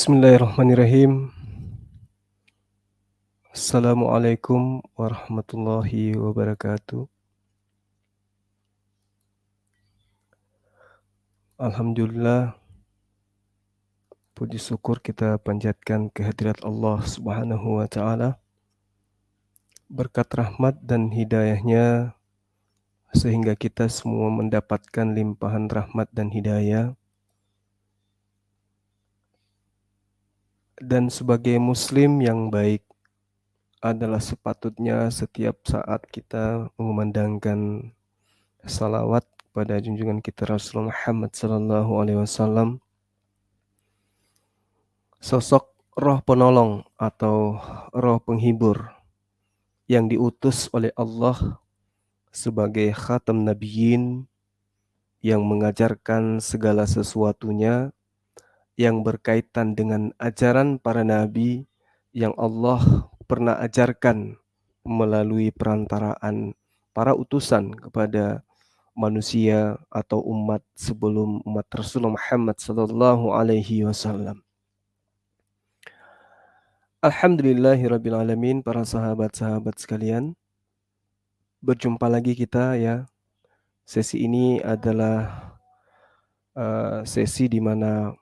Bismillahirrahmanirrahim. Assalamualaikum warahmatullahi wabarakatuh. Alhamdulillah, puji syukur kita panjatkan kehadirat Allah Subhanahu wa Ta'ala. Berkat rahmat dan hidayahnya, sehingga kita semua mendapatkan limpahan rahmat dan hidayah. Dan sebagai Muslim yang baik, adalah sepatutnya setiap saat kita mengumandangkan salawat pada junjungan kita Rasulullah Muhammad sallallahu alaihi wasallam, sosok roh penolong atau roh penghibur yang diutus oleh Allah sebagai khatam nabiyyin, yang mengajarkan segala sesuatunya yang berkaitan dengan ajaran para nabi yang Allah pernah ajarkan melalui perantaraan para utusan kepada manusia atau umat sebelum umat Rasulullah Muhammad sallallahu alaihi wasallam. Alhamdulillahirabbil alamin, para sahabat-sahabat sekalian. Berjumpa lagi kita ya. Sesi ini adalah sesi di mana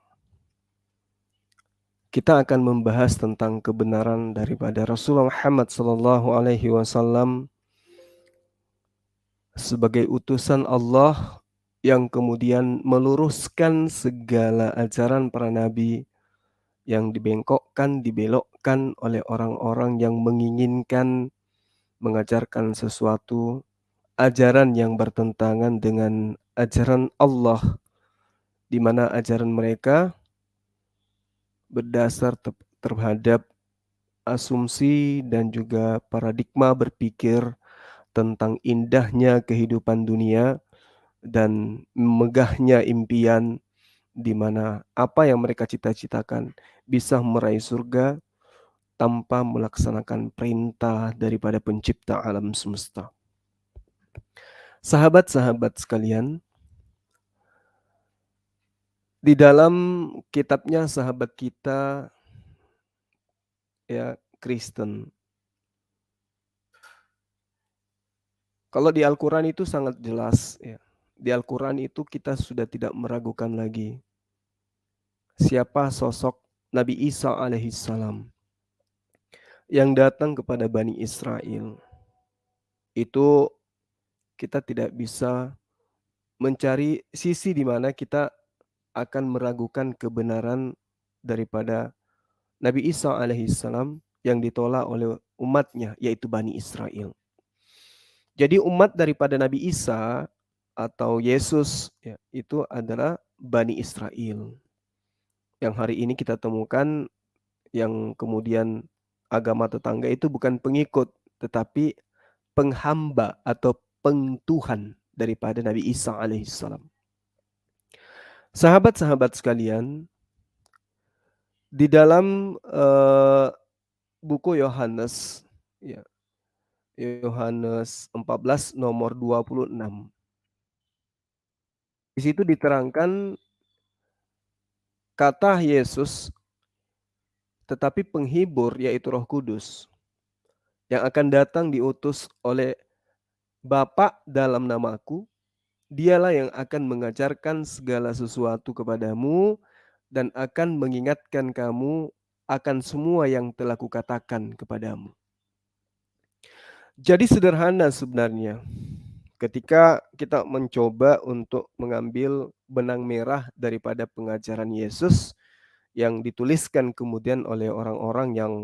kita akan membahas tentang kebenaran daripada Rasulullah Muhammad sallallahu alaihi wasallam sebagai utusan Allah yang kemudian meluruskan segala ajaran para nabi yang dibengkokkan, dibelokkan oleh orang-orang yang menginginkan mengajarkan sesuatu ajaran yang bertentangan dengan ajaran Allah, di mana ajaran mereka berdasar terhadap asumsi dan juga paradigma berpikir tentang indahnya kehidupan dunia dan megahnya impian, di mana apa yang mereka cita-citakan bisa meraih surga tanpa melaksanakan perintah daripada pencipta alam semesta. Sahabat-sahabat sekalian, di dalam kitabnya sahabat kita ya Kristen, kalau di Al-Quran itu sangat jelas ya. Di Al-Quran itu kita sudah tidak meragukan lagi siapa sosok Nabi Isa alaihissalam yang datang kepada Bani Israel. Itu kita tidak bisa mencari sisi di mana kita akan meragukan kebenaran daripada Nabi Isa alaihissalam yang ditolak oleh umatnya, yaitu Bani Israel. Jadi umat daripada Nabi Isa atau Yesus ya, itu adalah Bani Israel. Yang hari ini kita temukan yang kemudian agama tetangga itu bukan pengikut, tetapi penghamba atau pengtuhan daripada Nabi Isa alaihissalam. Sahabat-sahabat sekalian, di dalam buku Yohanes, ya, Yohanes 14 nomor 26. Di situ diterangkan kata Yesus, tetapi penghibur yaitu Roh Kudus yang akan datang diutus oleh Bapa dalam namaku, dialah yang akan mengajarkan segala sesuatu kepadamu dan akan mengingatkan kamu akan semua yang telah kukatakan kepadamu. Jadi sederhana sebenarnya. Ketika kita mencoba untuk mengambil benang merah daripada pengajaran Yesus yang dituliskan kemudian oleh orang-orang yang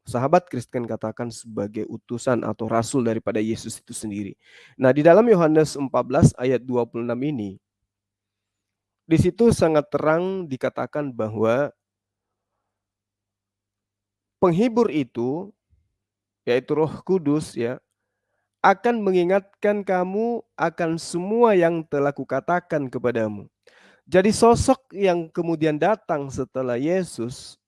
sahabat Kristen katakan sebagai utusan atau rasul daripada Yesus itu sendiri. Nah, di dalam Yohanes 14 ayat 26 ini, di situ sangat terang dikatakan bahwa penghibur itu, yaitu Roh Kudus ya, akan mengingatkan kamu akan semua yang telah kukatakan kepadamu. Jadi sosok yang kemudian datang setelah Yesus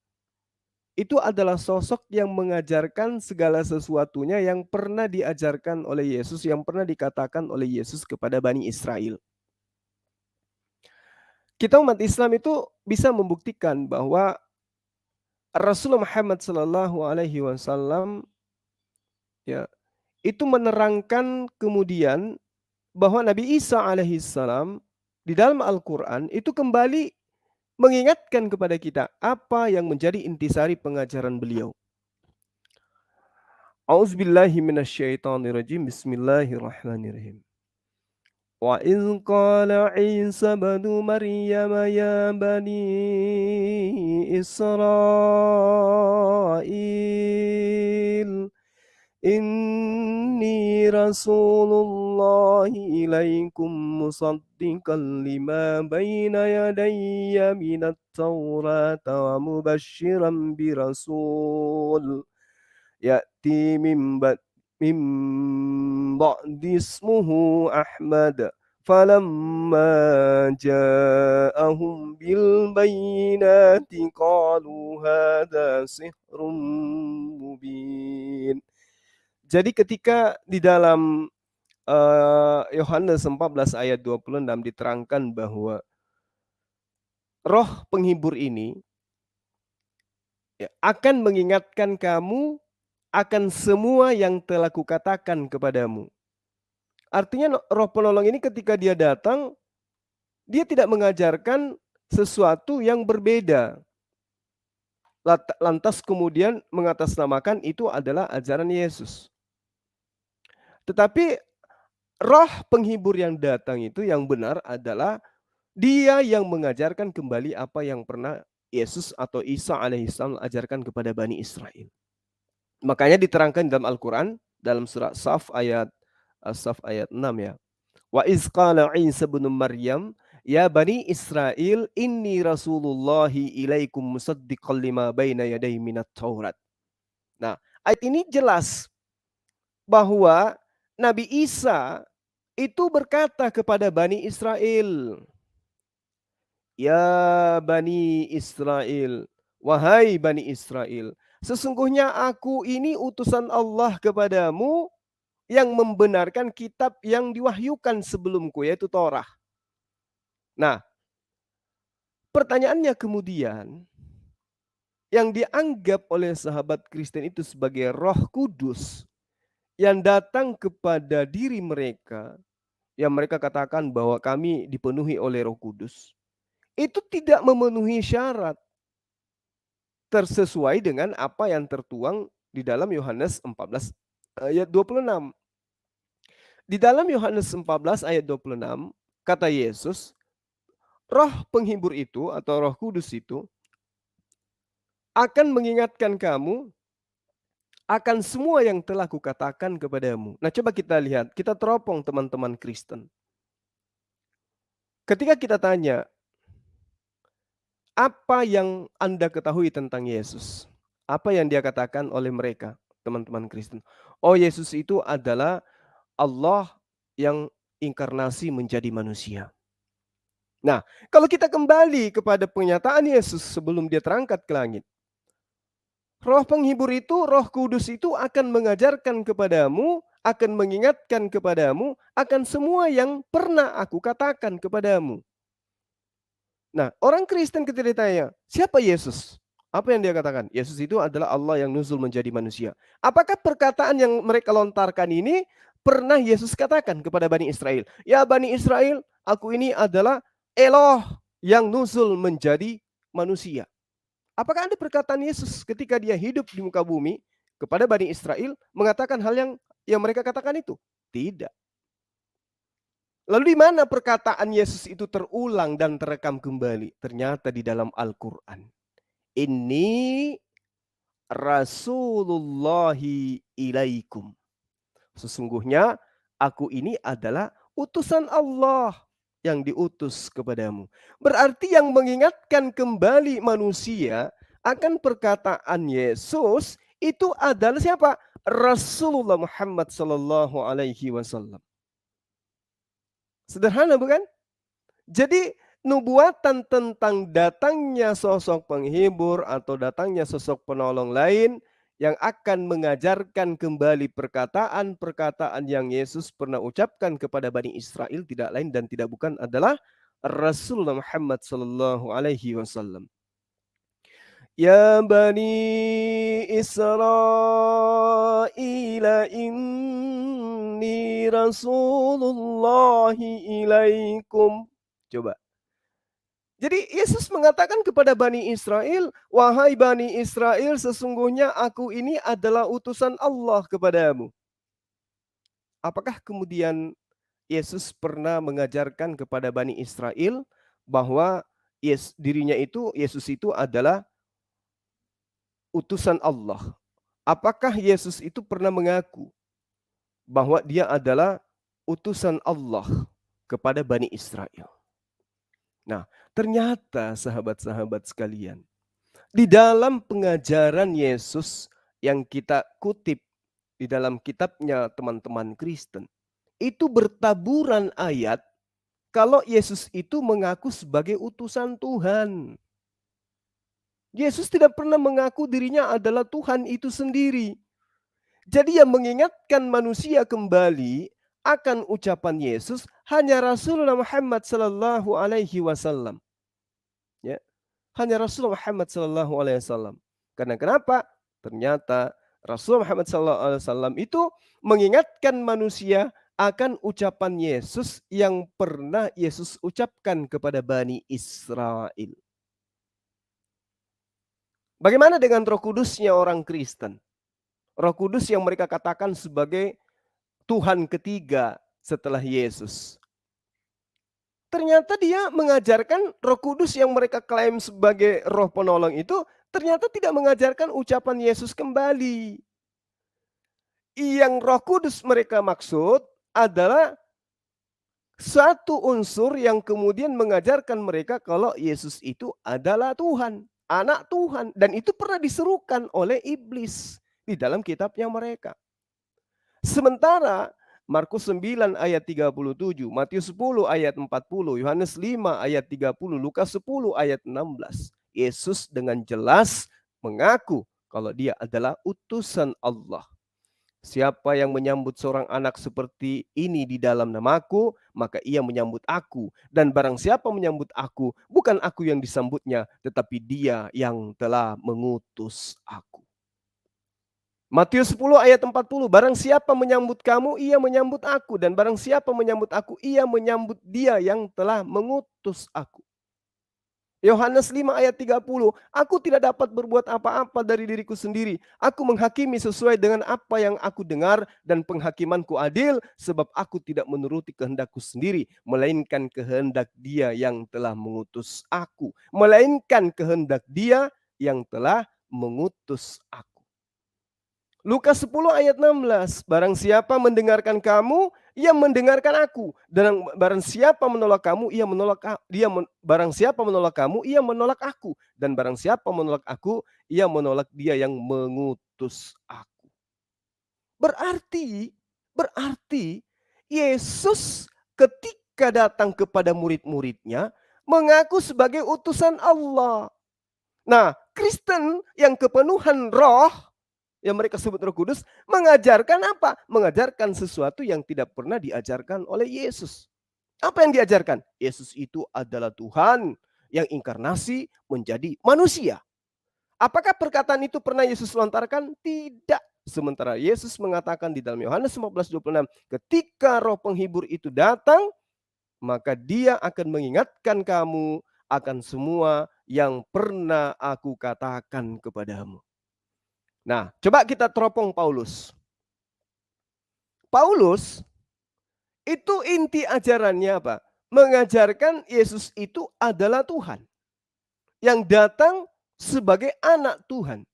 itu adalah sosok yang mengajarkan segala sesuatunya yang pernah diajarkan oleh Yesus, yang pernah dikatakan oleh Yesus kepada Bani Israel. Kita umat Islam itu bisa membuktikan bahwa Rasulullah Muhammad Sallallahu Alaihi Wasallam ya itu menerangkan kemudian bahwa Nabi Isa alaihissalam di dalam Al-Quran itu kembali mengingatkan kepada kita apa yang menjadi intisari pengajaran beliau. A'udzubillahi minasyaitonirrajim. Bismillahirrahmanirrahim. Wa idz qala Isa ibnu Maryam ya bani Israil inni rasulullahi ilaikum musaddiqan lima baina yadayya minat taurata wa mubashiran birasul ya'ti min ba'di ismuhu Ahmad falamma ja'ahum bil bayyinati qalu hadha sihrun mubin. Jadi ketika di dalam Yohanes 14 ayat 26 diterangkan bahwa roh penghibur ini ya, akan mengingatkan kamu akan semua yang telah kukatakan kepadamu. Artinya roh penolong ini ketika dia datang, dia tidak mengajarkan sesuatu yang berbeda. Lantas kemudian mengatasnamakan itu adalah ajaran Yesus. Tetapi roh penghibur yang datang itu yang benar adalah dia yang mengajarkan kembali apa yang pernah Yesus atau Isa alaihissalam ajarkan kepada Bani Israel. Makanya diterangkan dalam Al-Quran, dalam surah Saf ayat 6 ya. Wa iz qala Isa bin Maryam, ya Bani Israel, inni rasulullahi ilaikum musaddiqan lima baina yaday minat Taurat. Nah, ayat ini jelas bahwa Nabi Isa itu berkata kepada Bani Israel, ya Bani Israel, wahai Bani Israel, sesungguhnya aku ini utusan Allah kepadamu yang membenarkan kitab yang diwahyukan sebelumku, yaitu Torah. Nah, pertanyaannya kemudian, yang dianggap oleh sahabat Kristen itu sebagai Roh Kudus yang datang kepada diri mereka, yang mereka katakan bahwa kami dipenuhi oleh Roh Kudus, itu tidak memenuhi syarat tersesuai dengan apa yang tertuang di dalam Yohanes 14 ayat 26. Di dalam Yohanes 14 ayat 26, kata Yesus, roh penghibur itu atau roh kudus itu akan mengingatkan kamu akan semua yang telah kukatakan kepadamu. Nah, coba kita lihat, kita teropong teman-teman Kristen. Ketika kita tanya, apa yang Anda ketahui tentang Yesus? Apa yang dia katakan oleh mereka, teman-teman Kristen? Oh, Yesus itu adalah Allah yang inkarnasi menjadi manusia. Nah, kalau kita kembali kepada pernyataan Yesus sebelum dia terangkat ke langit, roh penghibur itu, roh kudus itu akan mengajarkan kepadamu, akan mengingatkan kepadamu akan semua yang pernah aku katakan kepadamu. Nah, orang Kristen ketika ditanya, siapa Yesus? Apa yang dia katakan? Yesus itu adalah Allah yang nuzul menjadi manusia. Apakah perkataan yang mereka lontarkan ini pernah Yesus katakan kepada Bani Israel? Ya Bani Israel, aku ini adalah Eloh yang nuzul menjadi manusia. Apakah ada perkataan Yesus ketika dia hidup di muka bumi kepada Bani Israel mengatakan hal yang mereka katakan itu? Tidak. Lalu di mana perkataan Yesus itu terulang dan terekam kembali? Ternyata di dalam Al-Quran. Ini Rasulullahi ilaikum. Sesungguhnya aku ini adalah utusan Allah yang diutus kepadamu. Berarti yang mengingatkan kembali manusia akan perkataan Yesus itu adalah siapa? Rasulullah Muhammad sallallahu alaihi wasallam. Sederhana bukan? Jadi nubuatan tentang datangnya sosok penghibur atau datangnya sosok penolong lain yang akan mengajarkan kembali perkataan-perkataan yang Yesus pernah ucapkan kepada Bani Israel tidak lain dan tidak bukan adalah Rasulullah Muhammad sallallahu alaihi wasallam. Ya Bani Israel inni Rasulullahi ilaikum. Coba. Jadi Yesus mengatakan kepada Bani Israel, wahai Bani Israel, sesungguhnya aku ini adalah utusan Allah kepadamu. Apakah kemudian Yesus pernah mengajarkan kepada Bani Israel bahwa Yesus itu adalah utusan Allah? Apakah Yesus itu pernah mengaku bahwa dia adalah utusan Allah kepada Bani Israel? Nah, ternyata sahabat-sahabat sekalian, di dalam pengajaran Yesus yang kita kutip di dalam kitabnya teman-teman Kristen, itu bertaburan ayat kalau Yesus itu mengaku sebagai utusan Tuhan. Yesus tidak pernah mengaku dirinya adalah Tuhan itu sendiri. Jadi yang mengingatkan manusia kembali akan ucapan Yesus hanya Rasulullah Muhammad sallallahu alaihi wasallam. Ya, hanya Rasulullah Muhammad sallallahu alaihi wasallam. Karena kenapa? Ternyata Rasulullah Muhammad sallallahu alaihi wasallam itu mengingatkan manusia akan ucapan Yesus yang pernah Yesus ucapkan kepada Bani Israel. Bagaimana dengan Roh Kudusnya orang Kristen? Roh Kudus yang mereka katakan sebagai Tuhan ketiga setelah Yesus. Ternyata dia mengajarkan Roh Kudus yang mereka klaim sebagai Roh Penolong itu ternyata tidak mengajarkan ucapan Yesus kembali. Yang Roh Kudus mereka maksud adalah satu unsur yang kemudian mengajarkan mereka kalau Yesus itu adalah Tuhan, anak Tuhan. Dan itu pernah diserukan oleh iblis di dalam kitabnya mereka. Sementara Markus 9 ayat 37, Matius 10 ayat 40, Yohanes 5 ayat 30, Lukas 10 ayat 16. Yesus dengan jelas mengaku kalau dia adalah utusan Allah. Siapa yang menyambut seorang anak seperti ini di dalam namaku, maka ia menyambut aku. Dan barang siapa menyambut aku, bukan aku yang disambutnya, tetapi dia yang telah mengutus aku. Matius 10 ayat 40, barang siapa menyambut kamu, ia menyambut aku. Dan barang siapa menyambut aku, ia menyambut dia yang telah mengutus aku. Yohanes 5 ayat 30, aku tidak dapat berbuat apa-apa dari diriku sendiri. Aku menghakimi sesuai dengan apa yang aku dengar dan penghakimanku adil sebab aku tidak menuruti kehendakku sendiri, melainkan kehendak dia yang telah mengutus aku. Melainkan kehendak dia yang telah mengutus aku. Lukas 10 ayat 16, barang siapa mendengarkan kamu, ia mendengarkan aku. Dan barang siapa menolak kamu, barang siapa menolak kamu, ia menolak aku. Dan barang siapa menolak aku, ia menolak dia yang mengutus aku. Berarti Yesus ketika datang kepada murid-muridnya mengaku sebagai utusan Allah. Nah, Kristen yang kepenuhan roh yang mereka sebut Roh Kudus, mengajarkan apa? Mengajarkan sesuatu yang tidak pernah diajarkan oleh Yesus. Apa yang diajarkan? Yesus itu adalah Tuhan yang inkarnasi menjadi manusia. Apakah perkataan itu pernah Yesus lontarkan? Tidak. Sementara Yesus mengatakan di dalam Yohanes 15:26, ketika Roh Penghibur itu datang, maka dia akan mengingatkan kamu akan semua yang pernah aku katakan kepadamu. Nah, coba kita teropong Paulus. Paulus itu inti ajarannya apa? Mengajarkan Yesus itu adalah Tuhan. Yang datang sebagai anak Tuhan.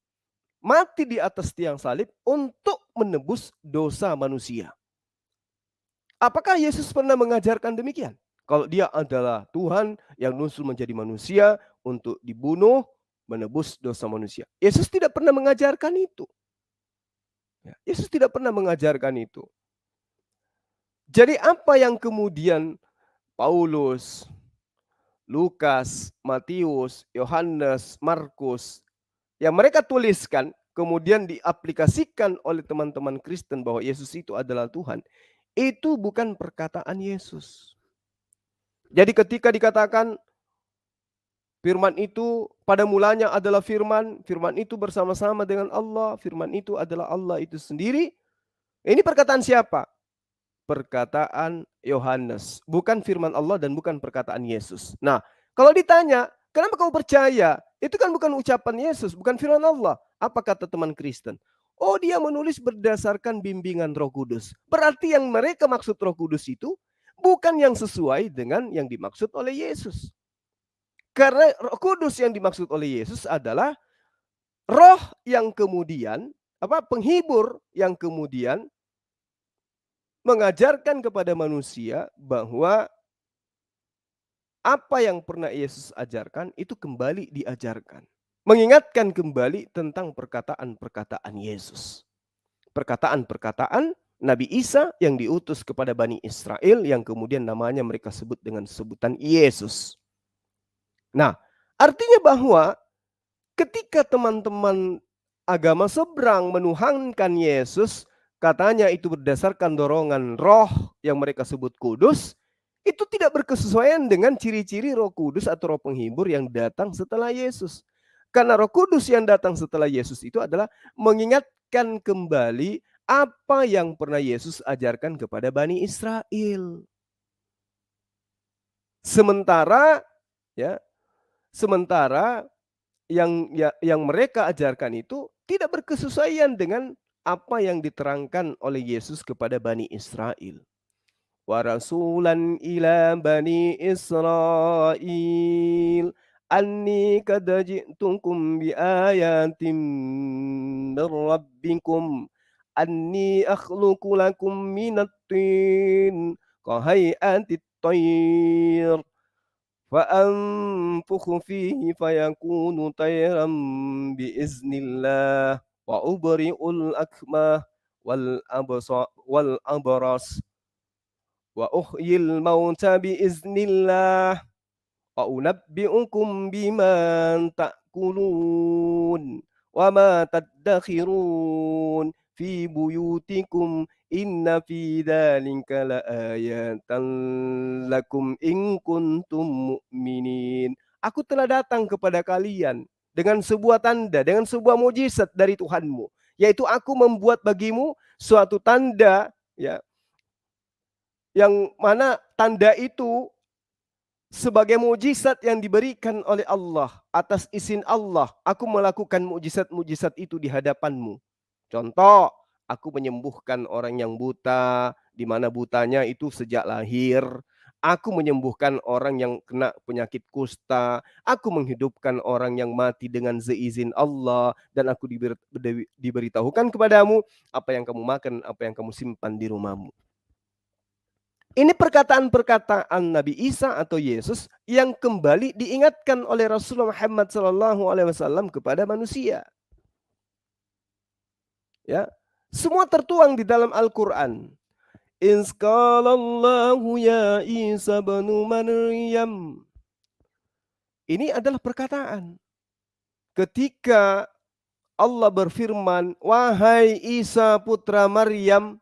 Mati di atas tiang salib untuk menebus dosa manusia. Apakah Yesus pernah mengajarkan demikian? Kalau dia adalah Tuhan yang nusul menjadi manusia untuk dibunuh, menebus dosa manusia. Yesus tidak pernah mengajarkan itu. Yesus tidak pernah mengajarkan itu. Jadi apa yang kemudian Paulus, Lukas, Matius, Yohanes, Markus yang mereka tuliskan kemudian diaplikasikan oleh teman-teman Kristen bahwa Yesus itu adalah Tuhan, itu bukan perkataan Yesus. Jadi ketika dikatakan firman itu pada mulanya adalah firman, firman itu bersama-sama dengan Allah, firman itu adalah Allah itu sendiri. Ini perkataan siapa? Perkataan Yohanes, bukan firman Allah dan bukan perkataan Yesus. Nah, kalau ditanya, kenapa kau percaya? Itu kan bukan ucapan Yesus, bukan firman Allah. Apa kata teman Kristen? Oh, dia menulis berdasarkan bimbingan Roh Kudus. Berarti yang mereka maksud Roh Kudus itu bukan yang sesuai dengan yang dimaksud oleh Yesus. Karena Roh Kudus yang dimaksud oleh Yesus adalah roh yang kemudian penghibur yang kemudian mengajarkan kepada manusia bahwa apa yang pernah Yesus ajarkan itu kembali diajarkan. Mengingatkan kembali tentang perkataan-perkataan Yesus. Perkataan-perkataan Nabi Isa yang diutus kepada Bani Israel yang kemudian namanya mereka sebut dengan sebutan Yesus. Nah, artinya bahwa ketika teman-teman agama seberang menuhankan Yesus, katanya itu berdasarkan dorongan roh yang mereka sebut kudus, itu tidak berkesesuaian dengan ciri-ciri roh kudus atau roh penghibur yang datang setelah Yesus. Karena roh kudus yang datang setelah Yesus itu adalah mengingatkan kembali apa yang pernah Yesus ajarkan kepada Bani Israel. Sementara ya, sementara yang mereka ajarkan itu tidak berkesesuaian dengan apa yang diterangkan oleh Yesus kepada Bani Israel. Wa rasulan ila Bani Israel anni qad ji'tukum bi ayatin min rabbikum anni akhluqu lakum minat tin ka hay'atit tayr فأنفخ فيه فيكون طيرا بإذن الله وأبرئ الأكمه والأبرص وأحيي الموتى بإذن الله وأنبئكم بما تأكلون وما تدخرون في بيوتكم إن في ذلك لآيات lakum in kuntum mu'minin. Aku telah datang kepada kalian dengan sebuah tanda, dengan sebuah mujizat dari Tuhanmu, yaitu aku membuat bagimu suatu tanda, ya, yang mana tanda itu sebagai mujizat yang diberikan oleh Allah atas izin Allah. Aku melakukan mujizat-mujizat itu di hadapanmu. Contoh, aku menyembuhkan orang yang buta, di mana butanya itu sejak lahir. Aku menyembuhkan orang yang kena penyakit kusta. Aku menghidupkan orang yang mati dengan seizin Allah. Dan aku diberitahukan kepadamu apa yang kamu makan, apa yang kamu simpan di rumahmu. Ini perkataan-perkataan Nabi Isa atau Yesus yang kembali diingatkan oleh Rasulullah Muhammad SAW kepada manusia. Ya, semua tertuang di dalam Al-Quran. Inskalallahu ya Isa banu Maryam. Ini adalah perkataan. Ketika Allah berfirman, wahai Isa putra Maryam.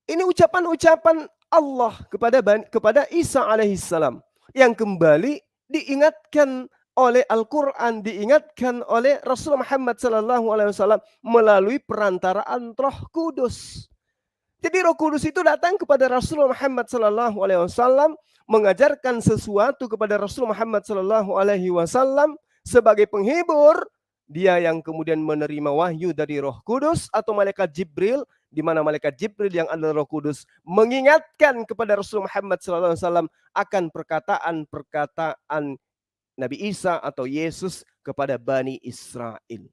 Ini ucapan-ucapan Allah kepada Isa alaihissalam yang kembali diingatkan oleh Al-Quran, diingatkan oleh Rasulullah Muhammad SAW melalui perantaraan Roh Kudus. Jadi Roh Kudus itu datang kepada Rasulullah Muhammad SAW mengajarkan sesuatu kepada Rasulullah Muhammad SAW sebagai penghibur. Dia yang kemudian menerima wahyu dari Roh Kudus atau malaikat Jibril, di mana malaikat Jibril yang adalah Roh Kudus mengingatkan kepada Rasulullah Muhammad SAW akan perkataan-perkataan Nabi Isa atau Yesus kepada Bani Israel.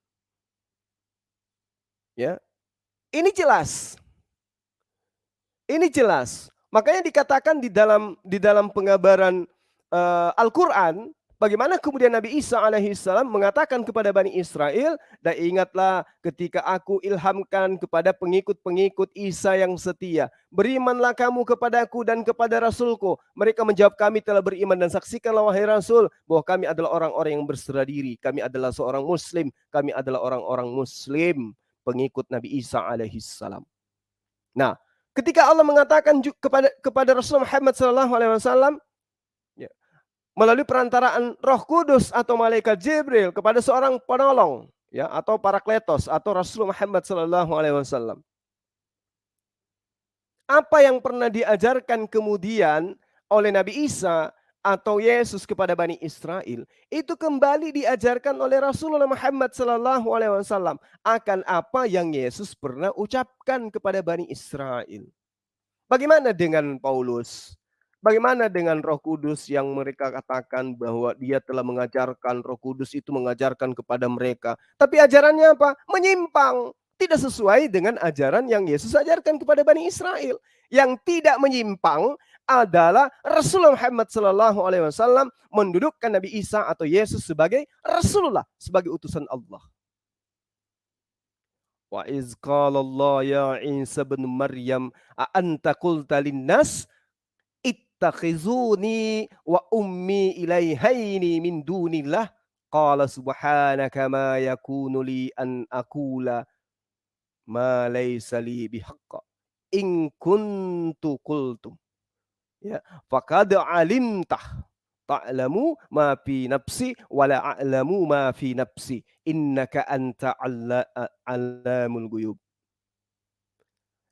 Ya, ini jelas. Ini jelas. Makanya dikatakan di dalam pengabaran Al-Quran, bagaimana kemudian Nabi Isa alaihissalam mengatakan kepada Bani Israel, dan ingatlah ketika aku ilhamkan kepada pengikut-pengikut Isa yang setia, berimanlah kamu kepadaku dan kepada Rasulku. Mereka menjawab, kami telah beriman dan saksikanlah wahai Rasul bahwa kami adalah orang-orang yang berserah diri. Kami adalah seorang Muslim. Kami adalah orang-orang Muslim, pengikut Nabi Isa alaihissalam. Nah, ketika Allah mengatakan kepada Rasulullah Muhammad SAW, melalui perantaraan Roh Kudus atau malaikat Jibril kepada seorang penolong, ya, atau Parakletos atau Rasul Muhammad sallallahu alaihi wasallam. Apa yang pernah diajarkan kemudian oleh Nabi Isa atau Yesus kepada Bani Israel, itu kembali diajarkan oleh Rasulullah Muhammad sallallahu alaihi wasallam akan apa yang Yesus pernah ucapkan kepada Bani Israel. Bagaimana dengan Paulus? Bagaimana dengan Roh Kudus yang mereka katakan bahwa dia telah mengajarkan, Roh Kudus itu mengajarkan kepada mereka. Tapi ajarannya apa? Menyimpang. Tidak sesuai dengan ajaran yang Yesus ajarkan kepada Bani Israel. Yang tidak menyimpang adalah Rasulullah Muhammad SAW mendudukkan Nabi Isa atau Yesus sebagai Rasulullah, sebagai utusan Allah. Wa iz qala Allah ya Isa bin Maryam a anta qulta linnas ittakhizuni wa ummi ilaihaini min dunillah qala subhanaka ma yakunu li an aqula ma laysa li bihaqqa in kuntu qultu ya faqad alimtah ta'lamu ma fi nafsi wa la a'lamu ma fi nafsi innaka anta allamul ghuyub.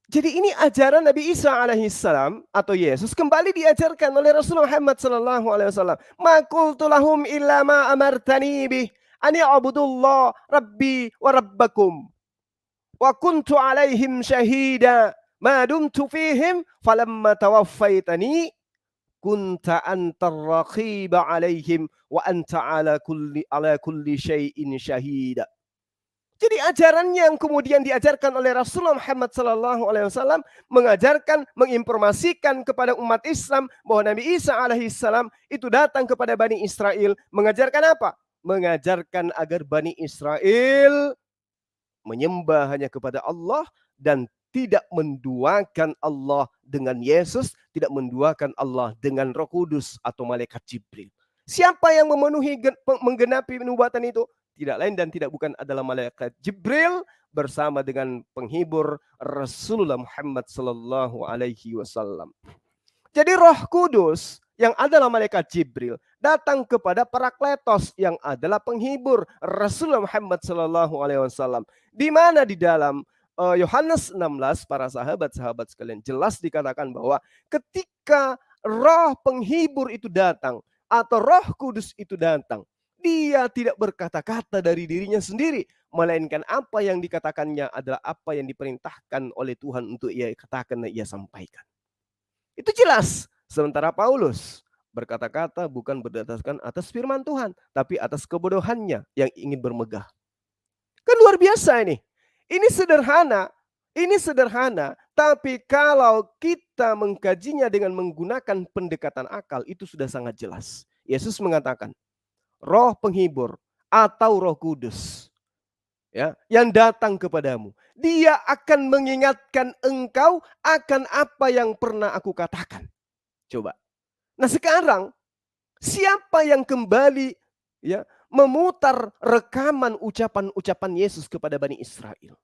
Jadi ini ajaran Nabi Isa alaihissalam atau Yesus kembali diajarkan oleh Rasulullah Muhammad sallallahu alaihi wasallam. Ma qultu lahum illa ma amartani bih an ya'budullah rabbi wa rabbakum wa kuntu alaihim syahida ma dumtu fihim falamma tawaffaitani kunta antar raqiba alaihim wa anta ala kulli syai'in syahida. Jadi ajaran yang kemudian diajarkan oleh Rasulullah Muhammad sallallahu alaihi wasallam mengajarkan, menginformasikan kepada umat Islam bahwa Nabi Isa alaihissalam itu datang kepada Bani Israel mengajarkan apa? Mengajarkan agar Bani Israel menyembah hanya kepada Allah dan tidak menduakan Allah dengan Yesus, tidak menduakan Allah dengan Roh Kudus atau malaikat Jibril. Siapa yang memenuhi menggenapi nubuatan itu? Tidak lain dan tidak bukan adalah malaikat Jibril bersama dengan penghibur Rasulullah Muhammad sallallahu alaihi wasallam. Jadi Roh Kudus yang adalah malaikat Jibril datang kepada Parakletos yang adalah penghibur Rasulullah Muhammad sallallahu alaihi wasallam. Di mana di dalam Yohanes 16 para sahabat-sahabat sekalian jelas dikatakan bahwa ketika roh penghibur itu datang atau Roh Kudus itu datang, dia tidak berkata-kata dari dirinya sendiri, melainkan apa yang dikatakannya adalah apa yang diperintahkan oleh Tuhan untuk ia katakan dan ia sampaikan. Itu jelas. Sementara Paulus berkata-kata bukan berdasarkan atas firman Tuhan, tapi atas kebodohannya yang ingin bermegah. Kan luar biasa ini. Ini sederhana, tapi kalau kita mengkajinya dengan menggunakan pendekatan akal, itu sudah sangat jelas. Yesus mengatakan, Roh penghibur atau Roh Kudus ya yang datang kepadamu, dia akan mengingatkan engkau akan apa yang pernah aku katakan. Coba. Nah, sekarang siapa yang kembali ya memutar rekaman ucapan-ucapan Yesus kepada Bani Israel?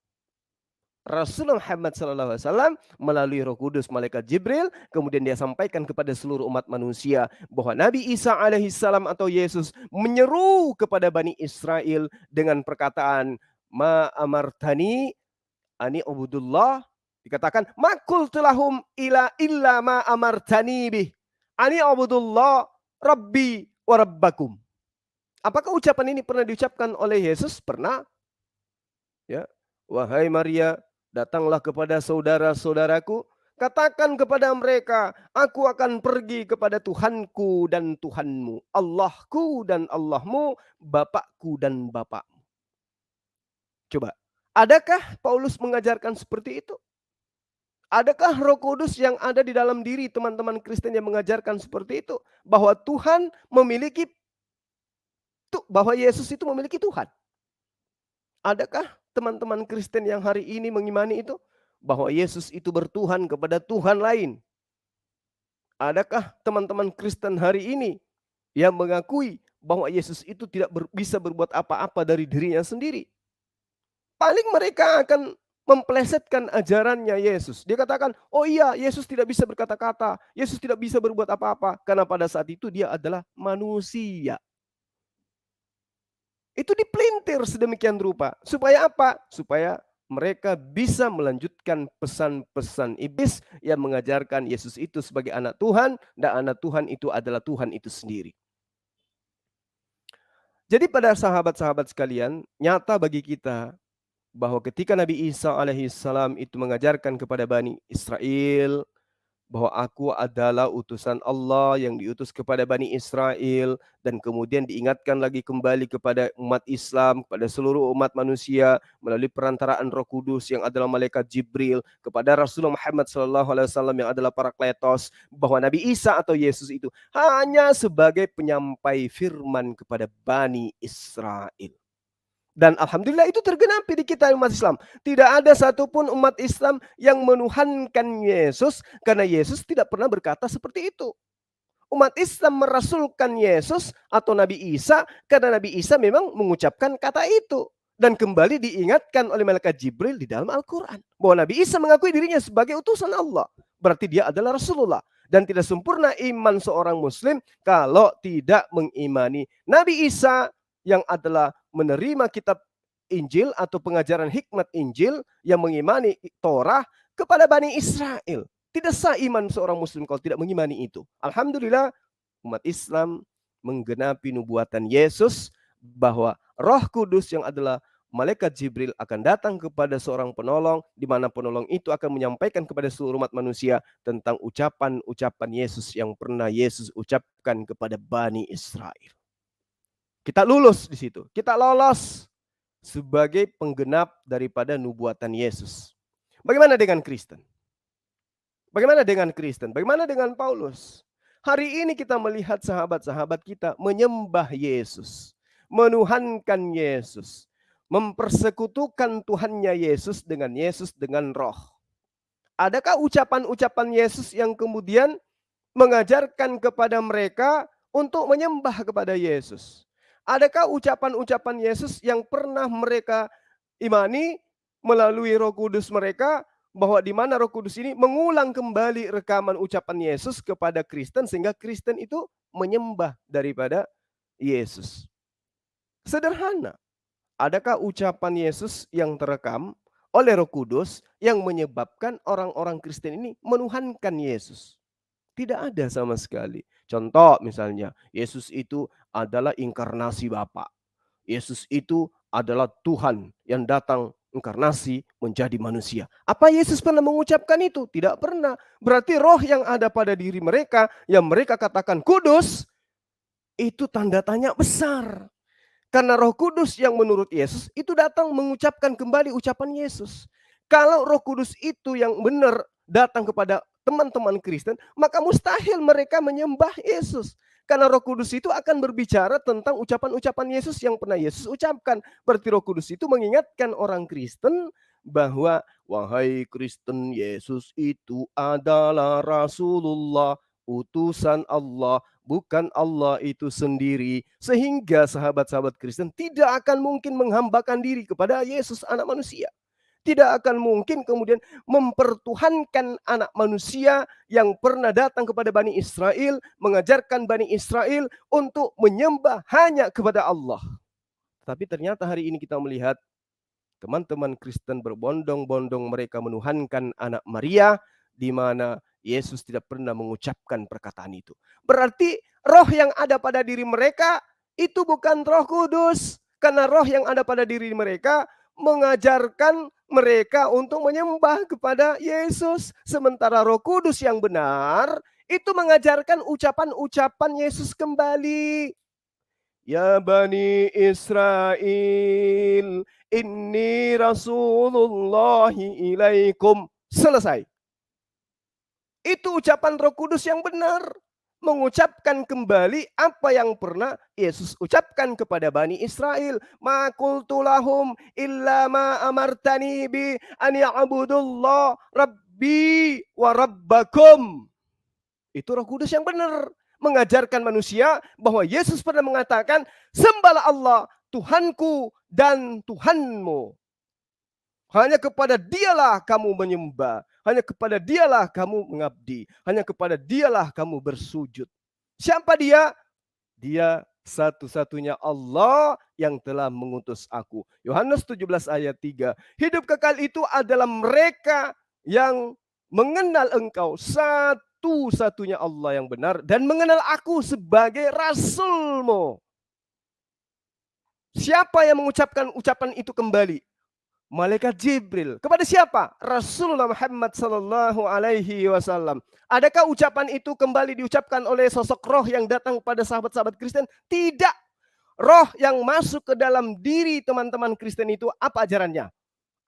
Rasulullah Muhammad SAW melalui Roh Kudus malaikat Jibril, kemudian dia sampaikan kepada seluruh umat manusia bahwa Nabi Isa alaihissalam atau Yesus menyeru kepada Bani Israel dengan perkataan ma amartani ani ubudullah, dikatakan makul telahum illa ma amartani bih ani ubudullah rabbi wa rabbakum. Apakah ucapan ini pernah diucapkan oleh Yesus? Pernah. Ya, wahai Maria, datanglah kepada saudara-saudaraku, katakan kepada mereka, aku akan pergi kepada Tuhanku dan Tuhanmu, Allahku dan Allahmu, Bapakku dan Bapakmu. Coba, adakah Paulus mengajarkan seperti itu? Adakah Roh Kudus yang ada di dalam diri teman-teman Kristen yang mengajarkan seperti itu? Bahwa Tuhan memiliki, bahwa Yesus itu memiliki Tuhan. Adakah teman-teman Kristen yang hari ini mengimani itu? Bahwa Yesus itu bertuhan kepada Tuhan lain. Adakah teman-teman Kristen hari ini yang mengakui bahwa Yesus itu tidak bisa berbuat apa-apa dari dirinya sendiri? Paling mereka akan memplesetkan ajarannya Yesus. Dia katakan, oh iya, Yesus tidak bisa berkata-kata, Yesus tidak bisa berbuat apa-apa, karena pada saat itu dia adalah manusia. Itu dipelintir sedemikian rupa. Supaya apa? Supaya mereka bisa melanjutkan pesan-pesan iblis yang mengajarkan Yesus itu sebagai anak Tuhan, dan anak Tuhan itu adalah Tuhan itu sendiri. Jadi pada sahabat-sahabat sekalian, nyata bagi kita bahwa ketika Nabi Isa alaihissalam itu mengajarkan kepada Bani Israel bahwa aku adalah utusan Allah yang diutus kepada Bani Israel, dan kemudian diingatkan lagi kembali kepada umat Islam, kepada seluruh umat manusia melalui perantaraan Roh Kudus yang adalah malaikat Jibril, kepada Rasulullah Muhammad SAW yang adalah Parakletos, bahwa Nabi Isa atau Yesus itu hanya sebagai penyampai firman kepada Bani Israel. Dan alhamdulillah itu tergenapi di kita umat Islam. Tidak ada satupun umat Islam yang menuhankan Yesus, karena Yesus tidak pernah berkata seperti itu. Umat Islam merasulkan Yesus atau Nabi Isa karena Nabi Isa memang mengucapkan kata itu. Dan kembali diingatkan oleh malaikat Jibril di dalam Al-Quran, bahwa Nabi Isa mengakui dirinya sebagai utusan Allah. Berarti dia adalah Rasulullah. Dan tidak sempurna iman seorang Muslim kalau tidak mengimani Nabi Isa yang adalah menerima kitab Injil atau pengajaran hikmat Injil, yang mengimani Torah kepada Bani Israel. Tidak sah iman seorang Muslim kalau tidak mengimani itu. Alhamdulillah umat Islam menggenapi nubuatan Yesus bahwa Roh Kudus yang adalah malaikat Jibril akan datang kepada seorang penolong, di mana penolong itu akan menyampaikan kepada seluruh umat manusia tentang ucapan-ucapan Yesus yang pernah Yesus ucapkan kepada Bani Israel. Kita lulus di situ. Kita lolos sebagai penggenap daripada nubuatan Yesus. Bagaimana dengan Kristen? Bagaimana dengan Kristen? Bagaimana dengan Paulus? Hari ini kita melihat sahabat-sahabat kita menyembah Yesus, menuhankan Yesus, mempersekutukan Tuhannya Yesus dengan roh. Adakah ucapan-ucapan Yesus yang kemudian mengajarkan kepada mereka untuk menyembah kepada Yesus? Adakah ucapan-ucapan Yesus yang pernah mereka imani melalui Roh Kudus mereka, bahwa di mana Roh Kudus ini mengulang kembali rekaman ucapan Yesus kepada Kristen sehingga Kristen itu menyembah daripada Yesus? Sederhana. Adakah ucapan Yesus yang terekam oleh Roh Kudus yang menyebabkan orang-orang Kristen ini menuhankan Yesus? Tidak ada sama sekali. Contoh misalnya, Yesus itu adalah inkarnasi Bapa. Yesus itu adalah Tuhan yang datang inkarnasi menjadi manusia. Apa Yesus pernah mengucapkan itu? Tidak pernah. Berarti roh yang ada pada diri mereka, yang mereka katakan kudus, itu tanda tanya besar. Karena Roh Kudus yang menurut Yesus itu datang mengucapkan kembali ucapan Yesus. Kalau Roh Kudus itu yang benar datang kepada teman-teman Kristen, maka mustahil mereka menyembah Yesus. Karena Roh Kudus itu akan berbicara tentang ucapan-ucapan Yesus yang pernah Yesus ucapkan. Berarti Roh Kudus itu mengingatkan orang Kristen bahwa, wahai Kristen, Yesus itu adalah Rasulullah, utusan Allah, bukan Allah itu sendiri. Sehingga sahabat-sahabat Kristen tidak akan mungkin menghambakan diri kepada Yesus anak manusia. Tidak akan mungkin kemudian mempertuhankan anak manusia yang pernah datang kepada Bani Israel, mengajarkan Bani Israel untuk menyembah hanya kepada Allah. Tapi ternyata hari ini kita melihat teman-teman Kristen berbondong-bondong mereka menuhankan anak Maria, di mana Yesus tidak pernah mengucapkan perkataan itu. Berarti roh yang ada pada diri mereka itu bukan Roh Kudus. Karena roh yang ada pada diri mereka mengajarkan mereka untuk menyembah kepada Yesus. Sementara Roh Kudus yang benar itu mengajarkan ucapan-ucapan Yesus kembali. Ya Bani Israel, inni Rasulullahi ilaikum. Selesai. Itu ucapan Roh Kudus yang benar. Mengucapkan kembali apa yang pernah Yesus ucapkan kepada Bani Israel. Ma qultu lahum illa ma amartani bi an ya'budullah rabbi wa rabbakum. Itu Roh Kudus yang benar. Mengajarkan manusia bahwa Yesus pernah mengatakan, sembahlah Allah, Tuhanku dan Tuhanmu. Hanya kepada Dialah kamu menyembah. Hanya kepada Dialah kamu mengabdi. Hanya kepada Dialah kamu bersujud. Siapa Dia? Dia satu-satunya Allah yang telah mengutus aku. Yohanes 17 ayat 3. Hidup kekal itu adalah mereka yang mengenal engkau satu-satunya Allah yang benar dan mengenal aku sebagai rasulmu. Siapa yang mengucapkan ucapan itu kembali? Malaikat Jibril. Kepada siapa? Rasulullah Muhammad sallallahu alaihi wasallam. Adakah ucapan itu kembali diucapkan oleh sosok roh yang datang pada sahabat-sahabat Kristen? Tidak. Roh yang masuk ke dalam diri teman-teman Kristen itu apa ajarannya?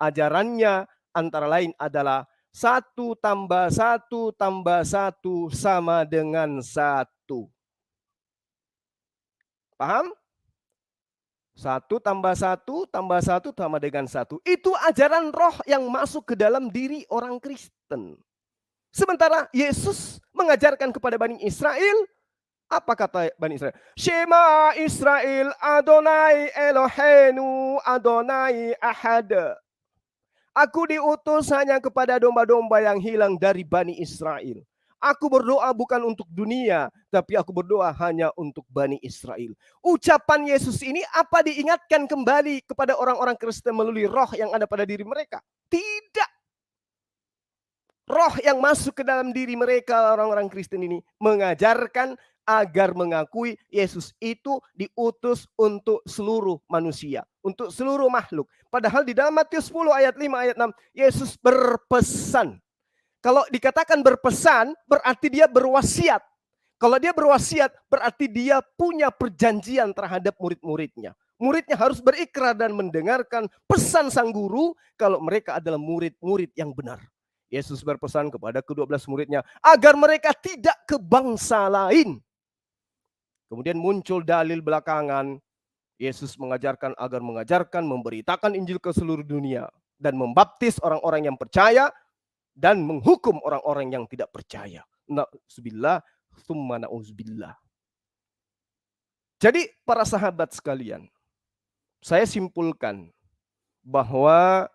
Ajarannya antara lain adalah 1 tambah 1 tambah 1 sama dengan 1. Paham? 1 tambah 1 tambah 1 sama dengan 1. Itu ajaran roh yang masuk ke dalam diri orang Kristen. Sementara Yesus mengajarkan kepada Bani Israel, apa kata Bani Israel? Shema Israel Adonai Eloheinu Adonai Ahad. Aku diutus hanya kepada domba-domba yang hilang dari Bani Israel. Aku berdoa bukan untuk dunia, tapi aku berdoa hanya untuk Bani Israel. Ucapan Yesus ini apa diingatkan kembali kepada orang-orang Kristen melalui roh yang ada pada diri mereka? Tidak. Roh yang masuk ke dalam diri mereka, orang-orang Kristen ini, mengajarkan agar mengakui Yesus itu diutus untuk seluruh manusia, untuk seluruh makhluk. Padahal di dalam Matius 10 ayat 5 ayat 6, Yesus berpesan. Kalau dikatakan berpesan, berarti dia berwasiat. Kalau dia berwasiat, berarti dia punya perjanjian terhadap murid-muridnya. Muridnya harus berikrar dan mendengarkan pesan sang guru kalau mereka adalah murid-murid yang benar. Yesus berpesan kepada ke-12 muridnya agar mereka tidak ke bangsa lain. Kemudian muncul dalil belakangan, Yesus mengajarkan agar mengajarkan, memberitakan Injil ke seluruh dunia dan membaptis orang-orang yang percaya dan menghukum orang-orang yang tidak percaya. Na'udzubillah, tsumma na'udzubillah. Jadi para sahabat sekalian, saya simpulkan bahwa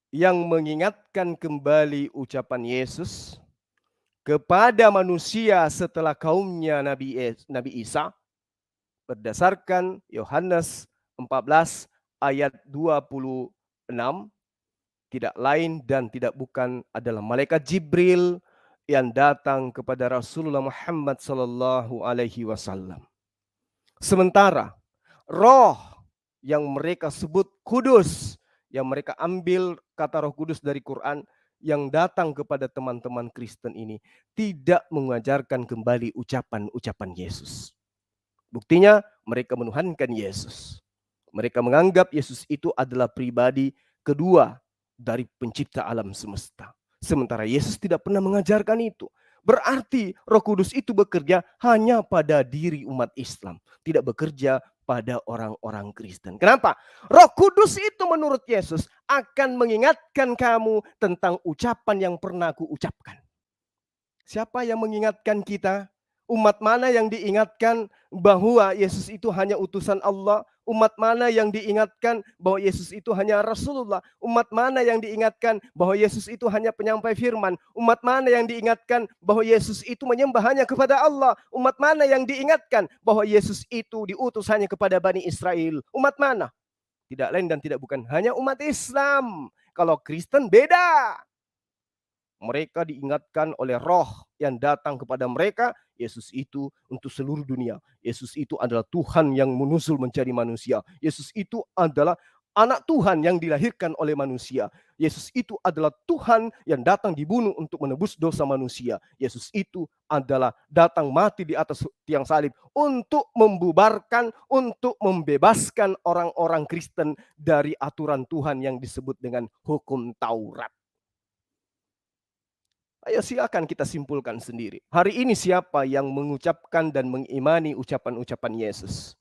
yang mengingatkan kembali ucapan Yesus kepada manusia setelah kaumnya Nabi Isa berdasarkan Yohanes 14 ayat 26, tidak lain dan tidak bukan adalah malaikat Jibril yang datang kepada Rasulullah Muhammad sallallahu alaihi wasallam. Sementara roh yang mereka sebut kudus, yang mereka ambil kata roh kudus dari Quran, yang datang kepada teman-teman Kristen ini tidak mengajarkan kembali ucapan-ucapan Yesus. Buktinya mereka menuhankan Yesus. Mereka menganggap Yesus itu adalah pribadi kedua dari pencipta alam semesta. Sementara Yesus tidak pernah mengajarkan itu. Berarti Roh Kudus itu bekerja hanya pada diri umat Islam, tidak bekerja pada orang-orang Kristen. Kenapa? Roh Kudus itu menurut Yesus akan mengingatkan kamu tentang ucapan yang pernah aku ucapkan. Siapa yang mengingatkan kita? Umat mana yang diingatkan bahwa Yesus itu hanya utusan Allah? Umat mana yang diingatkan bahwa Yesus itu hanya Rasulullah? Umat mana yang diingatkan bahwa Yesus itu hanya penyampai firman? Umat mana yang diingatkan bahwa Yesus itu menyembah hanya kepada Allah? Umat mana yang diingatkan bahwa Yesus itu diutus hanya kepada Bani Israel? Umat mana? Tidak lain dan tidak bukan hanya umat Islam. Kalau Kristen beda. Mereka diingatkan oleh roh yang datang kepada mereka, Yesus itu untuk seluruh dunia. Yesus itu adalah Tuhan yang menusul mencari manusia. Yesus itu adalah anak Tuhan yang dilahirkan oleh manusia. Yesus itu adalah Tuhan yang datang dibunuh untuk menebus dosa manusia. Yesus itu adalah datang mati di atas tiang salib untuk membubarkan, untuk membebaskan orang-orang Kristen dari aturan Tuhan yang disebut dengan hukum Taurat. Ayo silakan kita simpulkan sendiri. Hari ini siapa yang mengucapkan dan mengimani ucapan-ucapan Yesus?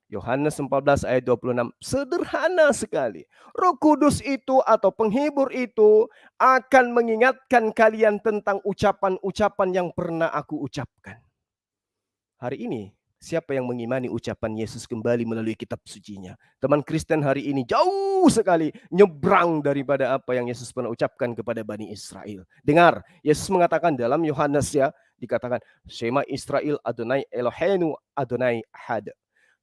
Yohanes 14 ayat 26. Sederhana sekali. Roh Kudus itu atau penghibur itu akan mengingatkan kalian tentang ucapan-ucapan yang pernah aku ucapkan. Hari ini Siapa yang mengimani ucapan Yesus kembali melalui kitab sucinya? Teman Kristen hari ini jauh sekali nyebrang daripada apa yang Yesus pernah ucapkan kepada Bani Israel. Dengar, Yesus mengatakan dalam Yohanes ya, dikatakan, Shema Israel Adonai Eloheinu Adonai Had.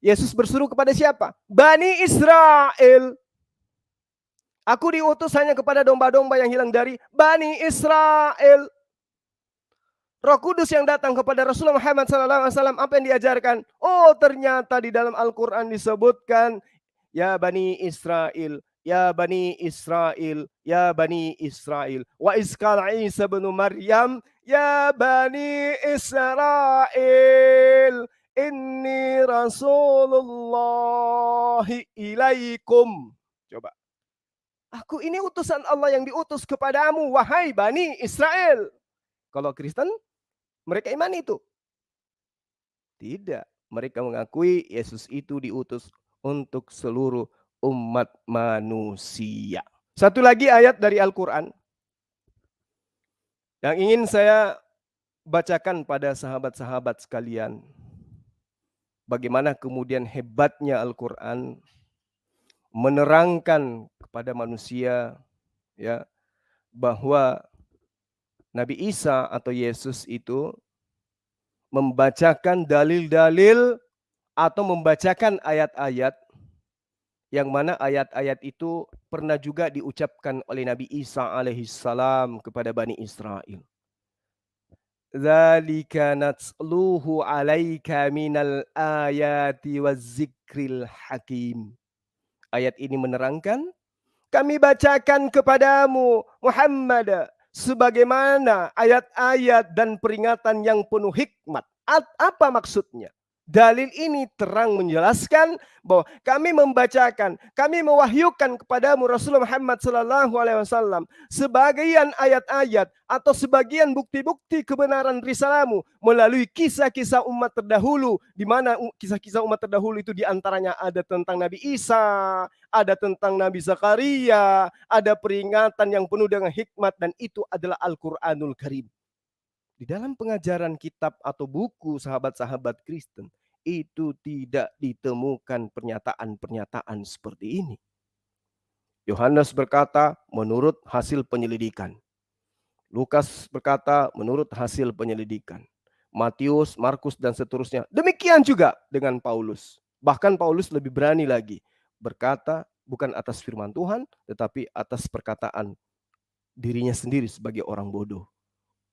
Yesus bersuruh kepada siapa? Bani Israel. Aku diutus hanya kepada domba-domba yang hilang dari Bani Israel. Roh Kudus yang datang kepada Rasulullah Muhammad SAW, apa yang diajarkan? Oh, ternyata di dalam Al-Quran disebutkan, ya Bani Israel, ya Bani Israel, ya Bani Israel. Wa iskal Isa bin Maryam, ya Bani Israel, inni Rasulullah ilaikum. Coba. Aku ini utusan Allah yang diutus kepadamu, wahai Bani Israel. Kalau Kristen, mereka iman itu? Tidak. Mereka mengakui Yesus itu diutus untuk seluruh umat manusia. Satu lagi ayat dari Al-Quran yang ingin saya bacakan pada sahabat-sahabat sekalian. Bagaimana kemudian hebatnya Al-Quran menerangkan kepada manusia ya bahwa Nabi Isa atau Yesus itu membacakan dalil-dalil atau membacakan ayat-ayat yang mana ayat-ayat itu pernah juga diucapkan oleh Nabi Isa alaihissalam kepada Bani Israel. Dzalika natsluhu alaika minal ayati wadzikril hakim. Ayat ini menerangkan, kami bacakan kepadamu Muhammad sebagaimana ayat-ayat dan peringatan yang penuh hikmat. Apa maksudnya? Dalil ini terang menjelaskan bahwa kami membacakan, kami mewahyukan kepadamu Rasulullah Muhammad SAW sebagian ayat-ayat atau sebagian bukti-bukti kebenaran risalahmu melalui kisah-kisah umat terdahulu, di mana kisah-kisah umat terdahulu itu diantaranya ada tentang Nabi Isa, ada tentang Nabi Zakaria, ada peringatan yang penuh dengan hikmat, dan itu adalah Al-Quranul Karim. Di dalam pengajaran kitab atau buku sahabat-sahabat Kristen, itu tidak ditemukan pernyataan-pernyataan seperti ini. Yohanes berkata, menurut hasil penyelidikan. Lukas berkata, menurut hasil penyelidikan. Matius, Markus, dan seterusnya. Demikian juga dengan Paulus. Bahkan Paulus lebih berani lagi. Berkata, bukan atas firman Tuhan, tetapi atas perkataan dirinya sendiri sebagai orang bodoh.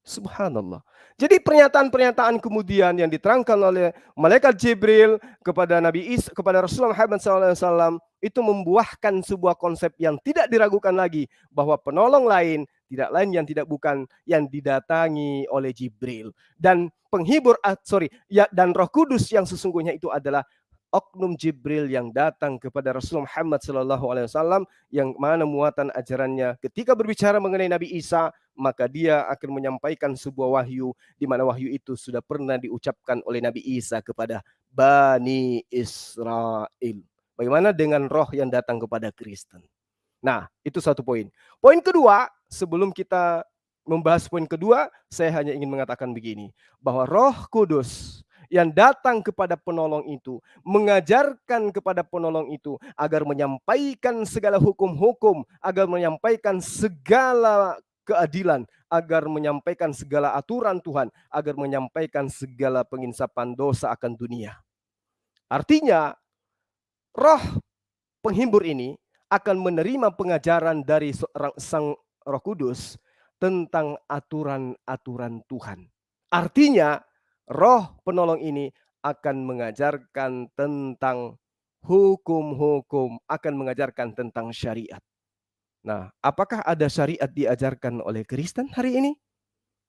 Subhanallah. Jadi pernyataan-pernyataan kemudian yang diterangkan oleh malaikat Jibril kepada Nabi Isa, kepada Rasulullah Muhammad SAW, itu membuahkan sebuah konsep yang tidak diragukan lagi, bahwa penolong lain tidak lain yang tidak bukan yang didatangi oleh Jibril, dan penghibur dan Roh Kudus yang sesungguhnya itu adalah oknum Jibril yang datang kepada Rasulullah Muhammad SAW, yang mana muatan ajarannya ketika berbicara mengenai Nabi Isa, maka dia akan menyampaikan sebuah wahyu, di mana wahyu itu sudah pernah diucapkan oleh Nabi Isa kepada Bani Israel. Bagaimana dengan roh yang datang kepada Kristen? Nah, itu satu poin. Poin kedua, sebelum kita membahas poin kedua, saya hanya ingin mengatakan begini, bahwa Roh Kudus yang datang kepada penolong itu, mengajarkan kepada penolong itu agar menyampaikan segala hukum-hukum, agar menyampaikan segala keadilan, agar menyampaikan segala aturan Tuhan, agar menyampaikan segala penginsapan dosa akan dunia. Artinya, roh penghibur ini akan menerima pengajaran dari Sang Roh Kudus tentang aturan-aturan Tuhan. Artinya, roh penolong ini akan mengajarkan tentang hukum-hukum, akan mengajarkan tentang syariat. Nah, apakah ada syariat diajarkan oleh Kristen hari ini?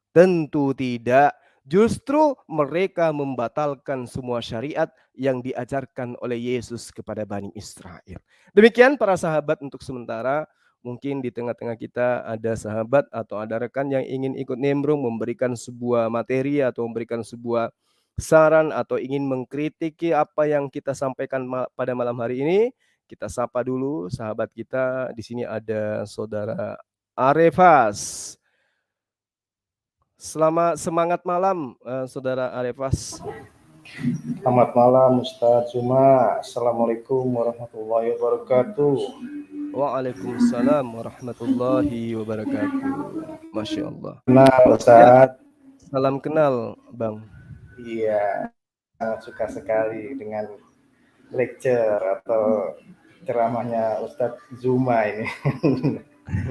Tentu tidak. Justru mereka membatalkan semua syariat yang diajarkan oleh Yesus kepada Bani Israel. Demikian para sahabat untuk sementara. Mungkin di tengah-tengah kita ada sahabat atau ada rekan yang ingin ikut nimbrung, memberikan sebuah materi atau memberikan sebuah saran atau ingin mengkritiki apa yang kita sampaikan pada malam hari ini. Kita sapa dulu sahabat kita. Di sini ada saudara Arefas. Selamat semangat malam, saudara Arefas. Selamat malam Ustaz Zuma. Assalamualaikum warahmatullahi wabarakatuh. Waalaikumsalam warahmatullahi wabarakatuh. Masya Allah. Nah Ya, Ustaz, salam kenal, Bang. iya suka sekali dengan lecture atau ceramahnya Ustaz Zuma ini.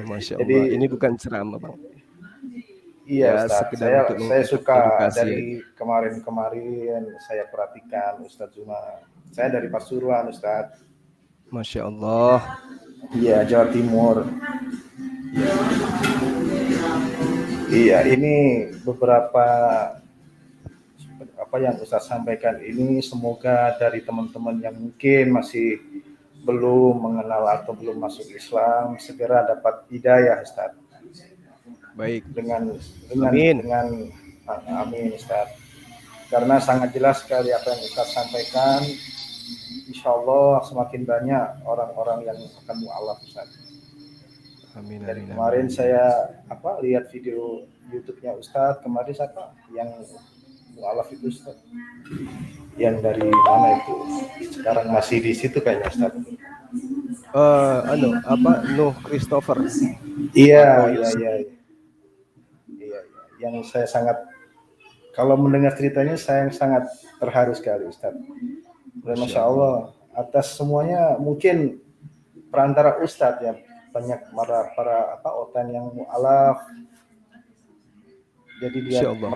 Masya Allah. Jadi Ini bukan ceramah, Bang. iya Ya, Ustaz, sekedar untuk saya suka edukasi aja. dari kemarin-kemarin saya perhatikan Ustaz Zuma. Saya dari Pasuruan Ustaz. Masya Allah. Iya Jawa Timur. Ya, Iya ini beberapa apa yang Ustaz sampaikan ini semoga dari teman-teman yang mungkin masih belum mengenal atau belum masuk Islam segera dapat hidayah Ustaz. baik. Dengan Amin. amin Ustaz. Karena sangat jelas sekali apa yang Ustaz sampaikan. Insya Allah semakin banyak orang-orang yang akan mu'alaf Ustaz. Amin, Dari amin, amin, kemarin amin. saya lihat video YouTube-nya Ustaz kemarin yang mu'alaf itu Ustaz. Yang dari mana itu? Sekarang masih di situ kayaknya Ustaz. Nuh Christopher atau Iya, iya, Yusuf. iya, iya, iya. Yang saya sangat kalau mendengar ceritanya saya sangat terharu sekali Ustaz. Dan Masya Masya Allah. Allah atas semuanya mungkin perantara Ustaz ya banyak para otan yang mu'alaf. Jadi Masya Allah.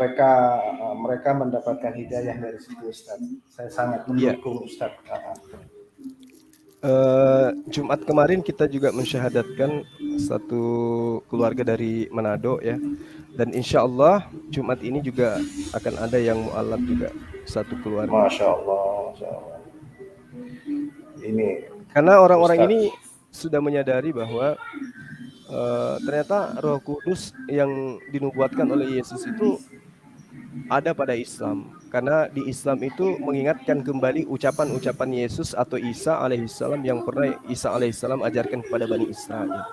mereka mendapatkan hidayah dari situ Ustaz. Saya sangat Ya, mendukung Ustaz. Jumat kemarin kita juga mensyahadatkan satu keluarga dari Manado ya. Dan insya Allah Jumat ini juga akan ada yang mu'alaf juga satu keluarga. Masya Allah, Masya Allah. Ini Karena orang-orang Ustaz. ini sudah menyadari bahwa ternyata Roh Kudus yang dinubuatkan oleh Yesus itu ada pada Islam. Karena di Islam itu mengingatkan kembali ucapan-ucapan Yesus atau Isa alaihissalam yang pernah Isa alaihissalam ajarkan kepada Bani Israel.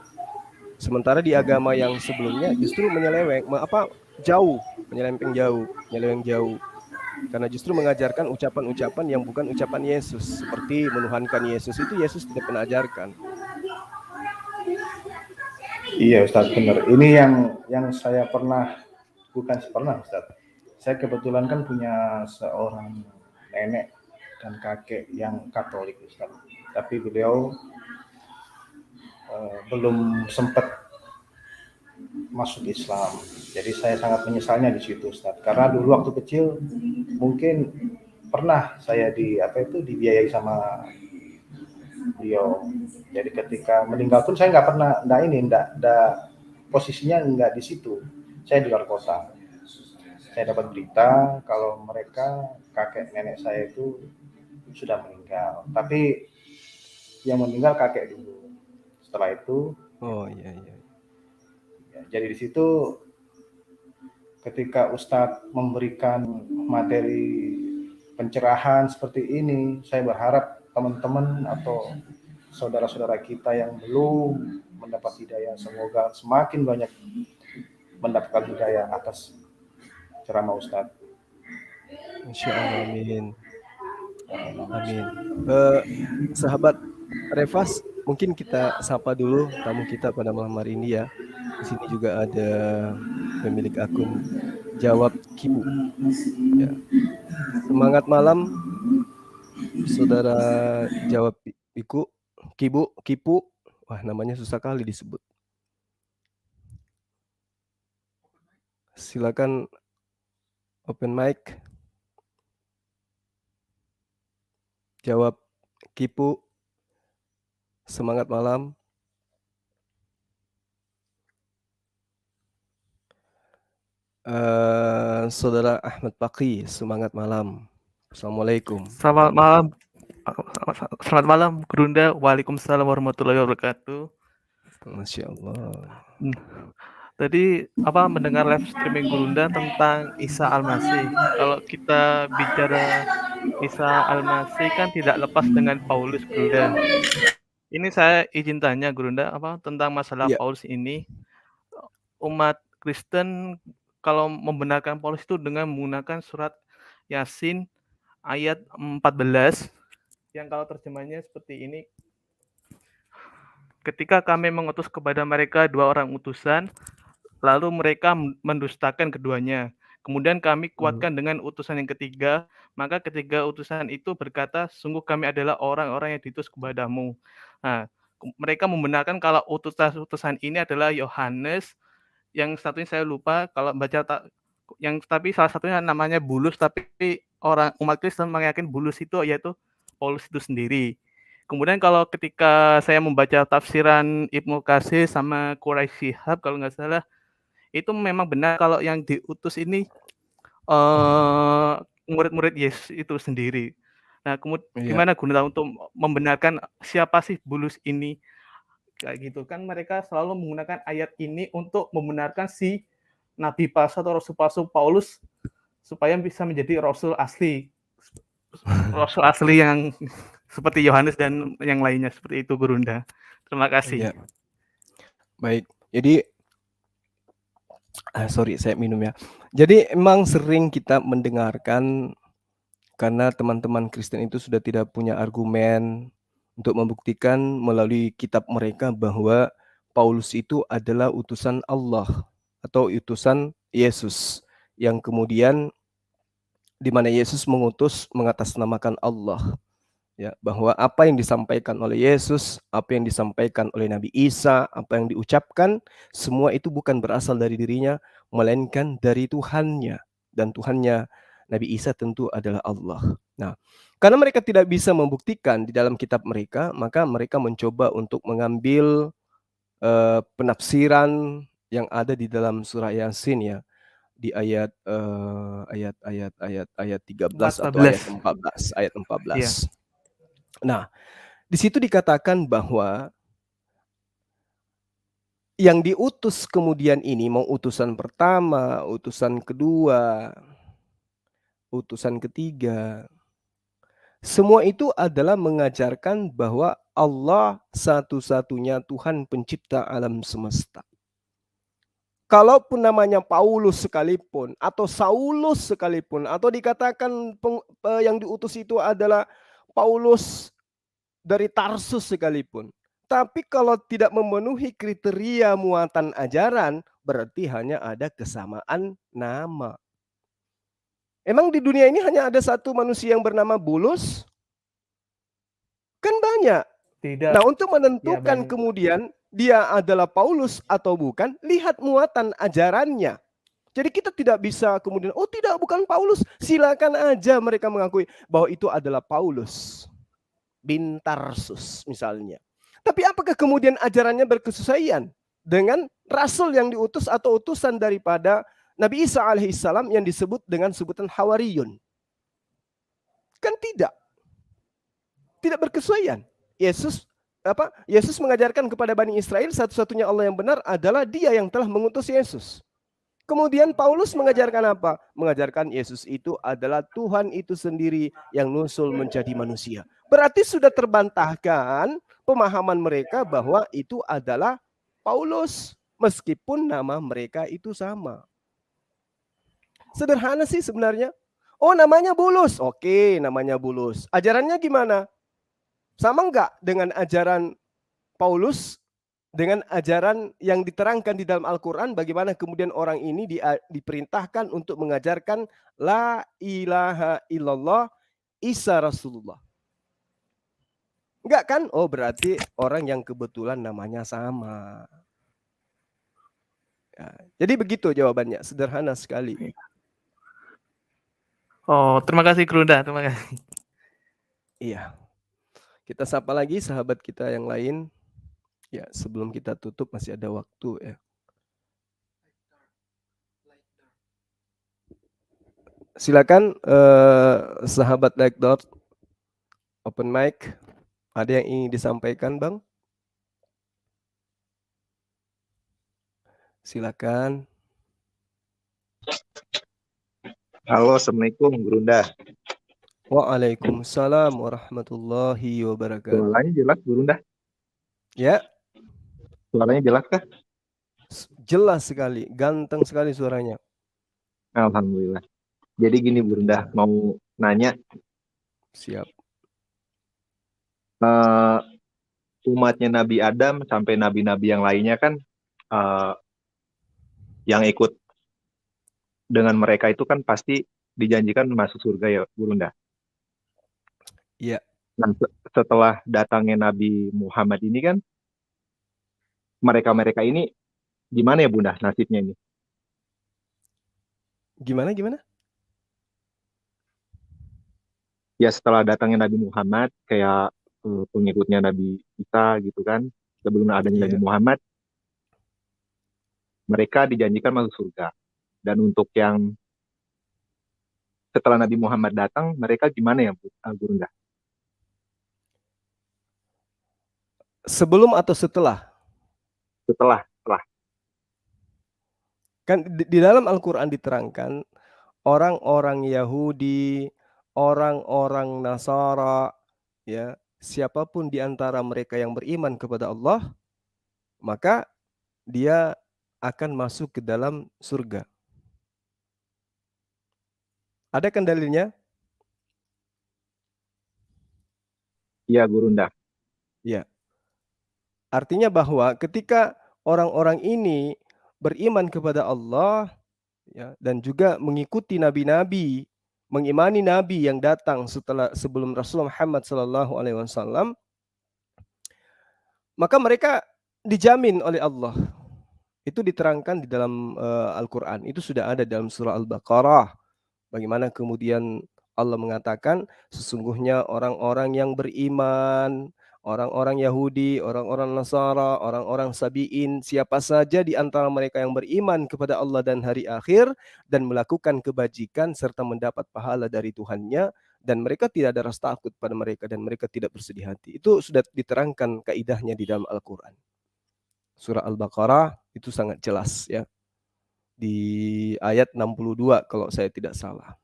Sementara di agama yang sebelumnya justru menyeleweng jauh. Karena justru mengajarkan ucapan-ucapan yang bukan ucapan Yesus. Seperti menuhankan Yesus itu Yesus tidak pernah ajarkan. Iya Ustaz benar. Ini yang saya bukan pernah Ustaz. Saya kebetulan kan punya seorang nenek dan kakek yang Katolik Ustaz. Tapi beliau belum sempat masuk Islam. Jadi saya sangat menyesalnya di situ Ustaz. Karena dulu waktu kecil mungkin pernah saya dibiayai sama beliau. Jadi ketika meninggal pun saya nggak posisinya nggak di situ. Saya di luar kota. Saya dapat berita kalau mereka kakek nenek saya itu sudah meninggal. Tapi yang meninggal kakek dulu. Setelah itu, Oh iya iya. jadi di situ ketika Ustadz memberikan materi pencerahan seperti ini, saya berharap teman-teman atau saudara-saudara kita yang belum mendapat hidayah, semoga semakin banyak mendapatkan hidayah atas ceramah Ustadz. Insya Allah amin. Amin. Sahabat Revas, mungkin kita sapa dulu tamu kita pada malam hari ini ya. Di sini juga ada pemilik akun Jawab Kibu. Ya. Semangat malam, saudara Jawab Kipu. Wah, namanya susah kali disebut. Silakan open mic. Jawab Kipu. Semangat malam. Saudara Ahmad Paki, semangat malam. Assalamualaikum. Selamat malam. Selamat malam, Gurunda. Waalaikumsalam warahmatullahi wabarakatuh. Masya Allah. Tadi mendengar live streaming Gurunda tentang Isa Al-Masih. Kalau kita bicara Isa Al-Masih kan tidak lepas dengan Paulus, Gurunda. Ini saya izin tanya Gurunda tentang masalah Ya. Paulus ini. Umat Kristen kalau membenarkan Paulus itu dengan menggunakan surat Yasin ayat 14 yang kalau terjemahnya seperti ini. Ketika kami mengutus kepada mereka 2 orang utusan, lalu mereka mendustakan keduanya. Kemudian kami kuatkan dengan utusan yang ketiga, maka ketiga utusan itu berkata, sungguh kami adalah orang-orang yang diutus kepadamu. Nah, mereka membenarkan kalau utusan ini adalah Yohanes, yang satunya saya lupa kalau baca yang tapi salah satunya namanya Bulus, tapi orang umat Kristen meyakini Bulus itu yaitu Paulus itu sendiri. Kemudian kalau ketika saya membaca tafsiran Ibnu Katsir sama Quraisy Shihab kalau nggak salah, itu memang benar kalau yang diutus ini murid-murid Yesus itu sendiri. Nah, gimana Guna untuk membenarkan siapa sih Bulus ini? Kayak gitu kan mereka selalu menggunakan ayat ini untuk membenarkan si nabi palsu atau rasul palsu Paulus supaya bisa menjadi rasul asli. Rasul asli yang seperti Yohanes dan yang lainnya seperti itu, Gurunda. Terima kasih. Ya. Baik. Jadi sorry saya minum ya. Jadi emang sering kita mendengarkan karena teman-teman Kristen itu sudah tidak punya argumen untuk membuktikan melalui kitab mereka bahwa Paulus itu adalah utusan Allah atau utusan Yesus yang kemudian di mana Yesus mengutus mengatasnamakan Allah. Ya, bahwa apa yang disampaikan oleh Yesus, apa yang disampaikan oleh Nabi Isa, apa yang diucapkan, semua itu bukan berasal dari dirinya, melainkan dari Tuhannya. Dan Tuhannya Nabi Isa tentu adalah Allah. Nah, karena mereka tidak bisa membuktikan di dalam kitab mereka, maka mereka mencoba untuk mengambil penafsiran yang ada di dalam surah Yasin ya, di ayat 13 atau ayat 14, ayat 14. Iya. Nah, di situ dikatakan bahwa yang diutus kemudian ini mau utusan pertama, utusan kedua, utusan ketiga, semua itu adalah mengajarkan bahwa Allah satu-satunya Tuhan pencipta alam semesta. Kalaupun namanya Paulus sekalipun, atau Saulus sekalipun, atau dikatakan yang diutus itu adalah Paulus dari Tarsus sekalipun. Tapi kalau tidak memenuhi kriteria muatan ajaran, berarti hanya ada kesamaan nama. Emang di dunia ini hanya ada satu manusia yang bernama Bulus? Kan banyak. Tidak. Nah, untuk menentukan Ya, kemudian dia adalah Paulus atau bukan, lihat muatan ajarannya. Jadi kita tidak bisa kemudian, oh tidak, bukan Paulus. Silakan aja mereka mengakui bahwa itu adalah Paulus bin Tarsus misalnya. Tapi apakah kemudian ajarannya berkesesuaian dengan rasul yang diutus atau utusan daripada Nabi Isa alaihissalam yang disebut dengan sebutan Hawariyun? Kan tidak. Tidak berkesesuaian. Yesus mengajarkan kepada Bani Israel satu-satunya Allah yang benar adalah Dia yang telah mengutus Yesus. Kemudian Paulus mengajarkan apa? Mengajarkan Yesus itu adalah Tuhan itu sendiri yang nusul menjadi manusia. Berarti sudah terbantahkan pemahaman mereka bahwa itu adalah Paulus, meskipun nama mereka itu sama. Sederhana sih sebenarnya. Oh, namanya Bulus. Oke, namanya Bulus. Ajarannya gimana? Sama enggak dengan ajaran Paulus, dengan ajaran yang diterangkan di dalam Al-Quran, bagaimana kemudian orang ini diperintahkan untuk mengajarkan La ilaha illallah Isa Rasulullah. Enggak kan? Oh, berarti orang yang kebetulan namanya sama. Ya, jadi begitu jawabannya, sederhana sekali. Oh, terima kasih Grunda, terima kasih. Iya. Kita sapa lagi sahabat kita yang lain. Ya, sebelum kita tutup masih ada waktu ya. Silakan sahabat Like Dot, open mic. Ada yang ingin disampaikan, Bang? Silakan. Halo, Assalamualaikum, Gurunda. Waalaikumsalam warahmatullahi wabarakatuh. Suaranya jelas, Gurunda? Ya. Suaranya jelas kah? Jelas sekali, ganteng sekali suaranya. Alhamdulillah. Jadi gini, Gurunda, mau nanya, Siap. Umatnya Nabi Adam sampai nabi-nabi yang lainnya kan yang ikut dengan mereka itu kan pasti dijanjikan masuk surga ya, Gurunda. Iya. Nah, setelah datangnya Nabi Muhammad ini kan, mereka-mereka ini gimana ya Bunda nasibnya ini? Gimana? Ya setelah datangnya Nabi Muhammad, kayak pengikutnya Nabi Isa gitu kan, sebelum adanya Nabi Iya. Muhammad, mereka dijanjikan masuk surga. Dan untuk yang setelah Nabi Muhammad datang, mereka gimana ya Gurunda? Sebelum atau setelah? Setelah. Kan di dalam Al-Quran diterangkan orang-orang Yahudi, orang-orang Nasara, ya, siapapun di antara mereka yang beriman kepada Allah, maka dia akan masuk ke dalam surga. Ada kan dalilnya? Iya Gurunda. Ya. Artinya bahwa ketika orang-orang ini beriman kepada Allah, ya, dan juga mengikuti nabi-nabi, mengimani nabi yang datang sebelum Rasulullah Muhammad SAW, maka mereka dijamin oleh Allah. Itu diterangkan di dalam Al-Quran. Itu sudah ada dalam surah Al-Baqarah. Bagaimana kemudian Allah mengatakan sesungguhnya orang-orang yang beriman, orang-orang Yahudi, orang-orang Nasara, orang-orang Sabi'in, siapa saja di antara mereka yang beriman kepada Allah dan hari akhir dan melakukan kebajikan serta mendapat pahala dari Tuhannya, dan mereka tidak ada rasa takut pada mereka dan mereka tidak bersedih hati. Itu sudah diterangkan kaidahnya di dalam Al-Quran. Surah Al-Baqarah itu sangat jelas ya. Di ayat 62 kalau saya tidak salah.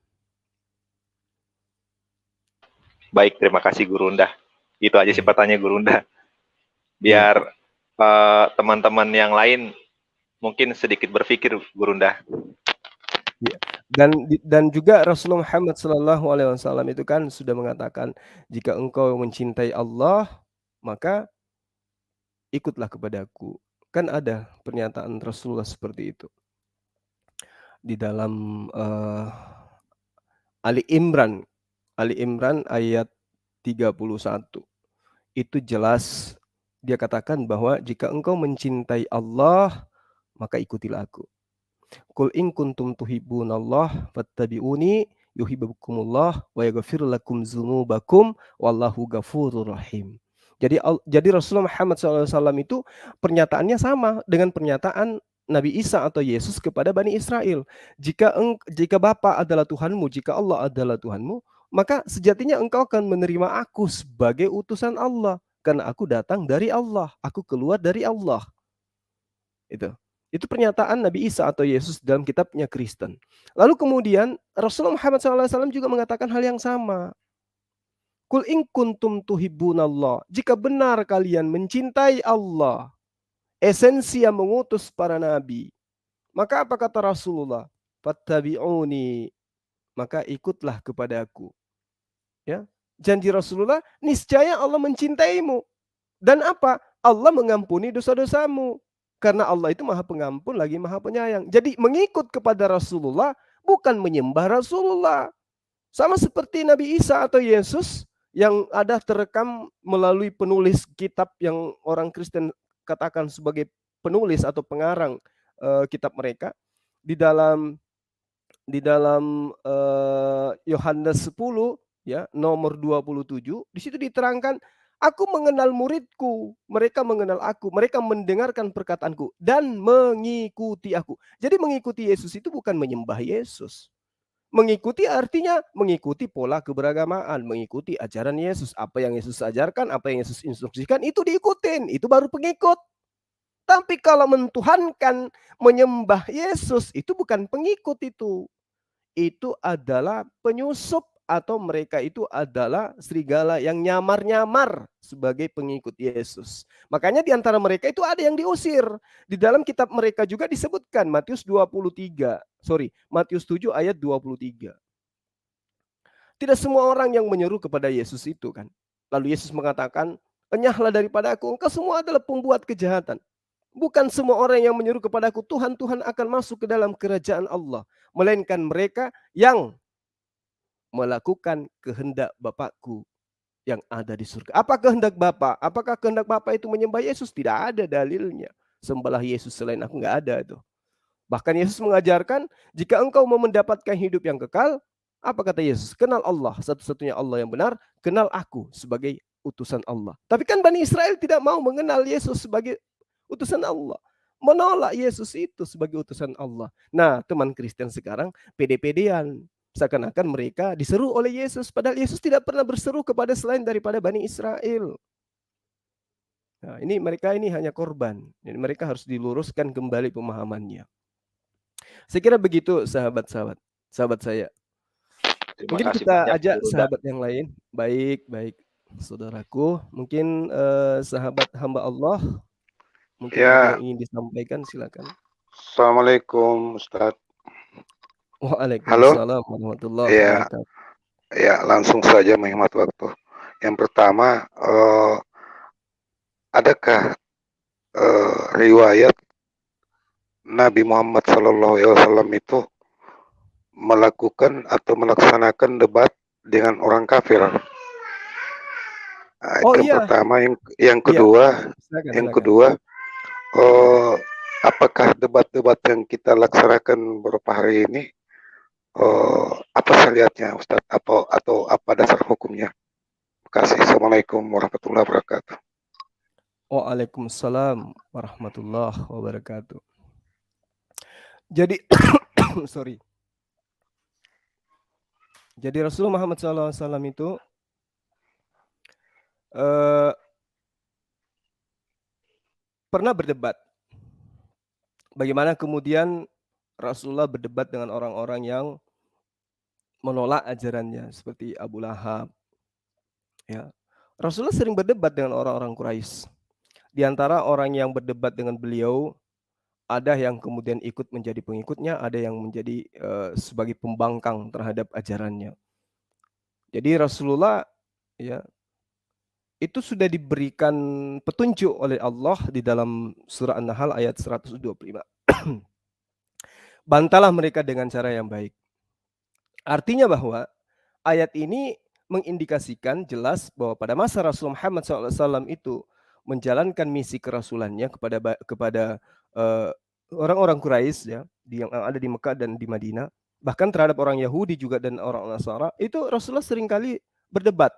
Baik, terima kasih Gurunda. Itu aja sih pertanyaan Gurunda. Iya. Biar teman-teman yang lain mungkin sedikit berpikir Gurunda. Ya. Dan juga Rasulullah Muhammad SAW itu kan sudah mengatakan jika engkau mencintai Allah maka ikutlah kepadaku. Kan ada pernyataan Rasulullah seperti itu di dalam Ali Imran ayat 31. Itu jelas dia katakan bahwa jika engkau mencintai Allah maka ikutilah aku. Qul in kuntum tuhibbunallah fattabi'uni yuhibbukumullah wa yaghfir lakum dzunubakum wallahu ghafurur rahim. Jadi Rasulullah Muhammad SAW itu pernyataannya sama dengan pernyataan Nabi Isa atau Yesus kepada Bani Israel. Jika Bapa adalah Tuhanmu, jika Allah adalah Tuhanmu, maka sejatinya engkau akan menerima aku sebagai utusan Allah. Karena aku datang dari Allah, aku keluar dari Allah. Itu pernyataan Nabi Isa atau Yesus dalam kitabnya Kristen. Lalu kemudian Rasulullah Muhammad SAW juga mengatakan hal yang sama. Qul in kuntum tuhibbunallah. Jika benar kalian mencintai Allah, esensi yang mengutus para nabi, maka apa kata Rasulullah? Fattabi'uni. Maka ikutlah kepadaku. Ya. Janji Rasulullah, niscaya Allah mencintaimu. Dan apa? Allah mengampuni dosa-dosamu. Karena Allah itu maha pengampun lagi maha penyayang. Jadi mengikut kepada Rasulullah bukan menyembah Rasulullah. Sama seperti Nabi Isa atau Yesus yang ada terekam melalui penulis kitab yang orang Kristen katakan sebagai penulis atau pengarang kitab mereka. Di dalam Yohanes 10 ya, nomor 27, di situ diterangkan aku mengenal muridku, mereka mengenal aku, mereka mendengarkan perkataanku dan mengikuti aku. Jadi mengikuti Yesus itu bukan menyembah Yesus. Mengikuti artinya mengikuti pola keberagamaan, mengikuti ajaran Yesus. Apa yang Yesus ajarkan, apa yang Yesus instruksikan, itu diikutin. Itu baru pengikut. Tapi kalau mentuhankan, menyembah Yesus, itu bukan pengikut itu. Itu adalah penyusup atau mereka itu adalah serigala yang nyamar-nyamar sebagai pengikut Yesus. Makanya di antara mereka itu ada yang diusir. Di dalam kitab mereka juga disebutkan Matius 7 ayat 23. Tidak semua orang yang menyeru kepada Yesus itu kan. Lalu Yesus mengatakan, enyahlah daripada aku, engkau semua adalah pembuat kejahatan. Bukan semua orang yang menyeru kepadaku, Tuhan, Tuhan akan masuk ke dalam kerajaan Allah. Melainkan mereka yang melakukan kehendak Bapakku yang ada di surga. Apa kehendak Bapa? Apakah kehendak Bapa itu menyembah Yesus? Tidak ada dalilnya. Sembahlah Yesus selain aku, nggak ada itu. Bahkan Yesus mengajarkan, jika engkau mau mendapatkan hidup yang kekal, apa kata Yesus? Kenal Allah, satu-satunya Allah yang benar, kenal aku sebagai utusan Allah. Tapi kan Bani Israel tidak mau mengenal Yesus sebagai utusan Allah. Menolak Yesus itu sebagai utusan Allah. Nah, teman Kristen sekarang pede-pedean. Seakan-akan mereka diseru oleh Yesus, padahal Yesus tidak pernah berseru kepada selain daripada Bani Israel. Nah, ini mereka ini hanya korban. Jadi mereka harus diluruskan kembali pemahamannya. Saya kira begitu sahabat saya. Terima Mungkin kasih kita banyak, ajak Guru Dan. sahabat yang lain. Baik, saudaraku. Mungkin sahabat hamba Allah, mungkin ada yang ingin disampaikan, silakan. Assalamualaikum Ustaz. Waalaikumsalam warahmatullahi wabarakatuh. Ya, langsung saja menghemat waktu. Yang pertama, adakah riwayat Nabi Muhammad SAW itu melakukan atau melaksanakan debat dengan orang kafir? Nah, itu yang pertama. Yang kedua, Silakan. apakah debat-debat yang kita laksanakan beberapa hari ini, apa syariatnya Ustaz, atau apa dasar hukumnya? Terima kasih. Assalamualaikum warahmatullahi wabarakatuh. Waalaikumsalam warahmatullahi wabarakatuh. Jadi Jadi Rasulullah Muhammad SAW itu pernah berdebat. Bagaimana kemudian Rasulullah berdebat dengan orang-orang yang menolak ajarannya seperti Abu Lahab. Ya. Rasulullah sering berdebat dengan orang-orang Quraisy. Di antara orang yang berdebat dengan beliau, ada yang kemudian ikut menjadi pengikutnya, ada yang menjadi sebagai pembangkang terhadap ajarannya. Jadi Rasulullah ya itu sudah diberikan petunjuk oleh Allah di dalam surah An-Nahl ayat 125. Bantalah mereka dengan cara yang baik. Artinya bahwa ayat ini mengindikasikan jelas bahwa pada masa Rasulullah Muhammad SAW itu menjalankan misi kerasulannya kepada orang-orang Quraisy ya, yang ada di Mekah dan di Madinah, bahkan terhadap orang Yahudi juga dan orang Nasara, itu Rasulullah seringkali berdebat.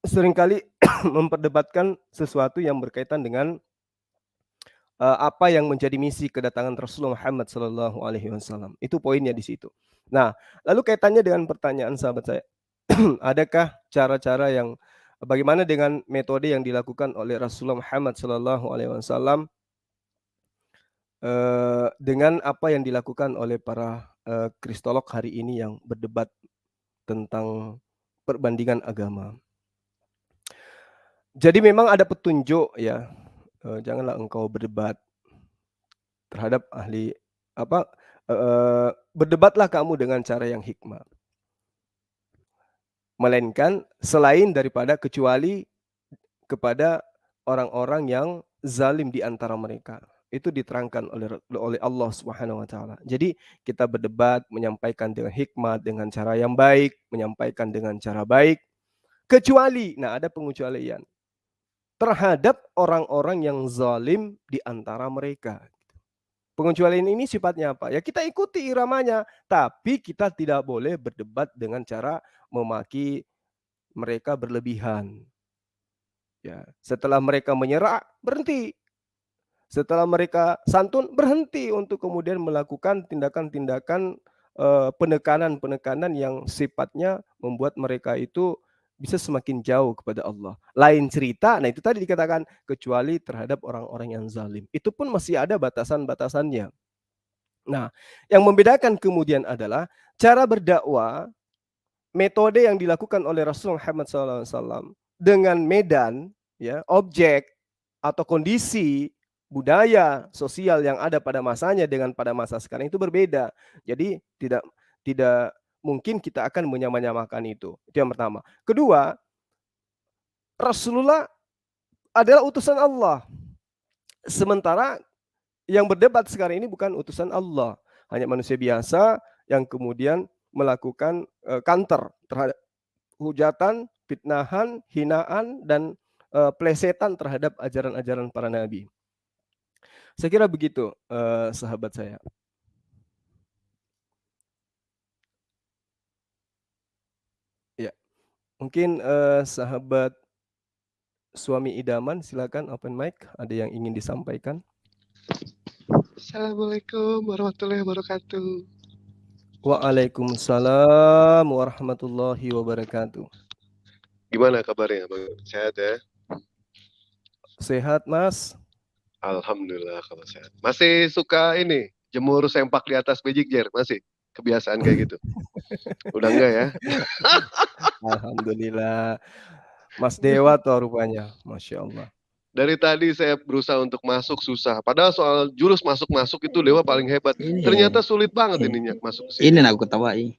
Seringkali memperdebatkan sesuatu yang berkaitan dengan apa yang menjadi misi kedatangan Rasulullah Muhammad SAW. Itu poinnya di situ. Nah, lalu kaitannya dengan pertanyaan sahabat saya, adakah cara-cara yang bagaimana dengan metode yang dilakukan oleh Rasulullah Muhammad SAW dengan apa yang dilakukan oleh para kristolog hari ini yang berdebat tentang perbandingan agama? Jadi memang ada petunjuk ya, janganlah engkau berdebat terhadap ahli berdebatlah kamu dengan cara yang hikmah. Melainkan selain daripada kecuali kepada orang-orang yang zalim di antara mereka. Itu diterangkan oleh Allah Subhanahu wa taala. Jadi kita berdebat, menyampaikan dengan hikmat, dengan cara yang baik, menyampaikan dengan cara baik, kecuali, nah ada pengecualian terhadap orang-orang yang zalim di antara mereka. Pengecualian ini sifatnya apa? Ya kita ikuti iramanya, tapi kita tidak boleh berdebat dengan cara memaki mereka berlebihan. Ya, setelah mereka menyerah, berhenti. Setelah mereka santun, berhenti untuk kemudian melakukan tindakan-tindakan penekanan-penekanan yang sifatnya membuat mereka itu bisa semakin jauh kepada Allah. Lain cerita, nah itu tadi dikatakan kecuali terhadap orang-orang yang zalim. Itu pun masih ada batasan-batasannya. Nah, yang membedakan kemudian adalah cara berdakwah, metode yang dilakukan oleh Rasulullah Muhammad SAW dengan medan, ya, objek atau kondisi budaya sosial yang ada pada masanya dengan pada masa sekarang itu berbeda. Jadi tidak mungkin kita akan menyamakan itu. Itu yang pertama. Kedua, Rasulullah adalah utusan Allah. Sementara yang berdebat sekarang ini bukan utusan Allah, hanya manusia biasa yang kemudian melakukan counter terhadap hujatan, fitnahan, hinaan, dan plesetan terhadap ajaran-ajaran para nabi. Saya kira begitu, sahabat saya. Ya, mungkin sahabat suami idaman, silakan open mic. Ada yang ingin disampaikan? Assalamualaikum warahmatullahi wabarakatuh. Waalaikumsalam warahmatullahi wabarakatuh. Gimana kabarnya, Bang? Sehat ya? Sehat, Mas? Alhamdulillah kalau sehat. Masih suka ini, jemur sempak di atas magic jar? Masih? Kebiasaan kayak gitu? Udah enggak ya? Alhamdulillah. Mas Dewa tuh rupanya, Masya Allah. Dari tadi saya berusaha untuk masuk susah. Padahal soal jurus masuk-masuk itu Dewa paling hebat. Ternyata sulit banget ininya masuk ke sini. Ini aku ketawain.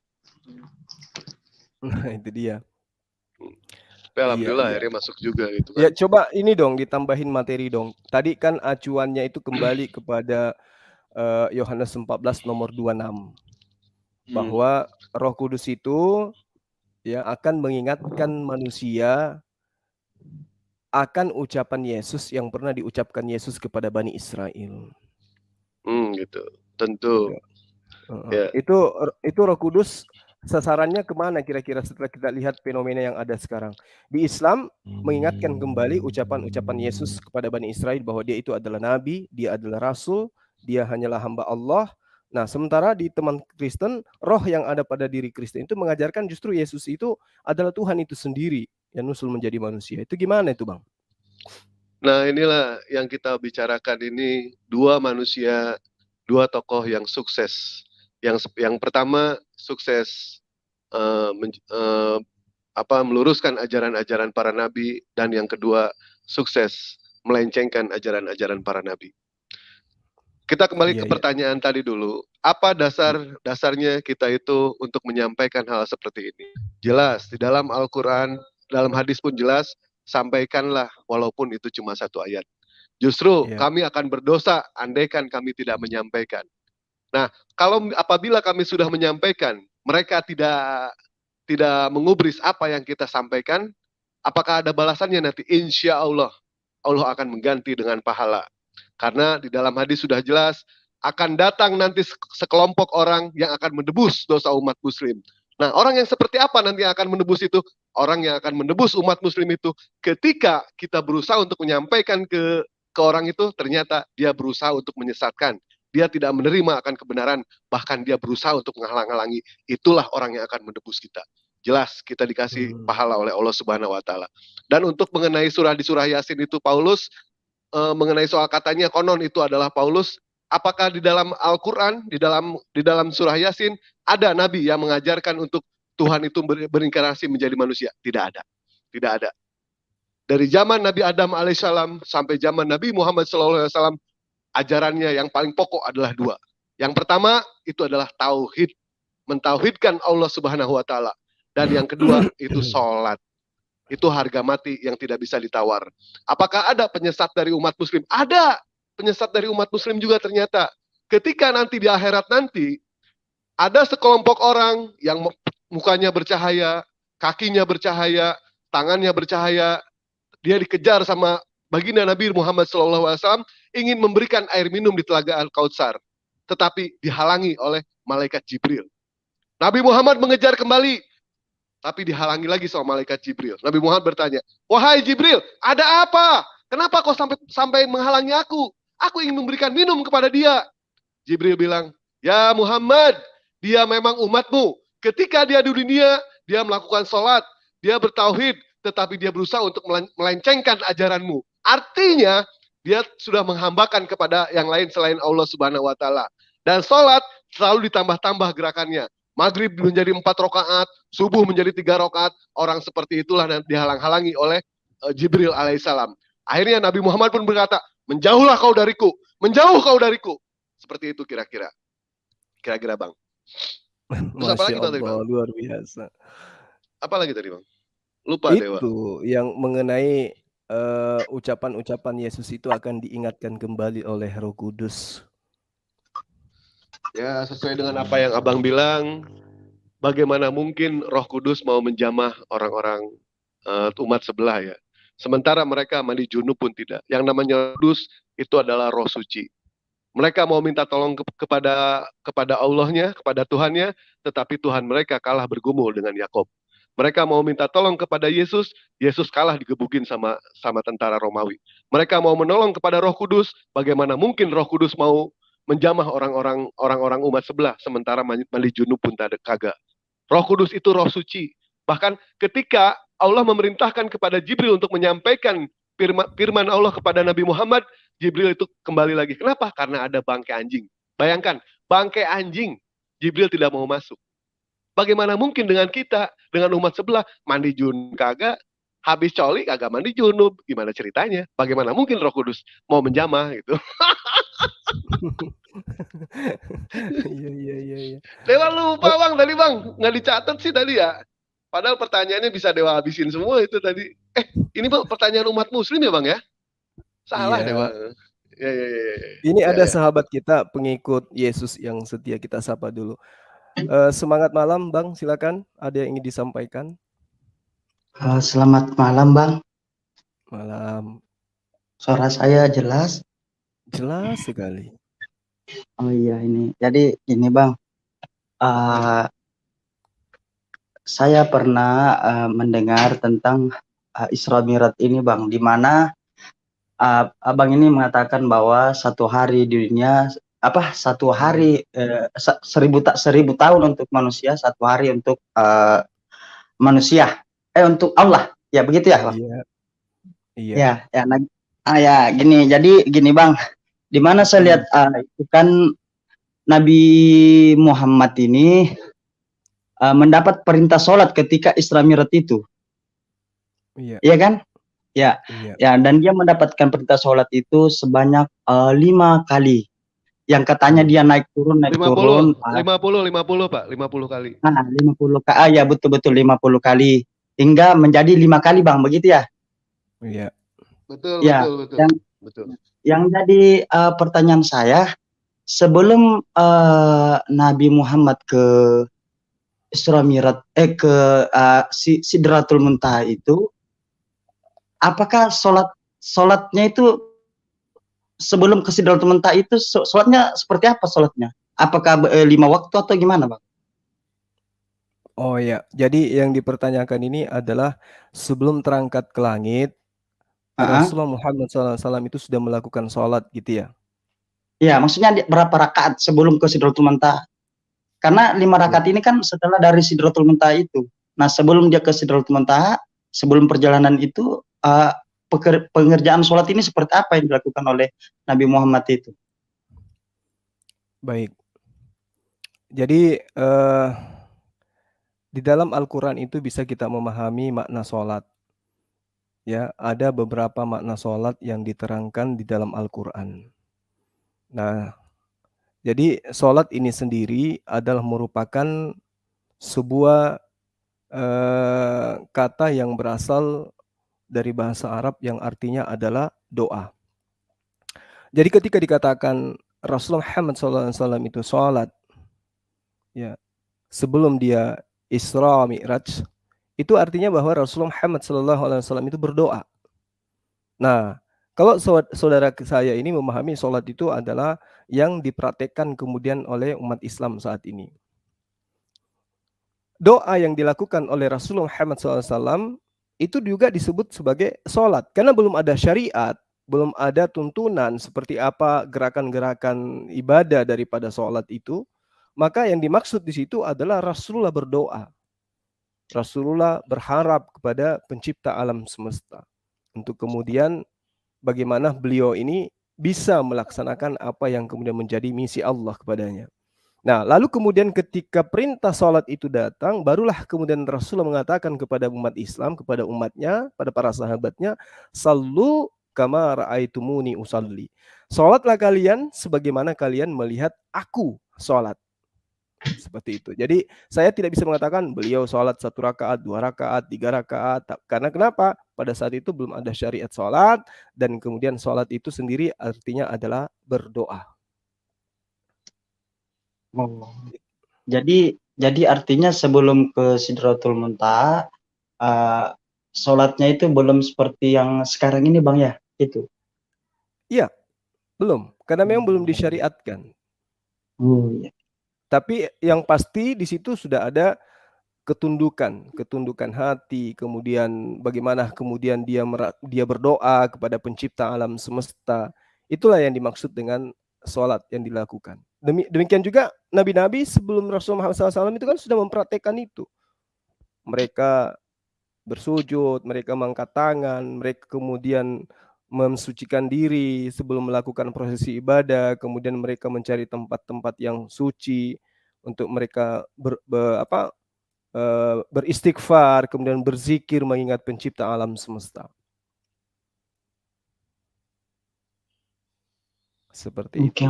Nah, itu dia. Tapi alhamdulillah akhirnya masuk juga gitu kan. Ya, coba ini dong ditambahin materi dong. Tadi kan acuannya itu kembali kepada Yohanes 14 nomor 26. Bahwa Roh Kudus itu ya akan mengingatkan manusia akan ucapan Yesus yang pernah diucapkan Yesus kepada Bani Israel. Gitu. Tentu. Ya. Itu Roh Kudus sasarannya kemana kira-kira setelah kita lihat fenomena yang ada sekarang? Di Islam mengingatkan kembali ucapan-ucapan Yesus kepada Bani Israel bahwa dia itu adalah nabi, dia adalah rasul, dia hanyalah hamba Allah. Nah, sementara di teman Kristen, roh yang ada pada diri Kristen itu mengajarkan justru Yesus itu adalah Tuhan itu sendiri yang nusul menjadi manusia. Itu gimana itu, Bang? Nah, inilah yang kita bicarakan ini, dua manusia, dua tokoh yang sukses. Yang pertama sukses meluruskan ajaran-ajaran para nabi, dan yang kedua sukses melencengkan ajaran-ajaran para nabi. Kita kembali ke pertanyaan tadi dulu. Apa dasarnya kita itu untuk menyampaikan hal seperti ini? Jelas, di dalam Al-Quran, dalam hadis pun jelas, sampaikanlah walaupun itu cuma satu ayat. Justru kami akan berdosa andaikan kami tidak menyampaikan. Nah, apabila kami sudah menyampaikan, mereka tidak mengubris apa yang kita sampaikan, apakah ada balasannya nanti? Insya Allah, Allah akan mengganti dengan pahala. Karena di dalam hadis sudah jelas, akan datang nanti sekelompok orang yang akan menebus dosa umat muslim. Nah, orang yang seperti apa nanti yang akan menebus itu? Orang yang akan menebus umat muslim itu ketika kita berusaha untuk menyampaikan ke orang itu, ternyata dia berusaha untuk menyesatkan. Dia tidak menerima akan kebenaran, bahkan dia berusaha untuk menghalang-halangi. Itulah orang yang akan menebus kita. Jelas kita dikasih pahala oleh Allah Subhanahu wa taala. Dan untuk mengenai di surah Yasin itu Paulus, mengenai soal katanya konon itu adalah Paulus, apakah di dalam Al-Quran, di dalam surah Yasin ada nabi yang mengajarkan untuk Tuhan itu berinkarnasi menjadi manusia? Tidak ada. Tidak ada. Dari zaman Nabi Adam alaihissalam sampai zaman Nabi Muhammad SAW, ajarannya yang paling pokok adalah dua. Yang pertama itu adalah tauhid, mentauhidkan Allah Subhanahu wa taala. Dan yang kedua itu sholat. Itu harga mati yang tidak bisa ditawar. Apakah ada penyesat dari umat muslim? Ada penyesat dari umat muslim juga ternyata. Ketika nanti di akhirat nanti, ada sekelompok orang yang mukanya bercahaya, kakinya bercahaya, tangannya bercahaya. Dia dikejar sama baginda Nabi Muhammad SAW, ingin memberikan air minum di telaga Al-Kautsar. Tetapi dihalangi oleh malaikat Jibril. Nabi Muhammad mengejar kembali, tapi dihalangi lagi sama malaikat Jibril. Nabi Muhammad bertanya, wahai Jibril, ada apa? Kenapa kau sampai menghalangi aku? Aku ingin memberikan minum kepada dia. Jibril bilang, ya Muhammad, dia memang umatmu. Ketika dia di dunia, dia melakukan sholat, dia bertauhid, tetapi dia berusaha untuk melencengkan ajaranmu. Artinya, dia sudah menghambakan kepada yang lain selain Allah Subhanahu wa taala. Dan sholat selalu ditambah-tambah gerakannya. Maghrib menjadi 4 rakaat, subuh menjadi 3 rakaat. Orang seperti itulah yang dihalang-halangi oleh Jibril alaihissalam. Akhirnya Nabi Muhammad pun berkata, menjauhlah kau dariku, menjauh kau dariku. Seperti itu kira-kira. Kira-kira Bang. Terus apa lagi Masya Bang tadi Bang? Allah, luar biasa. Apa lagi tadi Bang? Lupa Dewa. Itu yang mengenai ucapan-ucapan Yesus itu akan diingatkan kembali oleh Roh Kudus. Ya, sesuai dengan apa yang Abang bilang, bagaimana mungkin Roh Kudus mau menjamah orang-orang umat sebelah ya. Sementara mereka mandi junub pun tidak. Yang namanya Kudus itu adalah Roh Suci. Mereka mau minta tolong kepada Allahnya, kepada Tuhannya, tetapi Tuhan mereka kalah bergumul dengan Yakob. Mereka mau minta tolong kepada Yesus, Yesus kalah digebukin sama tentara Romawi. Mereka mau menolong kepada Roh Kudus, bagaimana mungkin Roh Kudus mau menjamah orang-orang umat sebelah, sementara mandi junub pun kagak. Roh Kudus itu Roh Suci. Bahkan ketika Allah memerintahkan kepada Jibril untuk menyampaikan firman Allah kepada Nabi Muhammad, Jibril itu kembali lagi. Kenapa? Karena ada bangkai anjing. Bayangkan, bangkai anjing, Jibril tidak mau masuk. Bagaimana mungkin dengan kita, dengan umat sebelah, mandi junub kagak, habis coli kagak mandi junub. Gimana ceritanya? Bagaimana mungkin Roh Kudus mau menjamah gitu? Iya. Dewa lupa Bang tadi Bang, nggak dicatat sih tadi ya. Padahal pertanyaannya bisa Dewa habisin semua itu tadi. Ini Bang pertanyaan umat muslim ya Bang ya? Salah Iya. Dewa. Ya. Ini ada sahabat kita pengikut Yesus yang setia, kita sapa dulu. Semangat malam Bang, silakan. Ada yang ingin disampaikan? Selamat malam Bang. Malam. Suara saya jelas? Jelas sekali. Oh iya ini. Jadi ini Bang. Saya pernah mendengar tentang Isra Mi'raj ini Bang, di mana Abang ini mengatakan bahwa satu hari di dunia, satu hari 1000 tahun untuk manusia, satu hari untuk manusia, untuk Allah, ya begitu ya Bang? Iya. Ya, gini, jadi gini Bang, di mana saya lihat itu kan Nabi Muhammad ini mendapat perintah sholat ketika Isra Mi'raj itu. Iya kan? Ya. Dan dia mendapatkan perintah sholat itu sebanyak 5 kali. Yang katanya dia naik turun 50 Pak, 50 kali. 50 kali. Ya betul 50 kali. Hingga menjadi 5 kali Bang, begitu ya? Iya. Betul. Yang jadi pertanyaan saya, sebelum Nabi Muhammad ke Isra Mi'raj ke Sidratul Muntaha itu, apakah sholatnya itu sebelum ke Sidratul Muntaha itu sholatnya seperti apa sholatnya? Apakah 5 waktu atau gimana Bang? Oh ya, jadi yang dipertanyakan ini adalah sebelum terangkat ke langit, Rasulullah Muhammad SAW itu sudah melakukan sholat gitu ya? Iya, maksudnya berapa rakaat sebelum ke Sidratul Muntaha? Karena 5 rakaat ini kan setelah dari Sidratul Muntaha itu. Nah, sebelum dia ke Sidratul Muntaha, sebelum perjalanan itu, pengerjaan sholat ini seperti apa yang dilakukan oleh Nabi Muhammad itu? Baik. Jadi, di dalam Al-Quran itu bisa kita memahami makna sholat. Ya, ada beberapa makna sholat yang diterangkan di dalam Al-Quran. Nah, jadi sholat ini sendiri adalah merupakan sebuah kata yang berasal dari bahasa Arab yang artinya adalah doa. Jadi ketika dikatakan Rasulullah Muhammad SAW itu sholat, ya, sebelum dia Isra Mi'raj, itu artinya bahwa Rasulullah Muhammad SAW itu berdoa. Nah, kalau saudara saya ini memahami sholat itu adalah yang dipraktekkan kemudian oleh umat Islam saat ini. Doa yang dilakukan oleh Rasulullah Muhammad SAW itu juga disebut sebagai sholat. Karena belum ada syariat, belum ada tuntunan seperti apa gerakan-gerakan ibadah daripada sholat itu, maka yang dimaksud di situ adalah Rasulullah berdoa. Rasulullah berharap kepada pencipta alam semesta untuk kemudian bagaimana beliau ini bisa melaksanakan apa yang kemudian menjadi misi Allah kepadanya. Nah, lalu kemudian ketika perintah sholat itu datang, barulah kemudian Rasulullah mengatakan kepada umat Islam, kepada umatnya, pada para sahabatnya, sallu kama ra'aitumuni usalli. Sholatlah kalian sebagaimana kalian melihat aku sholat. Seperti itu. Jadi saya tidak bisa mengatakan beliau sholat 1 rakaat, 2 rakaat, 3 rakaat. Karena kenapa? Pada saat itu belum ada syariat sholat, dan kemudian sholat itu sendiri artinya adalah berdoa. Oh. Jadi artinya sebelum ke Sidratul Muntaha, sholatnya itu belum seperti yang sekarang ini Bang ya, itu? Iya, belum. Karena memang belum disyariatkan. Oh iya. Tapi yang pasti di situ sudah ada ketundukan hati, kemudian bagaimana kemudian dia berdoa kepada pencipta alam semesta. Itulah yang dimaksud dengan sholat yang dilakukan. Demikian juga nabi-nabi sebelum Rasulullah SAW itu kan sudah mempraktekkan itu. Mereka bersujud, mereka mengangkat tangan, mereka kemudian mensucikan diri sebelum melakukan prosesi ibadah, kemudian mereka mencari tempat-tempat yang suci untuk mereka beristighfar, kemudian berzikir mengingat pencipta alam semesta. Seperti itu.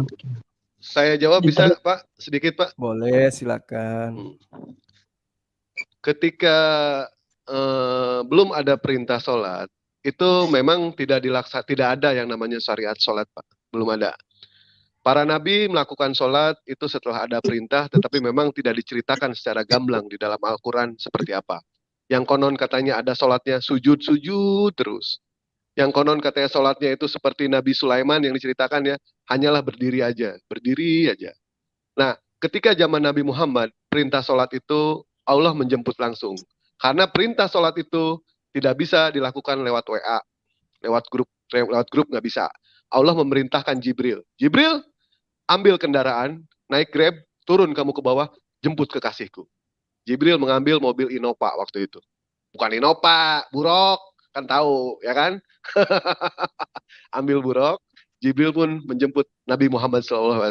Saya jawab bisa Pak? Sedikit Pak? Boleh, silakan. Ketika belum ada perintah sholat, itu memang tidak ada yang namanya syariat sholat Pak. Belum ada. Para nabi melakukan sholat itu setelah ada perintah, tetapi memang tidak diceritakan secara gamblang di dalam Al-Quran seperti apa. Yang konon katanya ada sholatnya sujud terus. Yang konon katanya sholatnya itu seperti Nabi Sulaiman yang diceritakan ya, hanyalah berdiri aja. Nah, ketika zaman Nabi Muhammad, perintah sholat itu Allah menjemput langsung. Karena perintah sholat itu tidak bisa dilakukan lewat WA, lewat grup nggak bisa. Allah memerintahkan Jibril. Jibril, ambil kendaraan, naik Grab, turun kamu ke bawah, jemput kekasihku. Jibril mengambil mobil Innova waktu itu. Bukan Innova, Buruk, kan tahu, ya kan? Ambil Buruk, Jibril pun menjemput Nabi Muhammad SAW.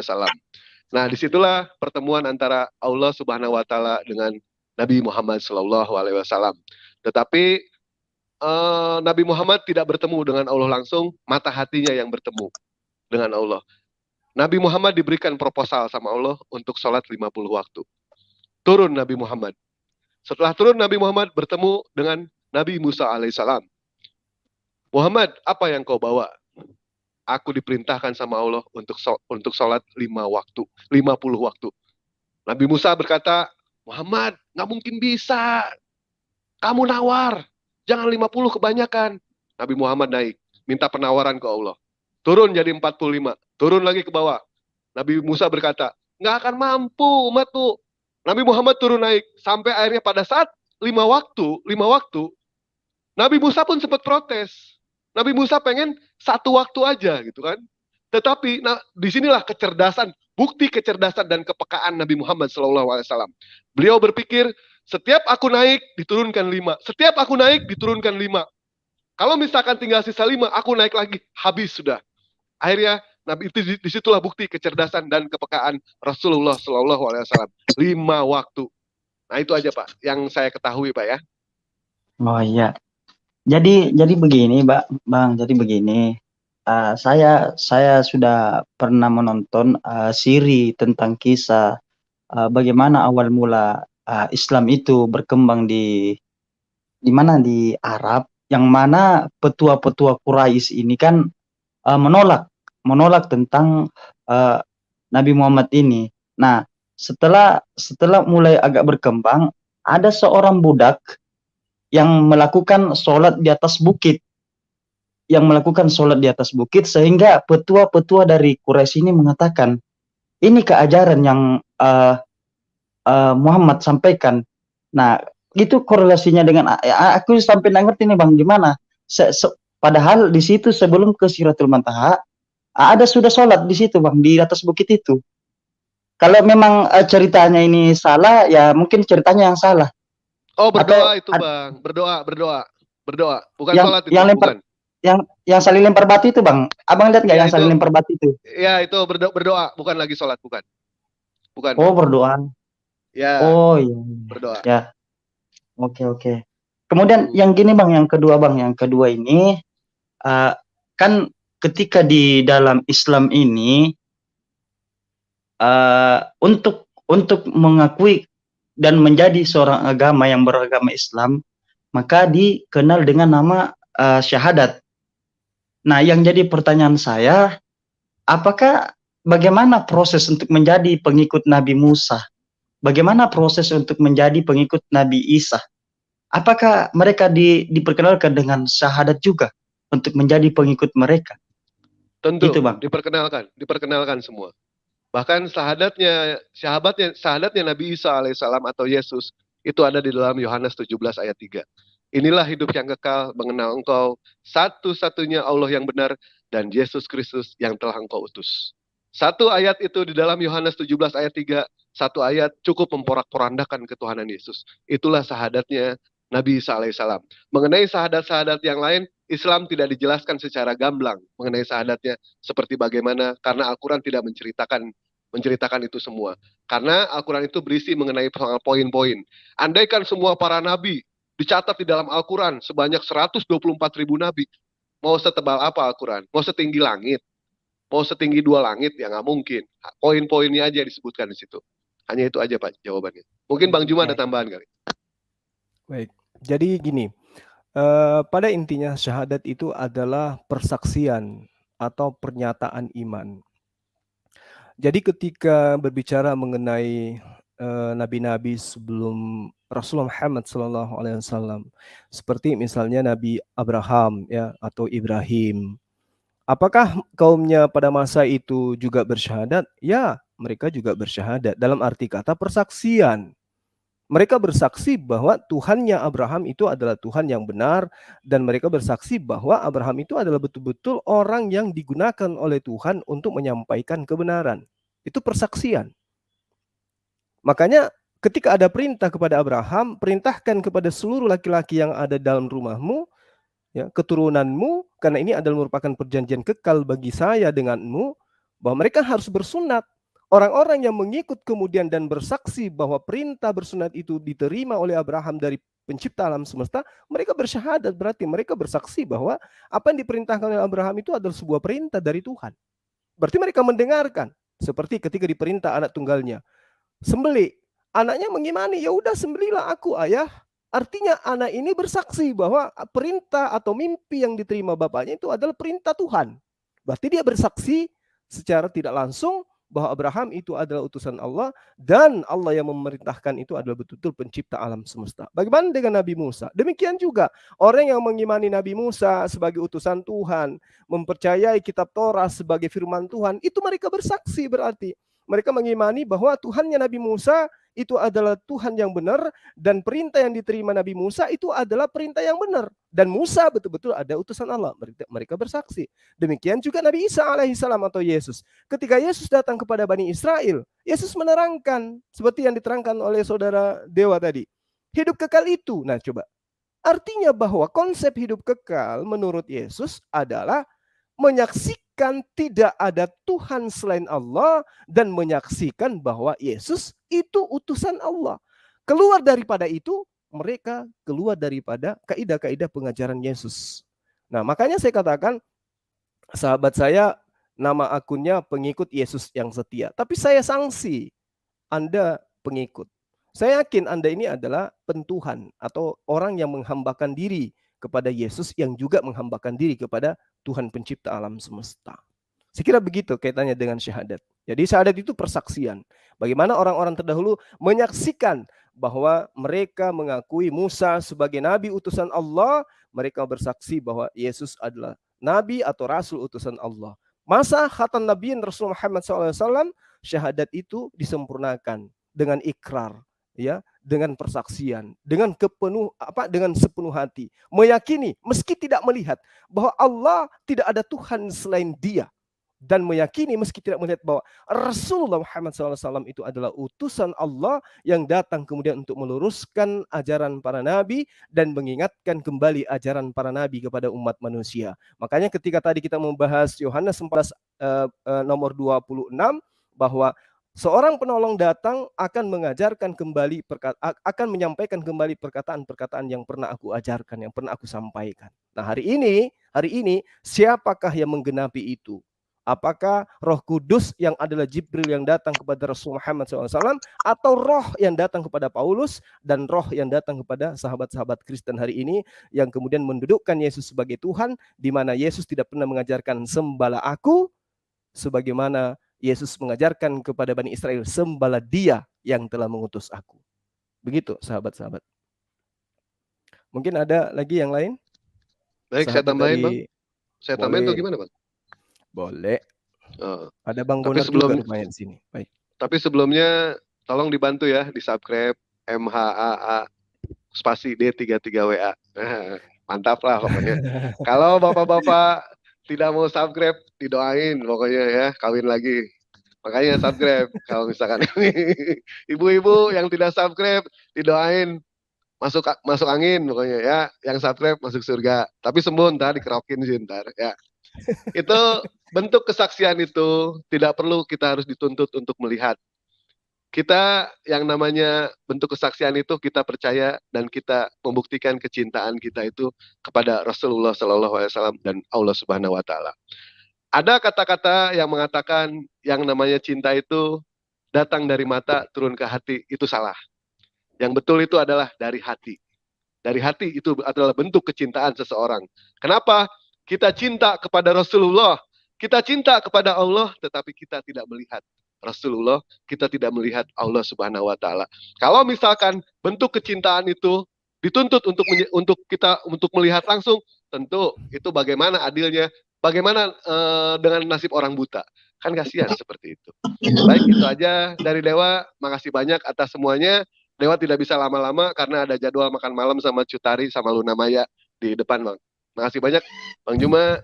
Nah, disitulah pertemuan antara Allah Subhanahu Wa Taala dengan Nabi Muhammad SAW. Tetapi Nabi Muhammad tidak bertemu dengan Allah langsung, mata hatinya yang bertemu dengan Allah. Nabi Muhammad diberikan proposal sama Allah untuk sholat 50 waktu. Turun Nabi Muhammad. Setelah turun Nabi Muhammad bertemu dengan Nabi Musa alaihissalam. Muhammad, apa yang kau bawa? Aku diperintahkan sama Allah untuk sholat 50 waktu. Nabi Musa berkata, Muhammad, nggak mungkin bisa. Kamu nawar. Jangan 50 kebanyakan. Nabi Muhammad naik. Minta penawaran ke Allah. Turun jadi 45. Turun lagi ke bawah. Nabi Musa berkata, nggak akan mampu umatmu. Nabi Muhammad turun naik. Sampai akhirnya pada saat 5 waktu, Nabi Musa pun sempat protes. Nabi Musa pengen 1 waktu aja gitu kan. Tetapi disinilah kecerdasan, bukti kecerdasan dan kepekaan Nabi Muhammad SAW. Beliau berpikir, setiap aku naik diturunkan 5. Setiap aku naik diturunkan 5. Kalau misalkan tinggal sisa 5, aku naik lagi, habis sudah. Akhirnya Nabi itu disitulah bukti kecerdasan dan kepekaan Rasulullah SAW. 5 waktu. Nah itu aja Pak, yang saya ketahui Pak ya. Oh iya. Jadi begini, Bang. Jadi begini. Saya sudah pernah menonton siri tentang kisah bagaimana awal mula Islam itu berkembang di mana di Arab, yang mana petua-petua Quraisy ini kan menolak tentang Nabi Muhammad ini. Nah, setelah mulai agak berkembang, ada seorang budak yang melakukan sholat di atas bukit. Sehingga petua-petua dari Quraisy ini mengatakan, ini keajaran yang Muhammad sampaikan. Nah, itu korelasinya dengan aku sampai nggak ngerti nih Bang, gimana? Padahal di situ sebelum ke Sidratul Muntaha ada sudah sholat di situ Bang, di atas bukit itu. Kalau memang ceritanya ini salah, ya mungkin ceritanya yang salah. Oh, berdoa itu Bang, berdoa. Bukan sholat itu, yang lempar, bukan. Yang saling lempar batu itu Bang. Abang lihat nggak yang saling lempar batu itu? Ya, itu berdoa, bukan lagi sholat, bukan. Oh, berdoa. Ya. Oh iya. Berdoa. Ya. Oke. Kemudian yang gini Bang, yang kedua Bang, ini kan ketika di dalam Islam ini untuk mengakui dan menjadi seorang agama yang beragama Islam, maka dikenal dengan nama syahadat. Nah, yang jadi pertanyaan saya, bagaimana proses untuk menjadi pengikut Nabi Musa? Bagaimana proses untuk menjadi pengikut Nabi Isa? Apakah mereka diperkenalkan dengan syahadat juga untuk menjadi pengikut mereka? Tentu, Gitu, Bang. diperkenalkan semua. Bahkan sahadatnya Nabi Isa alaihissalam atau Yesus itu ada di dalam Yohanes 17 ayat 3. Inilah hidup yang kekal, mengenal engkau satu-satunya Allah yang benar dan Yesus Kristus yang telah engkau utus. Satu ayat itu di dalam Yohanes 17 ayat 3, satu ayat cukup memporak-porandakan ketuhanan Yesus. Itulah sahadatnya Nabi Isa alaihissalam. Mengenai sahadat-sahadat yang lain, Islam tidak dijelaskan secara gamblang mengenai sahadatnya seperti bagaimana, karena Al-Quran tidak menceritakan itu semua. Karena Al-Quran itu berisi mengenai poin-poin. Andaikan semua para nabi dicatat di dalam Al-Quran sebanyak 124.000 nabi, mau setebal apa Al-Quran? Mau setinggi langit? Mau setinggi 2 langit? Ya nggak mungkin. Poin-poinnya aja disebutkan di situ. Hanya itu aja Pak jawabannya. Mungkin Bang Juma ada tambahan kali. Baik, jadi gini, pada intinya syahadat itu adalah persaksian atau pernyataan iman. Jadi ketika berbicara mengenai nabi-nabi sebelum Rasulullah Muhammad SAW, seperti misalnya Nabi Abraham ya atau Ibrahim, apakah kaumnya pada masa itu juga bersyahadat? Ya, mereka juga bersyahadat dalam arti kata persaksian. Mereka bersaksi bahwa Tuhannya Abraham itu adalah Tuhan yang benar, dan mereka bersaksi bahwa Abraham itu adalah betul-betul orang yang digunakan oleh Tuhan untuk menyampaikan kebenaran. Itu persaksian. Makanya ketika ada perintah kepada Abraham, perintahkan kepada seluruh laki-laki yang ada dalam rumahmu, ya, keturunanmu, karena ini adalah merupakan perjanjian kekal bagi saya denganmu, bahwa mereka harus bersunat. Orang-orang yang mengikut kemudian dan bersaksi bahwa perintah bersunat itu diterima oleh Abraham dari pencipta alam semesta, mereka bersyahadat, berarti mereka bersaksi bahwa apa yang diperintahkan oleh Abraham itu adalah sebuah perintah dari Tuhan. Berarti mereka mendengarkan, seperti ketika diperintah anak tunggalnya, sembelih. Anaknya mengimani, ya udah sembelihlah aku ayah. Artinya anak ini bersaksi bahwa perintah atau mimpi yang diterima bapaknya itu adalah perintah Tuhan. Berarti dia bersaksi secara tidak langsung bahwa Abraham itu adalah utusan Allah dan Allah yang memerintahkan itu adalah betul-betul pencipta alam semesta. Bagaimana dengan Nabi Musa? Demikian juga orang yang mengimani Nabi Musa sebagai utusan Tuhan, mempercayai kitab Torah sebagai firman Tuhan, itu mereka bersaksi berarti. Mereka mengimani bahwa Tuhannya Nabi Musa itu adalah Tuhan yang benar, dan perintah yang diterima Nabi Musa itu adalah perintah yang benar. Dan Musa betul-betul ada utusan Allah. Mereka bersaksi. Demikian juga Nabi Isa alaihissalam atau Yesus. Ketika Yesus datang kepada Bani Israel, Yesus menerangkan seperti yang diterangkan oleh saudara Dewa tadi. Hidup kekal itu. Nah coba. Artinya bahwa konsep hidup kekal menurut Yesus adalah menyaksikan tidak ada Tuhan selain Allah dan menyaksikan bahwa Yesus itu utusan Allah. Keluar daripada itu, mereka keluar daripada kaidah-kaidah pengajaran Yesus. Nah, makanya saya katakan, sahabat saya nama akunnya pengikut Yesus yang setia. Tapi saya sanksi Anda pengikut. Saya yakin Anda ini adalah pentuhan atau orang yang menghambakan diri kepada Yesus yang juga menghambakan diri kepada Tuhan pencipta alam semesta. Saya kira begitu kaitannya dengan syahadat. Jadi syahadat itu persaksian. Bagaimana orang-orang terdahulu menyaksikan bahwa mereka mengakui Musa sebagai nabi utusan Allah, mereka bersaksi bahwa Yesus adalah nabi atau rasul utusan Allah. Masa khatan Nabiin Rasulullah Muhammad SAW, syahadat itu disempurnakan dengan ikrar, ya, dengan persaksian, dengan sepenuh hati, meyakini meski tidak melihat bahwa Allah tidak ada Tuhan selain Dia, dan meyakini meski tidak melihat bahwa Rasulullah Muhammad SAW itu adalah utusan Allah yang datang kemudian untuk meluruskan ajaran para nabi dan mengingatkan kembali ajaran para nabi kepada umat manusia. Makanya ketika tadi kita membahas Yohanes 14 nomor 26 bahwa seorang penolong datang akan mengajarkan kembali, akan menyampaikan kembali perkataan-perkataan yang pernah aku ajarkan, yang pernah aku sampaikan. Nah hari ini siapakah yang menggenapi itu? Apakah Roh Kudus yang adalah Jibril yang datang kepada Rasul Muhammad SAW, atau roh yang datang kepada Paulus dan roh yang datang kepada sahabat-sahabat Kristen hari ini yang kemudian mendudukkan Yesus sebagai Tuhan, di mana Yesus tidak pernah mengajarkan sembahlah aku, sebagaimana Yesus mengajarkan kepada Bani Israel, sembahlah Dia yang telah mengutus aku. Begitu sahabat-sahabat. Mungkin ada lagi yang lain? Baik, saya Sahabat tambahin, dari... Bang. Saya tambahin tuh Boleh. gimana, Bang? Boleh. Oh. Ada Bang Tapi Bonar juga lumayan sini. Baik. Tapi sebelumnya tolong dibantu ya di subscribe MHAA spasi D33WA. Mantap lah pokoknya. Kalau bapak-bapak tidak mau subscribe, didoain pokoknya ya, kawin lagi. Makanya subscribe. Kalau misalkan ibu-ibu yang tidak subscribe, didoain masuk angin pokoknya ya. Yang subscribe masuk surga. Tapi sembuh ntar dikerokin sih ntar ya. Itu bentuk kesaksian itu tidak perlu kita harus dituntut untuk melihat. Kita yang namanya bentuk kesaksian itu kita percaya dan kita membuktikan kecintaan kita itu kepada Rasulullah SAW dan Allah Subhanahu Wa Taala. Ada kata-kata yang mengatakan yang namanya cinta itu datang dari mata turun ke hati, itu salah. Yang betul itu adalah dari hati. Dari hati itu adalah bentuk kecintaan seseorang. Kenapa? Kita cinta kepada Rasulullah, kita cinta kepada Allah, tetapi kita tidak melihat Rasulullah, kita tidak melihat Allah Subhanahu Wa Taala. Kalau misalkan bentuk kecintaan itu dituntut untuk melihat langsung, tentu itu bagaimana adilnya, bagaimana dengan nasib orang buta? Kan kasihan seperti itu. Baik, itu aja dari Dewa. Makasih banyak atas semuanya. Dewa tidak bisa lama-lama karena ada jadwal makan malam sama Cutari sama Luna Maya di depan, Bang. Makasih banyak, Bang Juma.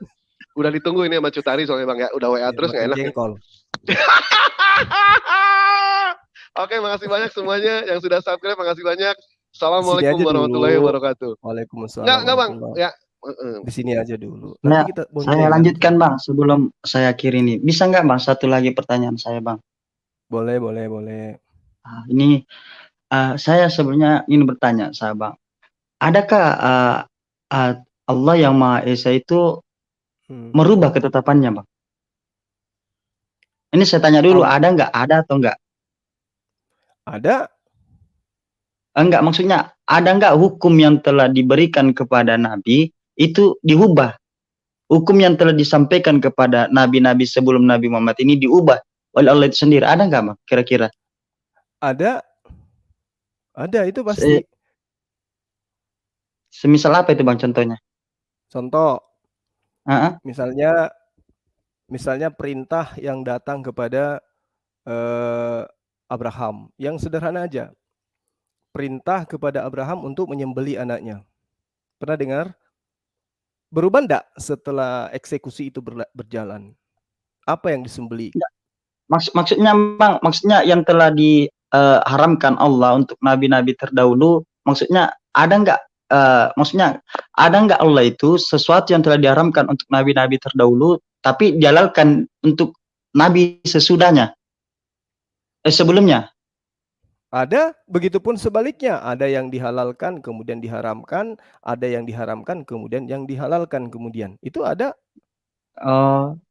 Udah ditunggu ini sama Cutari soalnya, Bang ya. Udah WA terus nggak enak. Jengkol. Oke, makasih banyak semuanya yang sudah subscribe. Makasih banyak. Assalamualaikum warahmatullahi wabarakatuh. Waalaikumsalam. Nggak Bang. Ya. Di sini aja dulu. Nah, Nanti kita saya lanjutkan Bang sebelum saya akhiri ini. Bisa nggak Bang satu lagi pertanyaan saya Bang? Boleh. Nah, ini saya sebenarnya ingin bertanya, sahabat. Adakah Allah yang Maha Esa itu merubah ketetapannya, Bang? Ini saya tanya dulu, ada nggak? Ada atau nggak? Ada. Enggak, maksudnya ada nggak hukum yang telah diberikan kepada Nabi itu diubah? Hukum yang telah disampaikan kepada nabi-nabi sebelum Nabi Muhammad ini diubah oleh Allah itu sendiri. Ada nggak, Bang? Kira-kira? Ada, itu pasti. Semisal apa itu Bang contohnya? Contoh, misalnya perintah yang datang kepada Abraham, yang sederhana aja. Perintah kepada Abraham untuk menyembelih anaknya. Pernah dengar? Berubah enggak setelah eksekusi itu berjalan? Apa yang disembelih? Maksudnya Bang, maksudnya yang telah diharamkan Allah untuk nabi-nabi terdahulu, maksudnya ada nggak? Maksudnya ada nggak Allah itu sesuatu yang telah diharamkan untuk nabi-nabi terdahulu, tapi dihalalkan untuk nabi sesudahnya, sebelumnya? Ada, begitupun sebaliknya. Ada yang dihalalkan kemudian diharamkan, ada yang diharamkan kemudian yang dihalalkan kemudian. Itu ada.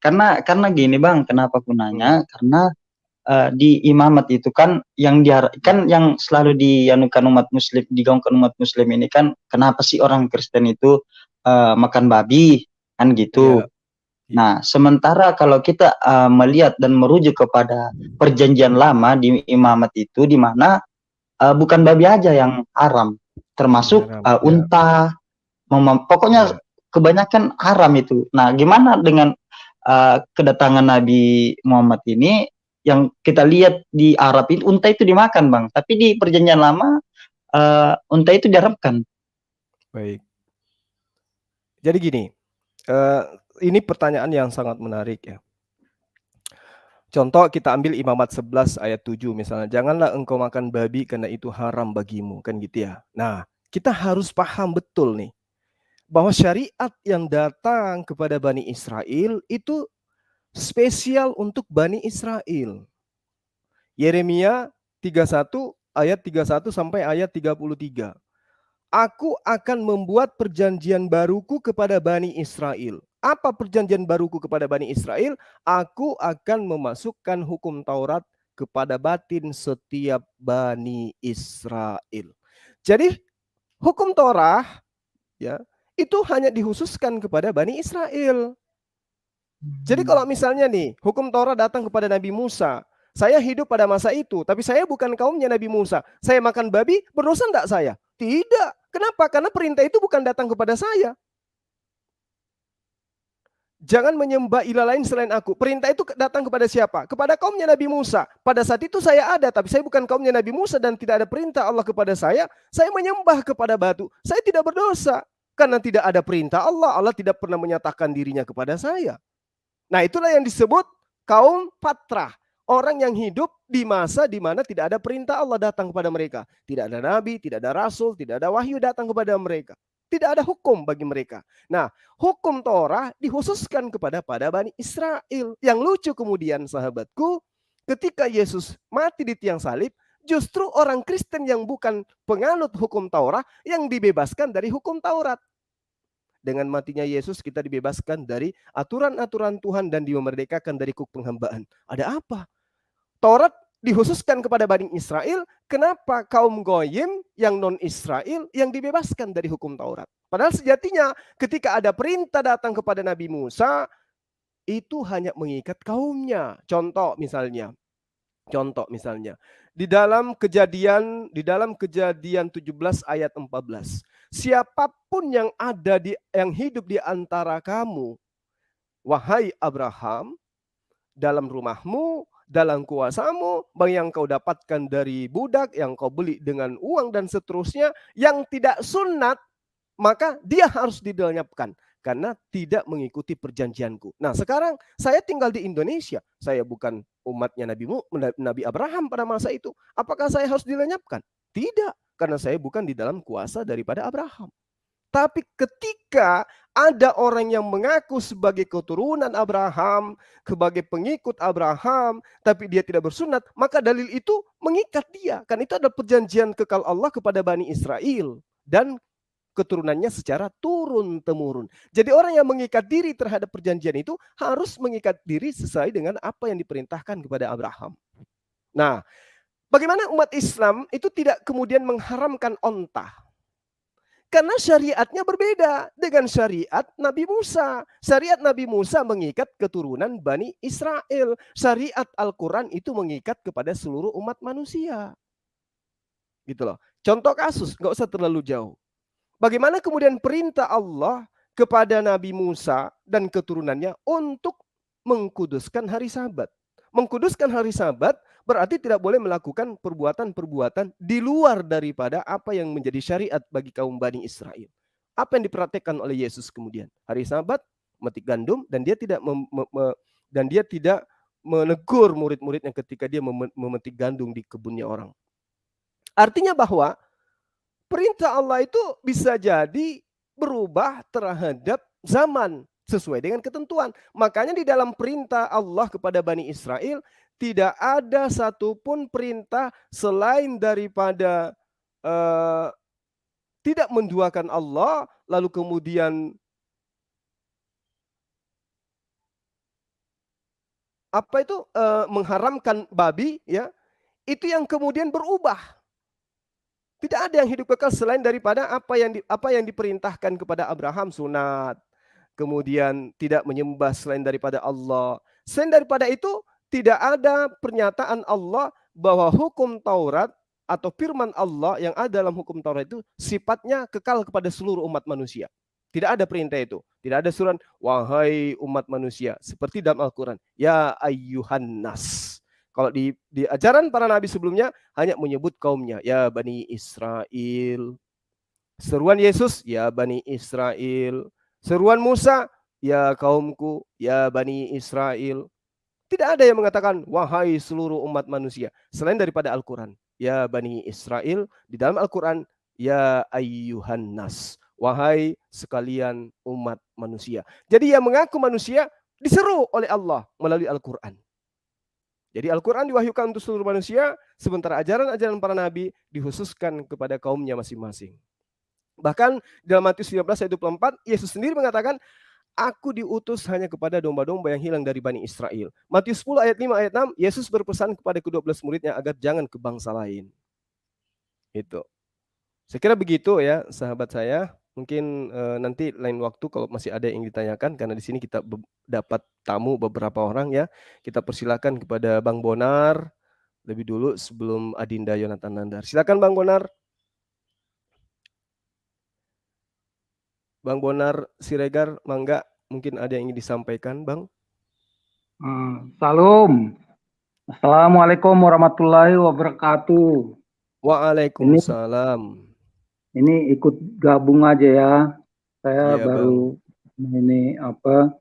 Karena gini Bang, kenapa aku nanya? Karena di imamat itu kan yang yang selalu dianukan umat muslim, digaungkan umat muslim ini kan, kenapa sih orang Kristen itu makan babi kan gitu. Nah, sementara kalau kita melihat dan merujuk kepada perjanjian lama di imamat itu, di mana bukan babi aja yang haram, termasuk unta, pokoknya kebanyakan haram itu. Nah, gimana dengan kedatangan Nabi Muhammad ini yang kita lihat di Arab itu, unta itu dimakan Bang, tapi di perjanjian lama unta itu diharamkan. Baik. Jadi gini, ini pertanyaan yang sangat menarik ya. Contoh kita ambil Imamat 11 ayat 7 misalnya, janganlah engkau makan babi karena itu haram bagimu, kan gitu ya. Nah, kita harus paham betul nih, bahwa syariat yang datang kepada Bani Israel itu spesial untuk Bani Israel. Yeremia 31 ayat 31 sampai ayat 33. Aku akan membuat perjanjian baruku kepada Bani Israel. Apa perjanjian baruku kepada Bani Israel? Aku akan memasukkan hukum Taurat kepada batin setiap Bani Israel. Jadi hukum Torah ya itu hanya dikhususkan kepada Bani Israel. Jadi kalau misalnya nih hukum Taurat datang kepada Nabi Musa, saya hidup pada masa itu, tapi saya bukan kaumnya Nabi Musa. Saya makan babi, berdosa enggak saya? Tidak. Kenapa? Karena perintah itu bukan datang kepada saya. Jangan menyembah ilah lain selain aku. Perintah itu datang kepada siapa? Kepada kaumnya Nabi Musa. Pada saat itu saya ada, tapi saya bukan kaumnya Nabi Musa dan tidak ada perintah Allah kepada saya. Saya menyembah kepada batu. Saya tidak berdosa. Karena tidak ada perintah Allah. Allah tidak pernah menyatakan dirinya kepada saya. Nah, itulah yang disebut kaum patrah. Orang yang hidup di masa di mana tidak ada perintah Allah datang kepada mereka. Tidak ada nabi, tidak ada rasul, tidak ada wahyu datang kepada mereka. Tidak ada hukum bagi mereka. Nah, hukum Torah dikhususkan kepada Bani Israel. Yang lucu kemudian sahabatku, ketika Yesus mati di tiang salib, justru orang Kristen yang bukan penganut hukum Taurat yang dibebaskan dari hukum Taurat. Dengan matinya Yesus kita dibebaskan dari aturan-aturan Tuhan dan dimerdekakan dari kuk penghambaan. Ada apa? Taurat dikhususkan kepada Bani Israel, kenapa kaum Goyim yang non-Israel yang dibebaskan dari hukum Taurat? Padahal sejatinya ketika ada perintah datang kepada Nabi Musa, itu hanya mengikat kaumnya. Contoh misalnya, di dalam kejadian 17 ayat 14. Siapapun yang hidup di antara kamu, wahai Abraham, dalam rumahmu, dalam kuasamu, yang kau dapatkan dari budak, yang kau beli dengan uang dan seterusnya, yang tidak sunat, maka dia harus dilenyapkan karena tidak mengikuti perjanjianku. Nah, sekarang saya tinggal di Indonesia. Saya bukan umatnya Nabi Abraham pada masa itu. Apakah saya harus dilenyapkan? Tidak, karena saya bukan di dalam kuasa daripada Abraham. Tapi ketika ada orang yang mengaku sebagai keturunan Abraham, sebagai pengikut Abraham, tapi dia tidak bersunat, maka dalil itu mengikat dia. Kan itu adalah perjanjian kekal Allah kepada Bani Israel dan keturunannya secara turun-temurun. Jadi orang yang mengikat diri terhadap perjanjian itu harus mengikat diri sesuai dengan apa yang diperintahkan kepada Abraham. Nah, bagaimana umat Islam itu tidak kemudian mengharamkan onta? Karena syariatnya berbeda dengan syariat Nabi Musa. Syariat Nabi Musa mengikat keturunan Bani Israel. Syariat Al-Quran itu mengikat kepada seluruh umat manusia. Gitu loh. Contoh kasus, nggak usah terlalu jauh. Bagaimana kemudian perintah Allah kepada Nabi Musa dan keturunannya untuk mengkuduskan hari Sabat. Mengkuduskan hari Sabat berarti tidak boleh melakukan perbuatan-perbuatan di luar daripada apa yang menjadi syariat bagi kaum Bani Israel. Apa yang diperhatikan oleh Yesus kemudian? Hari Sabat memetik gandum dan dia tidak menegur murid-muridnya ketika dia memetik gandum di kebunnya orang. Artinya bahwa perintah Allah itu bisa jadi berubah terhadap zaman sesuai dengan ketentuan. Makanya di dalam perintah Allah kepada Bani Israel tidak ada satupun perintah selain daripada tidak menduakan Allah, lalu kemudian mengharamkan babi, ya, itu yang kemudian berubah. Tidak ada yang hidup kekal selain daripada apa yang diperintahkan kepada Abraham, sunat. Kemudian tidak menyembah selain daripada Allah. Selain daripada itu, tidak ada pernyataan Allah bahwa hukum Taurat atau firman Allah yang ada dalam hukum Taurat itu sifatnya kekal kepada seluruh umat manusia. Tidak ada perintah itu. Tidak ada surat, wahai umat manusia. Seperti dalam Al-Quran. Ya ayyuhan nas. Kalau di ajaran para nabi sebelumnya hanya menyebut kaumnya, ya Bani Israel. Seruan Yesus, ya Bani Israel. Seruan Musa, ya kaumku, ya Bani Israel. Tidak ada yang mengatakan, wahai seluruh umat manusia. Selain daripada Al-Quran, ya Bani Israel. Di dalam Al-Quran, ya ayyuhan nas. Wahai sekalian umat manusia. Jadi yang mengaku manusia diseru oleh Allah melalui Al-Quran. Jadi Al-Quran diwahyukan untuk seluruh manusia, sementara ajaran-ajaran para nabi dikhususkan kepada kaumnya masing-masing. Bahkan dalam Matius 15 ayat 24, Yesus sendiri mengatakan, Aku diutus hanya kepada domba-domba yang hilang dari Bani Israel. Matius 10 ayat 5 ayat 6, Yesus berpesan kepada ke-12 muridnya agar jangan ke bangsa lain. Itu. Saya kira begitu ya, sahabat saya. Mungkin nanti lain waktu kalau masih ada yang ditanyakan, karena di sini kita dapat tamu beberapa orang ya. Kita persilakan kepada Bang Bonar lebih dulu sebelum Adinda Yonatan Nandar. Silakan Bang Bonar. Bang Bonar Siregar, mangga, mungkin ada yang ingin disampaikan, Bang. Salam. Assalamualaikum warahmatullahi wabarakatuh. Waalaikumsalam. Ini ikut gabung aja ya. Saya Iya, baru ini apa?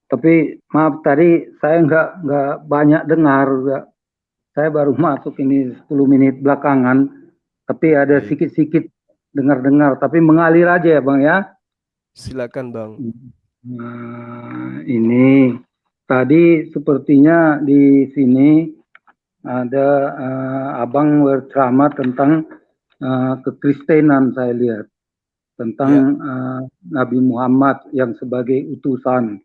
Tapi maaf tadi saya nggak banyak dengar. Saya baru masuk ini 10 menit belakangan. Tapi ada sedikit-sedikit dengar-dengar. Tapi mengalir aja ya Bang ya. Silakan Bang. Nah, ini tadi sepertinya di sini ada Abang berceramah tentang kekristenan, saya lihat tentang Nabi Muhammad yang sebagai utusan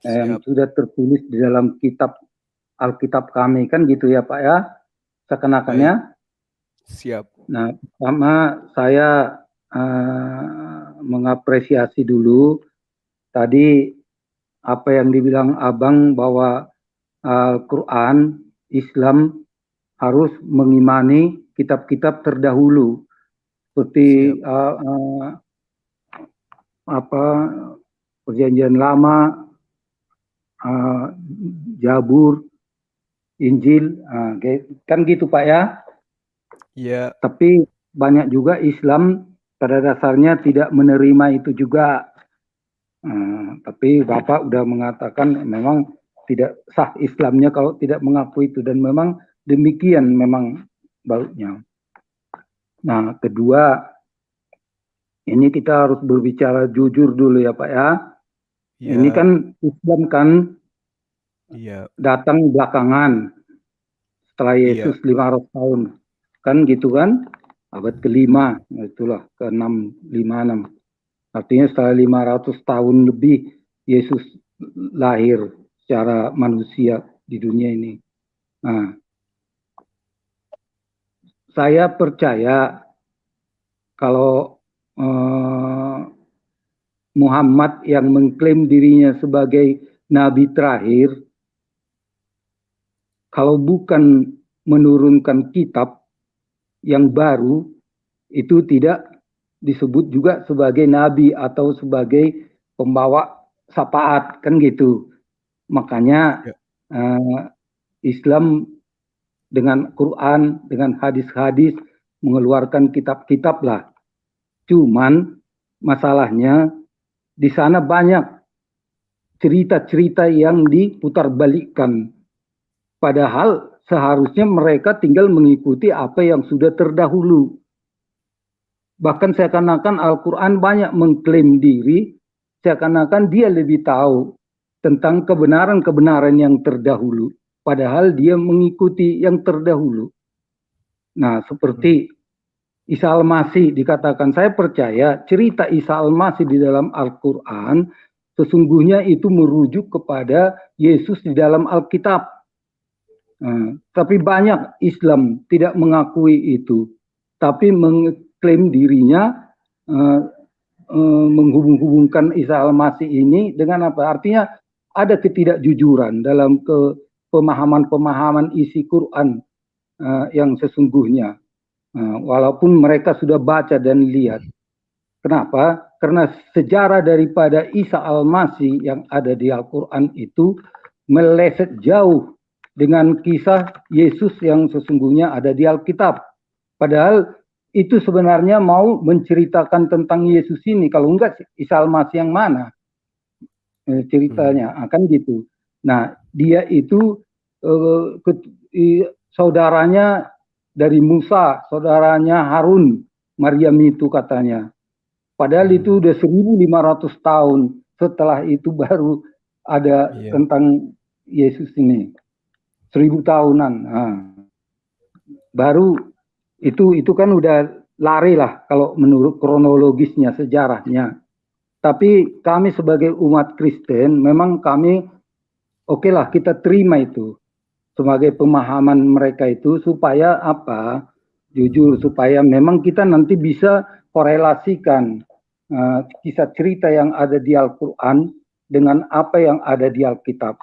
yang sudah tertulis di dalam kitab Alkitab kami, kan gitu ya Pak ya, seakan-akannya. Siap. Nah, pertama saya mengapresiasi dulu tadi apa yang dibilang Abang bahwa Al-Quran Islam harus mengimani kitab-kitab terdahulu seperti Perjanjian Lama, Zabur, Injil, kan gitu Pak ya. Iya. Tapi banyak juga Islam pada dasarnya tidak menerima itu juga. Tapi Bapak udah mengatakan memang tidak sah Islamnya kalau tidak mengakui itu, dan memang demikian memang bautnya. Nah, kedua, ini kita harus berbicara jujur dulu ya Pak ya. Ini kan Islam kan datang belakangan setelah Yesus 500 tahun. Kan gitu kan? Abad ke-5, itulah ke-656. Artinya setelah 500 tahun lebih Yesus lahir secara manusia di dunia ini. Nah, saya percaya kalau Muhammad yang mengklaim dirinya sebagai nabi terakhir, kalau bukan menurunkan kitab yang baru, itu tidak disebut juga sebagai nabi atau sebagai pembawa syafaat, kan gitu. Makanya Islam dengan Quran, dengan hadis-hadis mengeluarkan kitab-kitab lah. Cuman masalahnya di sana banyak cerita-cerita yang diputarbalikkan. Padahal seharusnya mereka tinggal mengikuti apa yang sudah terdahulu. Bahkan seakan-akan Al-Quran banyak mengklaim diri, seakan-akan dia lebih tahu tentang kebenaran-kebenaran yang terdahulu. Padahal dia mengikuti yang terdahulu. Nah, seperti Isa Al-Masih dikatakan, saya percaya cerita Isa Al-Masih di dalam Al-Quran sesungguhnya itu merujuk kepada Yesus di dalam Alkitab. Tapi banyak Islam tidak mengakui itu, tapi mengklaim dirinya menghubung-hubungkan Isa Al-Masih ini dengan apa? Artinya ada ketidakjujuran dalam pemahaman-pemahaman isi Quran yang sesungguhnya. Walaupun mereka sudah baca dan lihat. Kenapa? Karena sejarah daripada Isa Al-Masih yang ada di Al-Quran itu meleset jauh dengan kisah Yesus yang sesungguhnya ada di Alkitab. Padahal itu sebenarnya mau menceritakan tentang Yesus ini. Kalau enggak, Isa Al-Masih yang mana ceritanya? Akan gitu. Nah, dia itu saudaranya dari Musa, saudaranya Harun, Maryam itu katanya. Padahal itu udah 1500 tahun setelah itu baru ada tentang Yesus ini. 1000 tahunan. Nah, baru itu kan udah lari lah kalau menurut kronologisnya, sejarahnya. Tapi kami sebagai umat Kristen, memang kami oke lah kita terima itu sebagai pemahaman mereka itu supaya apa? Jujur, supaya memang kita nanti bisa korelasikan kisah cerita yang ada di Al-Quran dengan apa yang ada di Alkitab.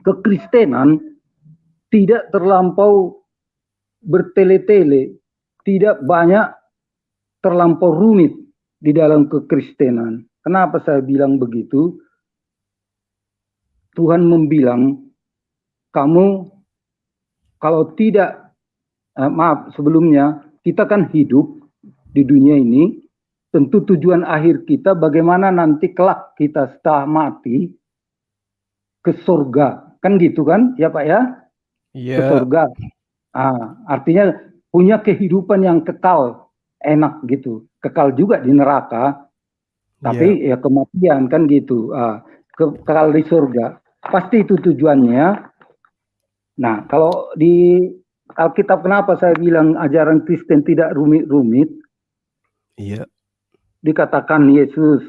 Kekristenan tidak terlampau bertele-tele, tidak banyak terlampau rumit di dalam kekristenan. Kenapa saya bilang begitu? Tuhan membilang, kamu kalau tidak, maaf sebelumnya, kita kan hidup di dunia ini, tentu tujuan akhir kita bagaimana nanti kelak kita setelah mati ke surga. Kan gitu kan, ya Pak ya? Iya. Ke surga. Artinya punya kehidupan yang kekal, enak gitu. Kekal juga di neraka, tapi ya kematian kan gitu. Kekal di surga. Pasti itu tujuannya. Nah, kalau di Alkitab kenapa saya bilang ajaran Kristen tidak rumit-rumit? Iya. Dikatakan Yesus,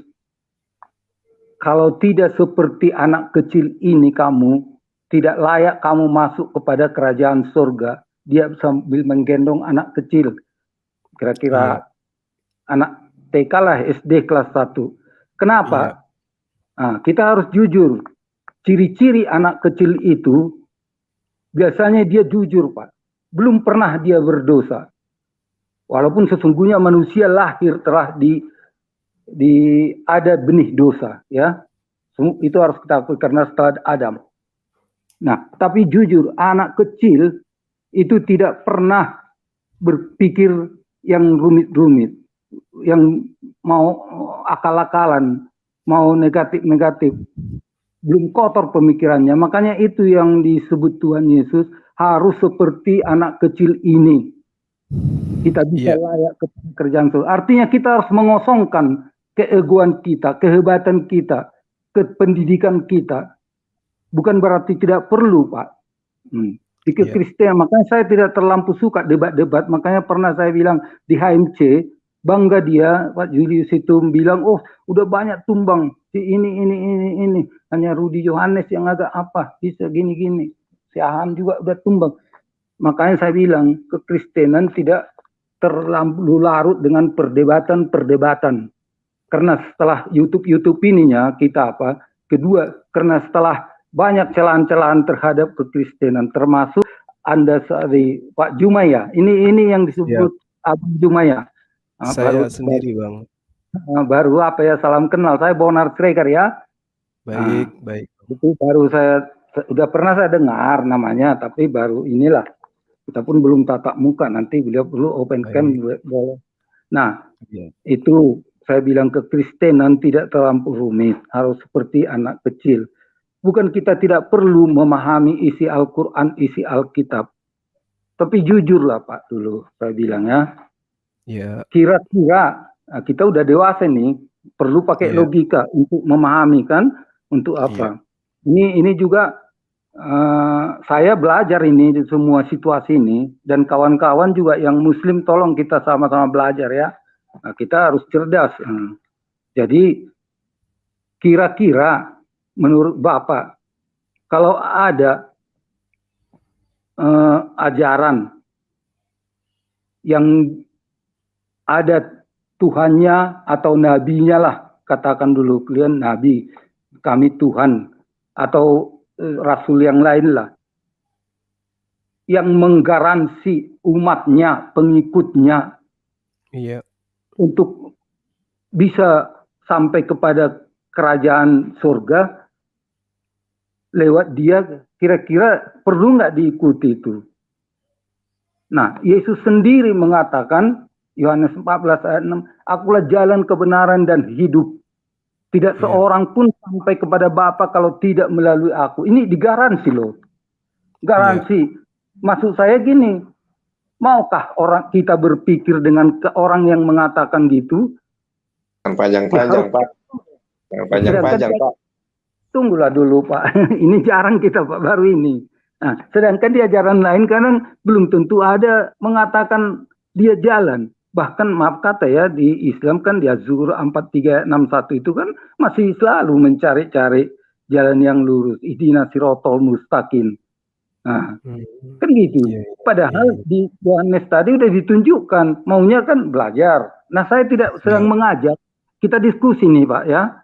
kalau tidak seperti anak kecil ini kamu, tidak layak kamu masuk kepada kerajaan surga. Dia sambil menggendong anak kecil. Kira-kira anak TK lah, SD kelas 1. Kenapa? Kita harus jujur. Ciri-ciri anak kecil itu, biasanya dia jujur, Pak. Belum pernah dia berdosa. Walaupun sesungguhnya manusia lahir telah ada benih dosa, ya. Itu harus kita akui karena setelah Adam. Nah, tapi jujur, anak kecil itu tidak pernah berpikir yang rumit-rumit, yang mau akal-akalan, mau negatif-negatif. Belum kotor pemikirannya. Makanya itu yang disebut Tuhan Yesus, harus seperti anak kecil ini. Kita bisa layak ke pekerjaan surga. Artinya kita harus mengosongkan keegoan kita, kehebatan kita, kependidikan kita. Bukan berarti tidak perlu, Pak. Di Kristen, makanya saya tidak terlampau suka debat-debat. Makanya pernah saya bilang di HMC, bangga dia, Pak Julius itu bilang, oh udah banyak tumbang. Ini. Hanya Rudi Yohanes yang agak apa, bisa gini-gini. Si Ahan juga udah tumbang. Makanya saya bilang, kekristenan tidak terlalu larut dengan perdebatan-perdebatan. Karena setelah YouTube ininya, kita apa? Kedua, karena setelah banyak celaan-celaan terhadap kekristenan, termasuk Anda dari Pak Jumaya. Ini yang disebut Abu Jumaya. Saya sendiri, Bang. Baru apa ya, salam kenal. Saya Bonar Sregar ya. Baik. Itu baru udah pernah saya dengar namanya, tapi baru inilah. Kita pun belum tatap muka, nanti beliau perlu open cam boleh. Nah, itu saya bilang kekristenan tidak terlampau rumit, harus seperti anak kecil. Bukan kita tidak perlu memahami isi Al-Quran, isi Alkitab. Tapi jujurlah Pak dulu, saya bilang ya. Kira-kira kita udah dewasa nih, perlu pakai logika untuk memahami kan, untuk apa. Ini juga saya belajar ini di semua situasi ini, dan kawan-kawan juga yang Muslim tolong kita sama-sama belajar ya. Nah, kita harus cerdas. Jadi kira-kira menurut Bapak, kalau ada ajaran yang ada Tuhannya atau nabinya lah, katakan dulu kalian nabi, kami Tuhan, atau rasul yang lain lah, yang menggaransi umatnya, pengikutnya, untuk bisa sampai kepada kerajaan surga lewat dia, kira-kira perlu nggak diikuti itu? Nah, Yesus sendiri mengatakan, Yohanes 14 ayat 6, akulah jalan kebenaran dan hidup. Tidak seorang pun sampai kepada Bapa kalau tidak melalui aku. Ini digaransi loh. Garansi. Maksud saya gini, maukah orang kita berpikir dengan orang yang mengatakan gitu? Panjang-panjang, Pak. Panjang-panjang, Pak. Tunggulah dulu, Pak. Ini jarang kita, Pak, baru ini. Nah, sedangkan di ajaran lain kadang belum tentu ada mengatakan dia jalan. Bahkan maaf kata ya, di Islam kan di Az-Zuhr 4361 itu kan masih selalu mencari-cari jalan yang lurus. Ihdinas siratal mustaqim. Nah, kan gitu. Padahal di Yohanes tadi udah ditunjukkan, maunya kan belajar. Nah, saya tidak sedang mengajak, kita diskusi nih Pak ya.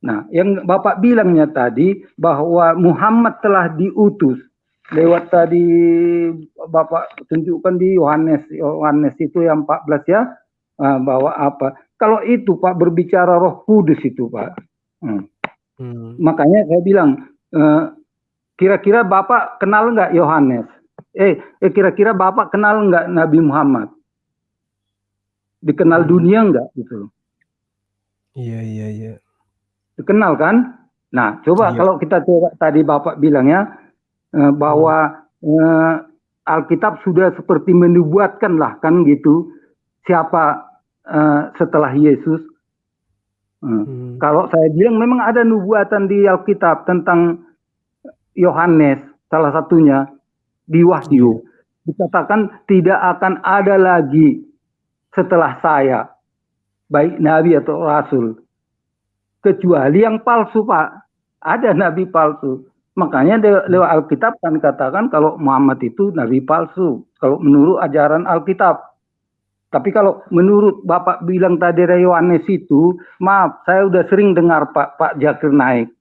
Nah, yang Bapak bilangnya tadi bahwa Muhammad telah diutus lewat tadi Bapak tunjukkan di Yohanes itu yang 14 ya, bahwa apa? Kalau itu Pak berbicara Roh Kudus itu Pak. Makanya saya bilang, kira-kira Bapak kenal nggak Yohanes? Kira-kira Bapak kenal nggak Nabi Muhammad? Dikenal dunia nggak gitu? Iya. Dikenal kan? Nah, coba kalau kita coba tadi Bapak bilang ya, bahwa Alkitab sudah seperti menubuatkan lah kan gitu siapa setelah Yesus. Kalau saya bilang memang ada nubuatan di Alkitab tentang Yohanes, salah satunya di Wahyu dikatakan tidak akan ada lagi setelah saya baik nabi atau rasul kecuali yang palsu Pak. Ada nabi palsu. Makanya lewat Alkitab kan katakan kalau Muhammad itu nabi palsu. Kalau menurut ajaran Alkitab. Tapi kalau menurut Bapak bilang tadi Yohanes itu, maaf, saya udah sering dengar Pak Zakir Naik.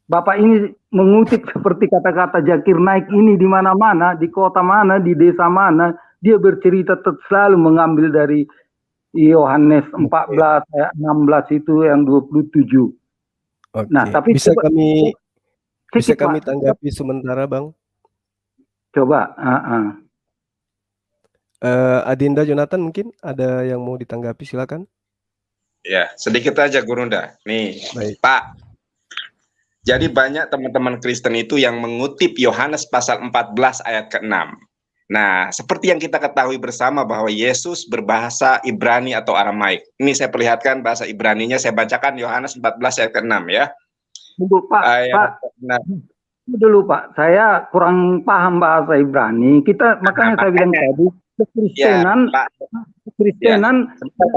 Bapak ini mengutip seperti kata-kata Zakir Naik ini di mana-mana, di kota mana, di desa mana, dia bercerita selalu mengambil dari Yohanes 14 ayat 16 itu yang 27. Nah, tapi bisa coba, kami tanggapi sementara, Bang? Coba. Adinda Jonathan mungkin ada yang mau ditanggapi, silakan. Ya, sedikit aja Gurunda. Nih, Pak. Jadi banyak teman-teman Kristen itu yang mengutip Yohanes pasal 14 ayat ke-6. Nah, seperti yang kita ketahui bersama bahwa Yesus berbahasa Ibrani atau Aramaik. Ini saya perlihatkan bahasa Ibraninya, saya bacakan Yohanes 14 ayat ke-6 ya. Tunggu Pak, dulu Pak, saya kurang paham bahasa Ibrani. Makanya saya bilang tadi, Kekristenan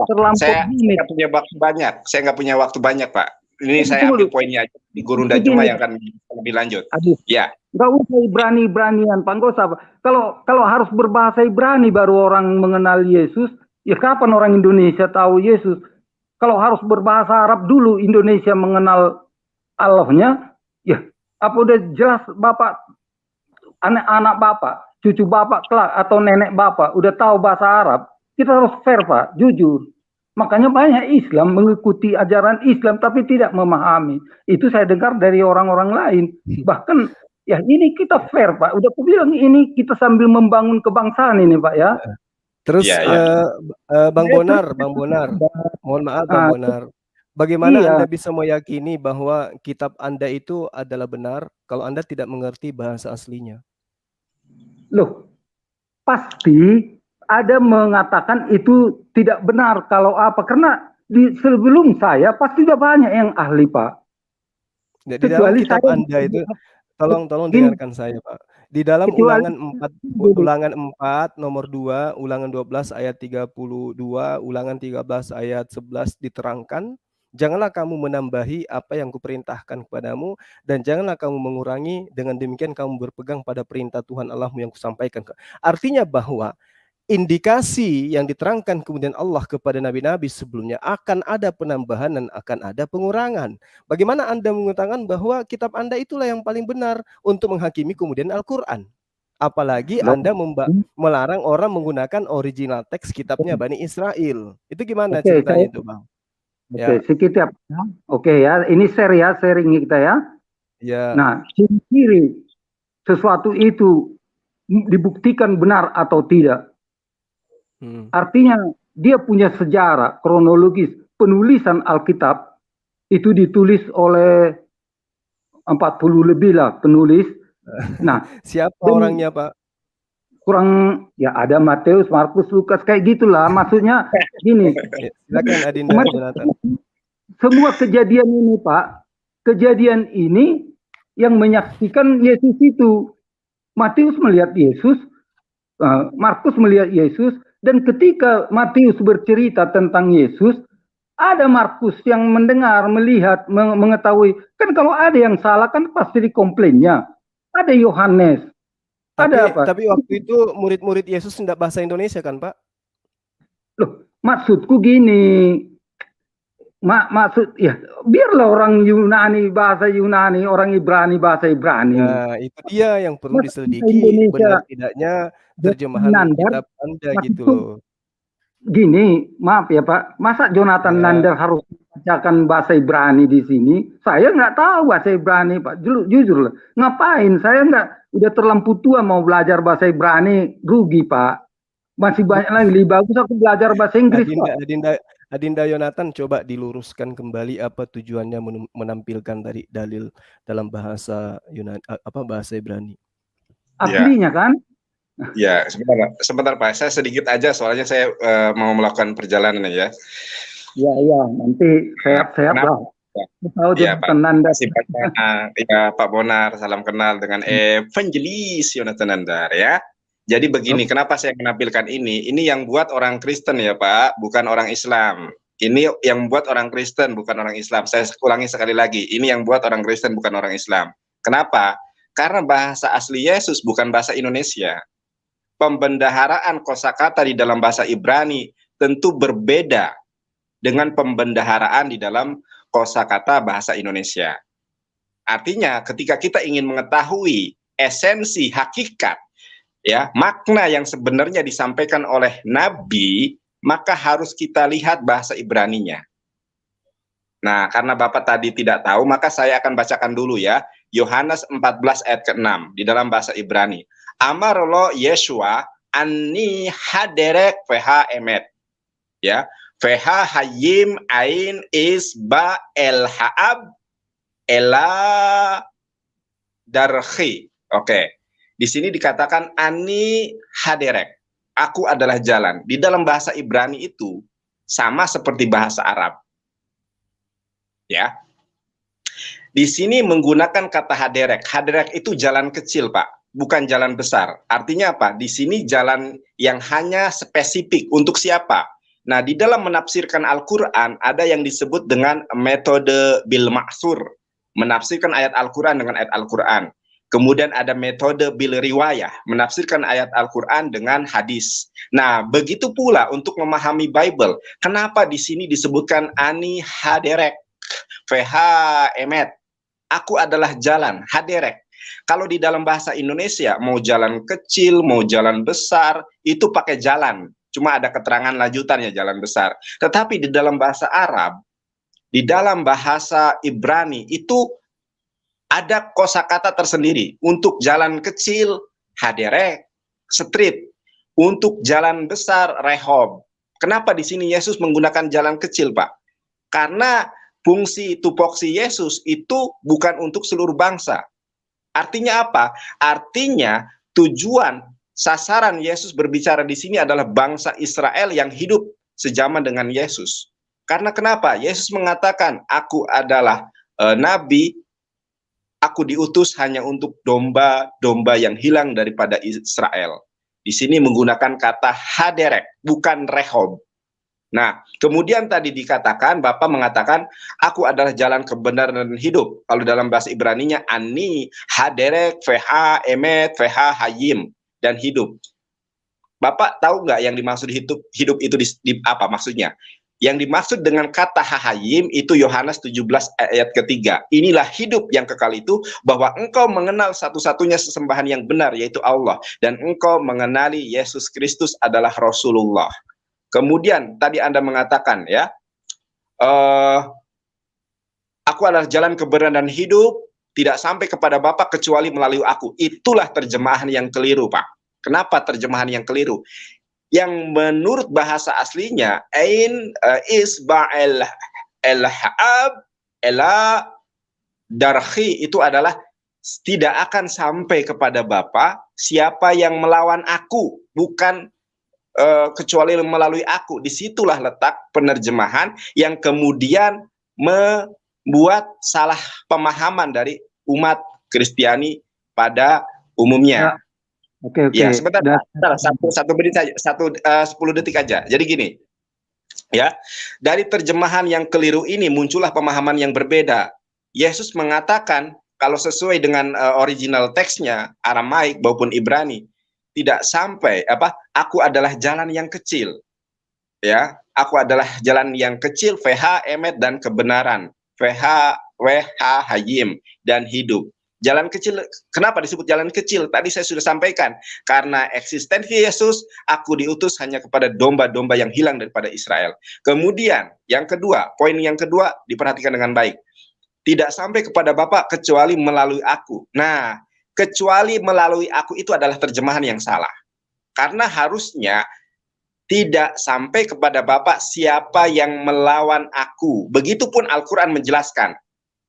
terlampau. Saya nggak punya waktu banyak. Saya nggak punya waktu banyak, Pak. Ini saya ambil poinnya aja di Gurunda cuma yang akan lebih lanjut. Ya. Nggak usah Ibrani-Ibranian, Pak. Nggak usah. Kalau harus berbahasa Ibrani baru orang mengenal Yesus, ya kapan orang Indonesia tahu Yesus? Kalau harus berbahasa Arab dulu Indonesia mengenal Allahnya, ya apa udah jelas Bapak, anak-anak Bapak, cucu Bapak kelak atau nenek Bapak udah tahu bahasa Arab, kita harus fair Pak, jujur. Makanya banyak Islam mengikuti ajaran Islam tapi tidak memahami. Itu saya dengar dari orang-orang lain. Bahkan ya ini kita fair Pak. Udah aku bilang ini kita sambil membangun kebangsaan ini Pak ya. Terus Bang Bonar, mohon maaf Bang Bonar. Bagaimana Anda bisa meyakini bahwa kitab Anda itu adalah benar kalau Anda tidak mengerti bahasa aslinya? Loh, pasti ada mengatakan itu tidak benar kalau apa, karena sebelum saya pasti sudah banyak yang ahli Pak. Di dalam kitab Anda itu, tolong dengarkan saya Pak. Di dalam ulangan 4 nomor 2, ulangan 12 ayat 32, ulangan 13 ayat 11 diterangkan, janganlah kamu menambahi apa yang kuperintahkan kepadamu, dan janganlah kamu mengurangi, dengan demikian kamu berpegang pada perintah Tuhan Allahmu yang kusampaikan. Artinya bahwa indikasi yang diterangkan kemudian Allah kepada nabi-nabi sebelumnya akan ada penambahan dan akan ada pengurangan. Bagaimana Anda mengatakan bahwa kitab Anda itulah yang paling benar untuk menghakimi kemudian Al-Quran? Apalagi Anda melarang orang menggunakan original teks kitabnya Bani Israel. Itu gimana ceritanya itu Bang? Sekitar. Ya, ini sharing kita ya. Nah, ciri sesuatu itu dibuktikan benar atau tidak. Artinya dia punya sejarah kronologis. Penulisan Alkitab itu ditulis oleh 40 lebih lah penulis. Nah, siapa orangnya Pak? Kurang ya, ada Matius, Markus, Lukas kayak gitulah. Maksudnya gini. Silakan Adinda Jonathan. Semua kejadian ini Pak, kejadian ini yang menyaksikan Yesus itu. Matius melihat Yesus, Markus melihat Yesus, Dan ketika Matius bercerita tentang Yesus, ada Markus yang mendengar, melihat, mengetahui. Kan kalau ada yang salah kan pasti dikomplainnya. Ada Yohanes. Ada apa? Tapi waktu itu murid-murid Yesus tidak bahasa Indonesia kan, Pak? Loh, maksudku gini. Maksud ya biarlah orang Yunani bahasa Yunani, orang Ibrani bahasa Ibrani. Nah, itu dia yang perlu diselidiki, benar tidaknya terjemahan kitab Anda gitu loh. Gini, maaf ya Pak, masa Jonathan Nander harus bacakan bahasa Ibrani di sini? Saya nggak tahu bahasa Ibrani, Pak. Jujur lah, ngapain? Saya udah terlampau tua mau belajar bahasa Ibrani, rugi Pak. Masih banyak lagi, lebih bagus aku belajar bahasa Inggris. Adinda Yonatan, coba diluruskan kembali apa tujuannya menampilkan tadi dalil dalam bahasa Yunani, bahasa Ibrani. Aslinya kan? Ya, sebentar Pak. Saya sedikit aja, soalnya saya mau melakukan perjalanan ya. Iya, nanti sehat-sehat lah. Ya, Pak. Ya, Pak Bonar, salam kenal dengan Evangelis Yonatan Nandar ya. Jadi begini, kenapa saya menampilkan ini? Ini yang buat orang Kristen ya Pak, bukan orang Islam. Ini yang buat orang Kristen, bukan orang Islam. Saya ulangi sekali lagi, ini yang buat orang Kristen, bukan orang Islam. Kenapa? Karena bahasa asli Yesus bukan bahasa Indonesia. Pembendaharaan kosakata di dalam bahasa Ibrani tentu berbeda dengan pembendaharaan di dalam kosakata bahasa Indonesia. Artinya, ketika kita ingin mengetahui esensi hakikat, ya, makna yang sebenarnya disampaikan oleh Nabi, maka harus kita lihat bahasa Ibraninya. Nah, karena Bapak tadi tidak tahu, maka saya akan bacakan dulu ya, Yohanes 14 ayat ke-6 di dalam bahasa Ibrani. Amar lo Yeshua anni haderek veha emet. Ya, veha hayim ain is ba el haab ela darhi. Oke. Di sini dikatakan ani haderek, aku adalah jalan. Di dalam bahasa Ibrani itu sama seperti bahasa Arab. Ya. Di sini menggunakan kata haderek. Haderek itu jalan kecil, Pak, bukan jalan besar. Artinya apa? Di sini jalan yang hanya spesifik untuk siapa? Nah, di dalam menafsirkan Al-Qur'an ada yang disebut dengan metode bil ma'sur, menafsirkan ayat Al-Qur'an dengan ayat Al-Qur'an. Kemudian ada metode bil riwayah, menafsirkan ayat Al-Qur'an dengan hadis. Nah, begitu pula untuk memahami Bible. Kenapa di sini disebutkan ani haderek, veha emet? Aku adalah jalan, haderek. Kalau di dalam bahasa Indonesia, mau jalan kecil, mau jalan besar, itu pakai jalan. Cuma ada keterangan lanjutannya jalan besar. Tetapi di dalam bahasa Arab, di dalam bahasa Ibrani, itu ada kosakata tersendiri. Untuk jalan kecil, haderek, street. Untuk jalan besar, rehob. Kenapa di sini Yesus menggunakan jalan kecil, Pak? Karena fungsi tupoksi Yesus itu bukan untuk seluruh bangsa. Artinya apa? Artinya tujuan sasaran Yesus berbicara di sini adalah bangsa Israel yang hidup sejaman dengan Yesus. Karena kenapa? Yesus mengatakan, aku adalah nabi, aku diutus hanya untuk domba-domba yang hilang daripada Israel. Di sini menggunakan kata haderek, bukan rehob. Nah, kemudian tadi dikatakan, Bapak mengatakan, aku adalah jalan kebenaran dan hidup. Kalau dalam bahasa Ibraninya, ani, haderek, veha, emet, veha, hayim, dan hidup. Bapak tahu nggak yang dimaksud hidup itu apa maksudnya? Yang dimaksud dengan kata hahayim itu Yohanes 17 ayat ketiga. Inilah hidup yang kekal itu, bahwa engkau mengenal satu-satunya sesembahan yang benar, yaitu Allah. Dan engkau mengenali Yesus Kristus adalah Rasulullah. Kemudian tadi Anda mengatakan ya, aku adalah jalan kebenaran dan hidup, tidak sampai kepada Bapa kecuali melalui aku. Itulah terjemahan yang keliru, Pak. Kenapa terjemahan yang keliru? Yang menurut bahasa aslinya ain isba'el el-ha'ab ela darhi, itu adalah tidak akan sampai kepada Bapa siapa yang melawan aku, bukan kecuali melalui aku. Disitulah letak penerjemahan yang kemudian membuat salah pemahaman dari umat Kristiani pada umumnya. Oke. Ya, sebentar, satu menit saja, 10 detik aja. Jadi gini, ya, dari terjemahan yang keliru ini muncullah pemahaman yang berbeda. Yesus mengatakan kalau sesuai dengan original teksnya Aramaik maupun Ibrani, tidak sampai aku adalah jalan yang kecil. Ya, aku adalah jalan yang kecil, VH, emet, dan kebenaran. VH, WH, hayim, dan hidup. Jalan kecil, kenapa disebut jalan kecil? Tadi saya sudah sampaikan, karena eksistensi Yesus, aku diutus hanya kepada domba-domba yang hilang daripada Israel. Kemudian, yang kedua, poin yang kedua, diperhatikan dengan baik. Tidak sampai kepada Bapa kecuali melalui aku. Nah, kecuali melalui aku itu adalah terjemahan yang salah. Karena harusnya tidak sampai kepada Bapa siapa yang melawan aku. Begitupun Al-Quran menjelaskan.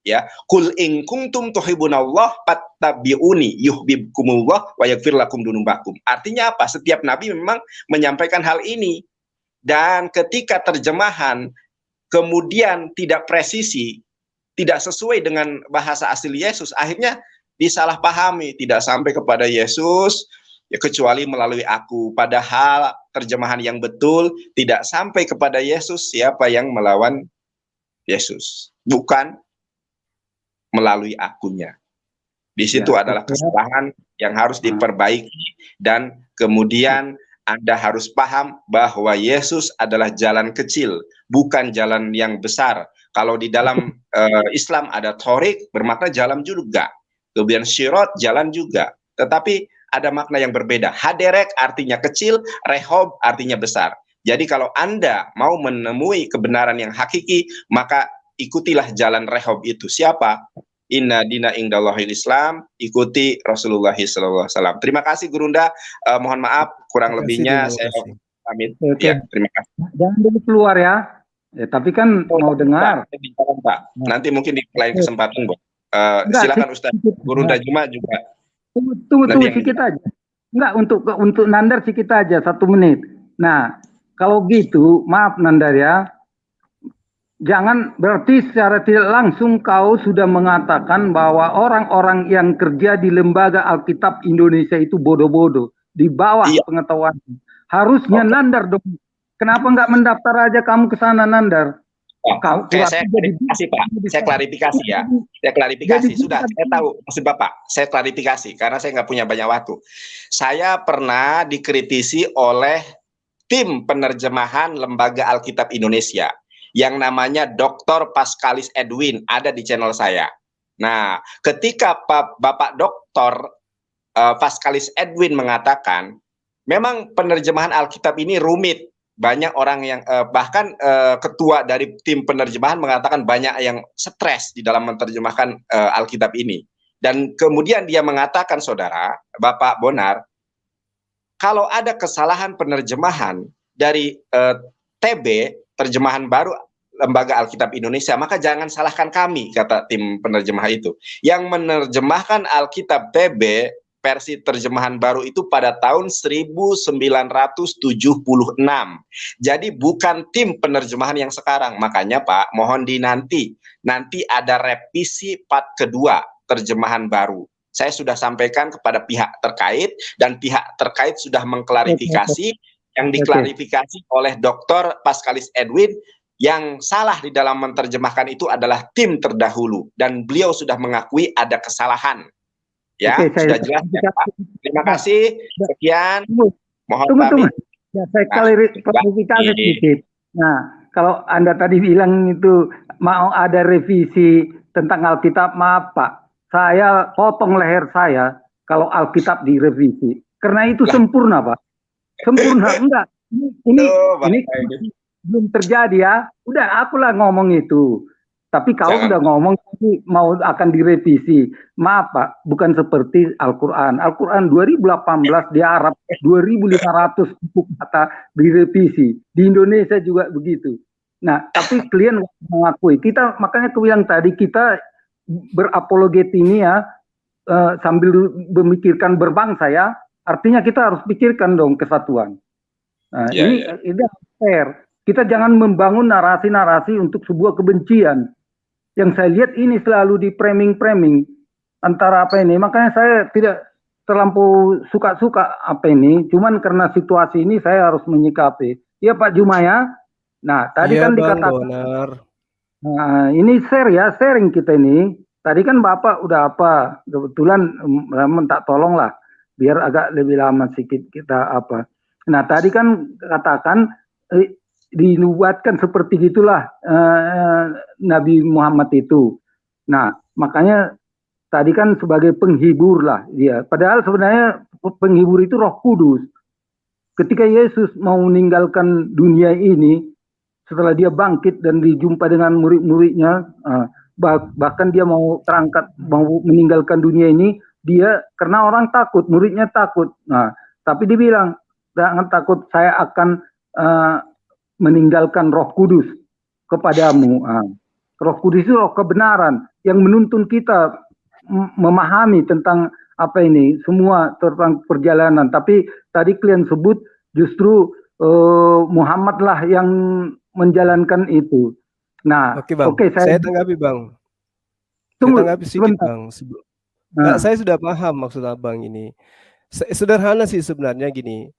Ya, kul in kuntum tuhibbunallah fattabi'uni yuhibbukumullah wa yaghfir lakum dunubakum. Artinya apa? Setiap nabi memang menyampaikan hal ini. Dan ketika terjemahan kemudian tidak presisi, tidak sesuai dengan bahasa asli Yesus, akhirnya disalahpahami, tidak sampai kepada Yesus ya kecuali melalui aku. Padahal terjemahan yang betul tidak sampai kepada Yesus siapa yang melawan Yesus, bukan melalui akunya. Di situ adalah kesalahan yang harus diperbaiki, dan kemudian Anda harus paham bahwa Yesus adalah jalan kecil, bukan jalan yang besar. Kalau di dalam Islam ada thorik, bermakna jalan juga. Kemudian syirat, jalan juga. Tetapi ada makna yang berbeda. Haderek artinya kecil, rehob artinya besar. Jadi kalau Anda mau menemui kebenaran yang hakiki, maka ikutilah jalan rehob itu. Siapa? Inna dina indallahil Islam, ikuti Rasulullah SAW. Terima kasih Gurunda, mohon maaf kurang lebihnya saya pamit. Ya, terima kasih. Jangan dulu keluar ya. Ya, tapi kan mau dengar. Pak. Nanti mungkin di lain kesempatan, Bu. Silakan Ustaz Gurunda Juma juga. Tunggu sedikit aja. Enggak, untuk Nandar sedikit aja, 1 menit. Nah, kalau gitu, maaf Nandar ya. Jangan berarti secara tidak langsung kau sudah mengatakan bahwa orang-orang yang kerja di Lembaga Alkitab Indonesia itu bodoh-bodoh, di bawah pengetahuan. Harusnya Nandar dong. Kenapa nggak mendaftar aja kamu ke sana, Nandar? Saya klarifikasi, Pak. Saya klarifikasi ya. Saya klarifikasi. Sudah, saya tahu maksud Bapak. Saya klarifikasi karena saya nggak punya banyak waktu. Saya pernah dikritisi oleh tim penerjemahan Lembaga Alkitab Indonesia yang namanya Dr. Pascalis Edwin, ada di channel saya. Nah, ketika Bapak Dr. Pascalis Edwin mengatakan, memang penerjemahan Alkitab ini rumit. Banyak orang yang, bahkan ketua dari tim penerjemahan mengatakan banyak yang stres di dalam menerjemahkan Alkitab ini. Dan kemudian dia mengatakan, saudara, Bapak Bonar, kalau ada kesalahan penerjemahan dari TB, terjemahan baru Lembaga Alkitab Indonesia, maka jangan salahkan kami, kata tim penerjemah itu. Yang menerjemahkan Alkitab TB versi terjemahan baru itu pada tahun 1976. Jadi bukan tim penerjemahan yang sekarang. Makanya Pak, mohon nanti ada revisi part kedua terjemahan baru. Saya sudah sampaikan kepada pihak terkait dan pihak terkait sudah mengklarifikasi. Yang diklarifikasi oleh Dr. Pascalis Edwin, yang salah di dalam menerjemahkan itu adalah tim terdahulu, dan beliau sudah mengakui ada kesalahan. Ya, sudah jelas ya, Pak. Terima kasih. Sekian. Mohon pamit. Ya, saya klarifikasi sedikit. Nah, kalau Anda tadi bilang itu mau ada revisi tentang Alkitab, maaf Pak, saya potong leher saya kalau Alkitab direvisi. Karena itu sempurna, Pak. Sempurna enggak? Ini belum terjadi ya. Udah akulah ngomong itu. Tapi kau udah ngomong mau akan direvisi. Maaf Pak, bukan seperti Al-Quran. Al-Quran 2018 di Arab 2500 kata direvisi. Di Indonesia juga begitu. Nah, tapi kalian mengakui. Kita makanya aku bilang tadi kita berapologet ini ya sambil memikirkan berbangsa ya. Artinya kita harus pikirkan dong kesatuan. Nah, ini fair. Kita jangan membangun narasi-narasi untuk sebuah kebencian. Yang saya lihat ini selalu di framing-framing antara apa ini. Makanya saya tidak terlampau suka-suka apa ini, cuman karena situasi ini saya harus menyikapi. Ya Pak Jumaya. Nah, tadi Iya kan Bang dikatakan, Donar. nah, ini sharing kita ini. Tadi kan Bapak udah apa, kebetulan tak tolong lah, biar agak lebih lama sedikit kita apa. Nah, tadi kan katakan dinubuatkan seperti gitulah Nabi Muhammad itu. Nah, makanya tadi kan sebagai penghibur lah dia. Padahal sebenarnya penghibur itu Roh Kudus. Ketika Yesus mau meninggalkan dunia ini, setelah dia bangkit dan dijumpa dengan murid-muridnya, bahkan dia mau terangkat, mau meninggalkan dunia ini, dia karena orang takut, muridnya takut. Nah, tapi dia bilang, jangan takut, saya akan meninggalkan Roh Kudus kepadamu. Roh Kudus itu roh kebenaran yang menuntun kita memahami tentang apa ini semua tentang perjalanan. Tapi tadi kalian sebut justru Muhammad lah yang menjalankan itu. Nah, Oke Bang, saya tanggapi Bang. Saya tanggapi sedikit Bang. Saya sudah paham maksud Abang ini. Sederhana sih sebenarnya gini.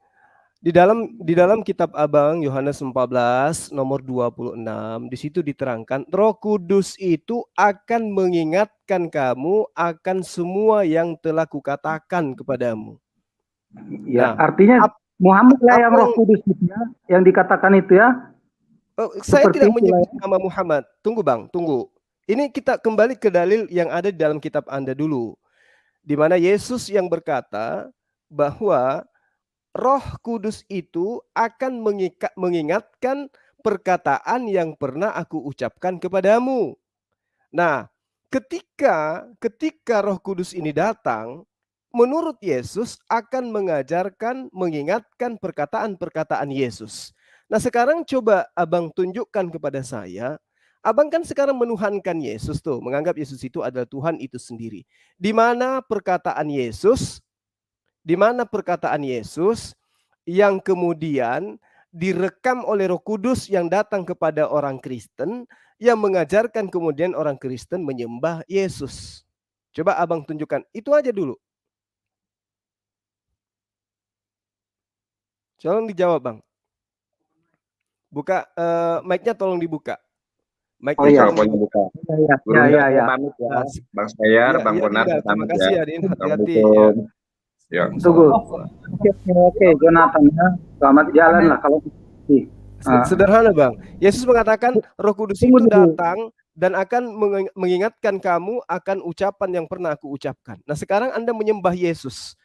Di dalam kitab Abang Yohanes 14 nomor 26 di situ diterangkan Roh Kudus itu akan mengingatkan kamu akan semua yang telah kukatakan kepadamu. Ya, artinya Muhammad lah yang Roh Kudus itu ya, yang dikatakan itu ya. Saya tidak menyebut nama Muhammad. Tunggu Bang, tunggu. Ini kita kembali ke dalil yang ada di dalam kitab Anda dulu. Di mana Yesus yang berkata bahwa Roh Kudus itu akan mengingatkan perkataan yang pernah aku ucapkan kepadamu. Nah, ketika Roh Kudus ini datang, menurut Yesus akan mengingatkan perkataan-perkataan Yesus. Nah, sekarang coba Abang tunjukkan kepada saya. Abang kan sekarang menuhankan Yesus tuh, menganggap Yesus itu adalah Tuhan itu sendiri. Di mana perkataan Yesus yang kemudian direkam oleh Roh Kudus yang datang kepada orang Kristen yang mengajarkan kemudian orang Kristen menyembah Yesus. Coba Abang tunjukkan. Itu aja dulu. Tolong dijawab Bang. Buka mic-nya tolong dibuka. Oh iya, tolong dibuka. Ya. Bang Sayar, Bang Bonar, terima kasih ya, Din. Hati-hati ya. Tunggu. Oke, Jonathan ya. Selamat jalan lah kalau sederhana Bang. Yesus mengatakan Roh Kudus itu datang dan akan mengingatkan kamu akan ucapan yang pernah aku ucapkan. Nah, sekarang Anda menyembah Yesus.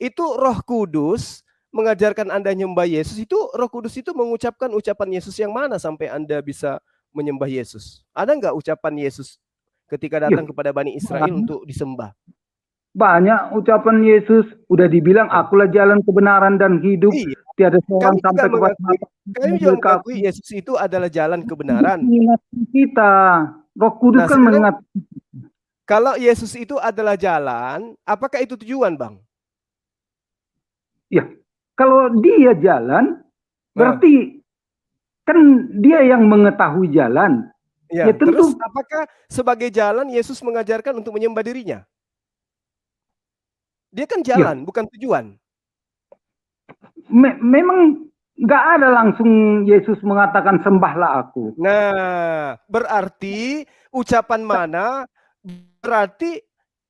Itu Roh Kudus mengajarkan Anda menyembah Yesus. Itu Roh Kudus itu mengucapkan ucapan Yesus yang mana sampai Anda bisa menyembah Yesus? Ada nggak ucapan Yesus ketika datang kepada Bani Israel untuk disembah? Banyak ucapan Yesus, udah dibilang akulah jalan kebenaran dan hidup. Iya. Tiada seorang sampai kepada kami juga mengakui Yesus itu adalah jalan kebenaran. Mengingatkan kita, Roh Kudus kan mengingatkan. Kalau Yesus itu adalah jalan, apakah itu tujuan, Bang? Ya, kalau dia jalan, berarti kan dia yang mengetahui jalan. Ya, tentu. Terus apakah sebagai jalan Yesus mengajarkan untuk menyembah dirinya? Dia kan jalan, bukan tujuan. Memang nggak ada langsung Yesus mengatakan sembahlah aku. Nah, berarti ucapan mana? Berarti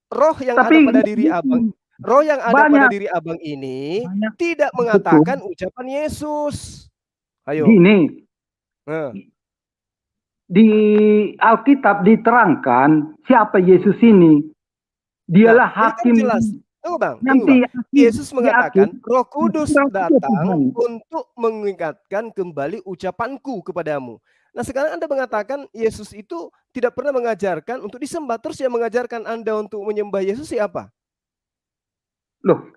roh yang ada pada diri Abang, roh yang ada pada diri Abang ini tidak mengatakan ucapan Yesus. Ayo. Gini, di Alkitab diterangkan siapa Yesus ini. Dialah hakim. Jelas. Tunggu Bang, Yesus mengatakan Roh Kudus datang untuk mengingatkan kembali ucapanku kepadamu. Nah, sekarang Anda mengatakan Yesus itu tidak pernah mengajarkan untuk disembah. Terus yang mengajarkan Anda untuk menyembah Yesus siapa? Loh,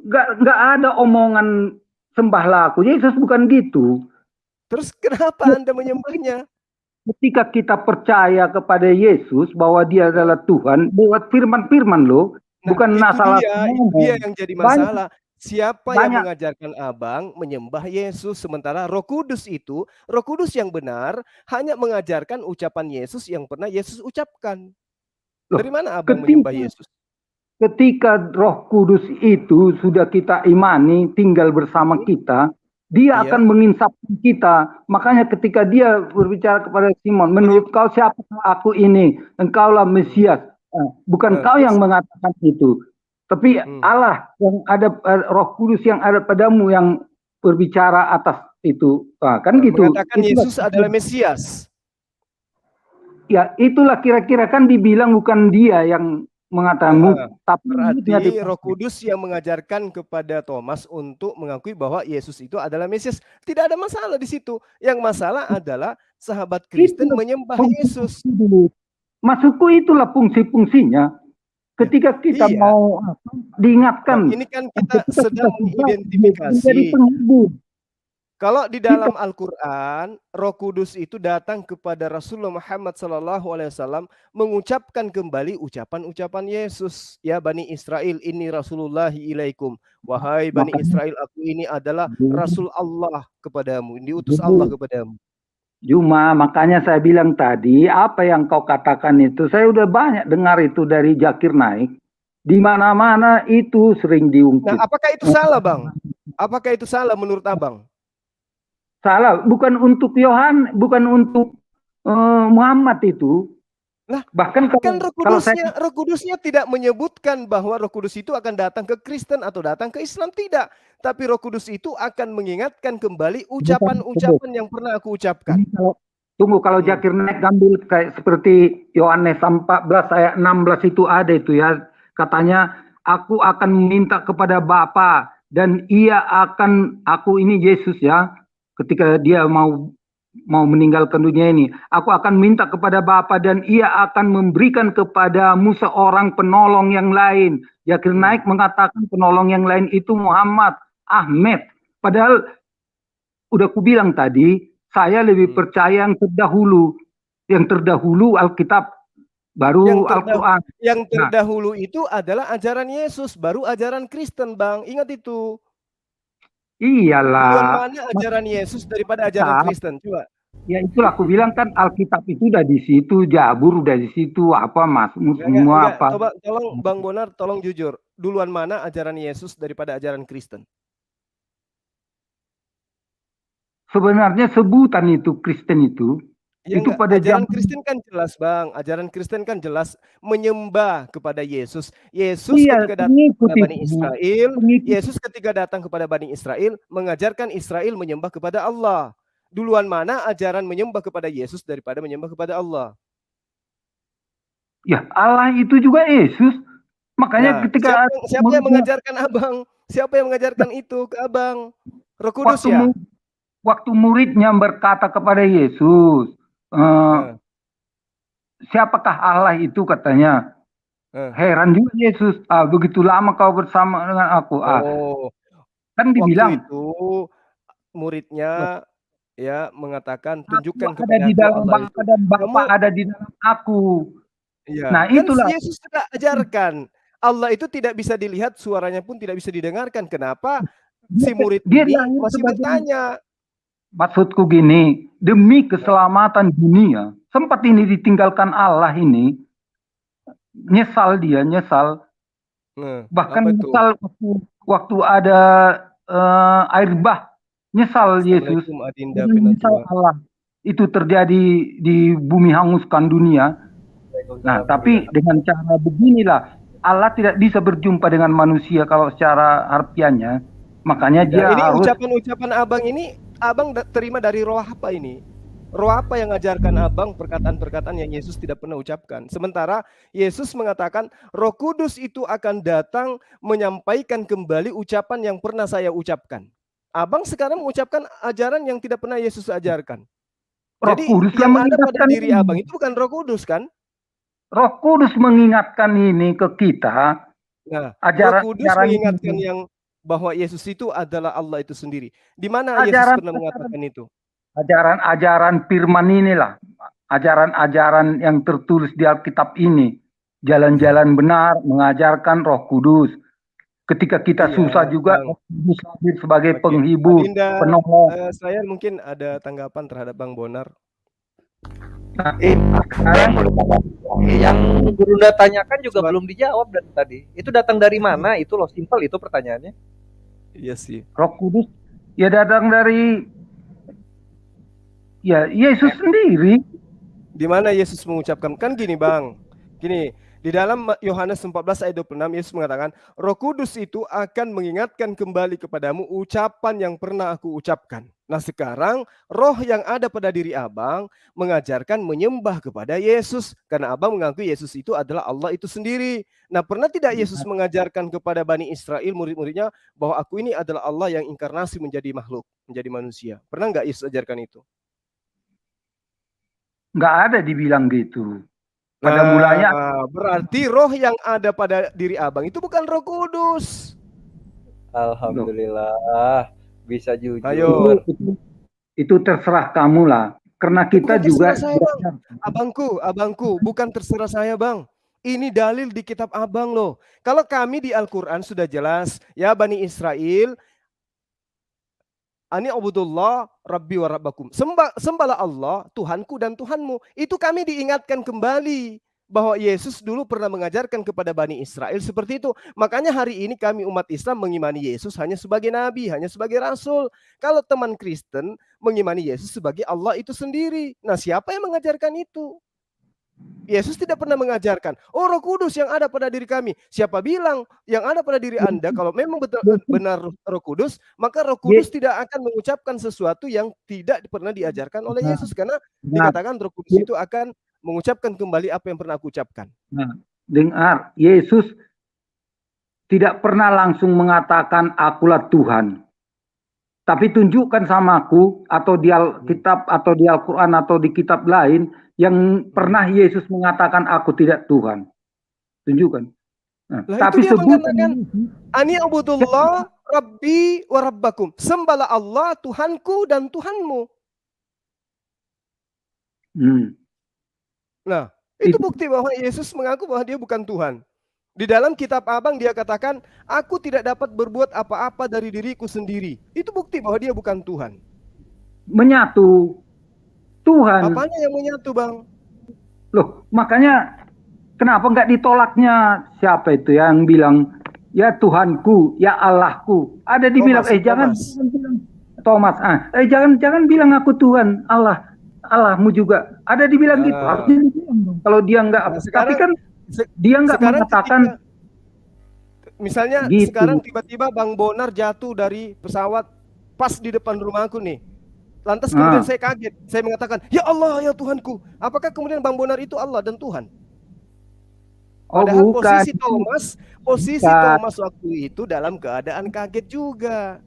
nggak ada omongan sembahlah aku. Yesus bukan gitu. Terus kenapa Anda menyembahnya? Ketika kita percaya kepada Yesus bahwa dia adalah Tuhan, lewat firman-firman loh. Bukan masalah dia yang jadi masalah. Siapa yang mengajarkan Abang menyembah Yesus sementara Roh Kudus itu, Roh Kudus yang benar hanya mengajarkan ucapan Yesus yang pernah Yesus ucapkan. Dari mana Abang menyembah Yesus? ketika Roh Kudus itu sudah kita imani, tinggal bersama kita, dia Iya. akan menginsapkan kita. Makanya ketika dia berbicara kepada Simon, menurut kau siapa aku ini? Engkaulah Mesias. Bukan kau yang mengatakan itu, tapi Allah yang ada, Roh Kudus yang ada padamu yang berbicara atas itu. Kan gitu. Mengatakan Yesus adalah Mesias. Ya, itulah kira-kira kan dibilang bukan dia yang mengatakanmu, tapi berarti Roh Kudus yang mengajarkan kepada Thomas untuk mengakui bahwa Yesus itu adalah Mesias. Tidak ada masalah di situ. Yang masalah adalah sahabat Kristen menyembah Yesus. Maksudku itulah fungsi-fungsinya. Ketika kita mau diingatkan. Ini kan kita sedang mengidentifikasi. Kalau di dalam Al-Quran, Roh Kudus itu datang kepada Rasulullah Muhammad SAW mengucapkan kembali ucapan-ucapan Yesus. Ya Bani Israel, ini Rasulullahi ilaikum. Wahai Bani Israel, aku ini adalah Rasul Allah kepadamu. Diutus Allah kepadamu. Cuma makanya saya bilang tadi, apa yang kau katakan itu, saya udah banyak dengar itu dari Zakir Naik. Di mana-mana itu sering diungkit. Nah, apakah itu salah, Bang? Apakah itu salah menurut Abang? Salah, bukan untuk Yohan, bukan untuk Muhammad itu. Nah, bahkan kan Roh Kudusnya tidak menyebutkan bahwa Roh Kudus itu akan datang ke Kristen atau datang ke Islam, tidak. Tapi Roh Kudus itu akan mengingatkan kembali ucapan-ucapan yang pernah aku ucapkan. Kalau Zakir Naik ambil kayak seperti Yohanes 14 ayat 16 itu ada itu ya. Katanya, aku akan meminta kepada Bapa dan ia akan, aku ini Yesus ya. Ketika dia mau meninggalkan dunia ini, aku akan minta kepada Bapa dan ia akan memberikan kepadamu seorang penolong yang lain. Zakir Naik mengatakan penolong yang lain itu Muhammad, Ahmed. Padahal udah ku bilang tadi, saya lebih percaya yang terdahulu. Yang terdahulu Alkitab, baru Al-Quran. Yang terdahulu itu adalah ajaran Yesus, baru ajaran Kristen, Bang. Ingat itu. Iyalah. Duluan mana ajaran Yesus daripada ajaran Kristen? Coba. Ya itulah aku bilang kan Alkitab itu udah di situ, Jabur udah di situ, apa Mazmur semua apa. Coba tolong Bang Bonar, tolong jujur. Duluan mana ajaran Yesus daripada ajaran Kristen? Sebenarnya sebutan itu Kristen itu. Ya itu pada ajaran Kristen kan jelas, Bang. Ajaran Kristen kan jelas menyembah kepada Yesus. Yesus ketika datang kepada Bani Israel, Yesus ketika datang kepada Bani Israel mengajarkan Israel menyembah kepada Allah. Duluan mana ajaran menyembah kepada Yesus daripada menyembah kepada Allah? Ya, Allah itu juga Yesus. Makanya ketika siapa yang mengajarkan Abang? Siapa yang mengajarkan itu ke Abang? Roh Kudus ya? Waktu muridnya berkata kepada Yesus, siapakah Allah itu katanya? Heran juga Yesus. Begitu lama kau bersama dengan aku. Kan dibilang waktu itu muridnya ya mengatakan tunjukkan kepada di dalam Bapa dan Bapa ada di dalam aku. Ya, nah kan itulah Yesus sudah ajarkan. Allah itu tidak bisa dilihat, suaranya pun tidak bisa didengarkan. Kenapa si murid ini masih bertanya? Maksudku gini, demi keselamatan dunia, sempat ini ditinggalkan Allah ini, nyesal dia, nyesal. Bahkan nyesal waktu ada air bah, nyesal Yesus. Nyesal Allah. Itu terjadi di bumi hanguskan dunia. Nah, tapi dengan cara beginilah, Allah tidak bisa berjumpa dengan manusia kalau secara harfiahnya. Makanya dia ini harus... ucapan-ucapan Abang ini, Abang terima dari roh apa ini? Roh apa yang ngajarkan Abang perkataan-perkataan yang Yesus tidak pernah ucapkan? Sementara Yesus mengatakan Roh Kudus itu akan datang menyampaikan kembali ucapan yang pernah saya ucapkan. Abang sekarang mengucapkan ajaran yang tidak pernah Yesus ajarkan. Roh Jadi Kudus yang ada pada diri Abang itu bukan Roh Kudus kan? Roh Kudus mengingatkan ini ke kita. Nah, Roh Kudus mengingatkan yang bahwa Yesus itu adalah Allah itu sendiri. Di mana Yesus pernah mengatakan itu? Ajaran-ajaran firman inilah, ajaran-ajaran yang tertulis di Alkitab ini, jalan-jalan benar, mengajarkan Roh Kudus. Ketika kita susah juga, Roh Kudus hadir sebagai penghibur, penolong. Saya mungkin ada tanggapan terhadap Bang Bonar. Nah, sekarang Yang Gurunda tanyakan juga belum dijawab dari tadi. Itu datang dari mana? Itu loh, simple itu pertanyaannya. Iya sih. Roh Kudus ya datang dari ya Yesus sendiri. Di mana Yesus mengucapkan? Kan gini Bang, gini, di dalam Yohanes 14 ayat 26 Yesus mengatakan, Roh Kudus itu akan mengingatkan kembali kepadamu ucapan yang pernah aku ucapkan. Nah sekarang roh yang ada pada diri abang mengajarkan menyembah kepada Yesus. Karena abang mengaku Yesus itu adalah Allah itu sendiri. Nah pernah tidak Yesus mengajarkan kepada Bani Israel murid-muridnya bahwa aku ini adalah Allah yang inkarnasi menjadi makhluk, menjadi manusia. Pernah nggak Yesus ajarkan itu? Nggak ada dibilang gitu. Pada mulanya berarti roh yang ada pada diri abang itu bukan Roh Kudus. Alhamdulillah, bisa jujur. Ayo. Itu terserah kamu lah. Karena kita bukan juga saya, Bang. Abangku, bukan terserah saya, Bang. Ini dalil di kitab abang loh. Kalau kami di Al-Quran sudah jelas, ya Bani Israel, Ani abudullah rabbi wa rabbakum. Sembahlah Allah, Tuhanku dan Tuhanmu. Itu kami diingatkan kembali bahwa Yesus dulu pernah mengajarkan kepada Bani Israel seperti itu. Makanya hari ini kami umat Islam mengimani Yesus hanya sebagai nabi, hanya sebagai rasul. Kalau teman Kristen mengimani Yesus sebagai Allah itu sendiri. Nah, siapa yang mengajarkan itu? Yesus tidak pernah mengajarkan, oh Roh Kudus yang ada pada diri kami. Siapa bilang yang ada pada diri Anda, kalau memang benar Roh Kudus, maka Roh Kudus tidak akan mengucapkan sesuatu yang tidak pernah diajarkan oleh Yesus. Karena dikatakan Roh Kudus itu akan mengucapkan kembali apa yang pernah aku ucapkan. Nah, dengar, Yesus tidak pernah langsung mengatakan akulah Tuhan. Tapi tunjukkan sama aku, atau di Alkitab, atau di Al-Quran, atau di kitab lain, yang pernah Yesus mengatakan aku tidak Tuhan. Tunjukkan. Nah, tapi sebutan Ani abudullah rabbi wa rabbakum. Sembahlah Allah Tuhanku dan Tuhanmu. Nah, itu bukti bahwa Yesus mengaku bahwa dia bukan Tuhan. Di dalam kitab abang dia katakan, aku tidak dapat berbuat apa-apa dari diriku sendiri. Itu bukti bahwa dia bukan Tuhan. Menyatu. Tuhan. Apanya yang menyatu, Bang? Loh, makanya kenapa nggak ditolaknya siapa itu yang bilang, ya Tuhanku, ya Allahku. Ada dibilang, jangan bilang Thomas. Jangan bilang aku Tuhan, Allahmu juga. Ada dibilang gitu. Harusnya dibilang dong. Kalau dia nggak, tapi kan dia nggak mengatakan. Misalnya gitu. Sekarang tiba-tiba Bang Bonar jatuh dari pesawat pas di depan rumahku nih. Lantas kemudian saya kaget, saya mengatakan, ya Allah, ya Tuhanku. Apakah kemudian Bang Bonar itu Allah dan Tuhan? Padahal bukan. posisi Thomas waktu itu dalam keadaan kaget juga.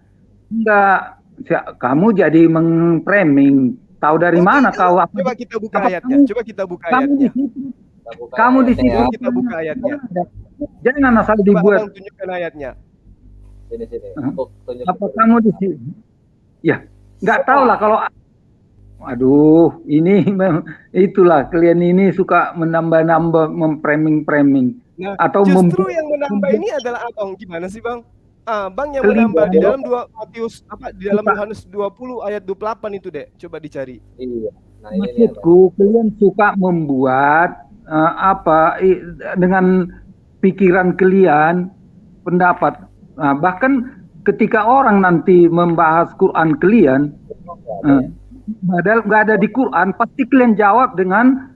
Enggak, kamu jadi meng-framing. Tahu dari mana kau? Coba kita buka ayatnya. Kamu di situ. Coba kita buka ayatnya. Jangan asal dibuat. Tunjukkan ayatnya. Sini. Apa kamu di sini? Ya. Nggak tahu lah kalau, aduh, ini itulah kalian ini suka menambah-nambah, memframing. Nah, atau justru yang menambah ini adalah abang. Gimana sih bang? Bang yang menambah di dalam di dalam Yohanes 20 ayat 28 itu deh. Coba dicari. Iya. Nah, maksudku kalian suka membuat dengan pikiran kalian pendapat. Nah, bahkan ketika orang nanti membahas Quran kalian, padahal nggak ada di Quran, pasti kalian jawab dengan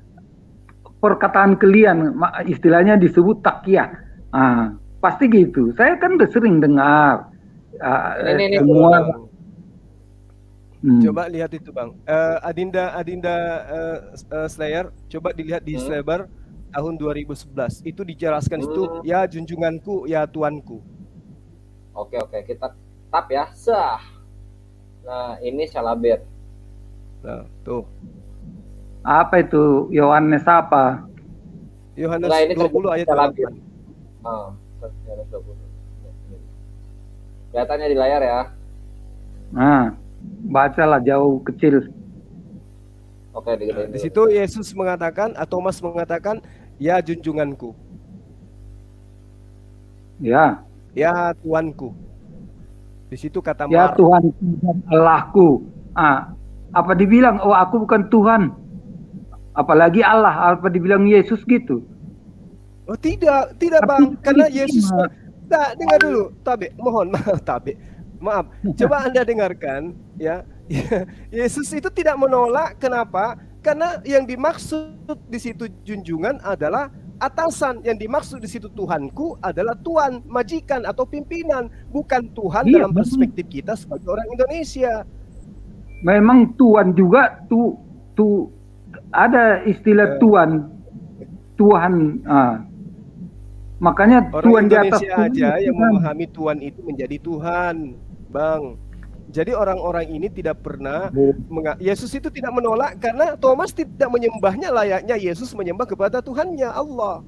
perkataan kalian, istilahnya disebut takyah. Pasti gitu. Saya kan udah sering dengar semua. Coba lihat itu bang, Adinda Slayer, coba dilihat di Slayer tahun 2011. Itu dijelaskan itu, ya junjunganku, ya tuanku. Oke, kita tap ya, sah. Nah, ini Salabir. Nah, tuh. Apa itu? Yohanes apa? Yohanes 20 ayat 8. Yohanes 20. Kelihatannya di layar ya. Nah, bacalah jauh kecil. Oke, di situ Yesus mengatakan, atau Thomas mengatakan, ya junjunganku. Ya. Ya Tuanku. Di situ kata ya Tuhanku dan Allahku. Apa dibilang, oh aku bukan Tuhan. Apalagi Allah, apa dibilang Yesus gitu. Oh tidak Bang, karena Yesus dengar dulu, Tabe, mohon maaf Tabe. Maaf, coba Anda dengarkan ya. Yesus itu tidak menolak, kenapa? Karena yang dimaksud di situ junjungan adalah atasan, yang dimaksud di situ Tuhanku adalah tuan, majikan atau pimpinan, bukan Tuhan dalam perspektif kita sebagai orang Indonesia. Memang tuan juga ada istilah Tuhan. Makanya Orang Tuhan di atas Indonesia aja yang memahami Tuhan itu menjadi Tuhan, Bang. Jadi orang-orang ini tidak pernah Yesus itu tidak menolak karena Thomas tidak menyembahnya layaknya Yesus menyembah kepada Tuhannya Allah.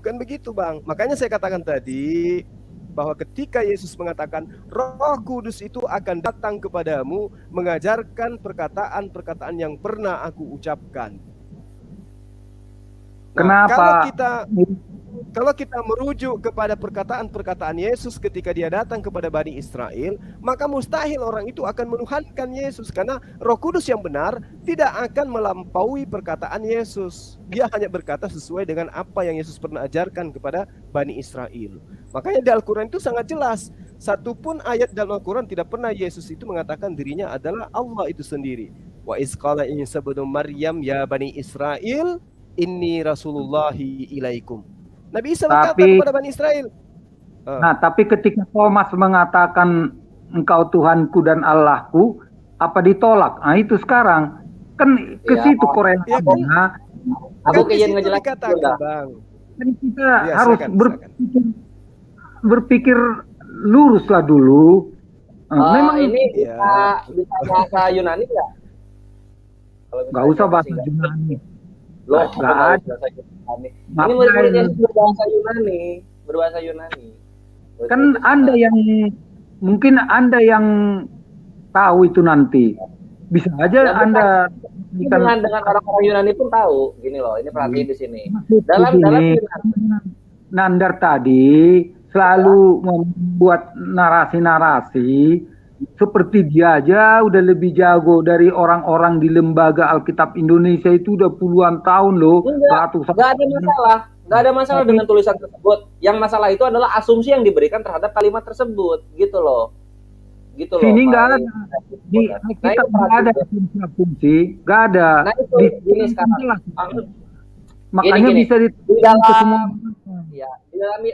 Bukan begitu, Bang. Makanya saya katakan tadi bahwa ketika Yesus mengatakan Roh Kudus itu akan datang kepadamu mengajarkan perkataan-perkataan yang pernah aku ucapkan. Nah, Kenapa? kalau kita merujuk kepada perkataan-perkataan Yesus ketika dia datang kepada Bani Israel, maka mustahil orang itu akan menuhankan Yesus, karena Roh Kudus yang benar tidak akan melampaui perkataan Yesus. Dia hanya berkata sesuai dengan apa yang Yesus pernah ajarkan kepada Bani Israel. Makanya di Al-Quran itu sangat jelas, satupun ayat dalam Al-Quran tidak pernah Yesus itu mengatakan dirinya adalah Allah itu sendiri. Wa iz qala Isa ibnu Maryam ya Bani Israel inni rasulullahi ilaikum. Nabi Isa berkata kepada Bani Israel. Nah, tapi ketika Thomas mengatakan engkau Tuhanku dan Allahku, apa ditolak? Nah, itu sekarang kan ke situ korelasinya. Aku ingin ngejelasin, Bang. Kan kita harus berpikir lurus lah dulu. Memang ini bisa bahasa Yunani nggak? Nggak usah bahasa Yunani. Loh, nggak ada. Ini murid-murid yang berbahasa Yunani. Kan mungkin Anda yang tahu itu nanti. Bisa aja Anda dengan orang-orang Yunani pun tahu. Gini loh, ini perhatiin di sini. Dalam Nandar tadi selalu membuat narasi-narasi seperti dia aja udah lebih jago dari orang-orang di lembaga Alkitab Indonesia itu udah puluhan tahun loh. Nggak ada masalah. Nggak ada masalah dengan tulisan tersebut. Yang masalah itu adalah asumsi yang diberikan terhadap kalimat tersebut, gitu loh. Sini nggak ada. Di Alkitab nggak ada asumsi, nggak ada. Nah itu gini sekarang. Makanya gini. bisa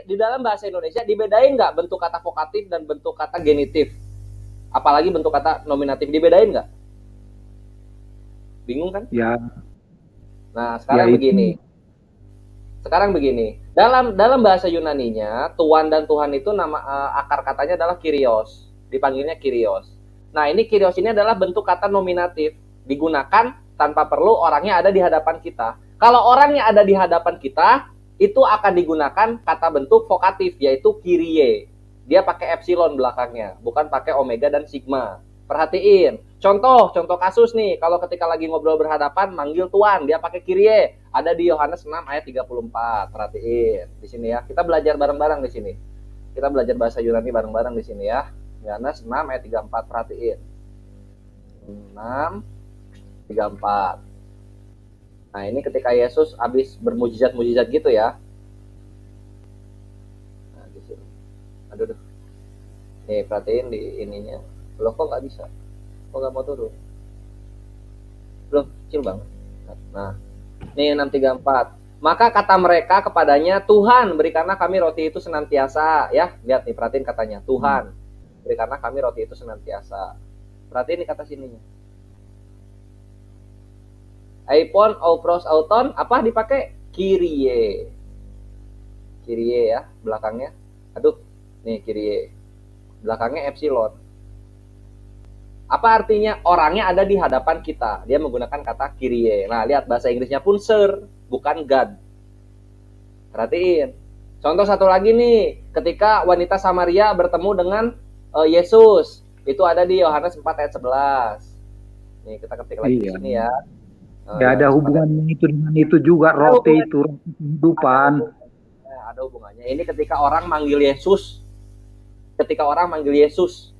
di dalam bahasa Indonesia dibedain nggak bentuk kata vokatif dan bentuk kata genitif? Apalagi bentuk kata nominatif, dibedain nggak? Bingung kan? Ya. Nah, sekarang begini. Dalam bahasa Yunaninya, Tuhan dan Tuhan itu nama akar katanya adalah Kyrios. Dipanggilnya Kyrios. Nah, ini Kyrios ini adalah bentuk kata nominatif, digunakan tanpa perlu orangnya ada di hadapan kita. Kalau orangnya ada di hadapan kita, itu akan digunakan kata bentuk vokatif, yaitu Kyrie. Dia pakai epsilon belakangnya, bukan pakai omega dan sigma. Perhatiin. Contoh kasus nih, kalau ketika lagi ngobrol berhadapan, manggil Tuhan, dia pakai Kyrie. Ada di Yohanes 6 ayat 34. Perhatiin di sini ya. Kita belajar bareng-bareng di sini. Kita belajar bahasa Yunani bareng-bareng di sini ya. Yohanes 6 ayat 34. Perhatiin. 6:34. Nah, ini ketika Yesus habis bermujizat-mujizat gitu ya. Nah, di sini. Aduh. Nih, perhatiin di ininya. Loh, kok nggak bisa? Kok nggak mau turun? Belum, kecil banget. Nah, nih 6:34. Maka kata mereka kepadanya, Tuhan, berikanlah kami roti itu senantiasa. Ya, lihat nih, perhatiin katanya. Tuhan, berikanlah kami roti itu senantiasa. Perhatiin nih kata sininya. Aipon, Opros, Auton, apa dipakai? Kyrie. Kyrie ya, belakangnya. Aduh, nih Kyrie. Belakangnya epsilon. Apa artinya? Orangnya ada di hadapan kita. Dia menggunakan kata Kyrie. Nah, lihat bahasa Inggrisnya pun sir, bukan God. Perhatiin. Contoh satu lagi nih, ketika wanita Samaria bertemu dengan Yesus. Itu ada di Yohanes 4 ayat 11. Nih, kita ketik lagi di sini ya. Ya, ada hubungannya itu dengan itu juga, roti itu kehidupan. Ada hubungannya. Ini ketika orang manggil Yesus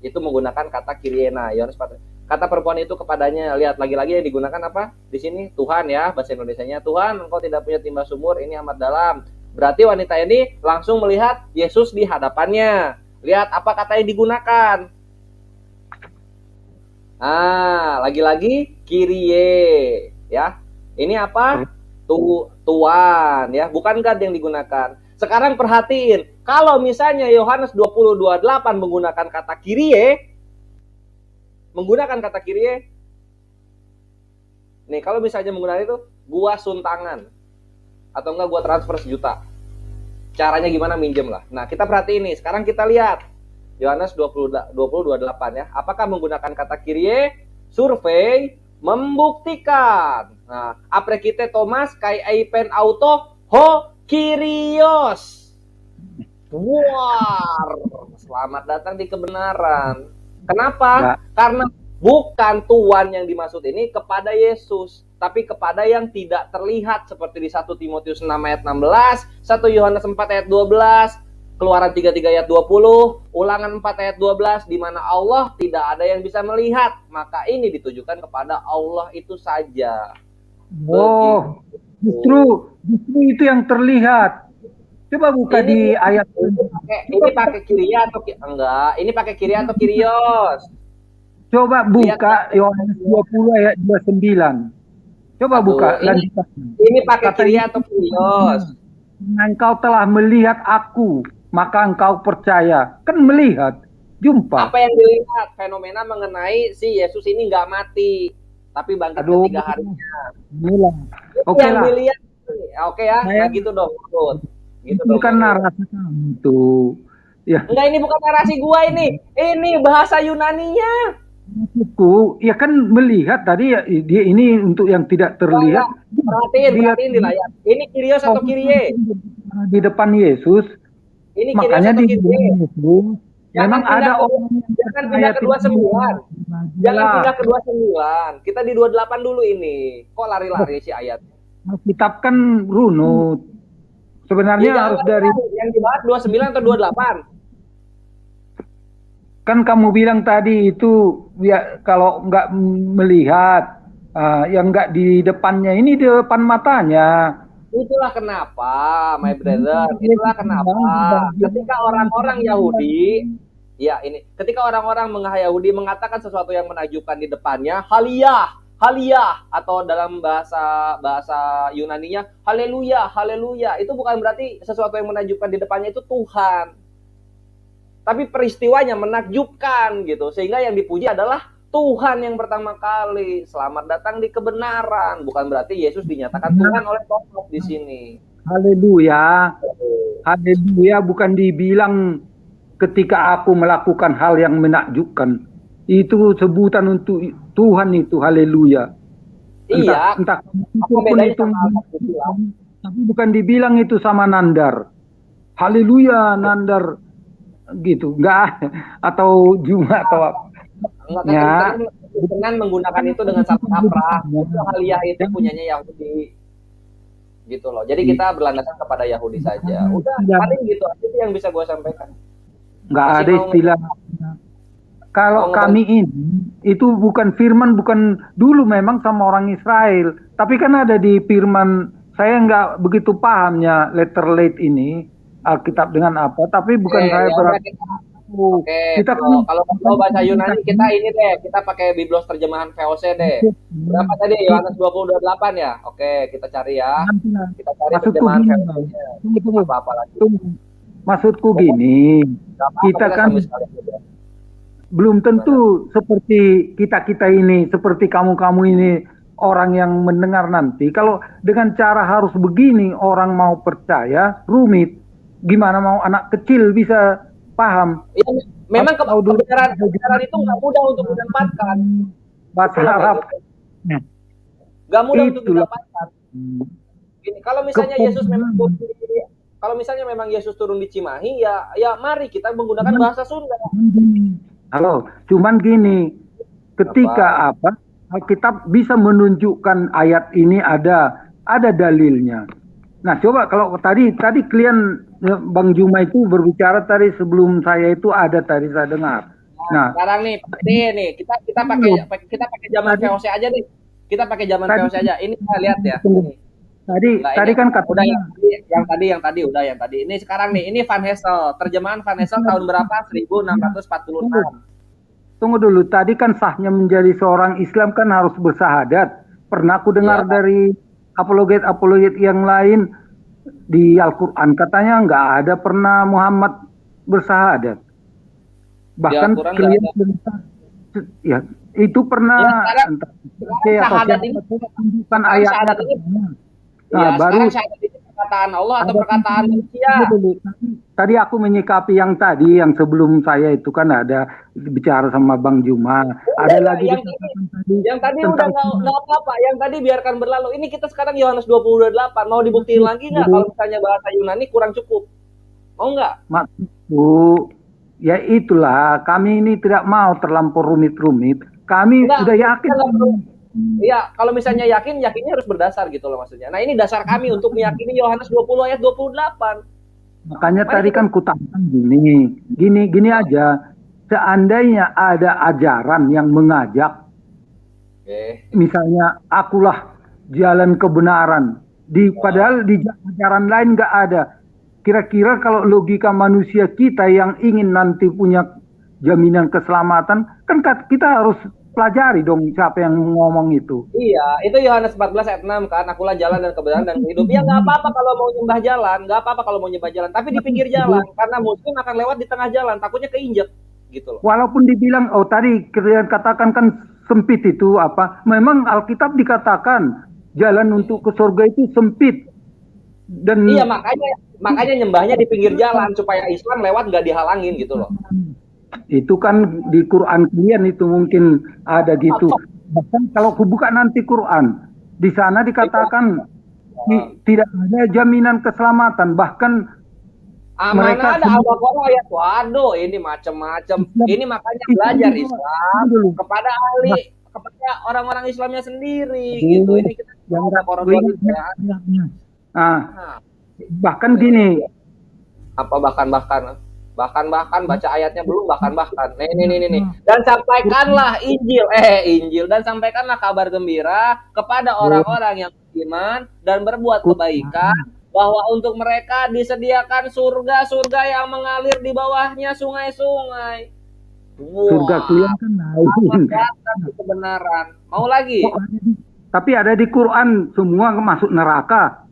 itu menggunakan kata Kyrie. Nah, Yohanes 4. Kata perempuan itu kepadanya, lihat lagi-lagi yang digunakan apa? Di sini Tuhan ya, bahasa Indonesianya, Tuhan engkau tidak punya timba sumur, ini amat dalam. Berarti wanita ini langsung melihat Yesus di hadapannya. Lihat apa kata yang digunakan. Lagi-lagi Kyrie ya. Ini apa? Tuan ya, bukan God yang digunakan. Sekarang perhatiin, kalau misalnya Yohanes 20:28 menggunakan kata Kyrie, nih kalau misalnya menggunakan itu, gua suntangan atau enggak gua transfer 1 juta. Caranya gimana, minjem lah. Nah, kita perhatiin nih, sekarang kita lihat Yohanes 20:28 ya. Apakah menggunakan kata Kyrie? Survei membuktikan. Nah, apre kita Thomas kai aipen auto ho Kyrios. War. Selamat datang di kebenaran. Kenapa? Karena bukan Tuhan yang dimaksud ini kepada Yesus, tapi kepada yang tidak terlihat seperti di 1 Timotius 6 ayat 16, 1 Yohanes 4 ayat 12, Keluaran 33 ayat 20, Ulangan 4 ayat 12, di mana Allah tidak ada yang bisa melihat. Maka ini ditujukan kepada Allah itu saja. Oh, justru itu yang terlihat. Coba buka ini, di ayat ini pakai kiri atau enggak? Ini pakai kiri atau Kyrios? Coba buka Yohanes 20 ayat 29. Coba buka lanjutan. Ini pakai kiri atau Kyrios? Engkau telah melihat aku, maka engkau percaya. Kan melihat, jumpa. Apa yang dilihat? Fenomena mengenai si Yesus ini nggak mati, tapi bangkit ke 3 harinya. Itu yang dilihat. Oke ya, nah gitu dong. Gitu itu bukan narasi kamu tuh. Ya. Enggak, ini bukan narasi gua ini. Ini bahasa Yunaninya. Maksudku, ya kan melihat tadi ya, dia ini untuk yang tidak terlihat. Perhatiin di layar. Ini Kyrios atau Kyrie? Di depan Yesus. Ini makanya di Yesus. Memang ada orang yang jangan pindah ke 29. Jangan pindah ke 29. Kita di 28 dulu ini. Kok lari-lari si ayat? Kitab kan runut. Sebenarnya ya, harus dari yang dibahas 29 atau 28. Kan kamu bilang tadi itu ya, kalau nggak melihat yang nggak di depannya, ini di depan matanya. Itulah kenapa, my brother. Itulah kenapa ketika orang-orang Yahudi, ya ini, ketika orang-orang Yahudi mengatakan sesuatu yang menakjubkan di depannya, haliyah, atau dalam bahasa Yunaninya haleluya, itu bukan berarti sesuatu yang menakjubkan di depannya itu Tuhan, tapi peristiwanya menakjubkan gitu, sehingga yang dipuji adalah Tuhan yang pertama kali. Selamat datang di kebenaran, bukan berarti Yesus dinyatakan Tuhan oleh Thomas di sini. Haleluya, bukan dibilang ketika aku melakukan hal yang menakjubkan. Itu sebutan untuk Tuhan itu, haleluya. Iya. Entah itu, tapi bukan dibilang itu sama nandar. Haleluya, nandar gitu, enggak, atau Jumat atau apa. Enggak, dengan menggunakan itu dengan salah kaprah. Itu haliyah itu punyanya Yahudi. Gitu loh. Jadi kita berlandaskan kepada Yahudi saja. Udah, paling gitu aja yang bisa gue sampaikan. Enggak ada istilah. Kalau kami ini, itu bukan firman, bukan dulu memang sama orang Israel. Tapi kan ada di firman, saya nggak begitu pahamnya letter late ini, Alkitab dengan apa, tapi bukan saya berarti. Kita kalau bahasa Yunani kita ini deh, kita pakai Biblos terjemahan VOC deh. Berapa tadi? Yohanes 20:28 ya? Oke, kita cari ya. Kita cari terjemahan VOC-nya. Apa lagi? Maksudku gini, kita kan belum tentu seperti kita ini, seperti kamu ini orang yang mendengar nanti. Kalau dengan cara harus begini orang mau percaya, rumit. Gimana mau anak kecil bisa paham? Ya, memang kebenaran itu nggak mudah untuk didapatkan. Bahasa Arab. Nggak mudah untuk didapatkan. Gini, kalau misalnya Yesus memang di Cimahi, ya mari kita menggunakan bahasa Sunda. Halo, cuman gini, ketika Alkitab bisa menunjukkan ayat ini ada dalilnya. Nah, coba kalau tadi klien Bang Juma itu berbicara tadi sebelum saya itu ada tadi saya dengar. Nah, sekarang nih, nih kita pakai zaman VOC aja nih. Kita pakai zaman VOC aja. Ini kita lihat ya. Tadi kan katanya yang tadi. Ini sekarang nih, ini Van Hessel. Terjemahan Van Hessel tahun berapa? 1646. Tunggu dulu, tadi kan sahnya menjadi seorang Islam kan harus bersahadat. Pernah aku dengar dari apologet yang lain di Al-Quran katanya nggak ada pernah Muhammad bersahadat. Bahkan kalian ya itu pernah syahadat ini tunjukkan ayatnya. Nah, baru syahadat itu perkataan Allah atau perkataan manusia. Tadi aku menyikapi yang tadi, yang sebelum saya itu kan ada bicara sama Bang Juma. Ada lagi yang tadi udah nggak apa-apa, yang tadi biarkan berlalu. Ini kita sekarang Yohanes 20:28. Mau dibuktiin lagi nggak kalau misalnya bahasa Yunani kurang cukup? Mau nggak? Maksudku, ya itulah, kami ini tidak mau terlampau rumit-rumit. Kami sudah yakin. Iya, kalau misalnya yakinnya harus berdasar gitu loh maksudnya. Nah, ini dasar kami untuk meyakini Yohanes 20 ayat 28. Makanya tadi kan kutanya gini aja. Seandainya ada ajaran yang mengajak, misalnya akulah jalan kebenaran, padahal di ajaran lain nggak ada. Kira-kira kalau logika manusia kita yang ingin nanti punya jaminan keselamatan, kan kita harus pelajari dong siapa yang ngomong itu. Iya, itu Yohanes 14 ayat 6 kan, akulah jalan dan kebenaran dan hidup. Ya nggak apa-apa kalau mau nyembah jalan, nggak apa-apa kalau mau nyembah jalan, tapi di pinggir jalan, karena muslim akan lewat di tengah jalan, takutnya keinjek gitu loh. Walaupun dibilang, tadi kalian katakan kan sempit itu apa, memang Alkitab dikatakan jalan untuk ke surga itu sempit. Dan iya, makanya nyembahnya di pinggir jalan supaya Islam lewat nggak dihalangin gitu loh. Itu kan di Quran kalian itu mungkin ada gitu. Bahkan kalau aku buka nanti Quran, di sana dikatakan tidak ada jaminan keselamatan. Bahkan mereka ada Al-Baqarah ayat, waduh ini macam-macam. Ini makanya belajar Islam kepada ahli, kepada orang-orang Islamnya sendiri gitu. Ini kita bahkan gini. Apa bahkan baca ayatnya belum bahkan nih dan sampaikanlah Injil dan sampaikanlah kabar gembira kepada orang-orang yang beriman dan berbuat kebaikan bahwa untuk mereka disediakan surga yang mengalir di bawahnya sungai-sungai. Surga kalian kan lain. Kebenaran. Mau lagi? Tapi ada di Quran semua masuk neraka.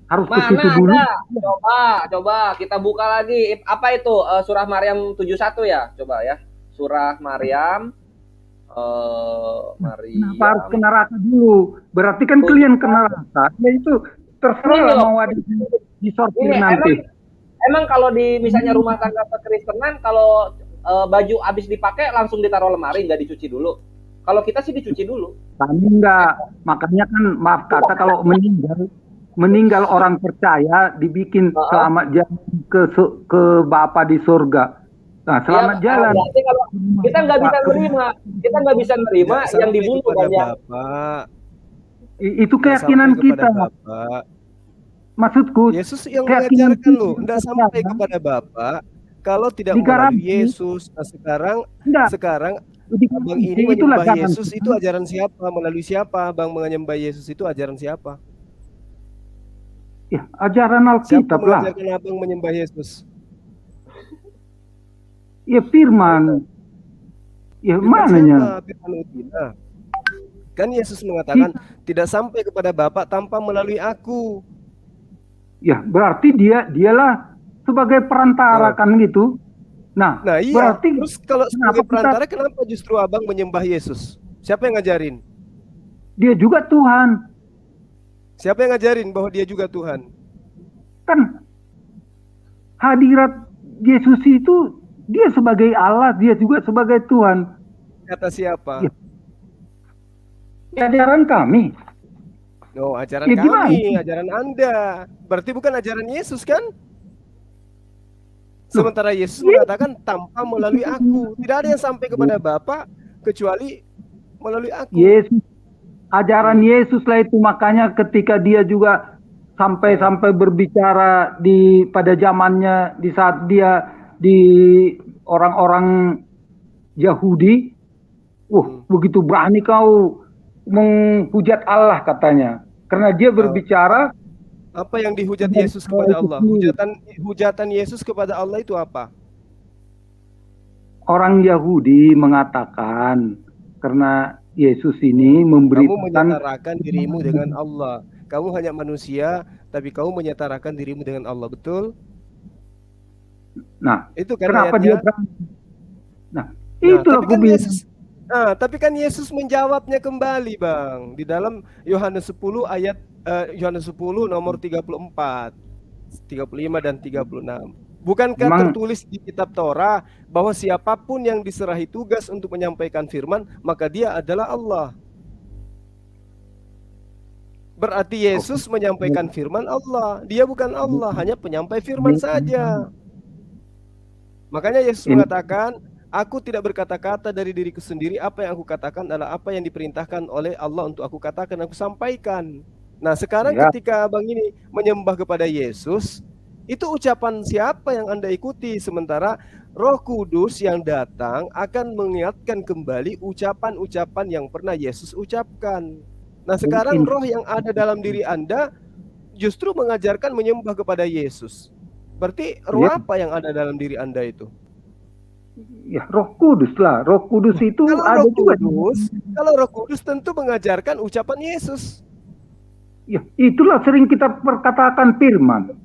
Harus ke situ dulu. Coba kita buka lagi. Apa itu? Surah Maryam 71 ya? Coba ya. Surah Maryam. Kenapa harus ke neraka dulu? Berarti kan kalian ke neraka. Ya itu terserah mau ada di sortir nanti. Emang kalau di misalnya rumah tangga kekristenan, kalau baju habis dipakai langsung ditaruh lemari, nggak dicuci dulu. Kalau kita sih dicuci dulu. Kami enggak. Makanya kan maaf kata kalau meninggal orang percaya dibikin selamat jalan ke Bapa di surga. Nah, selamat jalan. Kalau kita nggak bisa nerima, yang dibunuh dan yang itu keyakinan kita. Maksudku, Yesus yang mengajarkan lu, tidak sampai kepada Bapa kalau tidak melalui Yesus. Nah, sekarang Abang ini menyembah Yesus itu ajaran siapa? Melalui siapa Bang menyembah Yesus itu ajaran siapa? Ya, ajaran Alkitab lah. Siapa mengajarkan Abang menyembah Yesus? Ya firman. Ya mananya? Kan Yesus mengatakan tidak sampai kepada Bapa tanpa melalui aku. Ya, berarti dialah sebagai perantara kan gitu. Nah iya. Berarti terus kalau sebagai perantara kenapa justru Abang menyembah Yesus? Siapa yang ngajarin? Dia juga Tuhan. Siapa yang ngajarin bahwa dia juga Tuhan? Kan hadirat Yesus itu dia sebagai Allah, dia juga sebagai Tuhan. Kata siapa? Ya, ajaran kami. No, ajaran kami, ajaran Anda. Berarti bukan ajaran Yesus kan? Sementara Yesus mengatakan tanpa melalui aku. Tidak ada yang sampai kepada Bapa kecuali melalui aku. Yesus. Ajaran Yesus lah itu, makanya ketika dia juga sampai berbicara pada zamannya di saat dia di orang-orang Yahudi, begitu berani kau menghujat Allah katanya. Karena dia berbicara apa yang dihujat Yesus kepada Allah? Hujatan Yesus kepada Allah itu apa? Orang Yahudi mengatakan karena Yesus ini memberikan, kamu menyetarakan dirimu dengan Allah. Kamu hanya manusia, tapi kamu menyetarakan dirimu dengan Allah, betul? Nah, itu kan kenapa ayatnya. dia berani? Nah, itu tapi kan bilang. Yesus, tapi kan Yesus menjawabnya kembali, Bang, di dalam Yohanes 10 ayat Yohanes 10 nomor 34, 35 dan 36. Bukankah tertulis di kitab Torah bahwa siapapun yang diserahi tugas untuk menyampaikan firman, maka dia adalah Allah. Berarti Yesus menyampaikan firman Allah. Dia bukan Allah, hanya penyampai firman saja. Makanya Yesus mengatakan, aku tidak berkata-kata dari diriku sendiri, apa yang aku katakan adalah apa yang diperintahkan oleh Allah untuk aku katakan, aku sampaikan. Nah sekarang ketika abang ini menyembah kepada Yesus, itu ucapan siapa yang Anda ikuti? Sementara Roh Kudus yang datang akan mengingatkan kembali ucapan-ucapan yang pernah Yesus ucapkan. Nah sekarang roh yang ada dalam diri Anda justru mengajarkan menyembah kepada Yesus. Berarti roh apa yang ada dalam diri Anda itu? Ya Roh Kudus lah. Roh Kudus itu kalau ada juga. Kalau Roh Kudus tentu mengajarkan ucapan Yesus. Ya itulah sering kita perkatakan firman.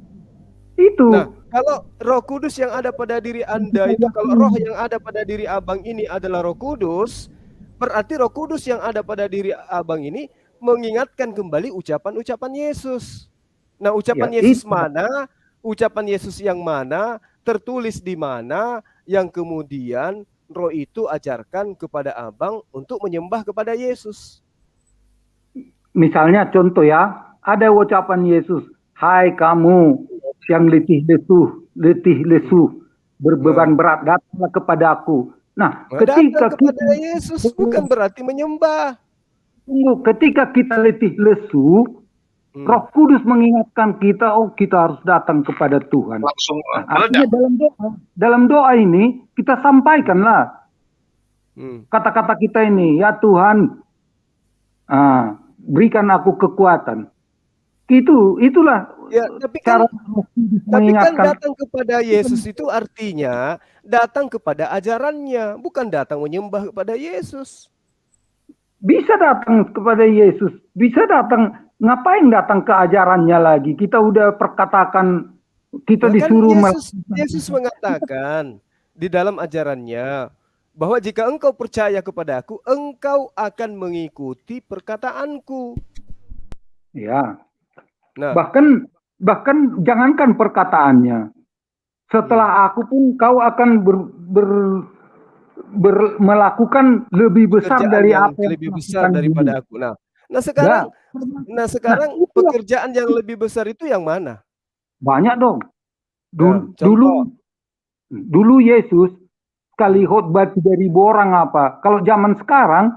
Itu. Nah, kalau Roh Kudus yang ada pada diri Anda itu, kalau roh yang ada pada diri abang ini adalah Roh Kudus, berarti Roh Kudus yang ada pada diri abang ini mengingatkan kembali ucapan-ucapan Yesus. Nah, ucapan Yesus mana? Ucapan Yesus yang mana? Tertulis di mana? Yang kemudian roh itu ajarkan kepada abang untuk menyembah kepada Yesus. Misalnya contoh ya, ada ucapan Yesus, hai kamu yang letih lesu, berbeban berat, datanglah kepada aku. Nah, ketika kepada Yesus bukan berarti menyembah. Tunggu, ketika kita letih lesu, Roh Kudus mengingatkan kita, oh kita harus datang kepada Tuhan. Langsung artinya dalam doa ini kita sampaikanlah kata-kata kita ini, ya Tuhan, berikan aku kekuatan. Itulah ya, tapi kan datang kepada Yesus itu artinya datang kepada ajarannya, bukan datang menyembah kepada Yesus. Bisa datang kepada Yesus, bisa datang, ngapain datang ke ajarannya lagi? Kita udah perkatakan, kita disuruh. Yesus mengatakan di dalam ajarannya bahwa jika engkau percaya kepadaku, engkau akan mengikuti perkataanku. Ya. Nah, bahkan jangankan perkataannya, setelah aku pun kau akan melakukan lebih besar dari apa yang lebih besar daripada aku. Nah sekarang pekerjaan yang lebih besar itu yang mana? Banyak dong. Dulu Yesus sekali khotbah 3.000 orang apa? Kalau zaman sekarang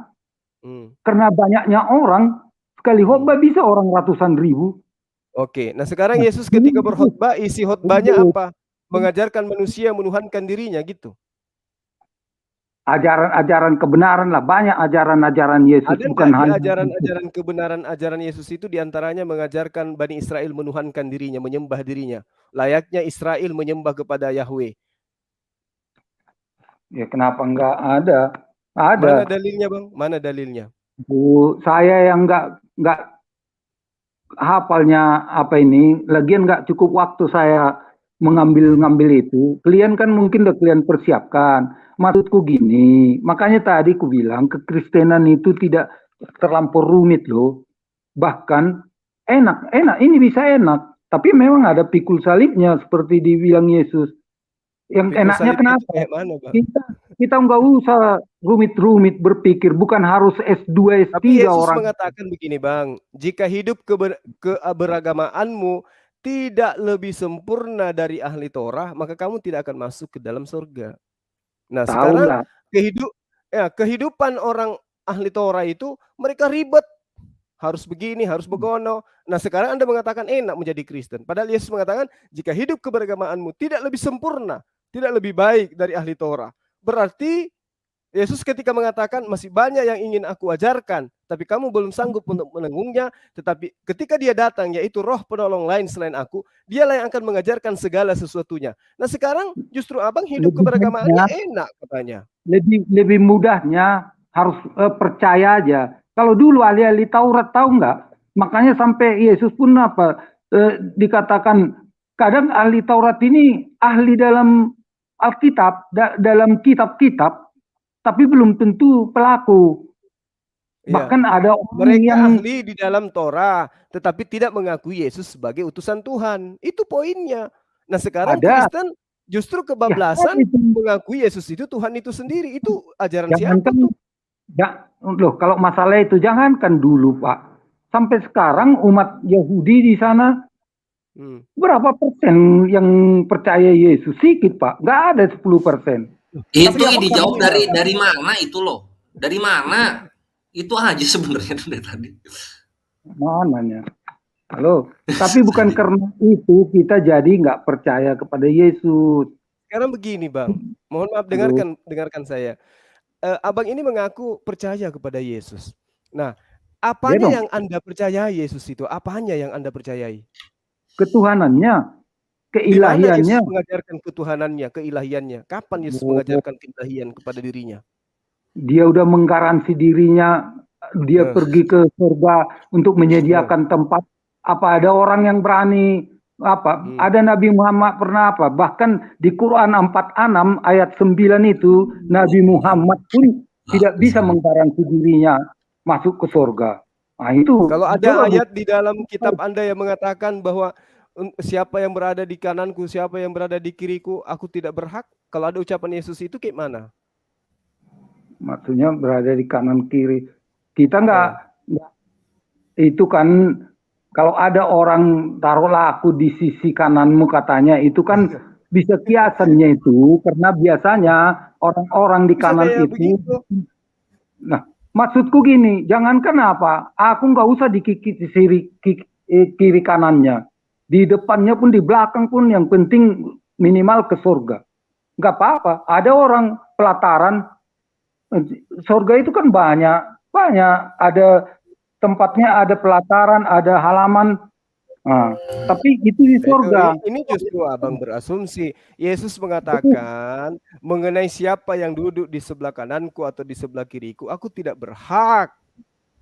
karena banyaknya orang, sekali khotbah bisa orang ratusan ribu. Oke, nah sekarang Yesus ketika berkhotbah, isi khotbahnya apa? Mengajarkan manusia menuhankan dirinya gitu. Ajaran-ajaran kebenaran lah, banyak ajaran-ajaran Yesus. Ada bukan hanya ajaran-ajaran kebenaran ajaran Yesus itu diantaranya mengajarkan Bani Israel menuhankan dirinya, menyembah dirinya. Layaknya Israel menyembah kepada Yahweh. Ya kenapa enggak ada? Ada. Mana dalilnya Bang? Mana dalilnya? Saya yang enggak hafalnya apa ini, lagian nggak cukup waktu saya mengambil itu. Kalian kan mungkin udah kalian persiapkan. Maksudku gini, makanya tadi ku bilang kekristenan itu tidak terlampau rumit loh. Bahkan enak, ini bisa enak. Tapi memang ada pikul salibnya seperti dibilang Yesus. Yang pikul enaknya kenapa? Mana, kita nggak usah rumit-rumit berpikir, bukan harus S2, S3 Tapi Yesus orang. mengatakan begini Bang, jika hidup keberagamaanmu tidak lebih sempurna dari ahli Torah, maka kamu tidak akan masuk ke dalam surga. Nah sekarang kehidupan orang ahli Torah itu mereka ribet, harus begini, harus begono. Nah sekarang Anda mengatakan enak menjadi Kristen, padahal Yesus mengatakan jika hidup keberagamaanmu tidak lebih sempurna, tidak lebih baik dari ahli Torah, berarti Yesus ketika mengatakan masih banyak yang ingin aku ajarkan, tapi kamu belum sanggup untuk menanggungnya. Tetapi ketika dia datang, yaitu roh penolong lain selain aku, dialah yang akan mengajarkan segala sesuatunya. Nah sekarang justru abang hidup keberagamaannya enak katanya. Lebih mudahnya harus percaya aja. Kalau dulu ahli-ahli Taurat tahu nggak? Makanya sampai Yesus pun dikatakan kadang ahli Taurat ini ahli dalam Alkitab, dalam kitab-kitab, tapi belum tentu pelaku. Bahkan ada orang mereka yang ahli di dalam Torah, tetapi tidak mengakui Yesus sebagai utusan Tuhan. Itu poinnya. Nah sekarang Kristen justru kebablasan mengakui Yesus itu Tuhan itu sendiri. Itu ajaran siapa tuh? Loh, kalau masalah itu jangankan dulu Pak. Sampai sekarang umat Yahudi di sana berapa persen yang percaya Yesus? Sedikit Pak, nggak ada 10%. Itu dijawab dari mana itu loh? Dari mana? Itu aja sebenarnya dari tadi. Mananya? Halo, tapi bukan karena itu kita jadi nggak percaya kepada Yesus. Sekarang begini Bang, mohon maaf dengarkan saya. Abang ini mengaku percaya kepada Yesus. Nah, apanya yang Anda percayai Yesus itu? Apanya yang Anda percayai? Ketuhanannya, keilahiannya. Yesus mengajarkan ketuhanannya, keilahiannya. Kapan Yesus mengajarkan keilahian kepada dirinya? Dia udah menggaransi dirinya, dia pergi ke surga untuk menyediakan tempat. Apa ada orang yang berani? Ada Nabi Muhammad pernah bahkan di Quran 46 ayat 9 itu Nabi Muhammad pun tidak bisa menggaransi dirinya masuk ke surga. Nah, itu kalau ada ayat di dalam kitab Anda yang mengatakan bahwa siapa yang berada di kananku, siapa yang berada di kiriku, aku tidak berhak. Kalau ada ucapan Yesus itu kayak mana? Maksudnya berada di kanan kiri. Kita nggak itu kan. Kalau ada orang taruhlah aku di sisi kananmu katanya, itu kan bisa kiasannya itu karena biasanya orang-orang di kanan itu. Nah, maksudku gini, jangankan aku nggak usah di kiri kanannya, di depannya pun di belakang pun yang penting minimal ke surga. Nggak apa-apa. Ada orang pelataran, surga itu kan banyak, ada tempatnya, ada pelataran, ada halaman. Nah, tapi itu di surga. Ini justru abang berasumsi. Yesus mengatakan mengenai siapa yang duduk di sebelah kananku atau di sebelah kiriku, aku tidak berhak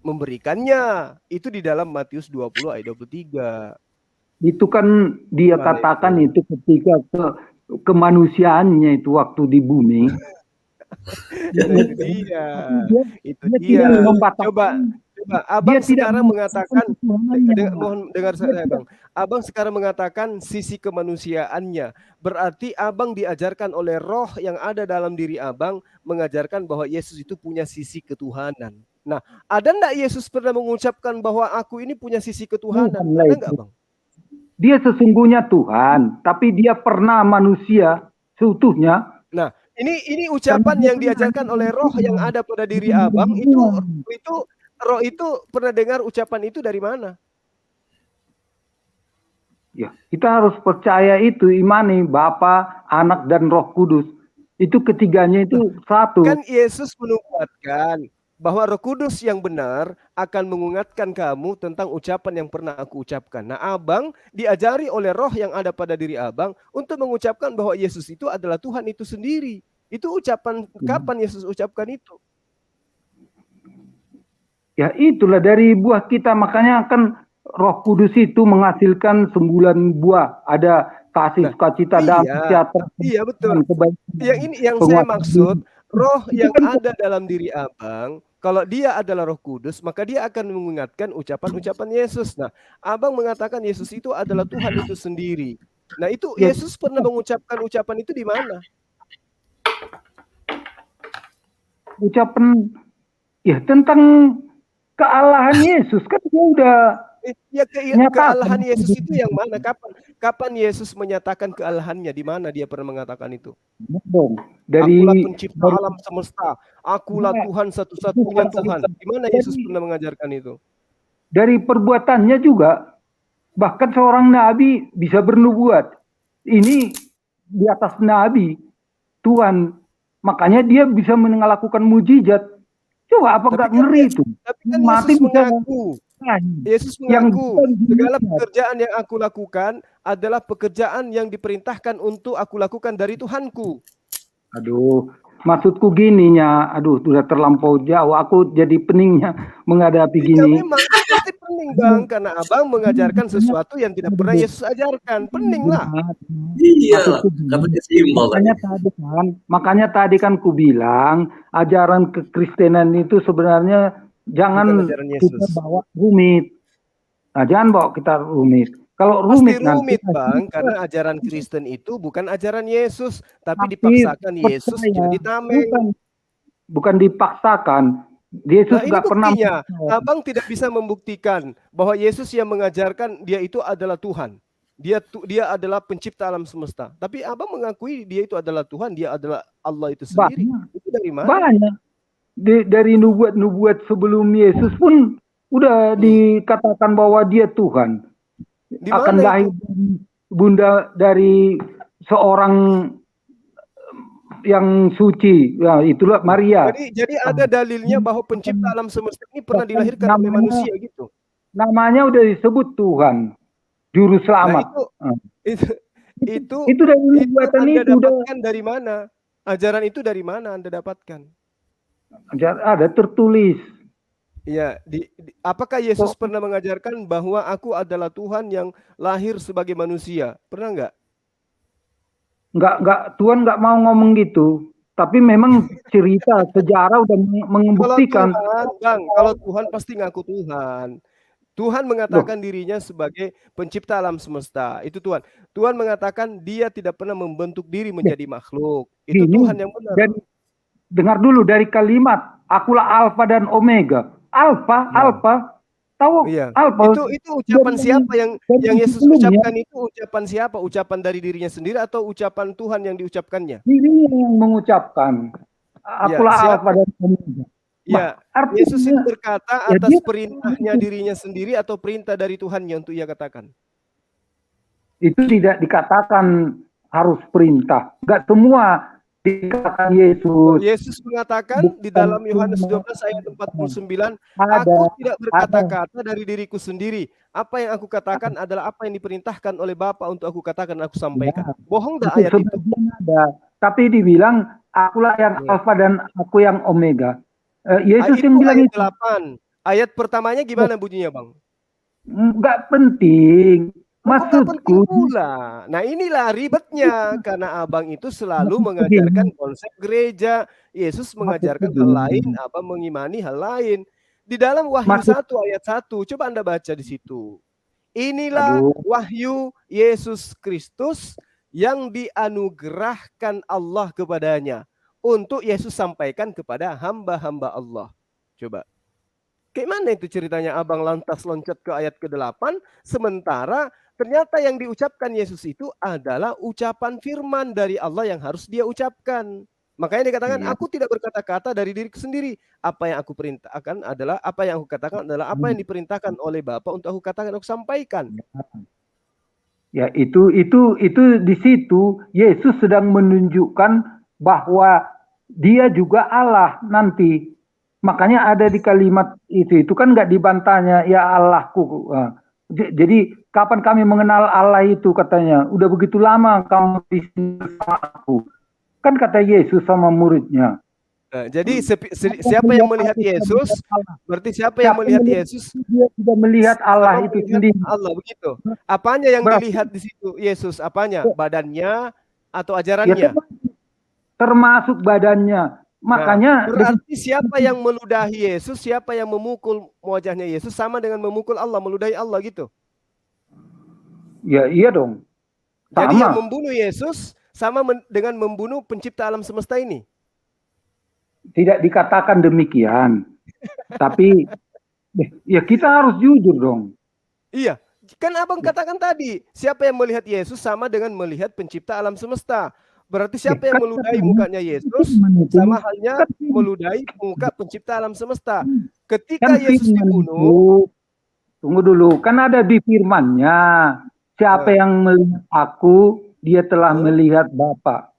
memberikannya. Itu di dalam Matius 20 ayat 23. Itu kan dia katakan itu ketika kemanusiaannya itu waktu di bumi. Itu dia. Coba abang sekarang mengatakan, mohon dengar saya bang. Abang sekarang mengatakan sisi kemanusiaannya. Berarti abang diajarkan oleh roh yang ada dalam diri abang mengajarkan bahwa Yesus itu punya sisi ketuhanan. Nah, ada enggak Yesus pernah mengucapkan bahwa aku ini punya sisi ketuhanan? Ada enggak bang? Dia sesungguhnya Tuhan, tapi dia pernah manusia seutuhnya. Nah, ini ucapan yang diajarkan oleh roh yang ada pada diri abang itu roh itu pernah dengar ucapan itu dari mana? Ya, kita harus percaya itu, imani Bapa, Anak dan Roh Kudus. Itu ketiganya itu satu. Kan Yesus menubuatkan bahwa Roh Kudus yang benar akan mengingatkan kamu tentang ucapan yang pernah aku ucapkan. Nah, abang diajari oleh roh yang ada pada diri abang untuk mengucapkan bahwa Yesus itu adalah Tuhan itu sendiri. Itu ucapan kapan Yesus ucapkan itu? Ya itulah dari buah kita, makanya kan Roh Kudus itu menghasilkan 9 buah. Ada kasih, sukacita, damai, sejahtera. Iya betul. Yang saya maksud, roh yang ada dalam diri abang, kalau dia adalah Roh Kudus, maka dia akan mengingatkan ucapan-ucapan Yesus. Nah, abang mengatakan Yesus itu adalah Tuhan itu sendiri. Nah, itu Yesus pernah mengucapkan ucapan itu di mana? Ucapan tentang kealahan Yesus kan dia udah kealahan Yesus itu yang mana? Kapan Yesus menyatakan kealahannya? Di mana dia pernah mengatakan itu? Akulah pencipta alam semesta. Akulah Tuhan satu-satunya Tuhan. Di mana Yesus pernah mengajarkan itu? Dari perbuatannya juga. Bahkan seorang nabi bisa bernubuat. Ini di atas nabi. Tuhan Makanya dia bisa melakukan mujizat. Coba apa nggak ngeri itu? Tapi kan Mati Yesus bisa mengaku. Yesus yang mengaku bisa segala dilihat. pekerjaan yang aku lakukan adalah pekerjaan yang diperintahkan untuk aku lakukan dari Tuhanku. Aduh, maksudku gininya, aduh sudah terlampau jauh. Aku jadi peningnya menghadapi Ya gini. memang pasti pening Bang, karena Abang mengajarkan sesuatu yang tidak pernah Yesus ajarkan. Pening lah. Iya, katanya simpel tadi. Makanya tadi kan ku bilang ajaran kekristenan itu sebenarnya jangan Bukan ajaran kita Yesus. bawa rumit. Nah, jangan bawa kita rumit. Kalau Pasti rumit nanti rumit Bang, karena ajaran Kristen itu bukan ajaran Yesus, tapi Tapi dipaksakan Yesus percaya, jadi tameng. bukan dipaksakan. Yesus Nah ini nggak pernah buktinya, percaya. Abang tidak bisa membuktikan bahwa Yesus yang mengajarkan dia itu adalah Tuhan. Dia adalah pencipta alam semesta. Tapi Abang mengakui dia itu adalah Tuhan, dia adalah Allah itu sendiri. Itu dari mana? Banyak. Dari nubuat-nubuat sebelum Yesus pun udah dikatakan bahwa dia Tuhan. Akan lahir dari bunda dari seorang yang suci. Ya, itulah Maria. Jadi ada dalilnya bahwa pencipta alam semesta ini pernah dilahirkan oleh manusia gitu. Namanya udah disebut Tuhan, juru selamat. Nah, itu dari nubuatan Anda itu dapatkan dari mana? Ajaran itu dari mana Anda dapatkan? Ada tertulis. Ya, apakah Yesus pernah mengajarkan bahwa aku adalah Tuhan yang lahir sebagai manusia? Pernah nggak? Nggak, Tuhan nggak mau ngomong gitu. Tapi memang cerita sejarah udah membuktikan. Kalau Tuhan pasti ngaku Tuhan. Tuhan mengatakan dirinya sebagai pencipta alam semesta. Itu Tuhan. Tuhan mengatakan dia tidak pernah membentuk diri menjadi makhluk. Itu Tuhan yang benar. Dan dengar dulu dari kalimat, akulah Alfa dan Omega. Alfa. Tahu? Iya. Alfa. Itu ucapan siapa yang Yesus ucapkan itu ucapan siapa? Ucapan dari dirinya sendiri atau ucapan Tuhan yang diucapkannya? Dirinya yang mengucapkan. Akulah Alfa dan Omega. Ya, Yesus itu berkata atas perintahnya dirinya sendiri atau perintah dari Tuhannya untuk ia katakan? Itu tidak dikatakan harus perintah. Enggak semua dikatakan Yesus. Yesus mengatakan di dalam Yohanes 12 ayat 49, aku tidak berkata-kata dari diriku sendiri. Apa yang aku katakan adalah apa yang diperintahkan oleh Bapa untuk aku katakan, aku sampaikan. Bohong enggak ayat itu? Ada. Tapi dibilang, akulah yang Alfa dan aku yang Omega. Yesus yang bilang ayat 8. Ayat pertamanya gimana bunyinya, Bang? Enggak penting. Maksudku pula. Nah inilah ribetnya karena Abang itu selalu mengajarkan konsep gereja. Yesus mengajarkan hal lain, Abang mengimani hal lain. Di dalam Wahyu 1 ayat 1, coba Anda baca di situ. Inilah wahyu Yesus Kristus yang dianugerahkan Allah kepadanya untuk Yesus sampaikan kepada hamba-hamba Allah. Coba. Kayak mana itu ceritanya Abang lantas loncat ke ayat ke-8, sementara ternyata yang diucapkan Yesus itu adalah ucapan firman dari Allah yang harus dia ucapkan. Makanya dikatakan, aku tidak berkata-kata dari diriku sendiri. Apa yang aku perintahkan adalah, apa yang aku katakan adalah apa yang diperintahkan oleh Bapa untuk aku katakan, aku sampaikan. Ya, itu di situ Yesus sedang menunjukkan bahwa dia juga Allah nanti. Makanya ada di kalimat itu kan nggak dibantahnya, ya Allahku. Jadi kapan kami mengenal Allah itu katanya, udah begitu lama kamu di sini sama aku. Kan kata Yesus sama muridnya. Nah, jadi siapa yang melihat Yesus, berarti siapa yang melihat Yesus? Dia sudah melihat Allah itu sendiri. Allah begitu. Apanya yang dilihat di situ Yesus? Apanya? Badannya atau ajarannya? Ya, termasuk badannya. Makanya berarti siapa yang meludahi Yesus, siapa yang memukul wajahnya Yesus sama dengan memukul Allah, meludahi Allah gitu. Ya iya dong. Jadi yang membunuh Yesus sama dengan membunuh pencipta alam semesta ini. Tidak dikatakan demikian. Tapi ya kita harus jujur dong. Iya, kan Abang katakan tadi, siapa yang melihat Yesus sama dengan melihat pencipta alam semesta. Berarti siapa yang meludahi mukanya Yesus sama halnya meludahi muka pencipta alam semesta. Ketika Yesus dibunuh, tunggu dulu, kan ada di firman-Nya, siapa yang melihat aku, dia telah melihat Bapa.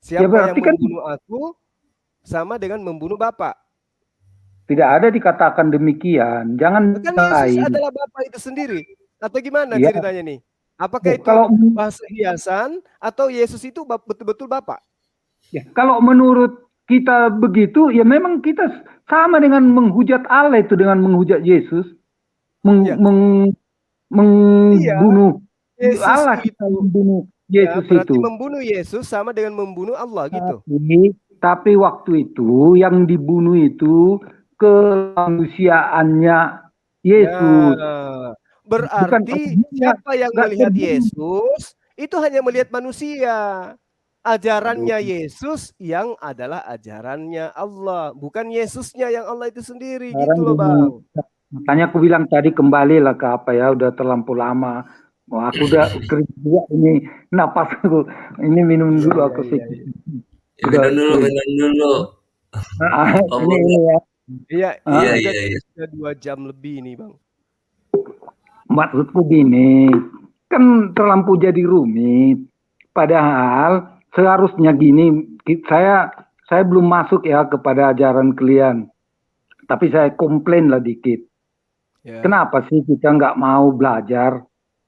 Siapa yang berarti kan membunuh aku sama dengan membunuh Bapa. tidak ada dikatakan demikian. Jangan Kan Yesus lain. adalah Bapa itu sendiri. Atau gimana Ya, ceritanya nih? Apakah itu kalau bahasa hiasan atau Yesus itu betul-betul Bapa? ya, kalau menurut kita begitu, ya memang kita sama dengan menghujat Allah itu dengan menghujat Yesus, Iya. membunuh Yesus Allah, kita membunuh Yesus berarti itu. membunuh Yesus sama dengan membunuh Allah gitu. Tapi waktu itu yang dibunuh itu kemanusiaannya Yesus. Nah, berarti siapa yang melihat Yesus itu hanya melihat manusia. Ajarannya Yesus yang adalah ajarannya Allah, bukan Yesusnya yang Allah itu sendiri. Gitu loh, Bang. Makanya aku bilang tadi kembalilah ke apa ya, udah terlampau lama. Wah, aku udah kerja ini, napas aku. Ini minum dulu aku sih. Minum dulu. Ini ya. Iya. Sudah 2 jam lebih nih, Bang. Maksudku gini, kan terlampau jadi rumit. Padahal seharusnya gini, saya belum masuk ya kepada ajaran kalian. Tapi saya komplain lah dikit. Kenapa sih kita nggak mau belajar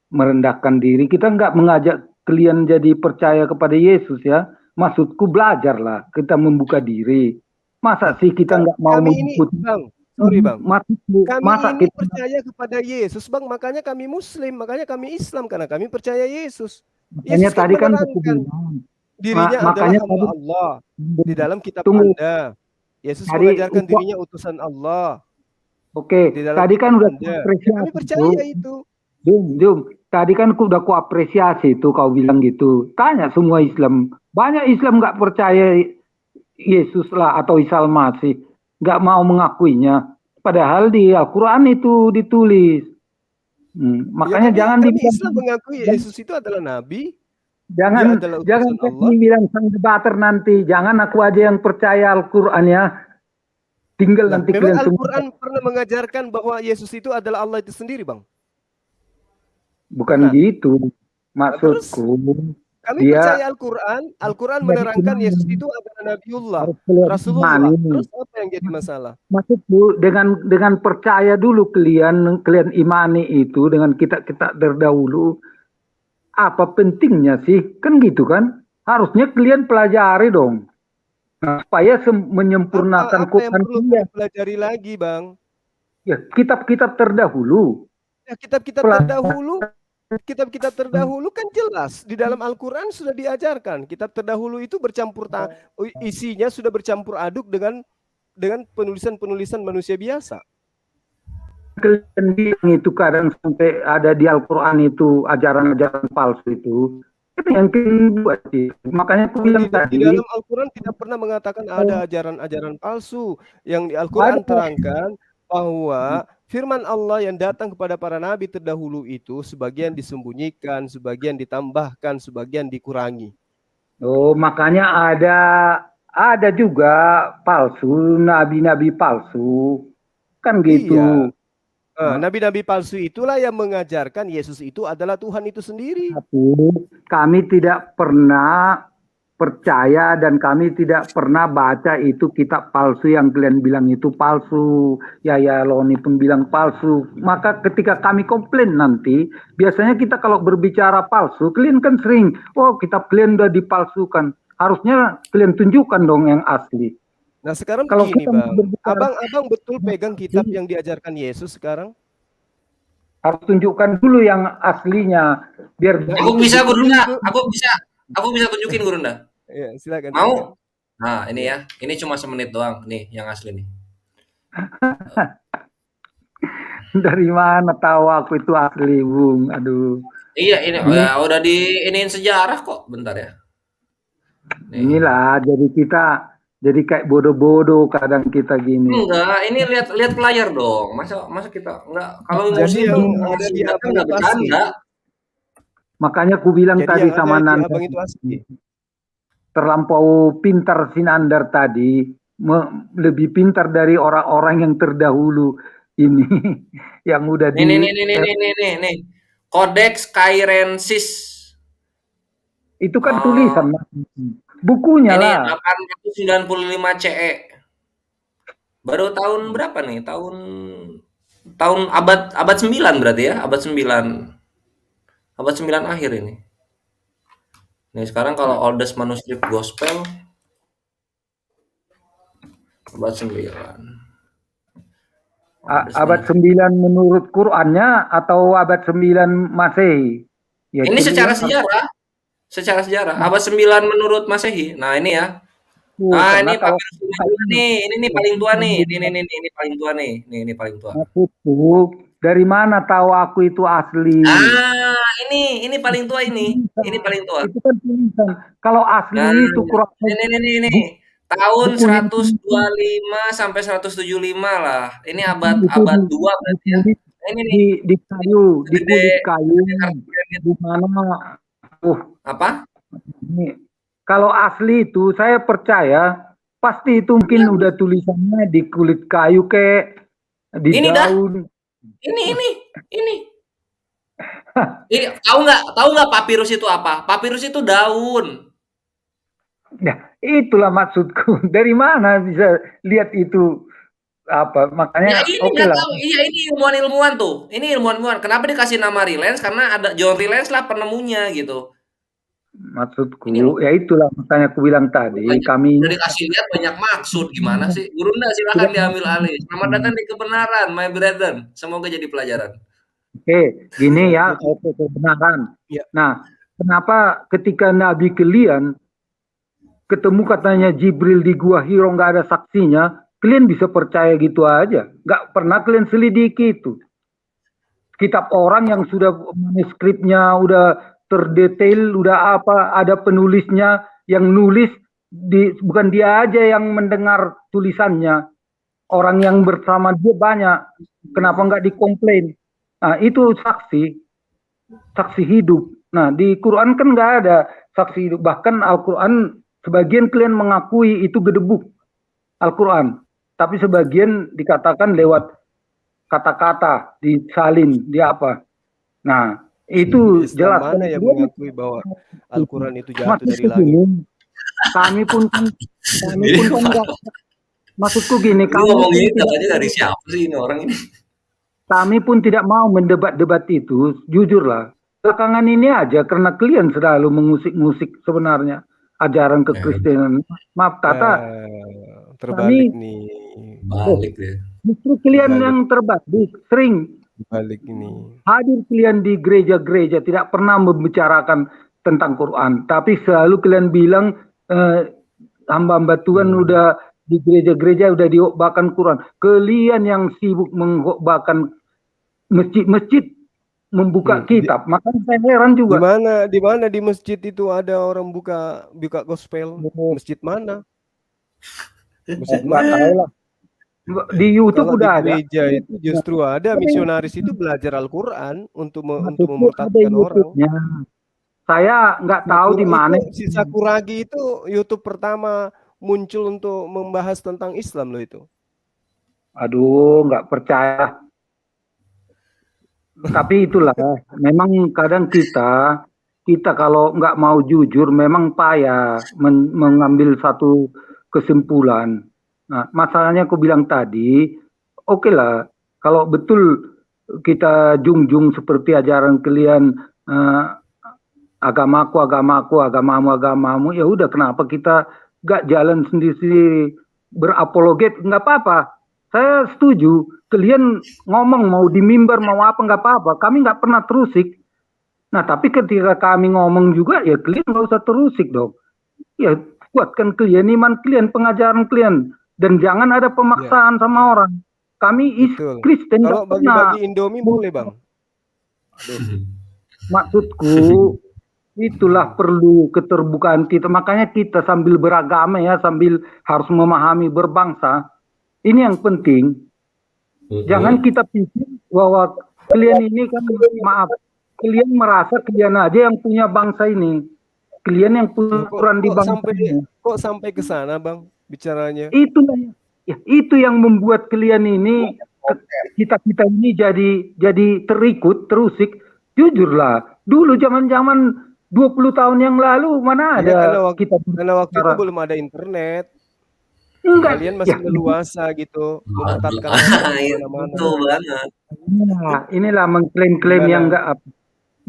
merendahkan diri? Kita nggak mengajak kalian jadi percaya kepada Yesus ya. Maksudku belajarlah, kita membuka diri. Masa sih kita nggak mau mengikuti? Bang, sorry Bang. Masa kami ini kita percaya kepada Yesus, Bang. Makanya kami Muslim, makanya kami Islam karena kami percaya Yesus. Makanya Yesus tadi kan dirinya adalah hamba Allah di dalam kitab Anda. Yesus mengajarkan dirinya utusan Allah. Oke, tadi kan udah apresiasi. Kami percaya itu. Jum, tadi kan udah ku apresiasi itu kau bilang gitu. Tanya semua Islam, banyak Islam nggak percaya Yesus lah atau Isa Al-Masih, nggak mau mengakuinya. Padahal di Al-Quran itu ditulis. Makanya jangan dibilang Islam mengakui Yesus itu adalah Nabi. Jangan bilang sang debater nanti. Jangan aku aja yang percaya Al-Quran ya. Tinggal nanti memang Al-Quran pernah mengajarkan bahwa Yesus itu adalah Allah itu sendiri, Bang. Bukan gitu maksudku. Kami percaya Al-Quran. Al-Quran menerangkan Yesus itu adalah Nabiullah, Rasulullah. Terus apa yang jadi masalah? Maksudku dengan percaya dulu kalian imani itu dengan kita terdahulu. Apa pentingnya sih? Kan gitu kan? Harusnya kalian pelajari dong. Nah, supaya menyempurnakan apa yang perlu pelajari lagi, Bang? Ya, kitab-kitab terdahulu. Ya, kitab-kitab terdahulu kan jelas di dalam Al-Quran sudah diajarkan. Kitab terdahulu itu isinya sudah bercampur aduk dengan penulisan-penulisan manusia biasa. Kalian bilang itu kadang sampai ada di Al-Quran itu ajaran-ajaran palsu itu. Yang kedua sih, makanya aku bilang tadi. Di dalam Al-Quran tidak pernah mengatakan ada ajaran-ajaran palsu. Yang di Al-Quran terangkan bahwa firman Allah yang datang kepada para nabi terdahulu itu sebagian disembunyikan, sebagian ditambahkan, sebagian dikurangi. Oh, makanya ada juga palsu, nabi-nabi palsu. Kan gitu. Iya. Nabi-nabi palsu itulah yang mengajarkan Yesus itu adalah Tuhan itu sendiri. Tapi kami tidak pernah percaya dan kami tidak pernah baca itu kitab palsu yang kalian bilang itu palsu. Ya Loni pun bilang palsu. Maka ketika kami komplain nanti, biasanya kita kalau berbicara palsu, kalian kan sering, kitab kalian udah dipalsukan. Harusnya kalian tunjukkan dong yang asli. Nah sekarang kalau begini Bang, abang betul pegang kitab yang diajarkan Yesus sekarang? Harus tunjukkan dulu yang aslinya biar. Aku bisa tunjukin Gurunda. Iya, silakan. Mau? Nah ini ya, ini cuma semenit doang nih yang asli nih. Dari mana tahu aku itu asli, Bung? Aduh. Iya ini udah iniin sejarah kok, bentar ya. Nih. Inilah jadi kita. Jadi kayak bodoh-bodoh kadang kita gini. Enggak, ini lihat ke layar dong. Masa kita enggak kalau jadi yang ada di abang itu asli. Makanya aku bilang jadi tadi sama Nanda. Terlampau pintar Sinandar tadi, lebih pintar dari orang-orang yang terdahulu ini yang udah Nih. Codex Cairensis. Itu kan tulisan. Bukunya Ini lah. 895 CE. Baru tahun berapa nih? Tahun abad 9 berarti ya, abad 9. Abad 9 akhir ini. Nih sekarang kalau oldest manuscript gospel abad 9. Abad 9 menurut Qur'annya atau abad 9 Masehi? Ya, ini secara sejarah. Secara sejarah. Abad 9 menurut Masehi. Nah, ini ya. Nah, ini papirus nih. Ini paling tua nih. Ini paling tua nih. Ini paling tua. Maksudku, dari mana tahu aku itu asli? Ah, ini paling tua ini. Ini paling tua. Itu kan tulisan. Kalau asli Nah, itu Qur'an. Ini. Tahun 125 sampai 175 lah. Ini abad 2 berarti ya. Ini nih. Di kayu, di kulit kayu. Di mana? Apa? Ini. Kalau asli itu saya percaya pasti itu mungkin udah tulisannya di kulit kayu kayak di ini daun. Ini. Tahu nggak papirus itu apa? Papirus itu daun. Ya, itulah maksudku. Dari mana bisa lihat itu apa? Makanya oke lah. Iya, ini ilmuwan-ilmuwan tuh. Ini ilmuwan-ilmuwan. Kenapa dikasih nama Rillens? Karena ada John Rillens lah penemunya gitu. Maksudku, ya itulah makanya aku bilang tadi kami udah dikasih lihat banyak maksud gimana sih? Gurunda silakan diambil alih. Selamat datang di kebenaran, my brethren. Semoga jadi pelajaran. Oke, gini ya, kebenaran. Nah, kenapa ketika Nabi kalian ketemu katanya Jibril di Gua Hiro nggak ada saksinya, kalian bisa percaya gitu aja? Nggak pernah kalian selidiki itu. Kitab orang yang sudah manuskripnya udah terdetail, udah apa, ada penulisnya yang nulis, bukan dia aja yang mendengar tulisannya, orang yang bersama dia banyak, kenapa nggak dikomplain? Nah itu saksi hidup. Nah di Quran kan nggak ada saksi hidup, bahkan Al-Quran sebagian kalian mengakui itu gedebuk Al-Quran, tapi sebagian dikatakan lewat kata-kata, disalin, di apa. Nah itu jelas mana yang mengakui bahwa Al-Quran itu jatuh dari langit. Kami pun enggak. Maksudku gini, dari siapa sih ini orang ini? Kami pun tidak mau mendebat-debat itu, jujurlah. Belakangan ini aja karena kalian selalu mengusik-ngusik sebenarnya ajaran kekristenan. Maaf kata terbalik nih. Balik ya. Justru kalian yang terbalik, sering balik ini. Hadir kalian di gereja-gereja tidak pernah membicarakan tentang Quran, tapi selalu kalian bilang hamba-hamba Tuhan udah di gereja-gereja udah dikhotbahkan Quran. Kalian yang sibuk mengkhotbahkan masjid-masjid membuka kitab. Makanya saya heran juga. Di mana di masjid itu ada orang buka gospel? Masjid mana? Masjid mana? Di YouTube udah ada. Di gereja itu justru ada misionaris itu belajar Al-Quran untuk memurtadkan orang. Saya nggak tahu di mana. Si Sakuragi itu YouTube pertama muncul untuk membahas tentang Islam loh itu. Aduh, nggak percaya. Tapi itulah, memang kadang kita kalau nggak mau jujur memang payah mengambil satu kesimpulan. Nah, masalahnya aku bilang tadi, oke lah, kalau betul kita junjung seperti ajaran kalian, agamamu, ya udah kenapa kita gak jalan sendiri-sendiri berapologet, nggak apa-apa. Saya setuju, kalian ngomong mau di mimbar mau apa nggak apa-apa, kami nggak pernah terusik. Nah tapi ketika kami ngomong juga ya kalian nggak usah terusik dong. Ya kuatkan kalian iman kalian, pengajaran kalian. Dan jangan ada pemaksaan sama orang. Kami Kristen. Kalau bagi-bagi Indomie boleh bang. Maksudku itulah perlu keterbukaan kita. Makanya kita sambil beragama ya, sambil harus memahami berbangsa. Ini yang penting. Jangan kita pikir bahwa kalian ini kan kalian merasa kalian aja yang punya bangsa ini. Kalian yang punya peran di bangsa ini. Kok sampai ke sana bang? Bicaranya itu yang membuat kalian ini kita ini jadi terikut terusik. Jujurlah dulu zaman 20 tahun yang lalu mana ada Iya, kita karena waktu itu bicara. belum ada internet. Enggak, Kalian masih ya. leluasa gitu, Waduh, memurtadkan orang di itu mana-mana. banget. Nah, inilah mengklaim-klaim yang Gimana? enggak apa.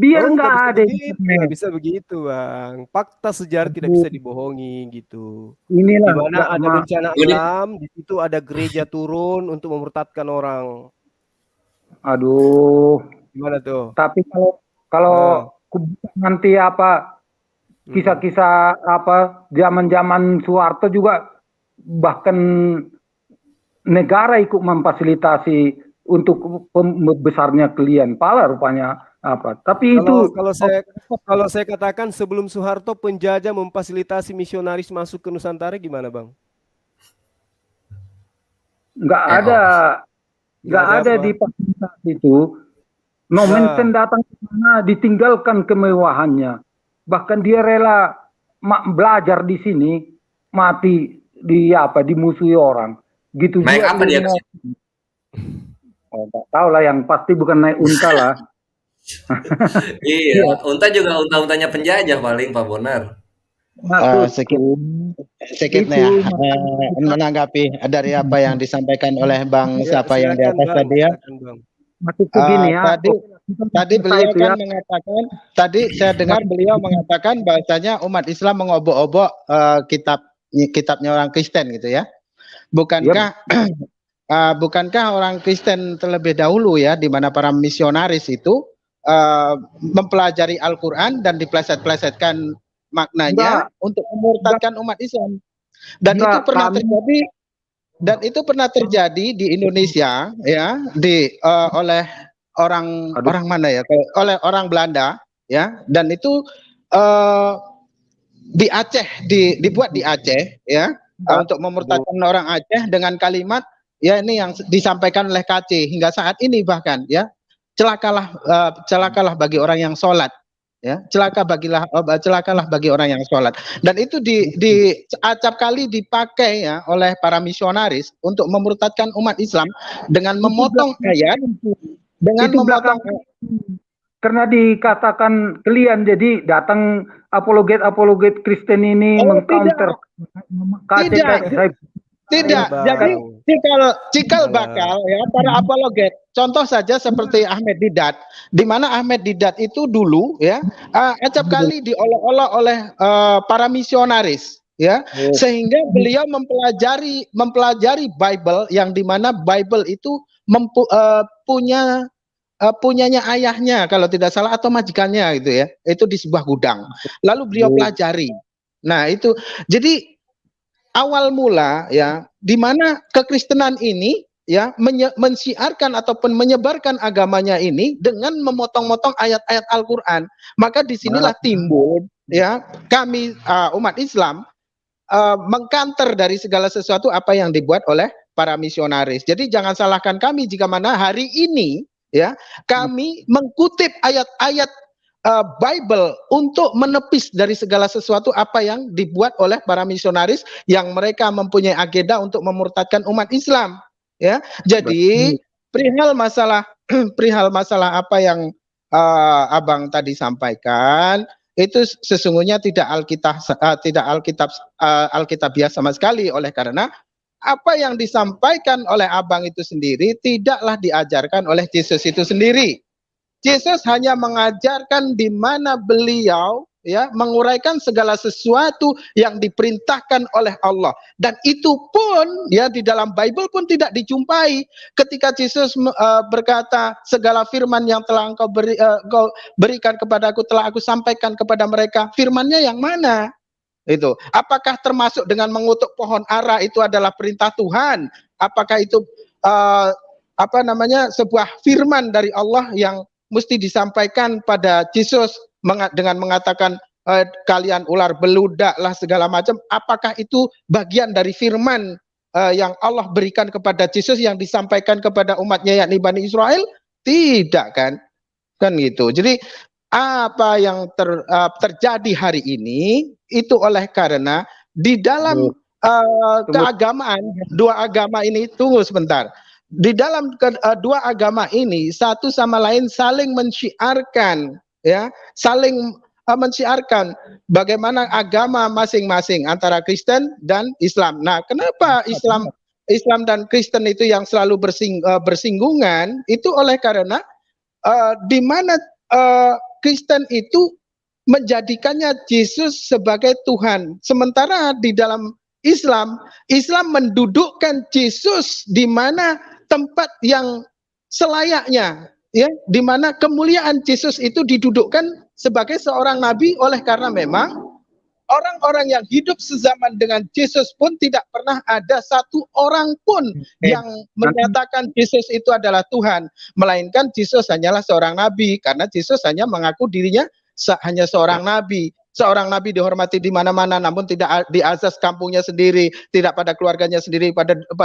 Biar Oh, enggak nggak bisa ada begitu, nggak internet. bisa begitu, Bang. Fakta sejarah tidak Aduh, bisa dibohongi gitu. Di inilah mana enggak ada ma bencana Udah, alam, di situ ada gereja turun untuk memurtadkan orang. aduh. Gimana tuh? Tapi kalau Nah, nanti apa kisah-kisah apa zaman-zaman Soeharto juga bahkan negara ikut memfasilitasi untuk besarnya klien pala rupanya apa. Tapi itu kalau saya katakan sebelum Soeharto penjajah memfasilitasi misionaris masuk ke Nusantara gimana, Bang? Nggak ada apa? di fasilitas itu. Nomen datang ke sana ditinggalkan kemewahannya. Bahkan dia rela belajar di sini, mati dimusuhi orang. Gitu naik juga apa dia ke situ? Oh, nggak tahu lah, yang pasti bukan naik unta lah. Iya, unta juga unta-untanya penjajah paling, Pak Bonar. Sedikit nih ya, menanggapi dari apa yang disampaikan oleh Bang siapa yang di atas tadi ya. Tadi beliau kan mengatakan, tadi saya dengar beliau mengatakan bahwasanya umat Islam mengobok-obok kitabnya orang Kristen gitu ya. Bukankah bukankah orang Kristen terlebih dahulu ya, di mana para misionaris itu mempelajari Al-Quran dan dipleset-plesetkan maknanya untuk memurtadkan umat Islam, dan itu pernah terjadi, di Indonesia ya, oleh orang mana ya, oleh orang Belanda ya, dan itu di Aceh, dibuat di Aceh ya, untuk memurtadkan orang Aceh dengan kalimat ya ini yang disampaikan oleh KC hingga saat ini bahkan ya, celakalah bagi orang yang sholat ya, celakalah bagi orang yang sholat, dan itu acap kali dipakai ya oleh para misionaris untuk memurtadkan umat Islam dengan memotong ayat, karena dikatakan kalian, jadi datang apologet Kristen ini mengcounter. Tidak. Jadi cikal bakal ya para apologet. Contoh saja seperti Ahmed Didat, di mana Ahmed Didat itu dulu ya acap kali diolok-olok oleh para misionaris ya, sehingga beliau mempelajari Bible, yang di mana Bible itu punyanya ayahnya kalau tidak salah atau majikannya gitu ya. Itu di sebuah gudang. Lalu beliau pelajari. Nah, itu jadi awal mula ya, di mana kekristenan ini ya mensiarkan ataupun menyebarkan agamanya ini dengan memotong-motong ayat-ayat Al-Qur'an. Maka disinilah timbul ya kami umat Islam mengkanter dari segala sesuatu apa yang dibuat oleh para misionaris. Jadi jangan salahkan kami jika mana hari ini ya kami mengkutip ayat-ayat Bible untuk menepis dari segala sesuatu apa yang dibuat oleh para misionaris yang mereka mempunyai agenda untuk memurtadkan umat Islam ya. Jadi perihal masalah apa yang Abang tadi sampaikan itu sesungguhnya tidak Alkitabiah sama sekali, oleh karena apa yang disampaikan oleh Abang itu sendiri tidaklah diajarkan oleh Yesus itu sendiri. Yesus hanya mengajarkan di mana beliau ya menguraikan segala sesuatu yang diperintahkan oleh Allah, dan itu pun ya di dalam Bible pun tidak dijumpai. Ketika Yesus berkata segala firman yang telah engkau berikan kepadaku telah aku sampaikan kepada mereka, firmannya yang mana? Itu apakah termasuk dengan mengutuk pohon ara itu adalah perintah Tuhan? Apakah itu sebuah firman dari Allah yang mesti disampaikan pada Yesus dengan mengatakan kalian ular beludaklah segala macam? Apakah itu bagian dari firman yang Allah berikan kepada Yesus yang disampaikan kepada umatnya yakni Bani Israel? Tidak kan gitu. Jadi apa yang terjadi hari ini itu oleh karena di dalam keagamaan dua agama ini, tunggu sebentar. Di dalam dua agama ini satu sama lain saling mensyiarkan ya, saling mensiarkan bagaimana agama masing-masing antara Kristen dan Islam. Nah, kenapa Islam dan Kristen itu yang selalu bersinggungan itu oleh karena di mana Kristen itu menjadikannya Yesus sebagai Tuhan, sementara di dalam Islam mendudukkan Yesus di mana tempat yang selayaknya, ya, di mana kemuliaan Yesus itu didudukkan sebagai seorang nabi, oleh karena memang orang-orang yang hidup sezaman dengan Yesus pun tidak pernah ada satu orang pun yang menyatakan Yesus itu adalah Tuhan, melainkan Yesus hanyalah seorang nabi, karena Yesus hanya mengaku dirinya hanya seorang nabi. Seorang nabi dihormati di mana-mana, namun tidak di azas kampungnya sendiri, tidak pada keluarganya sendiri,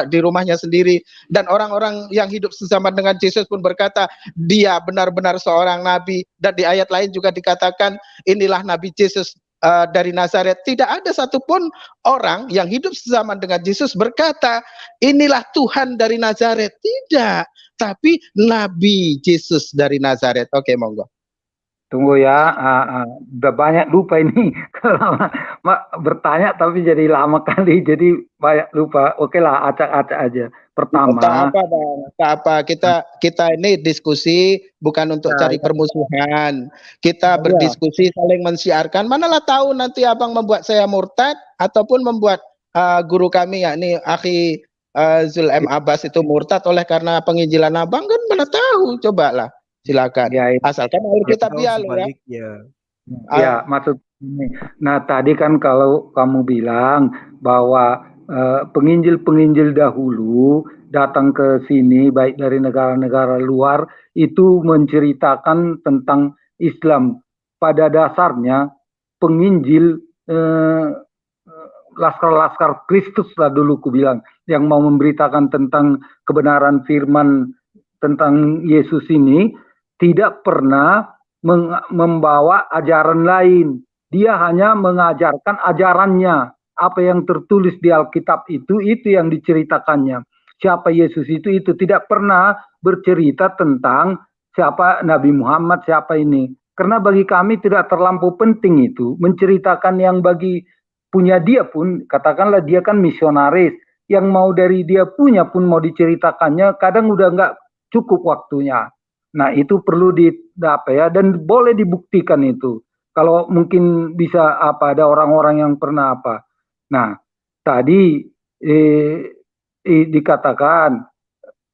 di rumahnya sendiri. Dan orang-orang yang hidup sezaman dengan Yesus pun berkata, dia benar-benar seorang nabi. Dan di ayat lain juga dikatakan, inilah Nabi Yesus dari Nazaret. Tidak ada satupun orang yang hidup sezaman dengan Yesus berkata, inilah Tuhan dari Nazaret. Tidak, tapi Nabi Yesus dari Nazaret. Oke, monggo. Tunggu ya, udah banyak lupa ini. Kalau bertanya tapi jadi lama kali, jadi banyak lupa. Oke lah, acak-acak aja. Pertama, tak apa, kita ini diskusi bukan untuk cari permusuhan. Kita berdiskusi saling mensiarkan. Manalah tahu nanti abang membuat saya murtad ataupun membuat guru kami yakni Akhi Zul M Abbas itu murtad oleh karena penginjilan abang, kan mana tahu, cobalah. Silakan. Ya, asalkan kita dialog ya. Ya, maksud ini. Nah, tadi kan kalau kamu bilang bahwa penginjil-penginjil dahulu datang ke sini baik dari negara-negara luar itu menceritakan tentang Islam. Pada dasarnya penginjil laskar-laskar Kristus lah dulu ku bilang, yang mau memberitakan tentang kebenaran firman tentang Yesus ini tidak pernah membawa ajaran lain. Dia hanya mengajarkan ajarannya. Apa yang tertulis di Alkitab itu yang diceritakannya. Siapa Yesus itu tidak pernah bercerita tentang siapa Nabi Muhammad, siapa ini. Karena bagi kami tidak terlampau penting itu. Menceritakan yang bagi punya dia pun, katakanlah dia kan misionaris. Yang mau dari dia punya pun mau diceritakannya, kadang udah nggak cukup waktunya. Nah, itu perlu dan boleh dibuktikan itu. Kalau mungkin bisa ada orang-orang yang pernah apa. Nah, tadi dikatakan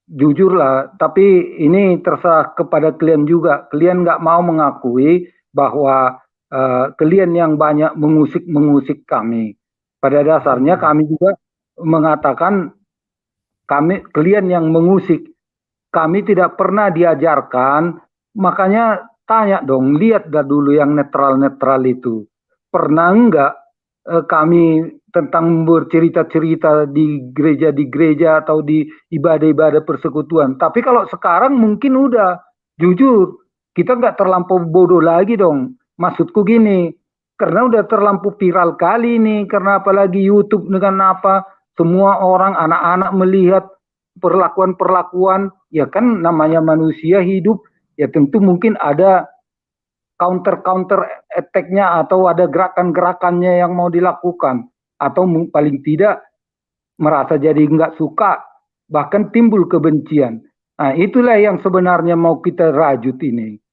jujurlah, tapi ini terserah kepada kalian juga. Kalian nggak mau mengakui bahwa kalian yang banyak mengusik kami. Pada dasarnya kami juga mengatakan kalian yang mengusik. Kami tidak pernah diajarkan, makanya tanya dong, lihat dah dulu yang netral-netral itu. Pernah enggak kami tentang bercerita-cerita di gereja atau di ibadah-ibadah persekutuan. Tapi kalau sekarang mungkin udah, jujur, kita nggak terlampau bodoh lagi dong. Maksudku gini, karena udah terlampau viral kali ini, karena apalagi YouTube dengan semua orang, anak-anak melihat perlakuan-perlakuan, ya kan namanya manusia hidup, ya tentu mungkin ada counter attack-nya atau ada gerakan-gerakannya yang mau dilakukan, atau paling tidak merasa jadi nggak suka, bahkan timbul kebencian. Nah, itulah yang sebenarnya mau kita rajut ini.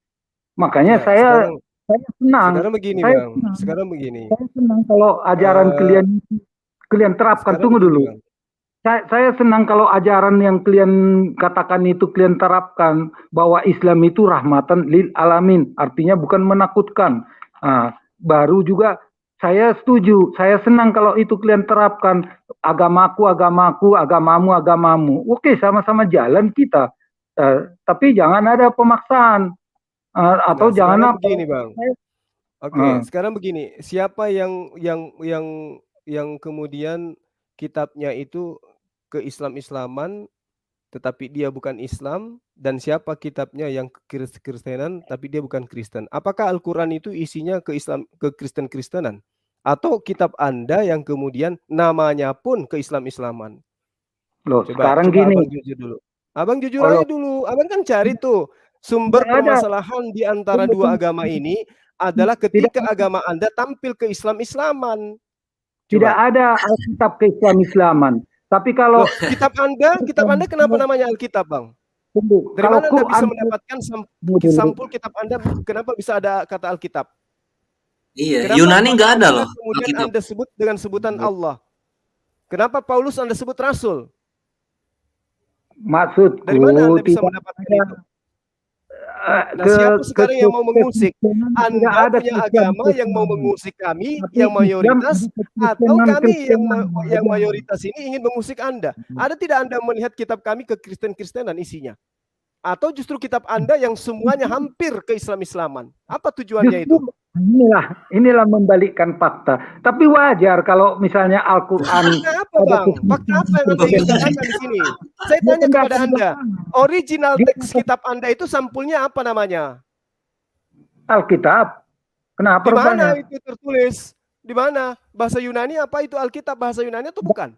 Makanya saya senang. Sekarang begini. Saya senang kalau ajaran kalian terapkan. Tunggu dulu. Saya senang kalau ajaran yang kalian katakan itu kalian terapkan, bahwa Islam itu rahmatan lil alamin, artinya bukan menakutkan. Baru juga saya setuju, saya senang kalau itu kalian terapkan, agamaku, agamamu. Oke, sama-sama jalan kita. Tapi jangan ada pemaksaan atau jangan apa. Begini, Bang. Sekarang begini, siapa yang kemudian kitabnya itu ke-Islam-Islaman tetapi dia bukan Islam, dan siapa kitabnya yang ke-Kristenan tapi dia bukan Kristen? Apakah Al-Qur'an itu isinya ke-Kristen-Kristenan, atau kitab Anda yang kemudian namanya pun ke-Islam-Islaman? Loh, sekarang gini. Abang jujur dulu. Abang jujur aja dulu. Abang kan cari tuh Sumber Tidak ada. permasalahan di antara dua agama ini adalah ketika agama Anda tampil ke Islam-Islaman. Tidak ada Alkitab ke-Islam-Islaman. Tapi kalau kitab Anda kenapa namanya Alkitab, Bang? Dari kalau mana Anda bisa Quran mendapatkan sampul kitab Anda? Kenapa bisa ada kata Alkitab? Iya, Kenapa Yunani nggak ada loh kemudian Alkitab. Anda sebut dengan sebutan Allah? Kenapa Paulus Anda sebut rasul? Maksudku Dari mana Anda bisa tidak mendapatkan ada, itu? Nah, siapa sekarang yang mau mengusik? Anda punya agama yang mau mengusik kami, yang mayoritas, atau kami yang mayoritas ini ingin mengusik Anda? Ada tidak Anda melihat kitab kami ke Kristen-Kristenan isinya? Atau justru kitab Anda yang semuanya hampir ke Islam-Islaman? Apa tujuannya itu? Inilah membalikkan fakta. Tapi wajar kalau misalnya Al-Quran. Fakta apa, Bang? Fakta apa yang Anda ingin katakan di sini? Saya tanya kepada Anda, original teks kitab Anda itu sampulnya apa namanya? Alkitab. Kenapa Di mana rupanya? itu tertulis? Di mana? Bahasa Yunani apa itu Alkitab bahasa Yunani atau bukan?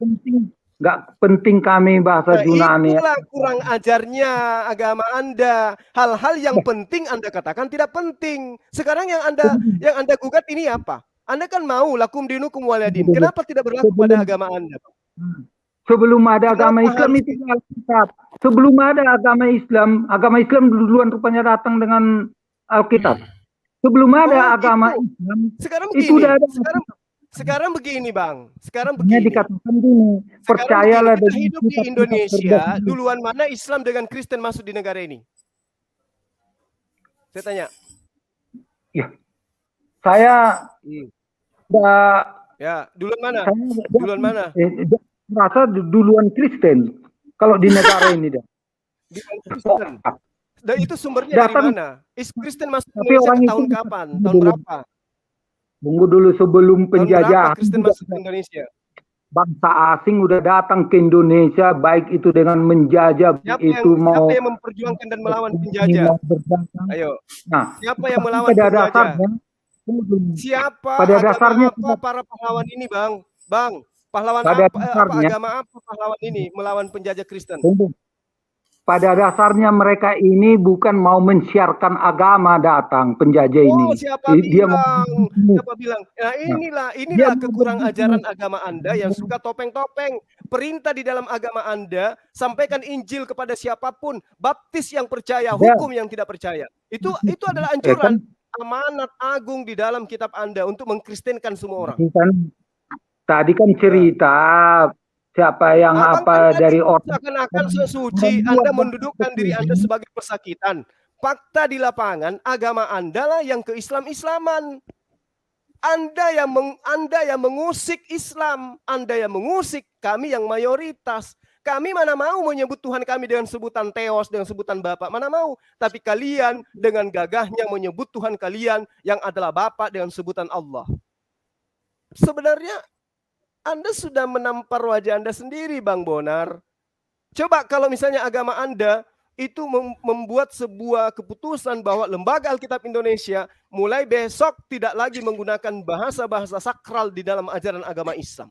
Nggak penting kami bahasa Yunani. Itulah kurang ajarnya agama Anda. Hal-hal yang penting Anda katakan tidak penting. Sekarang yang Anda gugat ini apa? Anda kan mau lakum dinukum waliyadin. Kenapa tidak berlaku pada agama Anda? Sebelum ada agama Islam itu Alkitab. Sebelum ada agama Islam duluan rupanya datang dengan Alkitab. Sebelum ada agama Islam, itu udah ada. Sekarang begini, Bang. Sekarang begini. Dikatakan gini, percayalah kita hidup di Indonesia, duluan mana Islam dengan Kristen masuk di negara ini? Saya tanya. Ya, saya duluan mana? Duluan mana? Merasa duluan Kristen kalau di negara ini dah. Kristen. Dan itu sumbernya dari mana? Kristen masuk ke Indonesia tahun kapan? Tahun berapa? Tunggu dulu sebelum penjajahan. Kristen masuk ke Indonesia. Bangsa asing udah datang ke Indonesia, baik itu dengan menjajah, siapa mau yang memperjuangkan dan melawan penjajah? Ayo. Nah, siapa yang melawan penjajah? Siapa? Pada dasarnya apa para pahlawan ini, Bang? Bang, pahlawan pada apa agama apa pahlawan ini melawan penjajah Kristen? Pada dasarnya mereka ini bukan mau mensiarkan agama datang penjajah ini. Siapa bilang? Nah, inilah kekurang ajaran agama Anda yang suka topeng-topeng. Perintah di dalam agama Anda, sampaikan Injil kepada siapapun, baptis yang percaya, hukum yang tidak percaya. Itu adalah anjuran amanat agung di dalam kitab Anda untuk mengkristenkan semua orang. Tadi kan cerita siapa yang dari orang seakan-akan sesuci, Anda mendudukkan diri Anda sebagai pesakitan. Fakta di lapangan, agama Anda lah yang ke Islam-Islaman. Anda yang mengusik Islam, Anda yang mengusik, kami yang mayoritas. Kami mana mau menyebut Tuhan kami dengan sebutan Theos, dengan sebutan Bapa, mana mau. Tapi kalian dengan gagahnya menyebut Tuhan kalian yang adalah Bapa dengan sebutan Allah. Sebenarnya Anda sudah menampar wajah Anda sendiri, Bang Bonar. Coba kalau misalnya agama Anda itu membuat sebuah keputusan bahwa Lembaga Alkitab Indonesia mulai besok tidak lagi menggunakan bahasa-bahasa sakral di dalam ajaran agama Islam.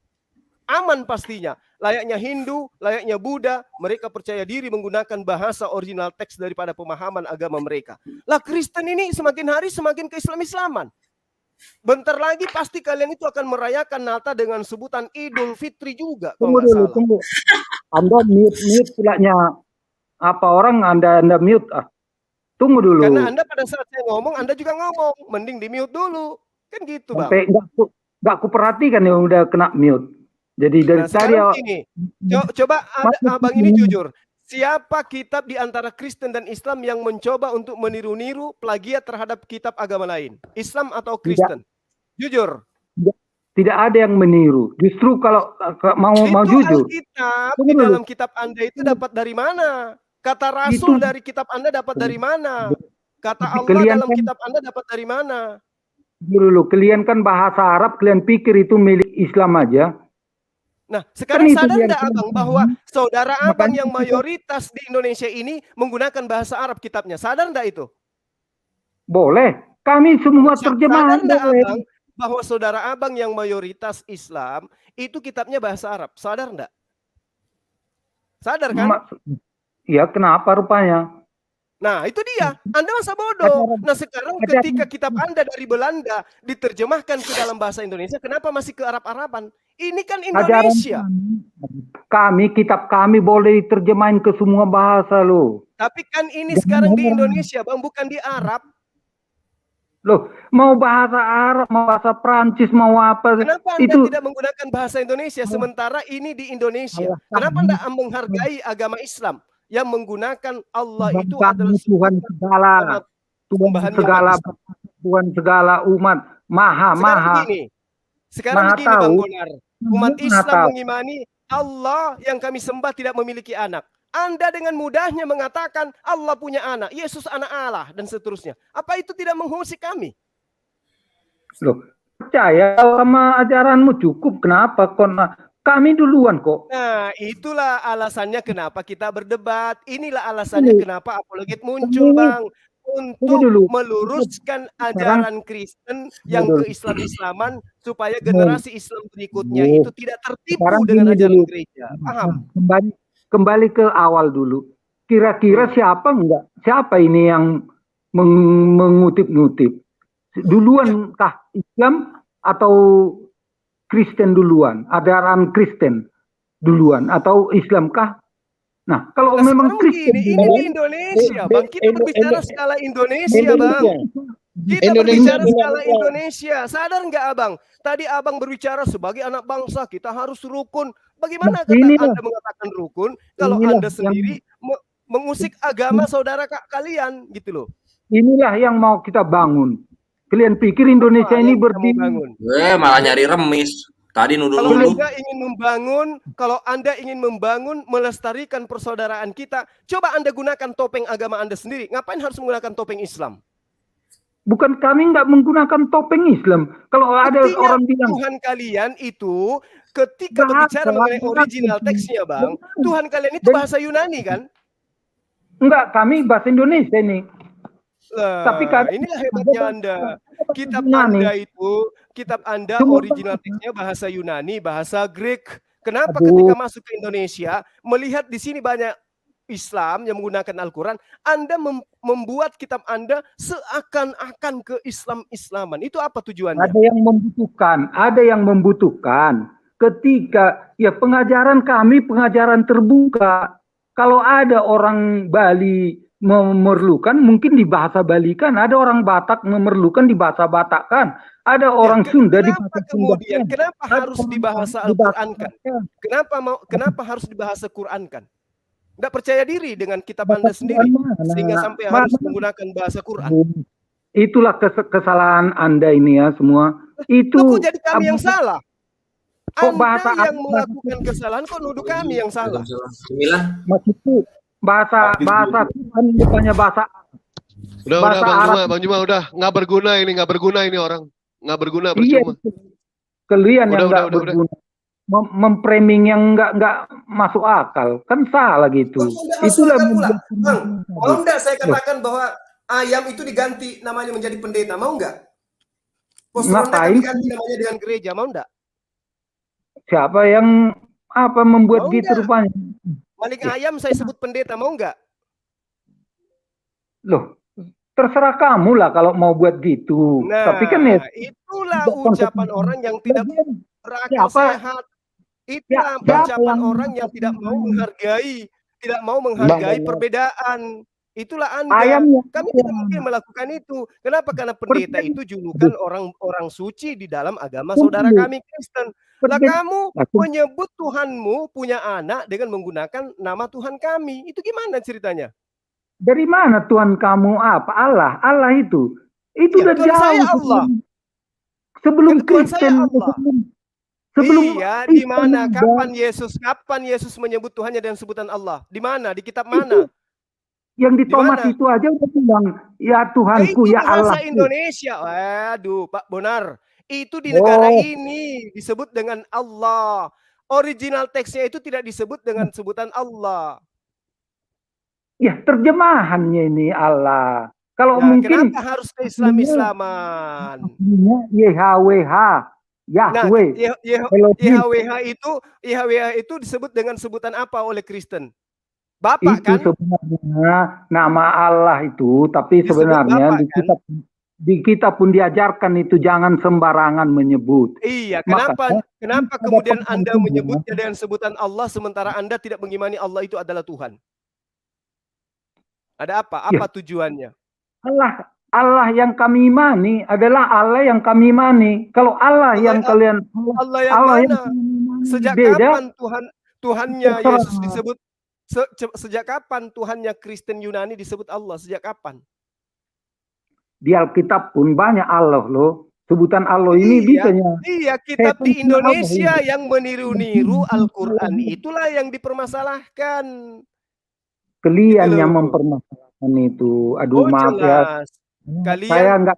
Aman pastinya. Layaknya Hindu, layaknya Buddha, mereka percaya diri menggunakan bahasa original teks daripada pemahaman agama mereka. Lah Kristen ini semakin hari semakin ke Islam-Islaman. Bentar lagi pasti kalian itu akan merayakan Natal dengan sebutan Idul Fitri juga. Tunggu dulu, tunggu. Anda mute pulanya. Apa orang Anda mute? Tunggu dulu. Karena Anda pada saat saya ngomong, Anda juga ngomong. Mending di mute dulu. Kan gitu, Bang. Sampai nggak aku perhatikan yang udah kena mute. Jadi dari tadi coba Abang ini jujur. Siapa kitab di antara Kristen dan Islam yang mencoba untuk meniru-niru plagiat terhadap kitab agama lain? Islam atau Kristen? Jujur. Tidak ada yang meniru. Justru kalau mau jujur. Kitab di dalam kitab Anda itu dapat dari mana? Kata Rasul dari kitab Anda dapat dari mana? Kata Allah dalam kitab Anda dapat dari mana? Dulu, kalian kan bahasa Arab, kalian pikir itu milik Islam aja. Nah, sekarang sadar enggak Abang bahwa saudara Abang yang mayoritas di Indonesia ini menggunakan bahasa Arab kitabnya? Sadar enggak itu? Boleh. Kami semua terjemahan. Sadar enggak Abang bahwa saudara Abang yang mayoritas Islam itu kitabnya bahasa Arab? Sadar enggak? Sadar kan? Ya, kenapa rupanya? Nah, itu dia. Anda masa bodoh. Nah, sekarang ketika kitab Anda dari Belanda diterjemahkan ke dalam bahasa Indonesia, kenapa masih ke Arab-Araban? Ini kan Indonesia. Kami, kitab kami boleh diterjemahin ke semua bahasa loh. Tapi kan ini sekarang di Indonesia, Bang, bukan di Arab. Loh, mau bahasa Arab, mau bahasa Prancis, mau apa? Kenapa Anda tidak menggunakan bahasa Indonesia sementara ini di Indonesia? Kenapa Anda menghargai agama Islam yang menggunakan Allah itu adalah Tuhan segala, Tuhan segala umat, maha. Sekarang begini Bang Bonar, umat Islam tahu. mengimani Allah yang kami sembah tidak memiliki anak. Anda dengan mudahnya mengatakan Allah punya anak, Yesus anak Allah dan seterusnya. Apa itu tidak mengusik kami? Loh, percaya sama ajaranmu cukup. Kenapa? Kami duluan kok. Nah, itulah alasannya kenapa kita berdebat. Inilah alasannya kenapa apologet muncul, Bang. Untuk meluruskan ajaran Kristen yang ke-Islam-Islaman supaya generasi Islam berikutnya itu tidak tertipu dengan ajaran gereja. Paham? Kembali ke awal dulu. Kira-kira siapa ini yang mengutip-ngutip? Duluankah Islam atau Kristen duluan? Ajaran Kristen duluan atau Islamkah? Nah, kalau memang Kristen ini di Indonesia, Bang. Kita berbicara skala Indonesia, Bang. Kita berbicara skala Indonesia. Sadar nggak, Abang? Tadi Abang berbicara sebagai anak bangsa, kita harus rukun. Bagaimana Anda mengatakan rukun kalau Anda sendiri mengusik agama saudara kalian, gitu loh? Inilah yang mau kita bangun. Kalian pikir Indonesia ini berdiri? Malah nyari remis. Tadi nuduh kalau Anda ingin membangun, melestarikan persaudaraan kita, coba Anda gunakan topeng agama Anda sendiri. Ngapain harus menggunakan topeng Islam? Bukan, kami nggak menggunakan topeng Islam. Kalau ada orang bilang Tuhan kalian itu ketika berbicara mengenai original teksnya, Bang, Tuhan kalian itu bahasa Yunani kan? Enggak, kami bahasa Indonesia ini. Tapi inilah hebatnya Anda. Kitab Anda original teksnya bahasa Yunani, bahasa Greek. Kenapa ketika masuk ke Indonesia, melihat di sini banyak Islam yang menggunakan Al-Quran, Anda membuat kitab Anda seakan-akan ke Islam-Islaman. Itu apa tujuannya? Ada yang membutuhkan. Ketika pengajaran kami pengajaran terbuka. Kalau ada orang Bali memerlukan, mungkin di bahasa Bali kan. Ada orang Batak memerlukan di bahasa Batak kan. Ada orang Sunda di bahasa Sunda. Kemudian kenapa harus di bahasa Al-Quran kan? Kenapa harus di bahasa Quran kan? Nggak percaya diri dengan kitab Anda sendiri sehingga sampai harus menggunakan bahasa Quran. Itulah kesalahan Anda ini ya semua. Kok jadi kami yang salah? Anda yang melakukan kesalahan kok nuduh kami yang salah? Maksudku bahasa Tuhan bukannya bahasa. Udah Bang Juma udah nggak berguna ini orang, nggak berguna, percuma. Kalian yang nggak berguna. Memframing yang nggak masuk akal kan salah gitu. Itulah Bang, mau nggak saya katakan bahwa ayam itu diganti namanya menjadi pendeta, mau nggak? Pos ronda diganti namanya dengan gereja, mau nggak? Siapa yang membuat gitu rupanya? Maling ayam saya sebut pendeta, mau nggak? Loh, terserah kamu lah kalau mau buat gitu. Nah, tapi kan itulah ucapan orang yang tidak berakal sehat. Itulah ucapan orang yang tidak mau menghargai perbedaan. Itulah Anda. Kami tidak mungkin melakukan itu. Kenapa? Karena pendeta itu julukan orang suci di dalam agama saudara kami Kristen. Lah kamu menyebut Tuhanmu punya anak dengan menggunakan nama Tuhan kami. Itu gimana ceritanya? Dari mana Tuhan kamu apa? Allah itu. Itu udah jauh. Saya Allah. Sebelum Kristen. Di mana? Kapan Yesus menyebut Tuhannya dengan sebutan Allah? Di mana? Di kitab mana? Yang di Thomas itu aja udah bilang, ya Tuhanku, ya Allah. Bahasa Indonesia. Waduh, Pak Bonar. Itu di negara ini disebut dengan Allah. Original teksnya itu tidak disebut dengan sebutan Allah. Ya, terjemahannya ini Allah. Kalau mungkin kenapa harus ke Islam-Islaman? YHWH. Yahweh. YHWH itu disebut dengan sebutan apa oleh Kristen? Bapak Itu kan? sebenarnya nama Allah itu, tapi Disebut sebenarnya Bapak kan? di kita pun diajarkan itu jangan sembarangan menyebut. Iya, Makanya kenapa ada kemudian Anda perjanjian. menyebutnya dengan sebutan Allah sementara Anda tidak mengimani Allah itu adalah Tuhan? Ada apa? Ya, Apa tujuannya? Allah yang kami imani adalah Allah yang kami imani. Kalau Allah yang kalian Allah yang Allah mana? Sejak beda, kapan Tuhannya terserah. Yesus disebut sejak kapan Tuhannya Kristen Yunani disebut Allah? Sejak kapan? Di Alkitab pun banyak Allah loh. Sebutan Allah ini bisanya. Iya, kitab di Indonesia yang meniru-niru Al-Quran itulah yang dipermasalahkan. Kalian yang mempermasalahkan itu. Aduh, maaf jelas. ya.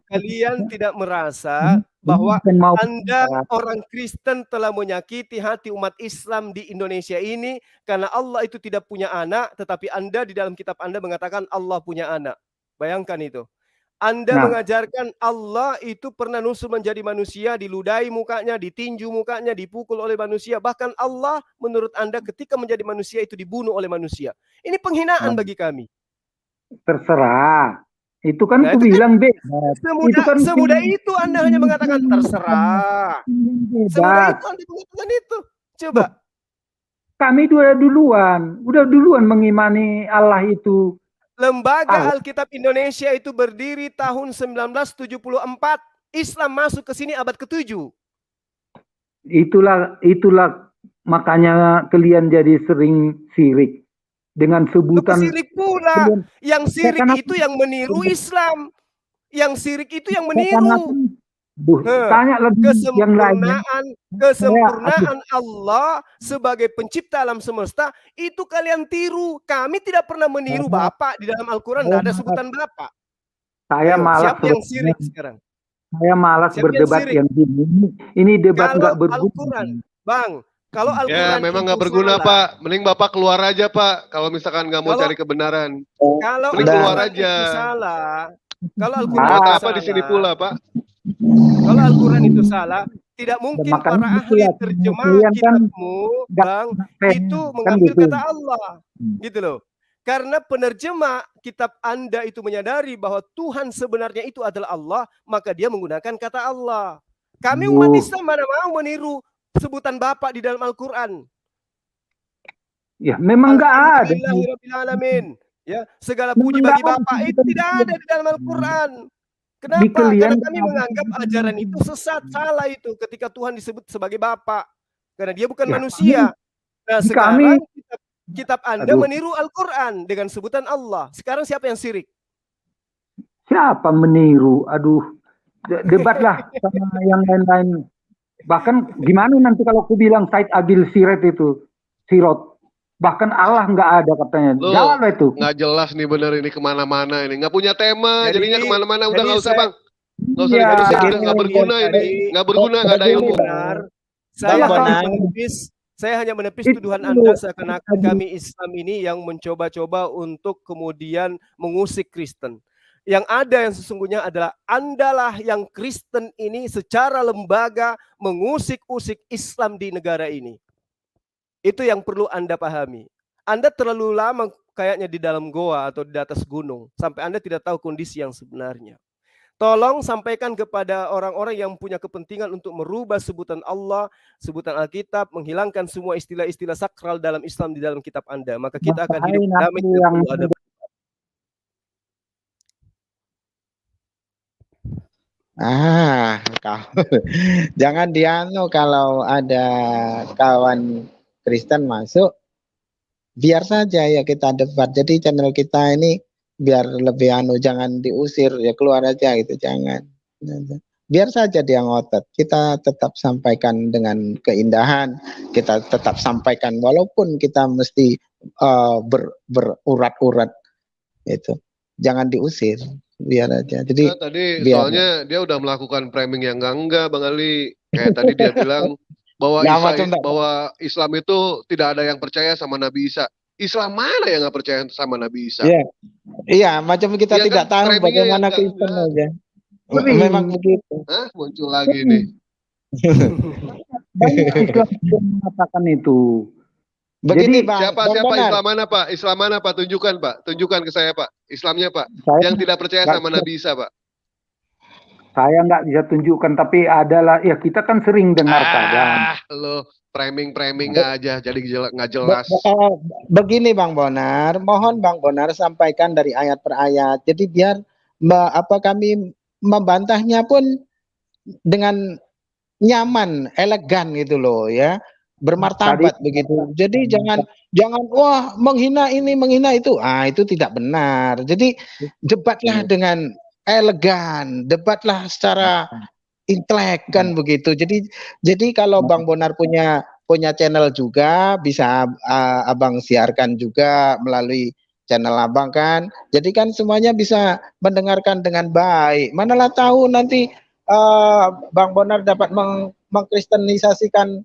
Kalian tidak merasa bahwa Anda orang Kristen telah menyakiti hati umat Islam di Indonesia ini karena Allah itu tidak punya anak, tetapi Anda di dalam kitab Anda mengatakan Allah punya anak. Bayangkan itu. Anda mengajarkan Allah itu pernah nusul menjadi manusia, diludahi mukanya, ditinju mukanya, dipukul oleh manusia. Bahkan Allah menurut Anda ketika menjadi manusia itu dibunuh oleh manusia. Ini penghinaan bagi kami. Terserah. Itu kan aku bilang bebas. Semudah itu Anda hanya mengatakan terserah. Semudah itu Anda mengatakan itu. Coba. Kami udah duluan mengimani Allah itu. Lembaga Alkitab Indonesia itu berdiri tahun 1974. Islam masuk ke sini abad ke-7. Itulah makanya kalian jadi sering sirik dengan sebutan sirik pula. Yang sirik itu yang meniru Islam. Yang sirik itu yang meniru. Tanya lagi yang lain. Kesempurnaan Allah sebagai pencipta alam semesta itu kalian tiru. Kami tidak pernah meniru Bapak di dalam Al-Quran. Tidak ada sebutan Bapak. Saya malas. Siapa yang sirik sekarang? Saya malas berdebat yang gini. Ini debat nggak berguna. Bang, kalau Al-Quran ya memang nggak berguna salah. Pak. Mending Bapak keluar aja Pak. Kalau misalkan nggak mau cari kebenaran. Kalau mending keluar aja. Salah. Kalau Al-Quran apa di sini pula Pak? Kalau Al-Quran itu salah, tidak mungkin para ahli terjemah kitabmu, Bang, itu mengambil kata Allah. Gitu loh. Karena penerjemah kitab Anda itu menyadari bahwa Tuhan sebenarnya itu adalah Allah, maka dia menggunakan kata Allah. Kami umat Islam mana mau meniru sebutan Bapak di dalam Al-Quran. Ya, memang nggak ada. Alhamdulillahirrahmanirrahim. Ya, segala puji bagi Bapak itu tidak ada di dalam Al-Quran. Kenapa? Karena kami menganggap ajaran itu sesat, salah itu ketika Tuhan disebut sebagai Bapak. Karena dia bukan manusia. Nah sekarang kitab Anda meniru Al-Quran dengan sebutan Allah. Sekarang siapa yang sirik? Siapa meniru? Aduh, debatlah sama yang lain-lain. Bahkan gimana nanti kalau aku bilang Said Agil Sirot. Bahkan Allah nggak ada katanya. Jawab itu. Nggak jelas nih bener ini kemana-mana ini. Nggak punya tema, jadinya kemana-mana. Udah nggak usah Bang. Nggak usah diterusin. Nggak berguna ini. Nggak berguna, nggak ada ilmu. Saya hanya menepis tuduhan Anda seakan-akan kami Islam ini yang mencoba-coba untuk kemudian mengusik Kristen. Yang ada yang sesungguhnya adalah Andalah yang Kristen ini secara lembaga mengusik-usik Islam di negara ini. Itu yang perlu Anda pahami. Anda terlalu lama kayaknya di dalam goa atau di atas gunung sampai Anda tidak tahu kondisi yang sebenarnya. Tolong sampaikan kepada orang-orang yang punya kepentingan untuk merubah sebutan Allah, sebutan Alkitab, menghilangkan semua istilah-istilah sakral dalam Islam di dalam kitab Anda. Maka kita akan hidup damai. Jangan dianu kalau ada kawan Kristen masuk, biar saja ya kita debat. Jadi channel kita ini biar lebih jangan diusir, ya keluar aja gitu, jangan. Biar saja dia ngotot. Kita tetap sampaikan dengan keindahan, kita tetap sampaikan walaupun kita mesti berurat-urat itu. Jangan diusir, biar aja. Jadi tadi soalnya dia udah melakukan framing yang enggak Bang Ali. Kayak tadi dia bilang bahwa Islam itu tidak ada yang percaya sama Nabi Isa. Islam mana yang nggak percaya sama Nabi Isa? Iya, macam kita tidak tahu bagaimana Kristen aja. Memang begitu. Muncul lagi nih. Banyak Islam yang mengatakan itu. Begini Jadi Bang, Siapa Bang siapa Bonar. Islam mana Pak? Islam mana Pak? Tunjukkan Pak. Tunjukkan ke saya Pak. Islamnya Pak. saya Yang tidak percaya nggak sama Nabi Isa Pak. saya nggak bisa tunjukkan, tapi adalah ya kita kan sering dengar kadang. Lo framing aja jadi nggak Be- jelas. be- eh, Begini Bang Bonar, mohon Bang Bonar sampaikan dari ayat per ayat. Jadi biar kami membantahnya pun dengan nyaman, elegan gitu loh ya, bermartabat begitu. Jadi jangan wah menghina ini, menghina itu. Ah, itu tidak benar. Jadi debatlah dengan elegan, debatlah secara intelek kan begitu. Jadi kalau Bang Bonar punya channel juga bisa Abang siarkan juga melalui channel Abang kan. Jadi kan semuanya bisa mendengarkan dengan baik. Manalah tahu nanti Bang Bonar dapat mengkristenisasikan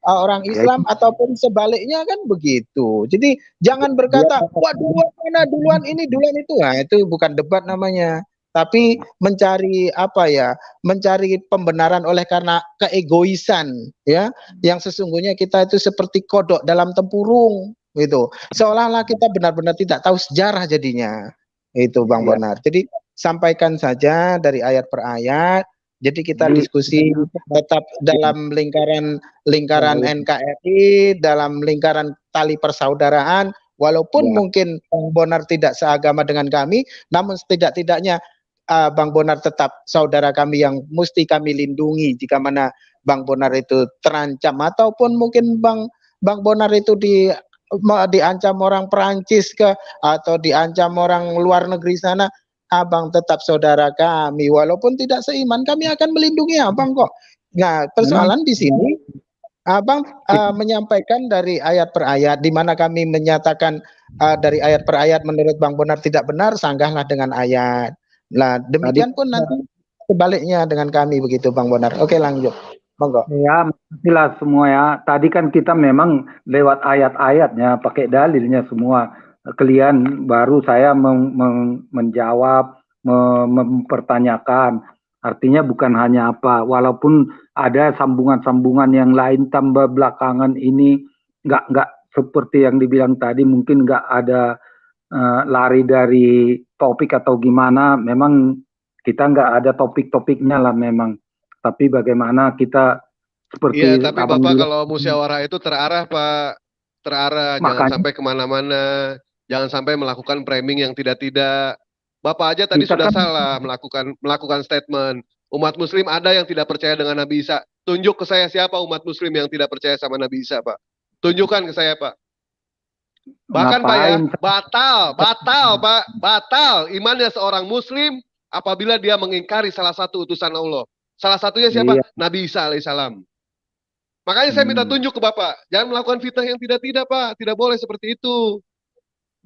orang Islam ataupun sebaliknya kan begitu. Jadi jangan berkata wah duluan mana, duluan ini, duluan itu. Nah, itu bukan debat namanya. Tapi mencari mencari pembenaran oleh karena keegoisan ya, yang sesungguhnya kita itu seperti kodok dalam tempurung gitu, seolah-olah kita benar-benar tidak tahu sejarah jadinya itu Bang Bonar. Jadi sampaikan saja dari ayat per ayat, jadi kita diskusi tetap dalam lingkaran NKRI, dalam lingkaran tali persaudaraan, walaupun mungkin Bang Bonar tidak seagama dengan kami, namun setidak-tidaknya Bang Bonar tetap saudara kami yang mesti kami lindungi jika mana Bang Bonar itu terancam, ataupun mungkin Bang Bonar itu diancam orang Perancis atau diancam orang luar negeri sana, Abang tetap saudara kami walaupun tidak seiman, kami akan melindungi Abang kok. Nah, persoalan di sini Abang menyampaikan dari ayat per ayat, di mana kami menyatakan dari ayat per ayat menurut Bang Bonar tidak benar, sanggahlah dengan ayat. Nah, demikian pun nanti sebaliknya dengan kami begitu Bang Bonar. Oke, lanjut. Monggo. Ya, makasihlah semua ya. Tadi kan kita memang lewat ayat-ayatnya, pakai dalilnya semua. Kalian baru saya menjawab, mempertanyakan. Artinya bukan hanya apa, walaupun ada sambungan-sambungan yang lain tambah belakangan ini nggak seperti yang dibilang tadi, mungkin nggak ada lari dari topik atau gimana. Memang kita nggak ada topik-topiknya lah memang. Tapi bagaimana kita seperti Iya, tapi Abang Bapak bilang, kalau musyawarah itu terarah Pak, terarah, jangan makanya sampai kemana-mana, jangan sampai melakukan framing yang tidak-tidak. Bapak aja tadi kita sudah kan salah melakukan statement. Umat Muslim ada yang tidak percaya dengan Nabi Isa. Tunjuk ke saya siapa umat Muslim yang tidak percaya sama Nabi Isa, Pak. Tunjukkan ke saya, Pak. Bahkan Pak ya, batal Pak, batal imannya seorang Muslim apabila dia mengingkari salah satu utusan Allah. Salah satunya siapa? Iya. Nabi Isa alaihissalam. Makanya saya minta tunjuk ke Bapak, jangan melakukan fitnah yang tidak-tidak Pak, tidak boleh seperti itu.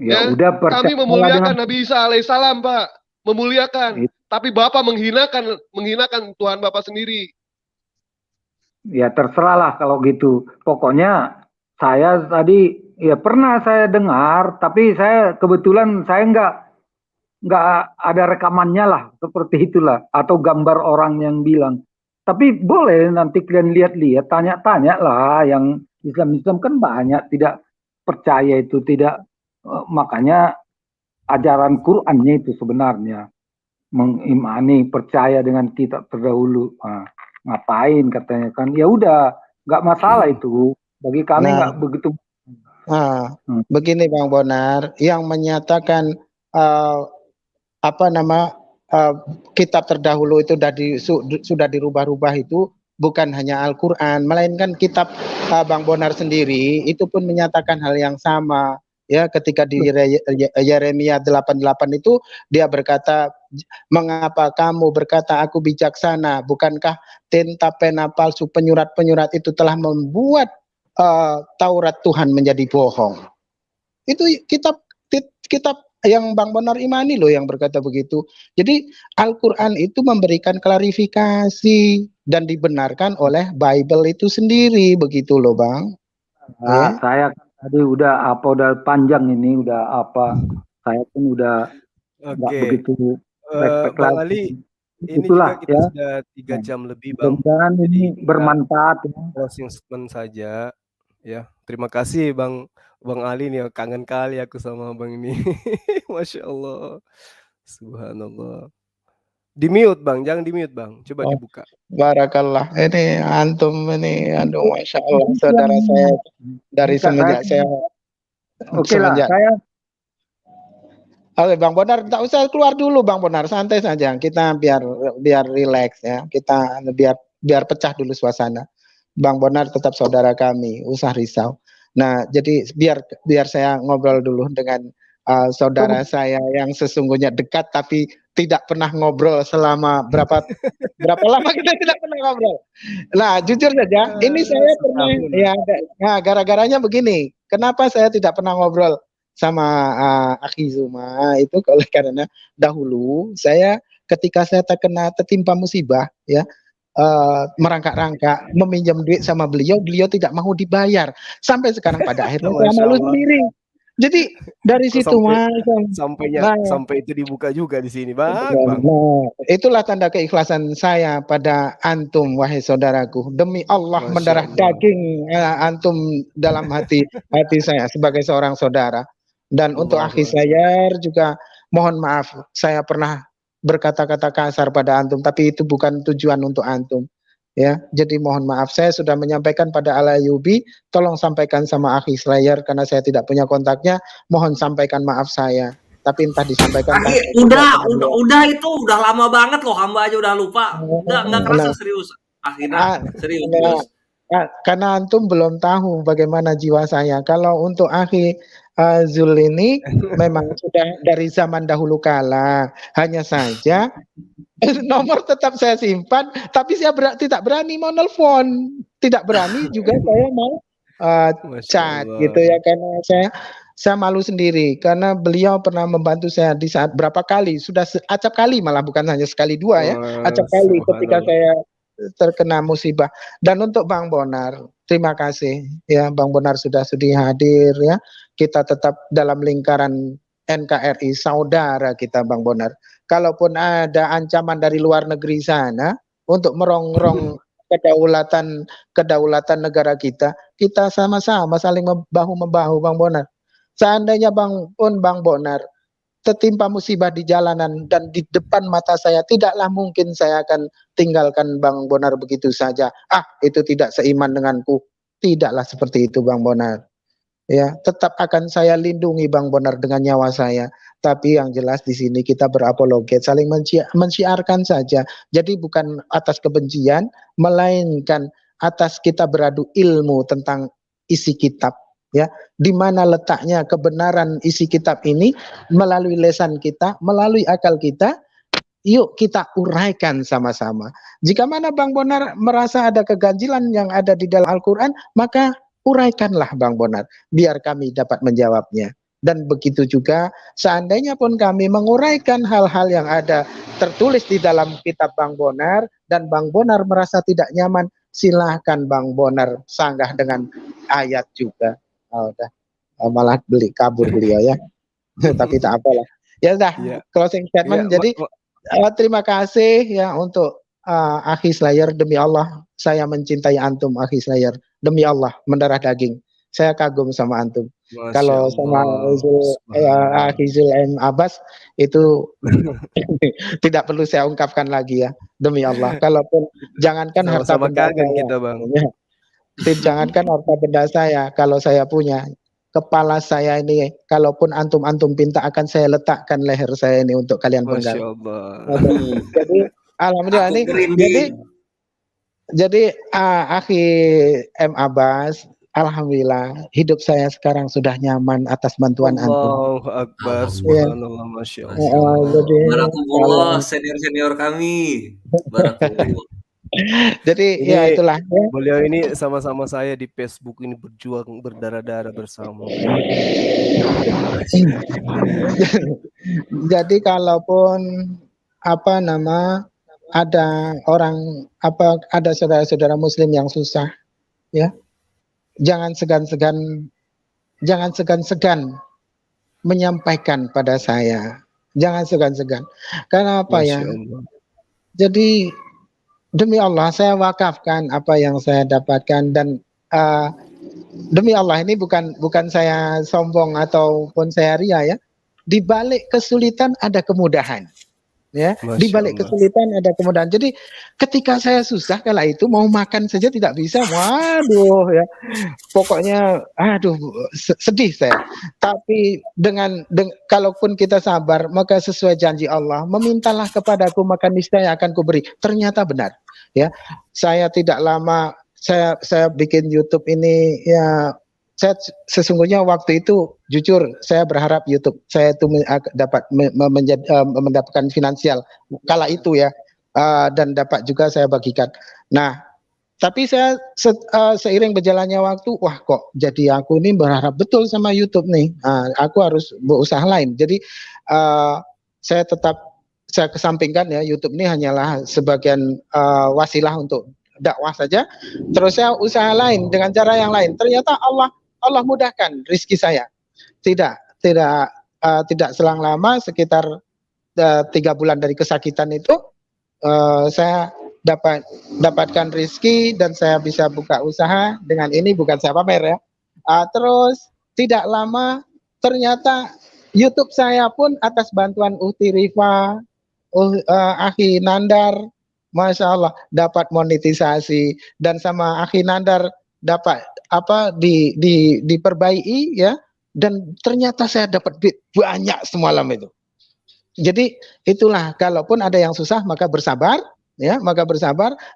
Ya, udah Kami percaya memuliakan dengan Nabi Isa alaihissalam Pak, memuliakan. Tapi Bapak menghinakan Tuhan Bapak sendiri. ya terserahlah kalau gitu. Pokoknya saya tadi ya pernah saya dengar, tapi saya kebetulan saya nggak ada rekamannya lah, seperti itulah, atau gambar orang yang bilang. Tapi boleh nanti kalian lihat-lihat, tanya-tanya lah, yang Islam kan banyak tidak percaya itu, tidak makanya ajaran Qur'annya itu sebenarnya mengimani, percaya dengan kitab terdahulu. Nah, ngapain katanya kan? Ya udah, nggak masalah itu. Bagi kami nggak begitu. Begini Bang Bonar, yang menyatakan kitab terdahulu itu sudah dirubah-rubah itu bukan hanya Al-Quran, melainkan kitab Bang Bonar sendiri itu pun menyatakan hal yang sama. Ya, ketika di Yeremia 88 itu dia berkata, mengapa kamu berkata aku bijaksana, bukankah tinta pena palsu penyurat-penyurat itu telah membuat Taurat Tuhan menjadi bohong. Itu kitab yang Bang Bonar imani loh yang berkata begitu. Jadi Al-Quran itu memberikan klarifikasi dan dibenarkan oleh Bible itu sendiri begitu loh Bang. Nah, saya tadi udah panjang ini saya pun udah nggak begitu respect Bang lagi. Ali, ini Itulah juga kita ya. sudah 3 jam lebih Bang. Mudah-mudahan ini bermanfaat ya. Closing statement saja Ya, terima kasih Bang Ali nih, kangen kali aku sama Abang ini. Masya Allah. Subhanallah. Di-mute Bang, jangan di-mute Bang, coba Oh, dibuka. barakallah. Ini antum ini, aduh, masya Allah, saudara saya dari Bisa semenjak saya, oke lah, semenjak. saya Oke, Bang Bonar, tak usah keluar dulu, Bang Bonar, santai saja. Kita biar rileks ya. Kita biar pecah dulu suasana. Bang Bonar tetap saudara kami, usah risau. Nah, jadi biar saya ngobrol dulu dengan saudara saya yang sesungguhnya dekat tapi tidak pernah ngobrol selama berapa lama kita tidak pernah ngobrol. Nah, jujur saja, ini saya pernah ya, nah, gara-garanya begini. Kenapa saya tidak pernah ngobrol sama Akhi Zuma itu karena dahulu saya ketika saya tertimpa musibah ya, merangkak-rangkak meminjam duit sama beliau tidak mau dibayar sampai sekarang pada akhirnya saya Masya malu Allah. sendiri. Jadi dari Kok situ Mas, sampai itu dibuka juga di sini Bang. nah, itulah tanda keikhlasan saya pada antum wahai saudaraku. Demi Allah Masya mendarah Allah. daging antum dalam hati saya sebagai seorang saudara. Dan untuk Allahu akhi Akbar. saya juga mohon maaf saya pernah berkata-kata kasar pada antum, tapi itu bukan tujuan untuk antum. Ya, jadi mohon maaf, saya sudah menyampaikan pada Al-Ayyubi, tolong sampaikan sama akhi Slayer karena saya tidak punya kontaknya, mohon sampaikan maaf saya. Tapi entah disampaikan Aki, udah itu udah lama banget loh, hamba aja udah lupa. Nggak kerasa serius. Akhirnya serius. Karena antum belum tahu bagaimana jiwa saya. Kalau untuk akhi Zul ini memang sudah dari zaman dahulu kala. Hanya saja nomor tetap saya simpan, tapi saya tidak berani mau nelfon, tidak berani juga saya mau chat gitu ya, karena saya malu sendiri karena beliau pernah membantu saya di saat berapa kali, sudah acap kali malah, bukan hanya sekali dua ya, acap kali ketika saya terkena musibah. Dan untuk Bang Bonar, terima kasih ya, Bang Bonar sudah sudi hadir ya. Kita tetap dalam lingkaran NKRI, saudara kita Bang Bonar. Kalaupun ada ancaman dari luar negeri sana untuk merongrong kedaulatan negara kita sama-sama saling bahu membahu Bang Bonar. Seandainya Bang Bonar tertimpa musibah di jalanan dan di depan mata saya, tidaklah mungkin saya akan tinggalkan Bang Bonar begitu saja. Itu tidak seiman denganku. Tidaklah seperti itu Bang Bonar. Ya, tetap akan saya lindungi Bang Bonar dengan nyawa saya. Tapi yang jelas di sini kita berapologet, saling mensiarkan saja. Jadi bukan atas kebencian, melainkan atas kita beradu ilmu tentang isi kitab. Ya, di mana letaknya kebenaran isi kitab ini melalui lesan kita, melalui akal kita. Yuk kita uraikan sama-sama. Jika mana Bang Bonar merasa ada keganjilan yang ada di dalam Al-Quran, maka uraikanlah Bang Bonar, biar kami dapat menjawabnya. Dan begitu juga seandainya pun kami menguraikan hal-hal yang ada tertulis di dalam kitab Bang Bonar, dan Bang Bonar merasa tidak nyaman, silahkan Bang Bonar sanggah dengan ayat juga. Malah kabur beliau ya. Tapi tak apalah. Ya udah, closing statement. Jadi terima kasih ya untuk akhi Slayer. Demi Allah saya mencintai antum akhi Slayer. Demi Allah mendarah daging. Saya kagum sama antum. Kalau sama akhi Zul M Abbas itu tidak perlu saya ungkapkan lagi ya. Demi Allah. Kalaupun jangankan harta benda saya, jangankan harta benda saya, kalau saya punya, kepala saya ini, kalaupun antum pinta akan saya letakkan leher saya ini untuk kalian penggal. Jadi alhamdulillah ini. Jadi akhi M Abbas, alhamdulillah hidup saya sekarang sudah nyaman atas bantuan antum. Allahu Akbar, subhanallah, masya Allah. Barakallah, senior kami. Barakallah. Jadi ya itulah. Beliau ini sama-sama saya di Facebook ini berjuang berdarah-darah bersama. Jadi kalaupun ada ada saudara-saudara Muslim yang susah, ya, jangan segan-segan menyampaikan pada saya. Jangan segan-segan. Karena apa ya? Jadi demi Allah saya wakafkan apa yang saya dapatkan, dan demi Allah ini bukan saya sombong ataupun saya ria ya. Di balik kesulitan ada kemudahan. Ya, di balik kesulitan ada kemudahan. Jadi ketika saya susah kala itu mau makan saja tidak bisa. Waduh ya. Pokoknya aduh sedih saya. Tapi kalaupun kita sabar maka sesuai janji Allah, memintalah kepadaku maka niscaya akan kuberi. Ternyata benar. Ya. Saya tidak lama saya bikin YouTube ini ya, saya sesungguhnya waktu itu jujur saya berharap YouTube saya itu dapat mendapatkan finansial kala itu ya, dan dapat juga saya bagikan. Nah, tapi saya seiring berjalannya waktu, wah kok jadi aku ini berharap betul sama YouTube nih, aku harus berusaha lain. Jadi saya kesampingkan ya, YouTube ini hanyalah sebagian wasilah untuk dakwah saja. Terus saya usaha lain dengan cara yang lain. Ternyata Allah mudahkan rezeki saya. Tidak selang lama, sekitar 3 bulan dari kesakitan itu saya dapatkan rezeki dan saya bisa buka usaha dengan ini, bukan saya pamer ya. Terus tidak lama ternyata YouTube saya pun atas bantuan Uhti Rifa, Akhi Nandar, Masya Allah dapat monetisasi, dan sama Akhi Nandar dapat diperbaiki ya, dan ternyata saya dapat banyak semalam itu. Jadi itulah, kalaupun ada yang susah maka bersabar ya,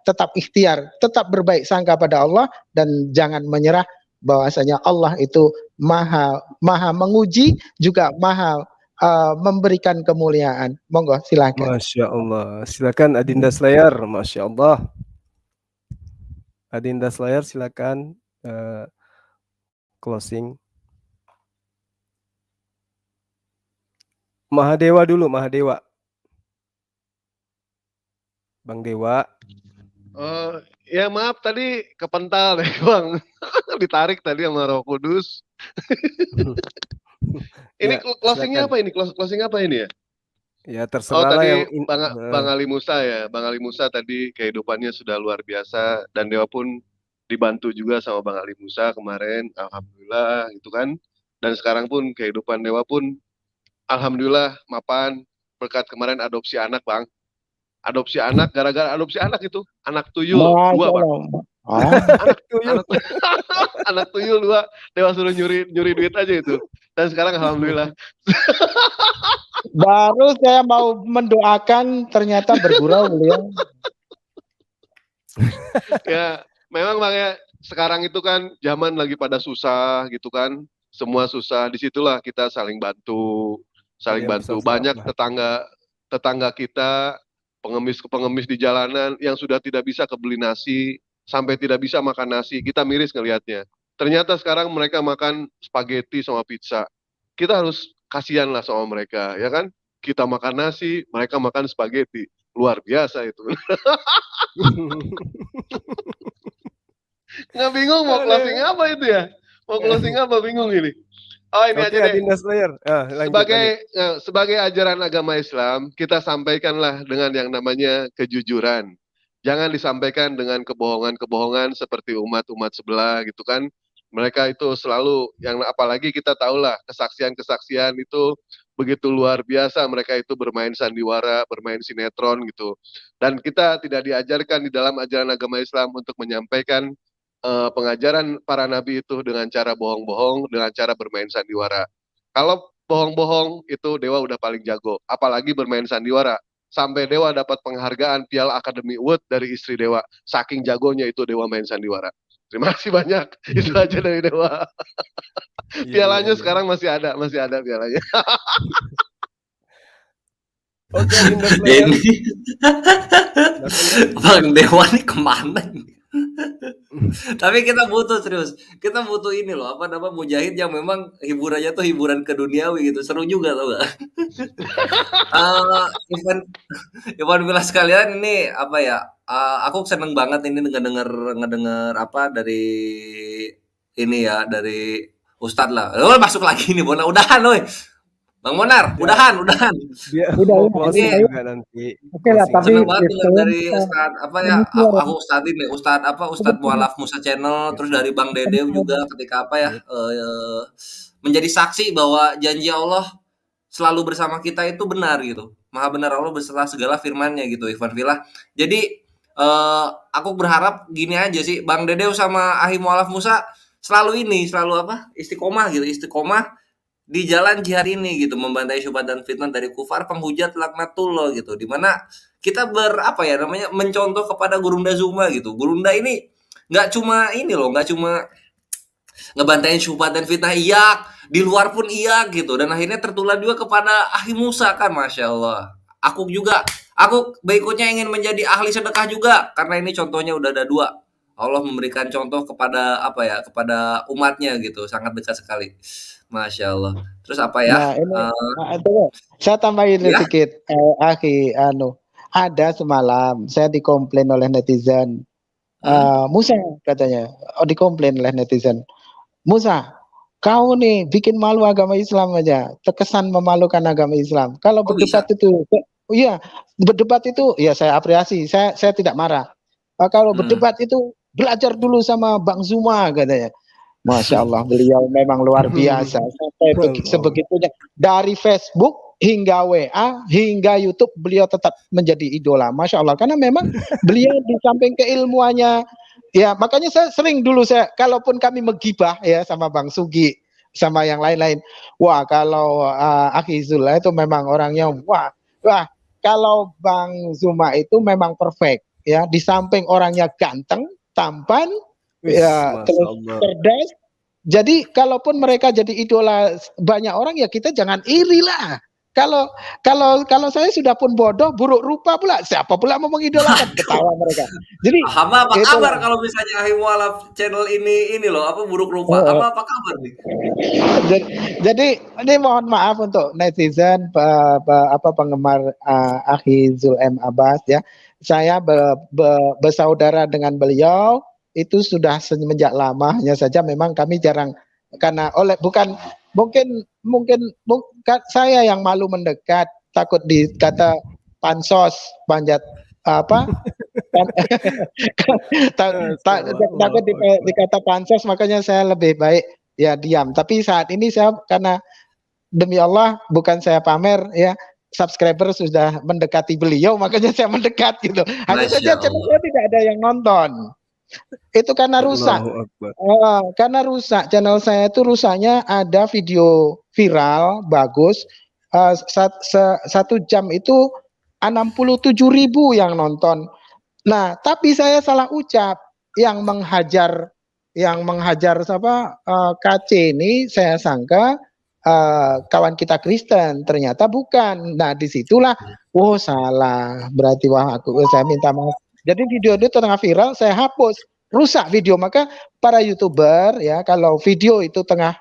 tetap ikhtiar, tetap berbaik sangka pada Allah, dan jangan menyerah bahwasanya Allah itu maha menguji juga maha memberikan kemuliaan. Monggo silakan. Masya Allah. Silakan Adinda Slayer. Masya Allah. Adinda Slayer silakan closing. Mahadewa dulu, Mahadewa. Bang Dewa. Ya maaf tadi kepental deh Bang. Ditarik tadi sama Roh Kudus. Ini Ya, closingnya silakan. apa ini? Closing apa ini ya? Ya Oh terserah lah yang tadi Bang Ali Musa ya. Bang Ali Musa tadi kehidupannya sudah luar biasa, dan Dewa pun dibantu juga sama Bang Ali Musa kemarin. Alhamdulillah gitu kan. Dan sekarang pun kehidupan Dewa pun alhamdulillah mapan, berkat kemarin adopsi anak Bang. Adopsi anak, gara-gara adopsi anak itu, anak tuyul 2 Bang. Anak tuyul 2, Dewa suruh nyuri duit aja itu. Dan sekarang alhamdulillah. Baru saya mau mendoakan ternyata bergurau beliau. Ya, memang Bang ya, sekarang itu kan zaman lagi pada susah gitu kan. Semua susah, disitulah kita saling bantu. Banyak tetangga kita, pengemis di jalanan yang sudah tidak bisa kebeli nasi, sampai tidak bisa makan nasi. Kita miris ngelihatnya. Ternyata sekarang mereka makan spaghetti sama pizza. Kita harus kasihan lah sama mereka, ya kan? Kita makan nasi, mereka makan spaghetti. Luar biasa itu. Nggak bingung mau closing apa itu ya? Mau closing apa, bingung ini. Oh ini aja deh. Adinda Slayer. Sebagai ajaran agama Islam, kita sampaikanlah dengan yang namanya kejujuran. Jangan disampaikan dengan kebohongan-kebohongan seperti umat-umat sebelah gitu kan. Mereka itu selalu, yang apalagi kita tahulah kesaksian-kesaksian itu begitu luar biasa. Mereka itu bermain sandiwara, bermain sinetron gitu. Dan kita tidak diajarkan di dalam ajaran agama Islam untuk menyampaikan pengajaran para nabi itu dengan cara bohong-bohong, dengan cara bermain sandiwara. Kalau bohong-bohong itu Dewa udah paling jago, apalagi bermain sandiwara. Sampai Dewa dapat penghargaan Piala Academy Award dari istri Dewa. Saking jagonya itu Dewa main sandiwara. Terima kasih banyak. Itu aja dari Dewa. Pialanya sekarang masih ada pialanya. Oke, Adinda Slayer. Bang Dewa nih kemana nih? Tapi kita butuh serius, kita butuh ini loh, apa namanya, mujahid yang memang hiburannya tuh hiburan keduniawi gitu, seru juga tau gak? Ivan bila sekalian ini apa ya? Aku seneng banget ini ngedenger apa dari ini ya, dari Ustadz lah. Masuk lagi nih, boleh udahan loh. Bang Monar, Dia udahan. dia Udah, mau udah, closing Ini juga nanti. Oke lah, Closing tapi seneng juga. banget denger sekarang dari kita Ustadz apa ya, manusia ya. aku Ustadz ini, Ustadz Mualaf Musa Channel, Ya. terus dari Bang Dedew juga ketika apa ya, menjadi saksi bahwa janji Allah selalu bersama kita itu benar gitu. Maha benar Allah beserta segala firman-Nya gitu, Ikhwan Fillah. Jadi aku berharap gini aja sih, Bang Dedew sama Ahi Mualaf Musa selalu apa? Istiqomah gitu, istiqomah di jalan jihad ini gitu, membantai syubhat dan fitnah dari kufar, penghujat, laknatullah gitu. Dimana kita mencontoh kepada Gurunda Zuma gitu. Gurunda ini nggak cuma ngebantain syubhat dan fitnah, iya, di luar pun iya gitu, dan akhirnya tertular juga kepada Ahi Musa kan, Masya Allah. Aku berikutnya ingin menjadi ahli sedekah juga, karena ini contohnya udah ada 2. Allah memberikan contoh kepada kepada umatnya gitu, sangat dekat sekali. Masya Allah. Terus apa ya? Nah, ini saya tambahin Ya? sedikit, Akhi, ada semalam saya dikomplain oleh netizen, Musa katanya, dikomplain oleh netizen, Musa, kau nih bikin malu agama Islam aja, terkesan memalukan agama Islam. Kalau Kok bisa? berdebat itu, iya, berdebat itu, ya saya apresiasi, saya tidak marah. Kalau berdebat itu belajar dulu sama Bang Zuma katanya. Masya Allah, beliau memang luar biasa. Sampai sebegitunya, dari Facebook hingga WA hingga YouTube beliau tetap menjadi idola. Masya Allah, karena memang beliau di samping keilmuannya, ya makanya saya sering dulu kalaupun kami menggibah ya sama Bang Sugi sama yang lain-lain, wah kalau Akhi Zullah itu memang orangnya wah kalau Bang Zuma itu memang perfect ya, di samping orangnya ganteng, tampan, ya terus cerdas. Jadi kalaupun mereka jadi idola banyak orang, ya kita jangan iri lah. Kalau saya sudah pun bodoh, buruk rupa pula, siapa pula mau mengidolakan? Ketawa mereka. Jadi Hama apa kabar kalau misalnya Ahi Mualaf Channel ini buruk rupa? Hama apa kabar nih? Jadi ini mohon maaf untuk netizen, penggemar Akhi Zul M Abbas ya. Saya bersaudara dengan beliau itu sudah semenjak lama, hanya saja memang kami jarang, karena mungkin saya yang malu mendekat, takut dikata pansos, panjat takut dikata pansos, makanya saya lebih baik ya diam. Tapi saat ini saya, karena demi Allah bukan saya pamer ya, subscriber sudah mendekati beliau, makanya saya mendekat gitu. Hanya saja channel saya tidak ada yang nonton. Itu karena rusak. Karena rusak, channel saya itu rusaknya ada video viral bagus, 1 jam itu 67.000 yang nonton. Nah, tapi saya salah ucap, yang menghajar KC ini saya sangka kawan kita Kristen, ternyata bukan. Nah, disitulah salah, berarti saya minta maaf. Jadi video itu tengah viral, saya hapus, rusak video. Maka para YouTuber ya, kalau video itu tengah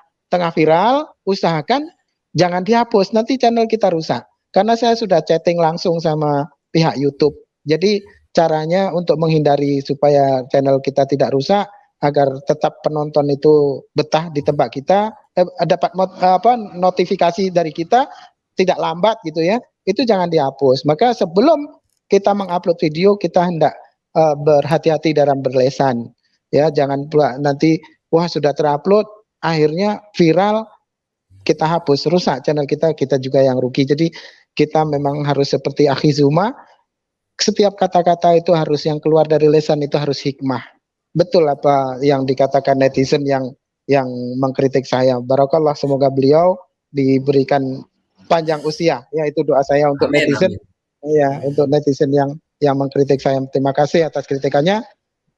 viral, usahakan jangan dihapus, nanti channel kita rusak. Karena saya sudah chatting langsung sama pihak YouTube. Jadi caranya untuk menghindari supaya channel kita tidak rusak, agar tetap penonton itu betah di tempat kita, dapat notifikasi dari kita tidak lambat gitu ya, itu jangan dihapus. Maka sebelum kita mengupload video, kita hendak berhati-hati dalam berlesan ya, jangan pula nanti sudah terupload akhirnya viral kita hapus, rusak channel kita juga yang rugi. Jadi kita memang harus seperti Akhi Zuma, setiap kata-kata itu harus, yang keluar dari lesan itu harus hikmah. Betul apa yang dikatakan netizen yang mengkritik saya. Barakallah, semoga beliau diberikan panjang usia ya, itu doa saya untuk netizen. Ya, untuk netizen yang mengkritik saya, terima kasih atas kritikannya.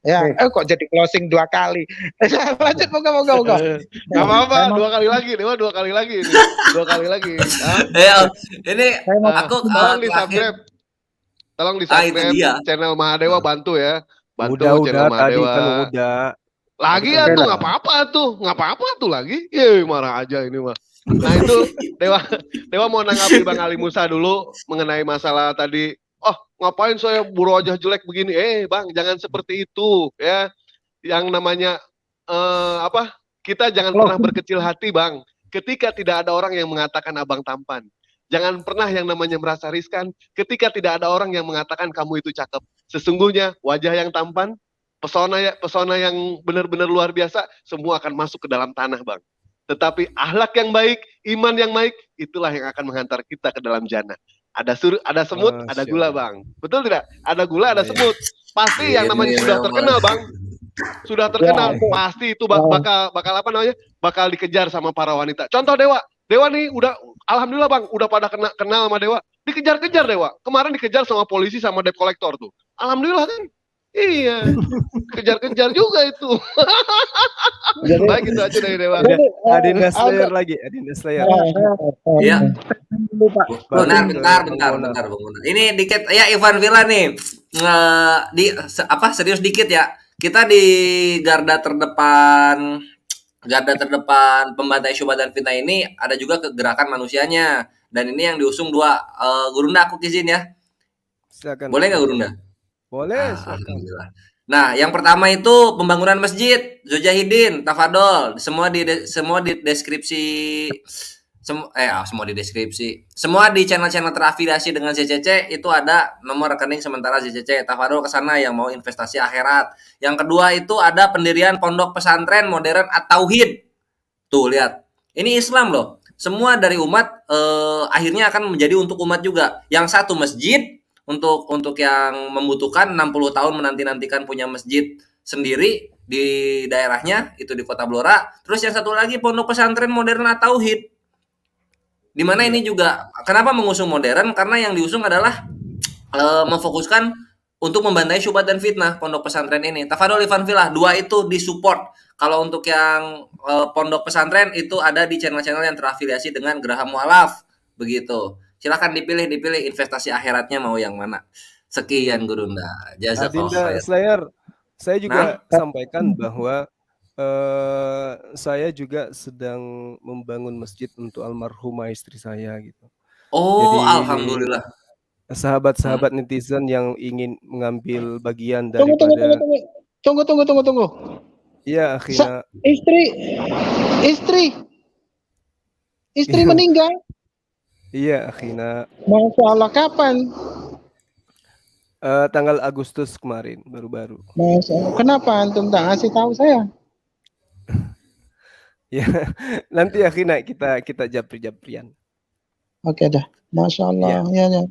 Ya, kok jadi closing 2 kali. Lanjut, moga. Gak apa-apa, 2 kali lagi, Dewa 2 kali lagi ini. 2 kali lagi. Ya, ini aku tolong di-subscribe channel Mahadewa, bantu ya. Bantu channel Mahadewa. Udah. Lagi ya tuh, nggak apa-apa tuh lagi. Marah aja ini mah. Nah itu Dewa mau nanggapi Bang Ali Musa dulu mengenai masalah tadi. Ngapain saya wajah jelek begini? Bang, jangan seperti itu ya. Yang namanya kita jangan pernah berkecil hati, Bang. ketika tidak ada orang yang mengatakan abang tampan. Jangan pernah yang namanya merasa riskan ketika tidak ada orang yang mengatakan kamu itu cakep. Sesungguhnya wajah yang tampan, pesona yang benar-benar luar biasa, semua akan masuk ke dalam tanah, Bang. Tetapi akhlak yang baik, iman yang baik, itulah yang akan menghantar kita ke dalam jannah. Ada semut, ada gula, Bang. Betul tidak? Ada gula, ada semut. Pasti yang namanya sudah terkenal, Bang. Sudah terkenal, pasti itu bakal apa namanya? Bakal dikejar sama para wanita. Contoh Dewa. Dewa nih udah alhamdulillah, Bang, udah pada kenal sama Dewa. Dikejar-kejar Dewa. Kemarin dikejar sama polisi sama debt collector tuh. Alhamdulillah kan? Iya. Kejar-kejar juga itu. Baik, itu aja dari Dewa. Adinda Slayer lagi, Adinda Slayer. Iya. Bentar, Bang Bona. Ini dikit ya, Ivan Villa nih. Serius dikit ya. Kita di garda terdepan pembantai syubhat dan fitnah ini ada juga gerakan manusianya, dan ini yang diusung dua. Gurunda, aku izin ya. Silakan. Boleh nggak Gurunda? Boleh. Alhamdulillah. Nah, yang pertama itu pembangunan masjid, Zujahidin, Tafadol, semua di deskripsi. Semua di channel-channel terafiliasi dengan ZCC itu ada nomor rekening sementara ZCC. Tafadol ke sana yang mau investasi akhirat. Yang kedua itu ada pendirian pondok pesantren modern At-Tauhid. Tuh, lihat. Ini Islam loh. Semua dari umat akhirnya akan menjadi untuk umat juga. Yang satu masjid untuk yang membutuhkan 60 tahun menanti-nantikan punya masjid sendiri di daerahnya, itu di Kota Blora. Terus yang satu lagi pondok pesantren modern At-Tauhid. Di mana ini juga kenapa mengusung modern? Karena yang diusung adalah memfokuskan untuk membantai syubhat dan fitnah pondok pesantren ini. Tafadol Ivan Villa, dua itu disupport. Kalau untuk yang pondok pesantren itu ada di channel-channel yang terafiliasi dengan Geraha Mu'alaf, begitu. Silakan dipilih investasi akhiratnya mau yang mana. Sekian Gurunda. Adinda Slayer, saya juga sampaikan bahwa saya juga sedang membangun masjid untuk almarhumah istri saya gitu. Oh, jadi, alhamdulillah. Sahabat-sahabat netizen yang ingin mengambil bagian daripada Tunggu. Iya, akhirnya istri meninggal. Iya, akhirnya. Masya Allah, kapan? Tanggal Agustus kemarin, baru-baru. Masya Allah. Kenapa antum tak ngasih tahu saya? Ya, nanti akhirnya kita japri-japrian. Oke dah, Masya Allah. Ya.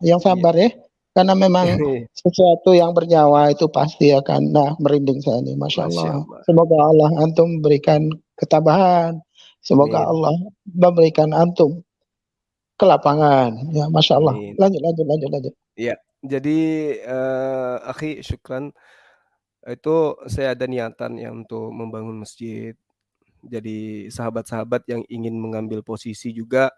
Yang sabar ya, karena memang sesuatu yang bernyawa itu pasti akan merinding saya nih, Masya Allah. Semoga Allah antum berikan ketabahan, semoga Allah memberikan antum kelapangan. Ya, Masya Allah. Lanjut. Ya, jadi akhi, syukran. Itu saya ada niatan ya untuk membangun masjid. Jadi sahabat-sahabat yang ingin mengambil posisi juga,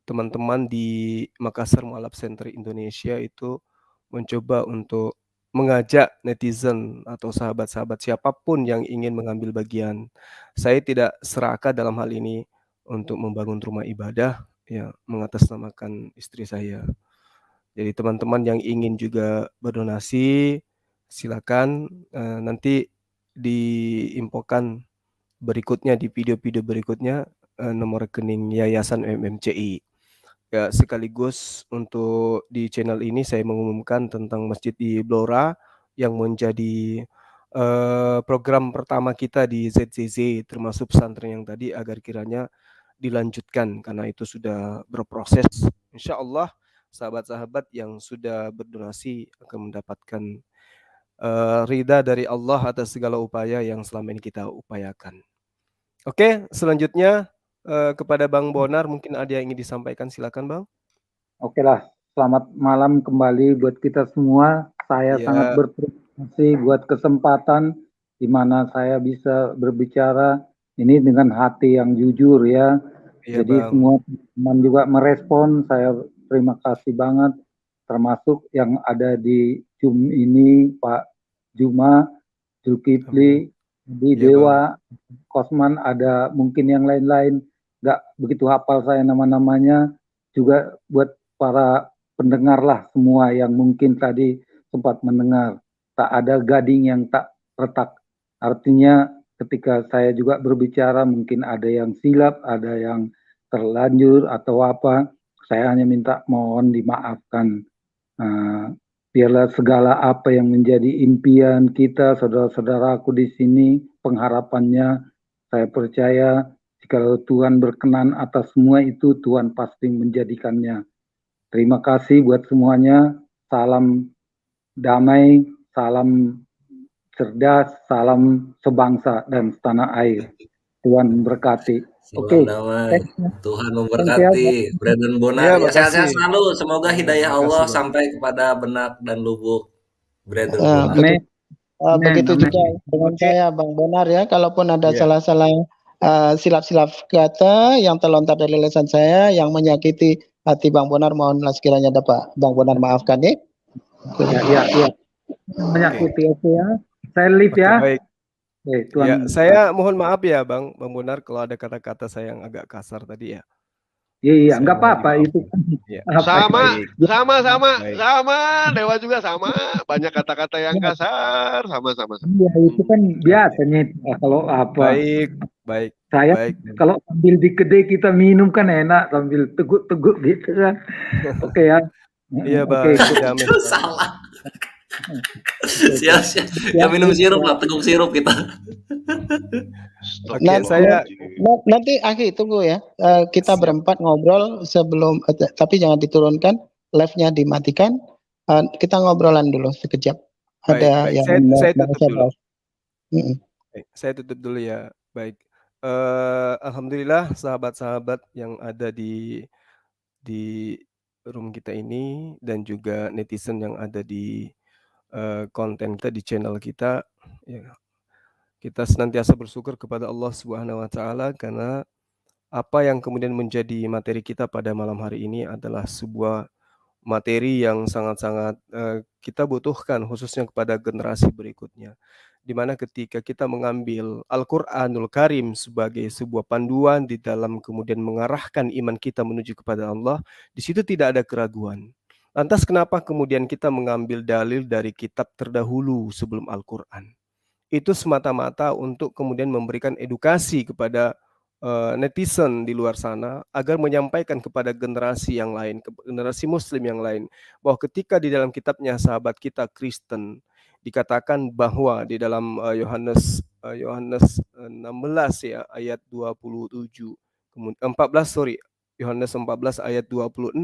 teman-teman di Makassar Mu'alaf Center Indonesia itu mencoba untuk mengajak netizen atau sahabat-sahabat siapapun yang ingin mengambil bagian. Saya tidak serakah dalam hal ini untuk membangun rumah ibadah, ya, mengatasnamakan istri saya. Jadi teman-teman yang ingin juga berdonasi, silakan nanti diinfokan berikutnya di video-video berikutnya nomor rekening Yayasan MMCI. Ya, sekaligus untuk di channel ini saya mengumumkan tentang masjid di Blora yang menjadi program pertama kita di ZCZ, termasuk pesantren yang tadi, agar kiranya dilanjutkan karena itu sudah berproses. Insya Allah sahabat-sahabat yang sudah berdonasi akan mendapatkan ridha dari Allah atas segala upaya yang selama ini kita upayakan. Oke, selanjutnya kepada Bang Bonar, mungkin ada yang ingin disampaikan, silakan Bang. Oke lah, selamat malam kembali buat kita semua. Saya sangat berterima kasih buat kesempatan di mana saya bisa berbicara ini dengan hati yang jujur ya. Jadi semua teman juga merespon, saya terima kasih banget. Termasuk yang ada di Zoom ini, Pak Juma, Zulkifli, di Dewa, Kosman, ada mungkin yang lain-lain, nggak begitu hafal saya nama-namanya. Juga buat para pendengar lah semua yang mungkin tadi sempat mendengar, tak ada gading yang tak retak. Artinya ketika saya juga berbicara mungkin ada yang silap, ada yang terlanjur atau apa. Saya hanya minta mohon dimaafkan. Biarlah segala apa yang menjadi impian kita, saudara-saudaraku di sini, pengharapannya, saya percaya jika Tuhan berkenan atas semua itu, Tuhan pasti menjadikannya. Terima kasih buat semuanya. Salam damai, salam cerdas, salam sebangsa dan setanah air. Tuhan memberkati. Salam damai. Tuhan memberkati. Brandon Bonar. Ya, sehat-sehat selalu. Semoga hidayah Allah sampai kepada benak dan lubuk Brandon Bonar. Begitu juga dengan saya, Bang Bonar ya. Kalaupun ada salah-salah silap-silap kata yang terlontar dari lisan saya yang menyakiti hati Bang Bonar, mohonlah sekiranya dapat Bang Bonar maafkan ya. Ya. Menyakiti ya. Saya live ya. Baik. Tuan, ya, saya mohon maaf ya Bang Bonar kalau ada kata-kata saya yang agak kasar tadi ya. Iya, enggak apa-apa itu. Ya. Sama. Dewa juga sama. Banyak kata-kata yang kasar, sama. Iya, itu kan biasanya kalau apa. Baik. Saya kalau sambil di kedai kita minum kan enak sambil teguk-teguk gitu kan. Oke ya. Iya, Bang. Salah. Siap. Ya minum sirup lah, teguk sirup kita. Nanti Akhi tunggu ya. Kita berempat ngobrol sebelum, tapi jangan diturunkan, live-nya dimatikan. Kita ngobrolan dulu sekejap. Ada yang saya tutup dulu. Saya tutup dulu ya. Baik. Alhamdulillah sahabat-sahabat yang ada di room kita ini dan juga netizen yang ada di konten kita di channel kita, ya, kita senantiasa bersyukur kepada Allah Subhanahu wa Ta'ala karena apa yang kemudian menjadi materi kita pada malam hari ini adalah sebuah materi yang sangat-sangat kita butuhkan khususnya kepada generasi berikutnya, di mana ketika kita mengambil Al-Qur'anul Karim sebagai sebuah panduan di dalam kemudian mengarahkan iman kita menuju kepada Allah, di situ tidak ada keraguan. Lantas kenapa kemudian kita mengambil dalil dari kitab terdahulu sebelum Al-Quran? Itu semata-mata untuk kemudian memberikan edukasi kepada netizen di luar sana agar menyampaikan kepada generasi yang lain, generasi muslim yang lain, bahwa ketika di dalam kitabnya sahabat kita Kristen dikatakan bahwa di dalam Yohanes 16 ya ayat 27 Yohanes 14 ayat 26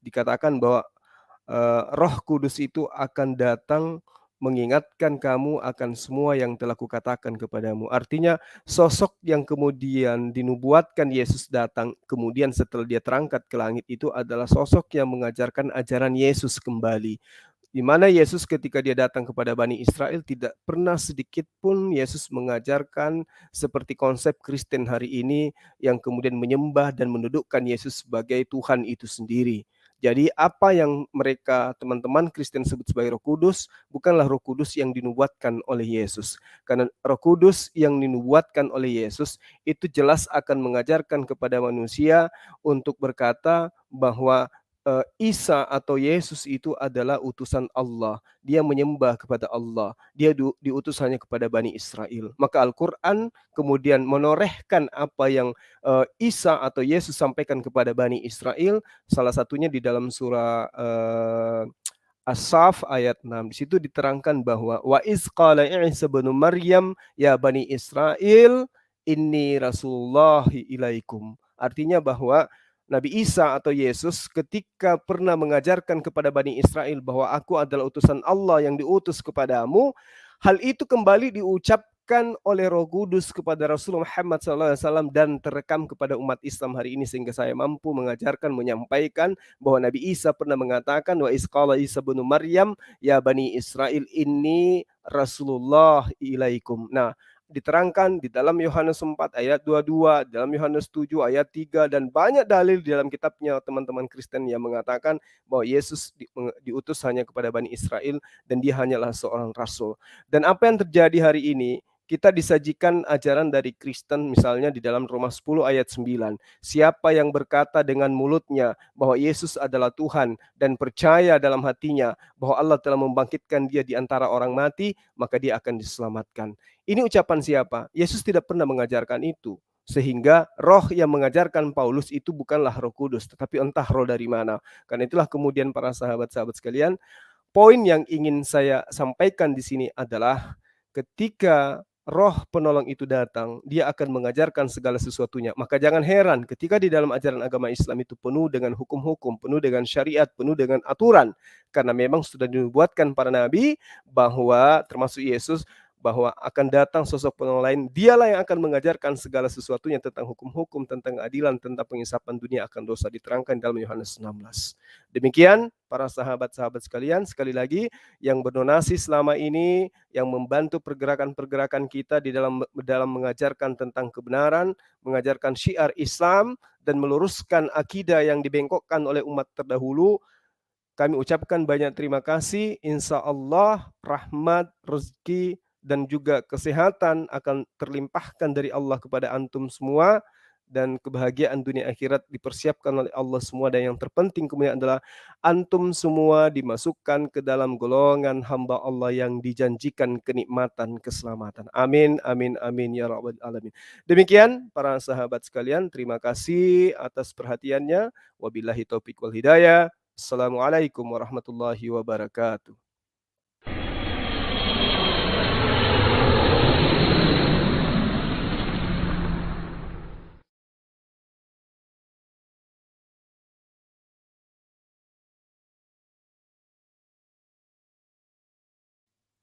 dikatakan bahwa Roh Kudus itu akan datang mengingatkan kamu akan semua yang telah kukatakan kepadamu. Artinya sosok yang kemudian dinubuatkan Yesus datang kemudian setelah dia terangkat ke langit itu adalah sosok yang mengajarkan ajaran Yesus kembali. Di mana Yesus ketika dia datang kepada Bani Israel tidak pernah sedikit pun Yesus mengajarkan seperti konsep Kristen hari ini yang kemudian menyembah dan mendudukkan Yesus sebagai Tuhan itu sendiri. Jadi apa yang mereka teman-teman Kristen sebut sebagai Roh Kudus bukanlah Roh Kudus yang dinubuatkan oleh Yesus. Karena Roh Kudus yang dinubuatkan oleh Yesus itu jelas akan mengajarkan kepada manusia untuk berkata bahwa Isa atau Yesus itu adalah utusan Allah. Dia menyembah kepada Allah. Dia diutus hanya kepada Bani Israel. Maka Al-Quran kemudian menorehkan apa yang Isa atau Yesus sampaikan kepada Bani Israel. Salah satunya di dalam surah As-Saf ayat 6. Di situ diterangkan bahwa wa iz qala Isa bin Maryam ya Bani Israel inni Rasulullahi ilaikum. Artinya bahwa Nabi Isa atau Yesus ketika pernah mengajarkan kepada Bani Israel bahwa aku adalah utusan Allah yang diutus kepadamu, hal itu kembali diucapkan oleh Roh Kudus kepada Rasulullah Muhammad SAW dan terekam kepada umat Islam hari ini sehingga saya mampu mengajarkan, menyampaikan bahwa Nabi Isa pernah mengatakan wa isqala Isa bin Maryam ya Bani Israel inni Rasulullah ilaikum. Nah, diterangkan di dalam Yohanes 4 ayat 22, dalam Yohanes 7 ayat 3 dan banyak dalil di dalam kitabnya teman-teman Kristen yang mengatakan bahwa Yesus diutus hanya kepada Bani Israel dan dia hanyalah seorang rasul. Dan apa yang terjadi hari ini kita disajikan ajaran dari Kristen misalnya di dalam Roma 10 ayat 9. Siapa yang berkata dengan mulutnya bahwa Yesus adalah Tuhan dan percaya dalam hatinya bahwa Allah telah membangkitkan dia di antara orang mati, maka dia akan diselamatkan. Ini ucapan siapa? Yesus tidak pernah mengajarkan itu. Sehingga roh yang mengajarkan Paulus itu bukanlah Roh Kudus, tetapi entah roh dari mana. Karena itulah kemudian para sahabat-sahabat sekalian, poin yang ingin saya sampaikan di sini adalah ketika roh penolong itu datang, dia akan mengajarkan segala sesuatunya. Maka jangan heran ketika di dalam ajaran agama Islam itu penuh dengan hukum-hukum, penuh dengan syariat, penuh dengan aturan. Karena memang sudah dibuatkan para nabi bahwa termasuk Yesus, bahwa akan datang sosok penolong lain, dialah yang akan mengajarkan segala sesuatunya tentang hukum-hukum, tentang keadilan, tentang pengisapan dunia akan dosa, diterangkan dalam Yohanes 16. Demikian para sahabat-sahabat sekalian, sekali lagi yang berdonasi selama ini, yang membantu pergerakan-pergerakan kita di dalam mengajarkan tentang kebenaran, mengajarkan syiar Islam, dan meluruskan akidah yang dibengkokkan oleh umat terdahulu, kami ucapkan banyak terima kasih. Insya Allah rahmat, rezeki, dan juga kesehatan akan terlimpahkan dari Allah kepada antum semua, dan kebahagiaan dunia akhirat dipersiapkan oleh Allah semua, dan yang terpenting kemudian adalah antum semua dimasukkan ke dalam golongan hamba Allah yang dijanjikan kenikmatan keselamatan. Amin, amin, amin ya rabbal alamin. Demikian para sahabat sekalian, terima kasih atas perhatiannya. Wabillahi taufik wal hidayah. Assalamualaikum warahmatullahi wabarakatuh.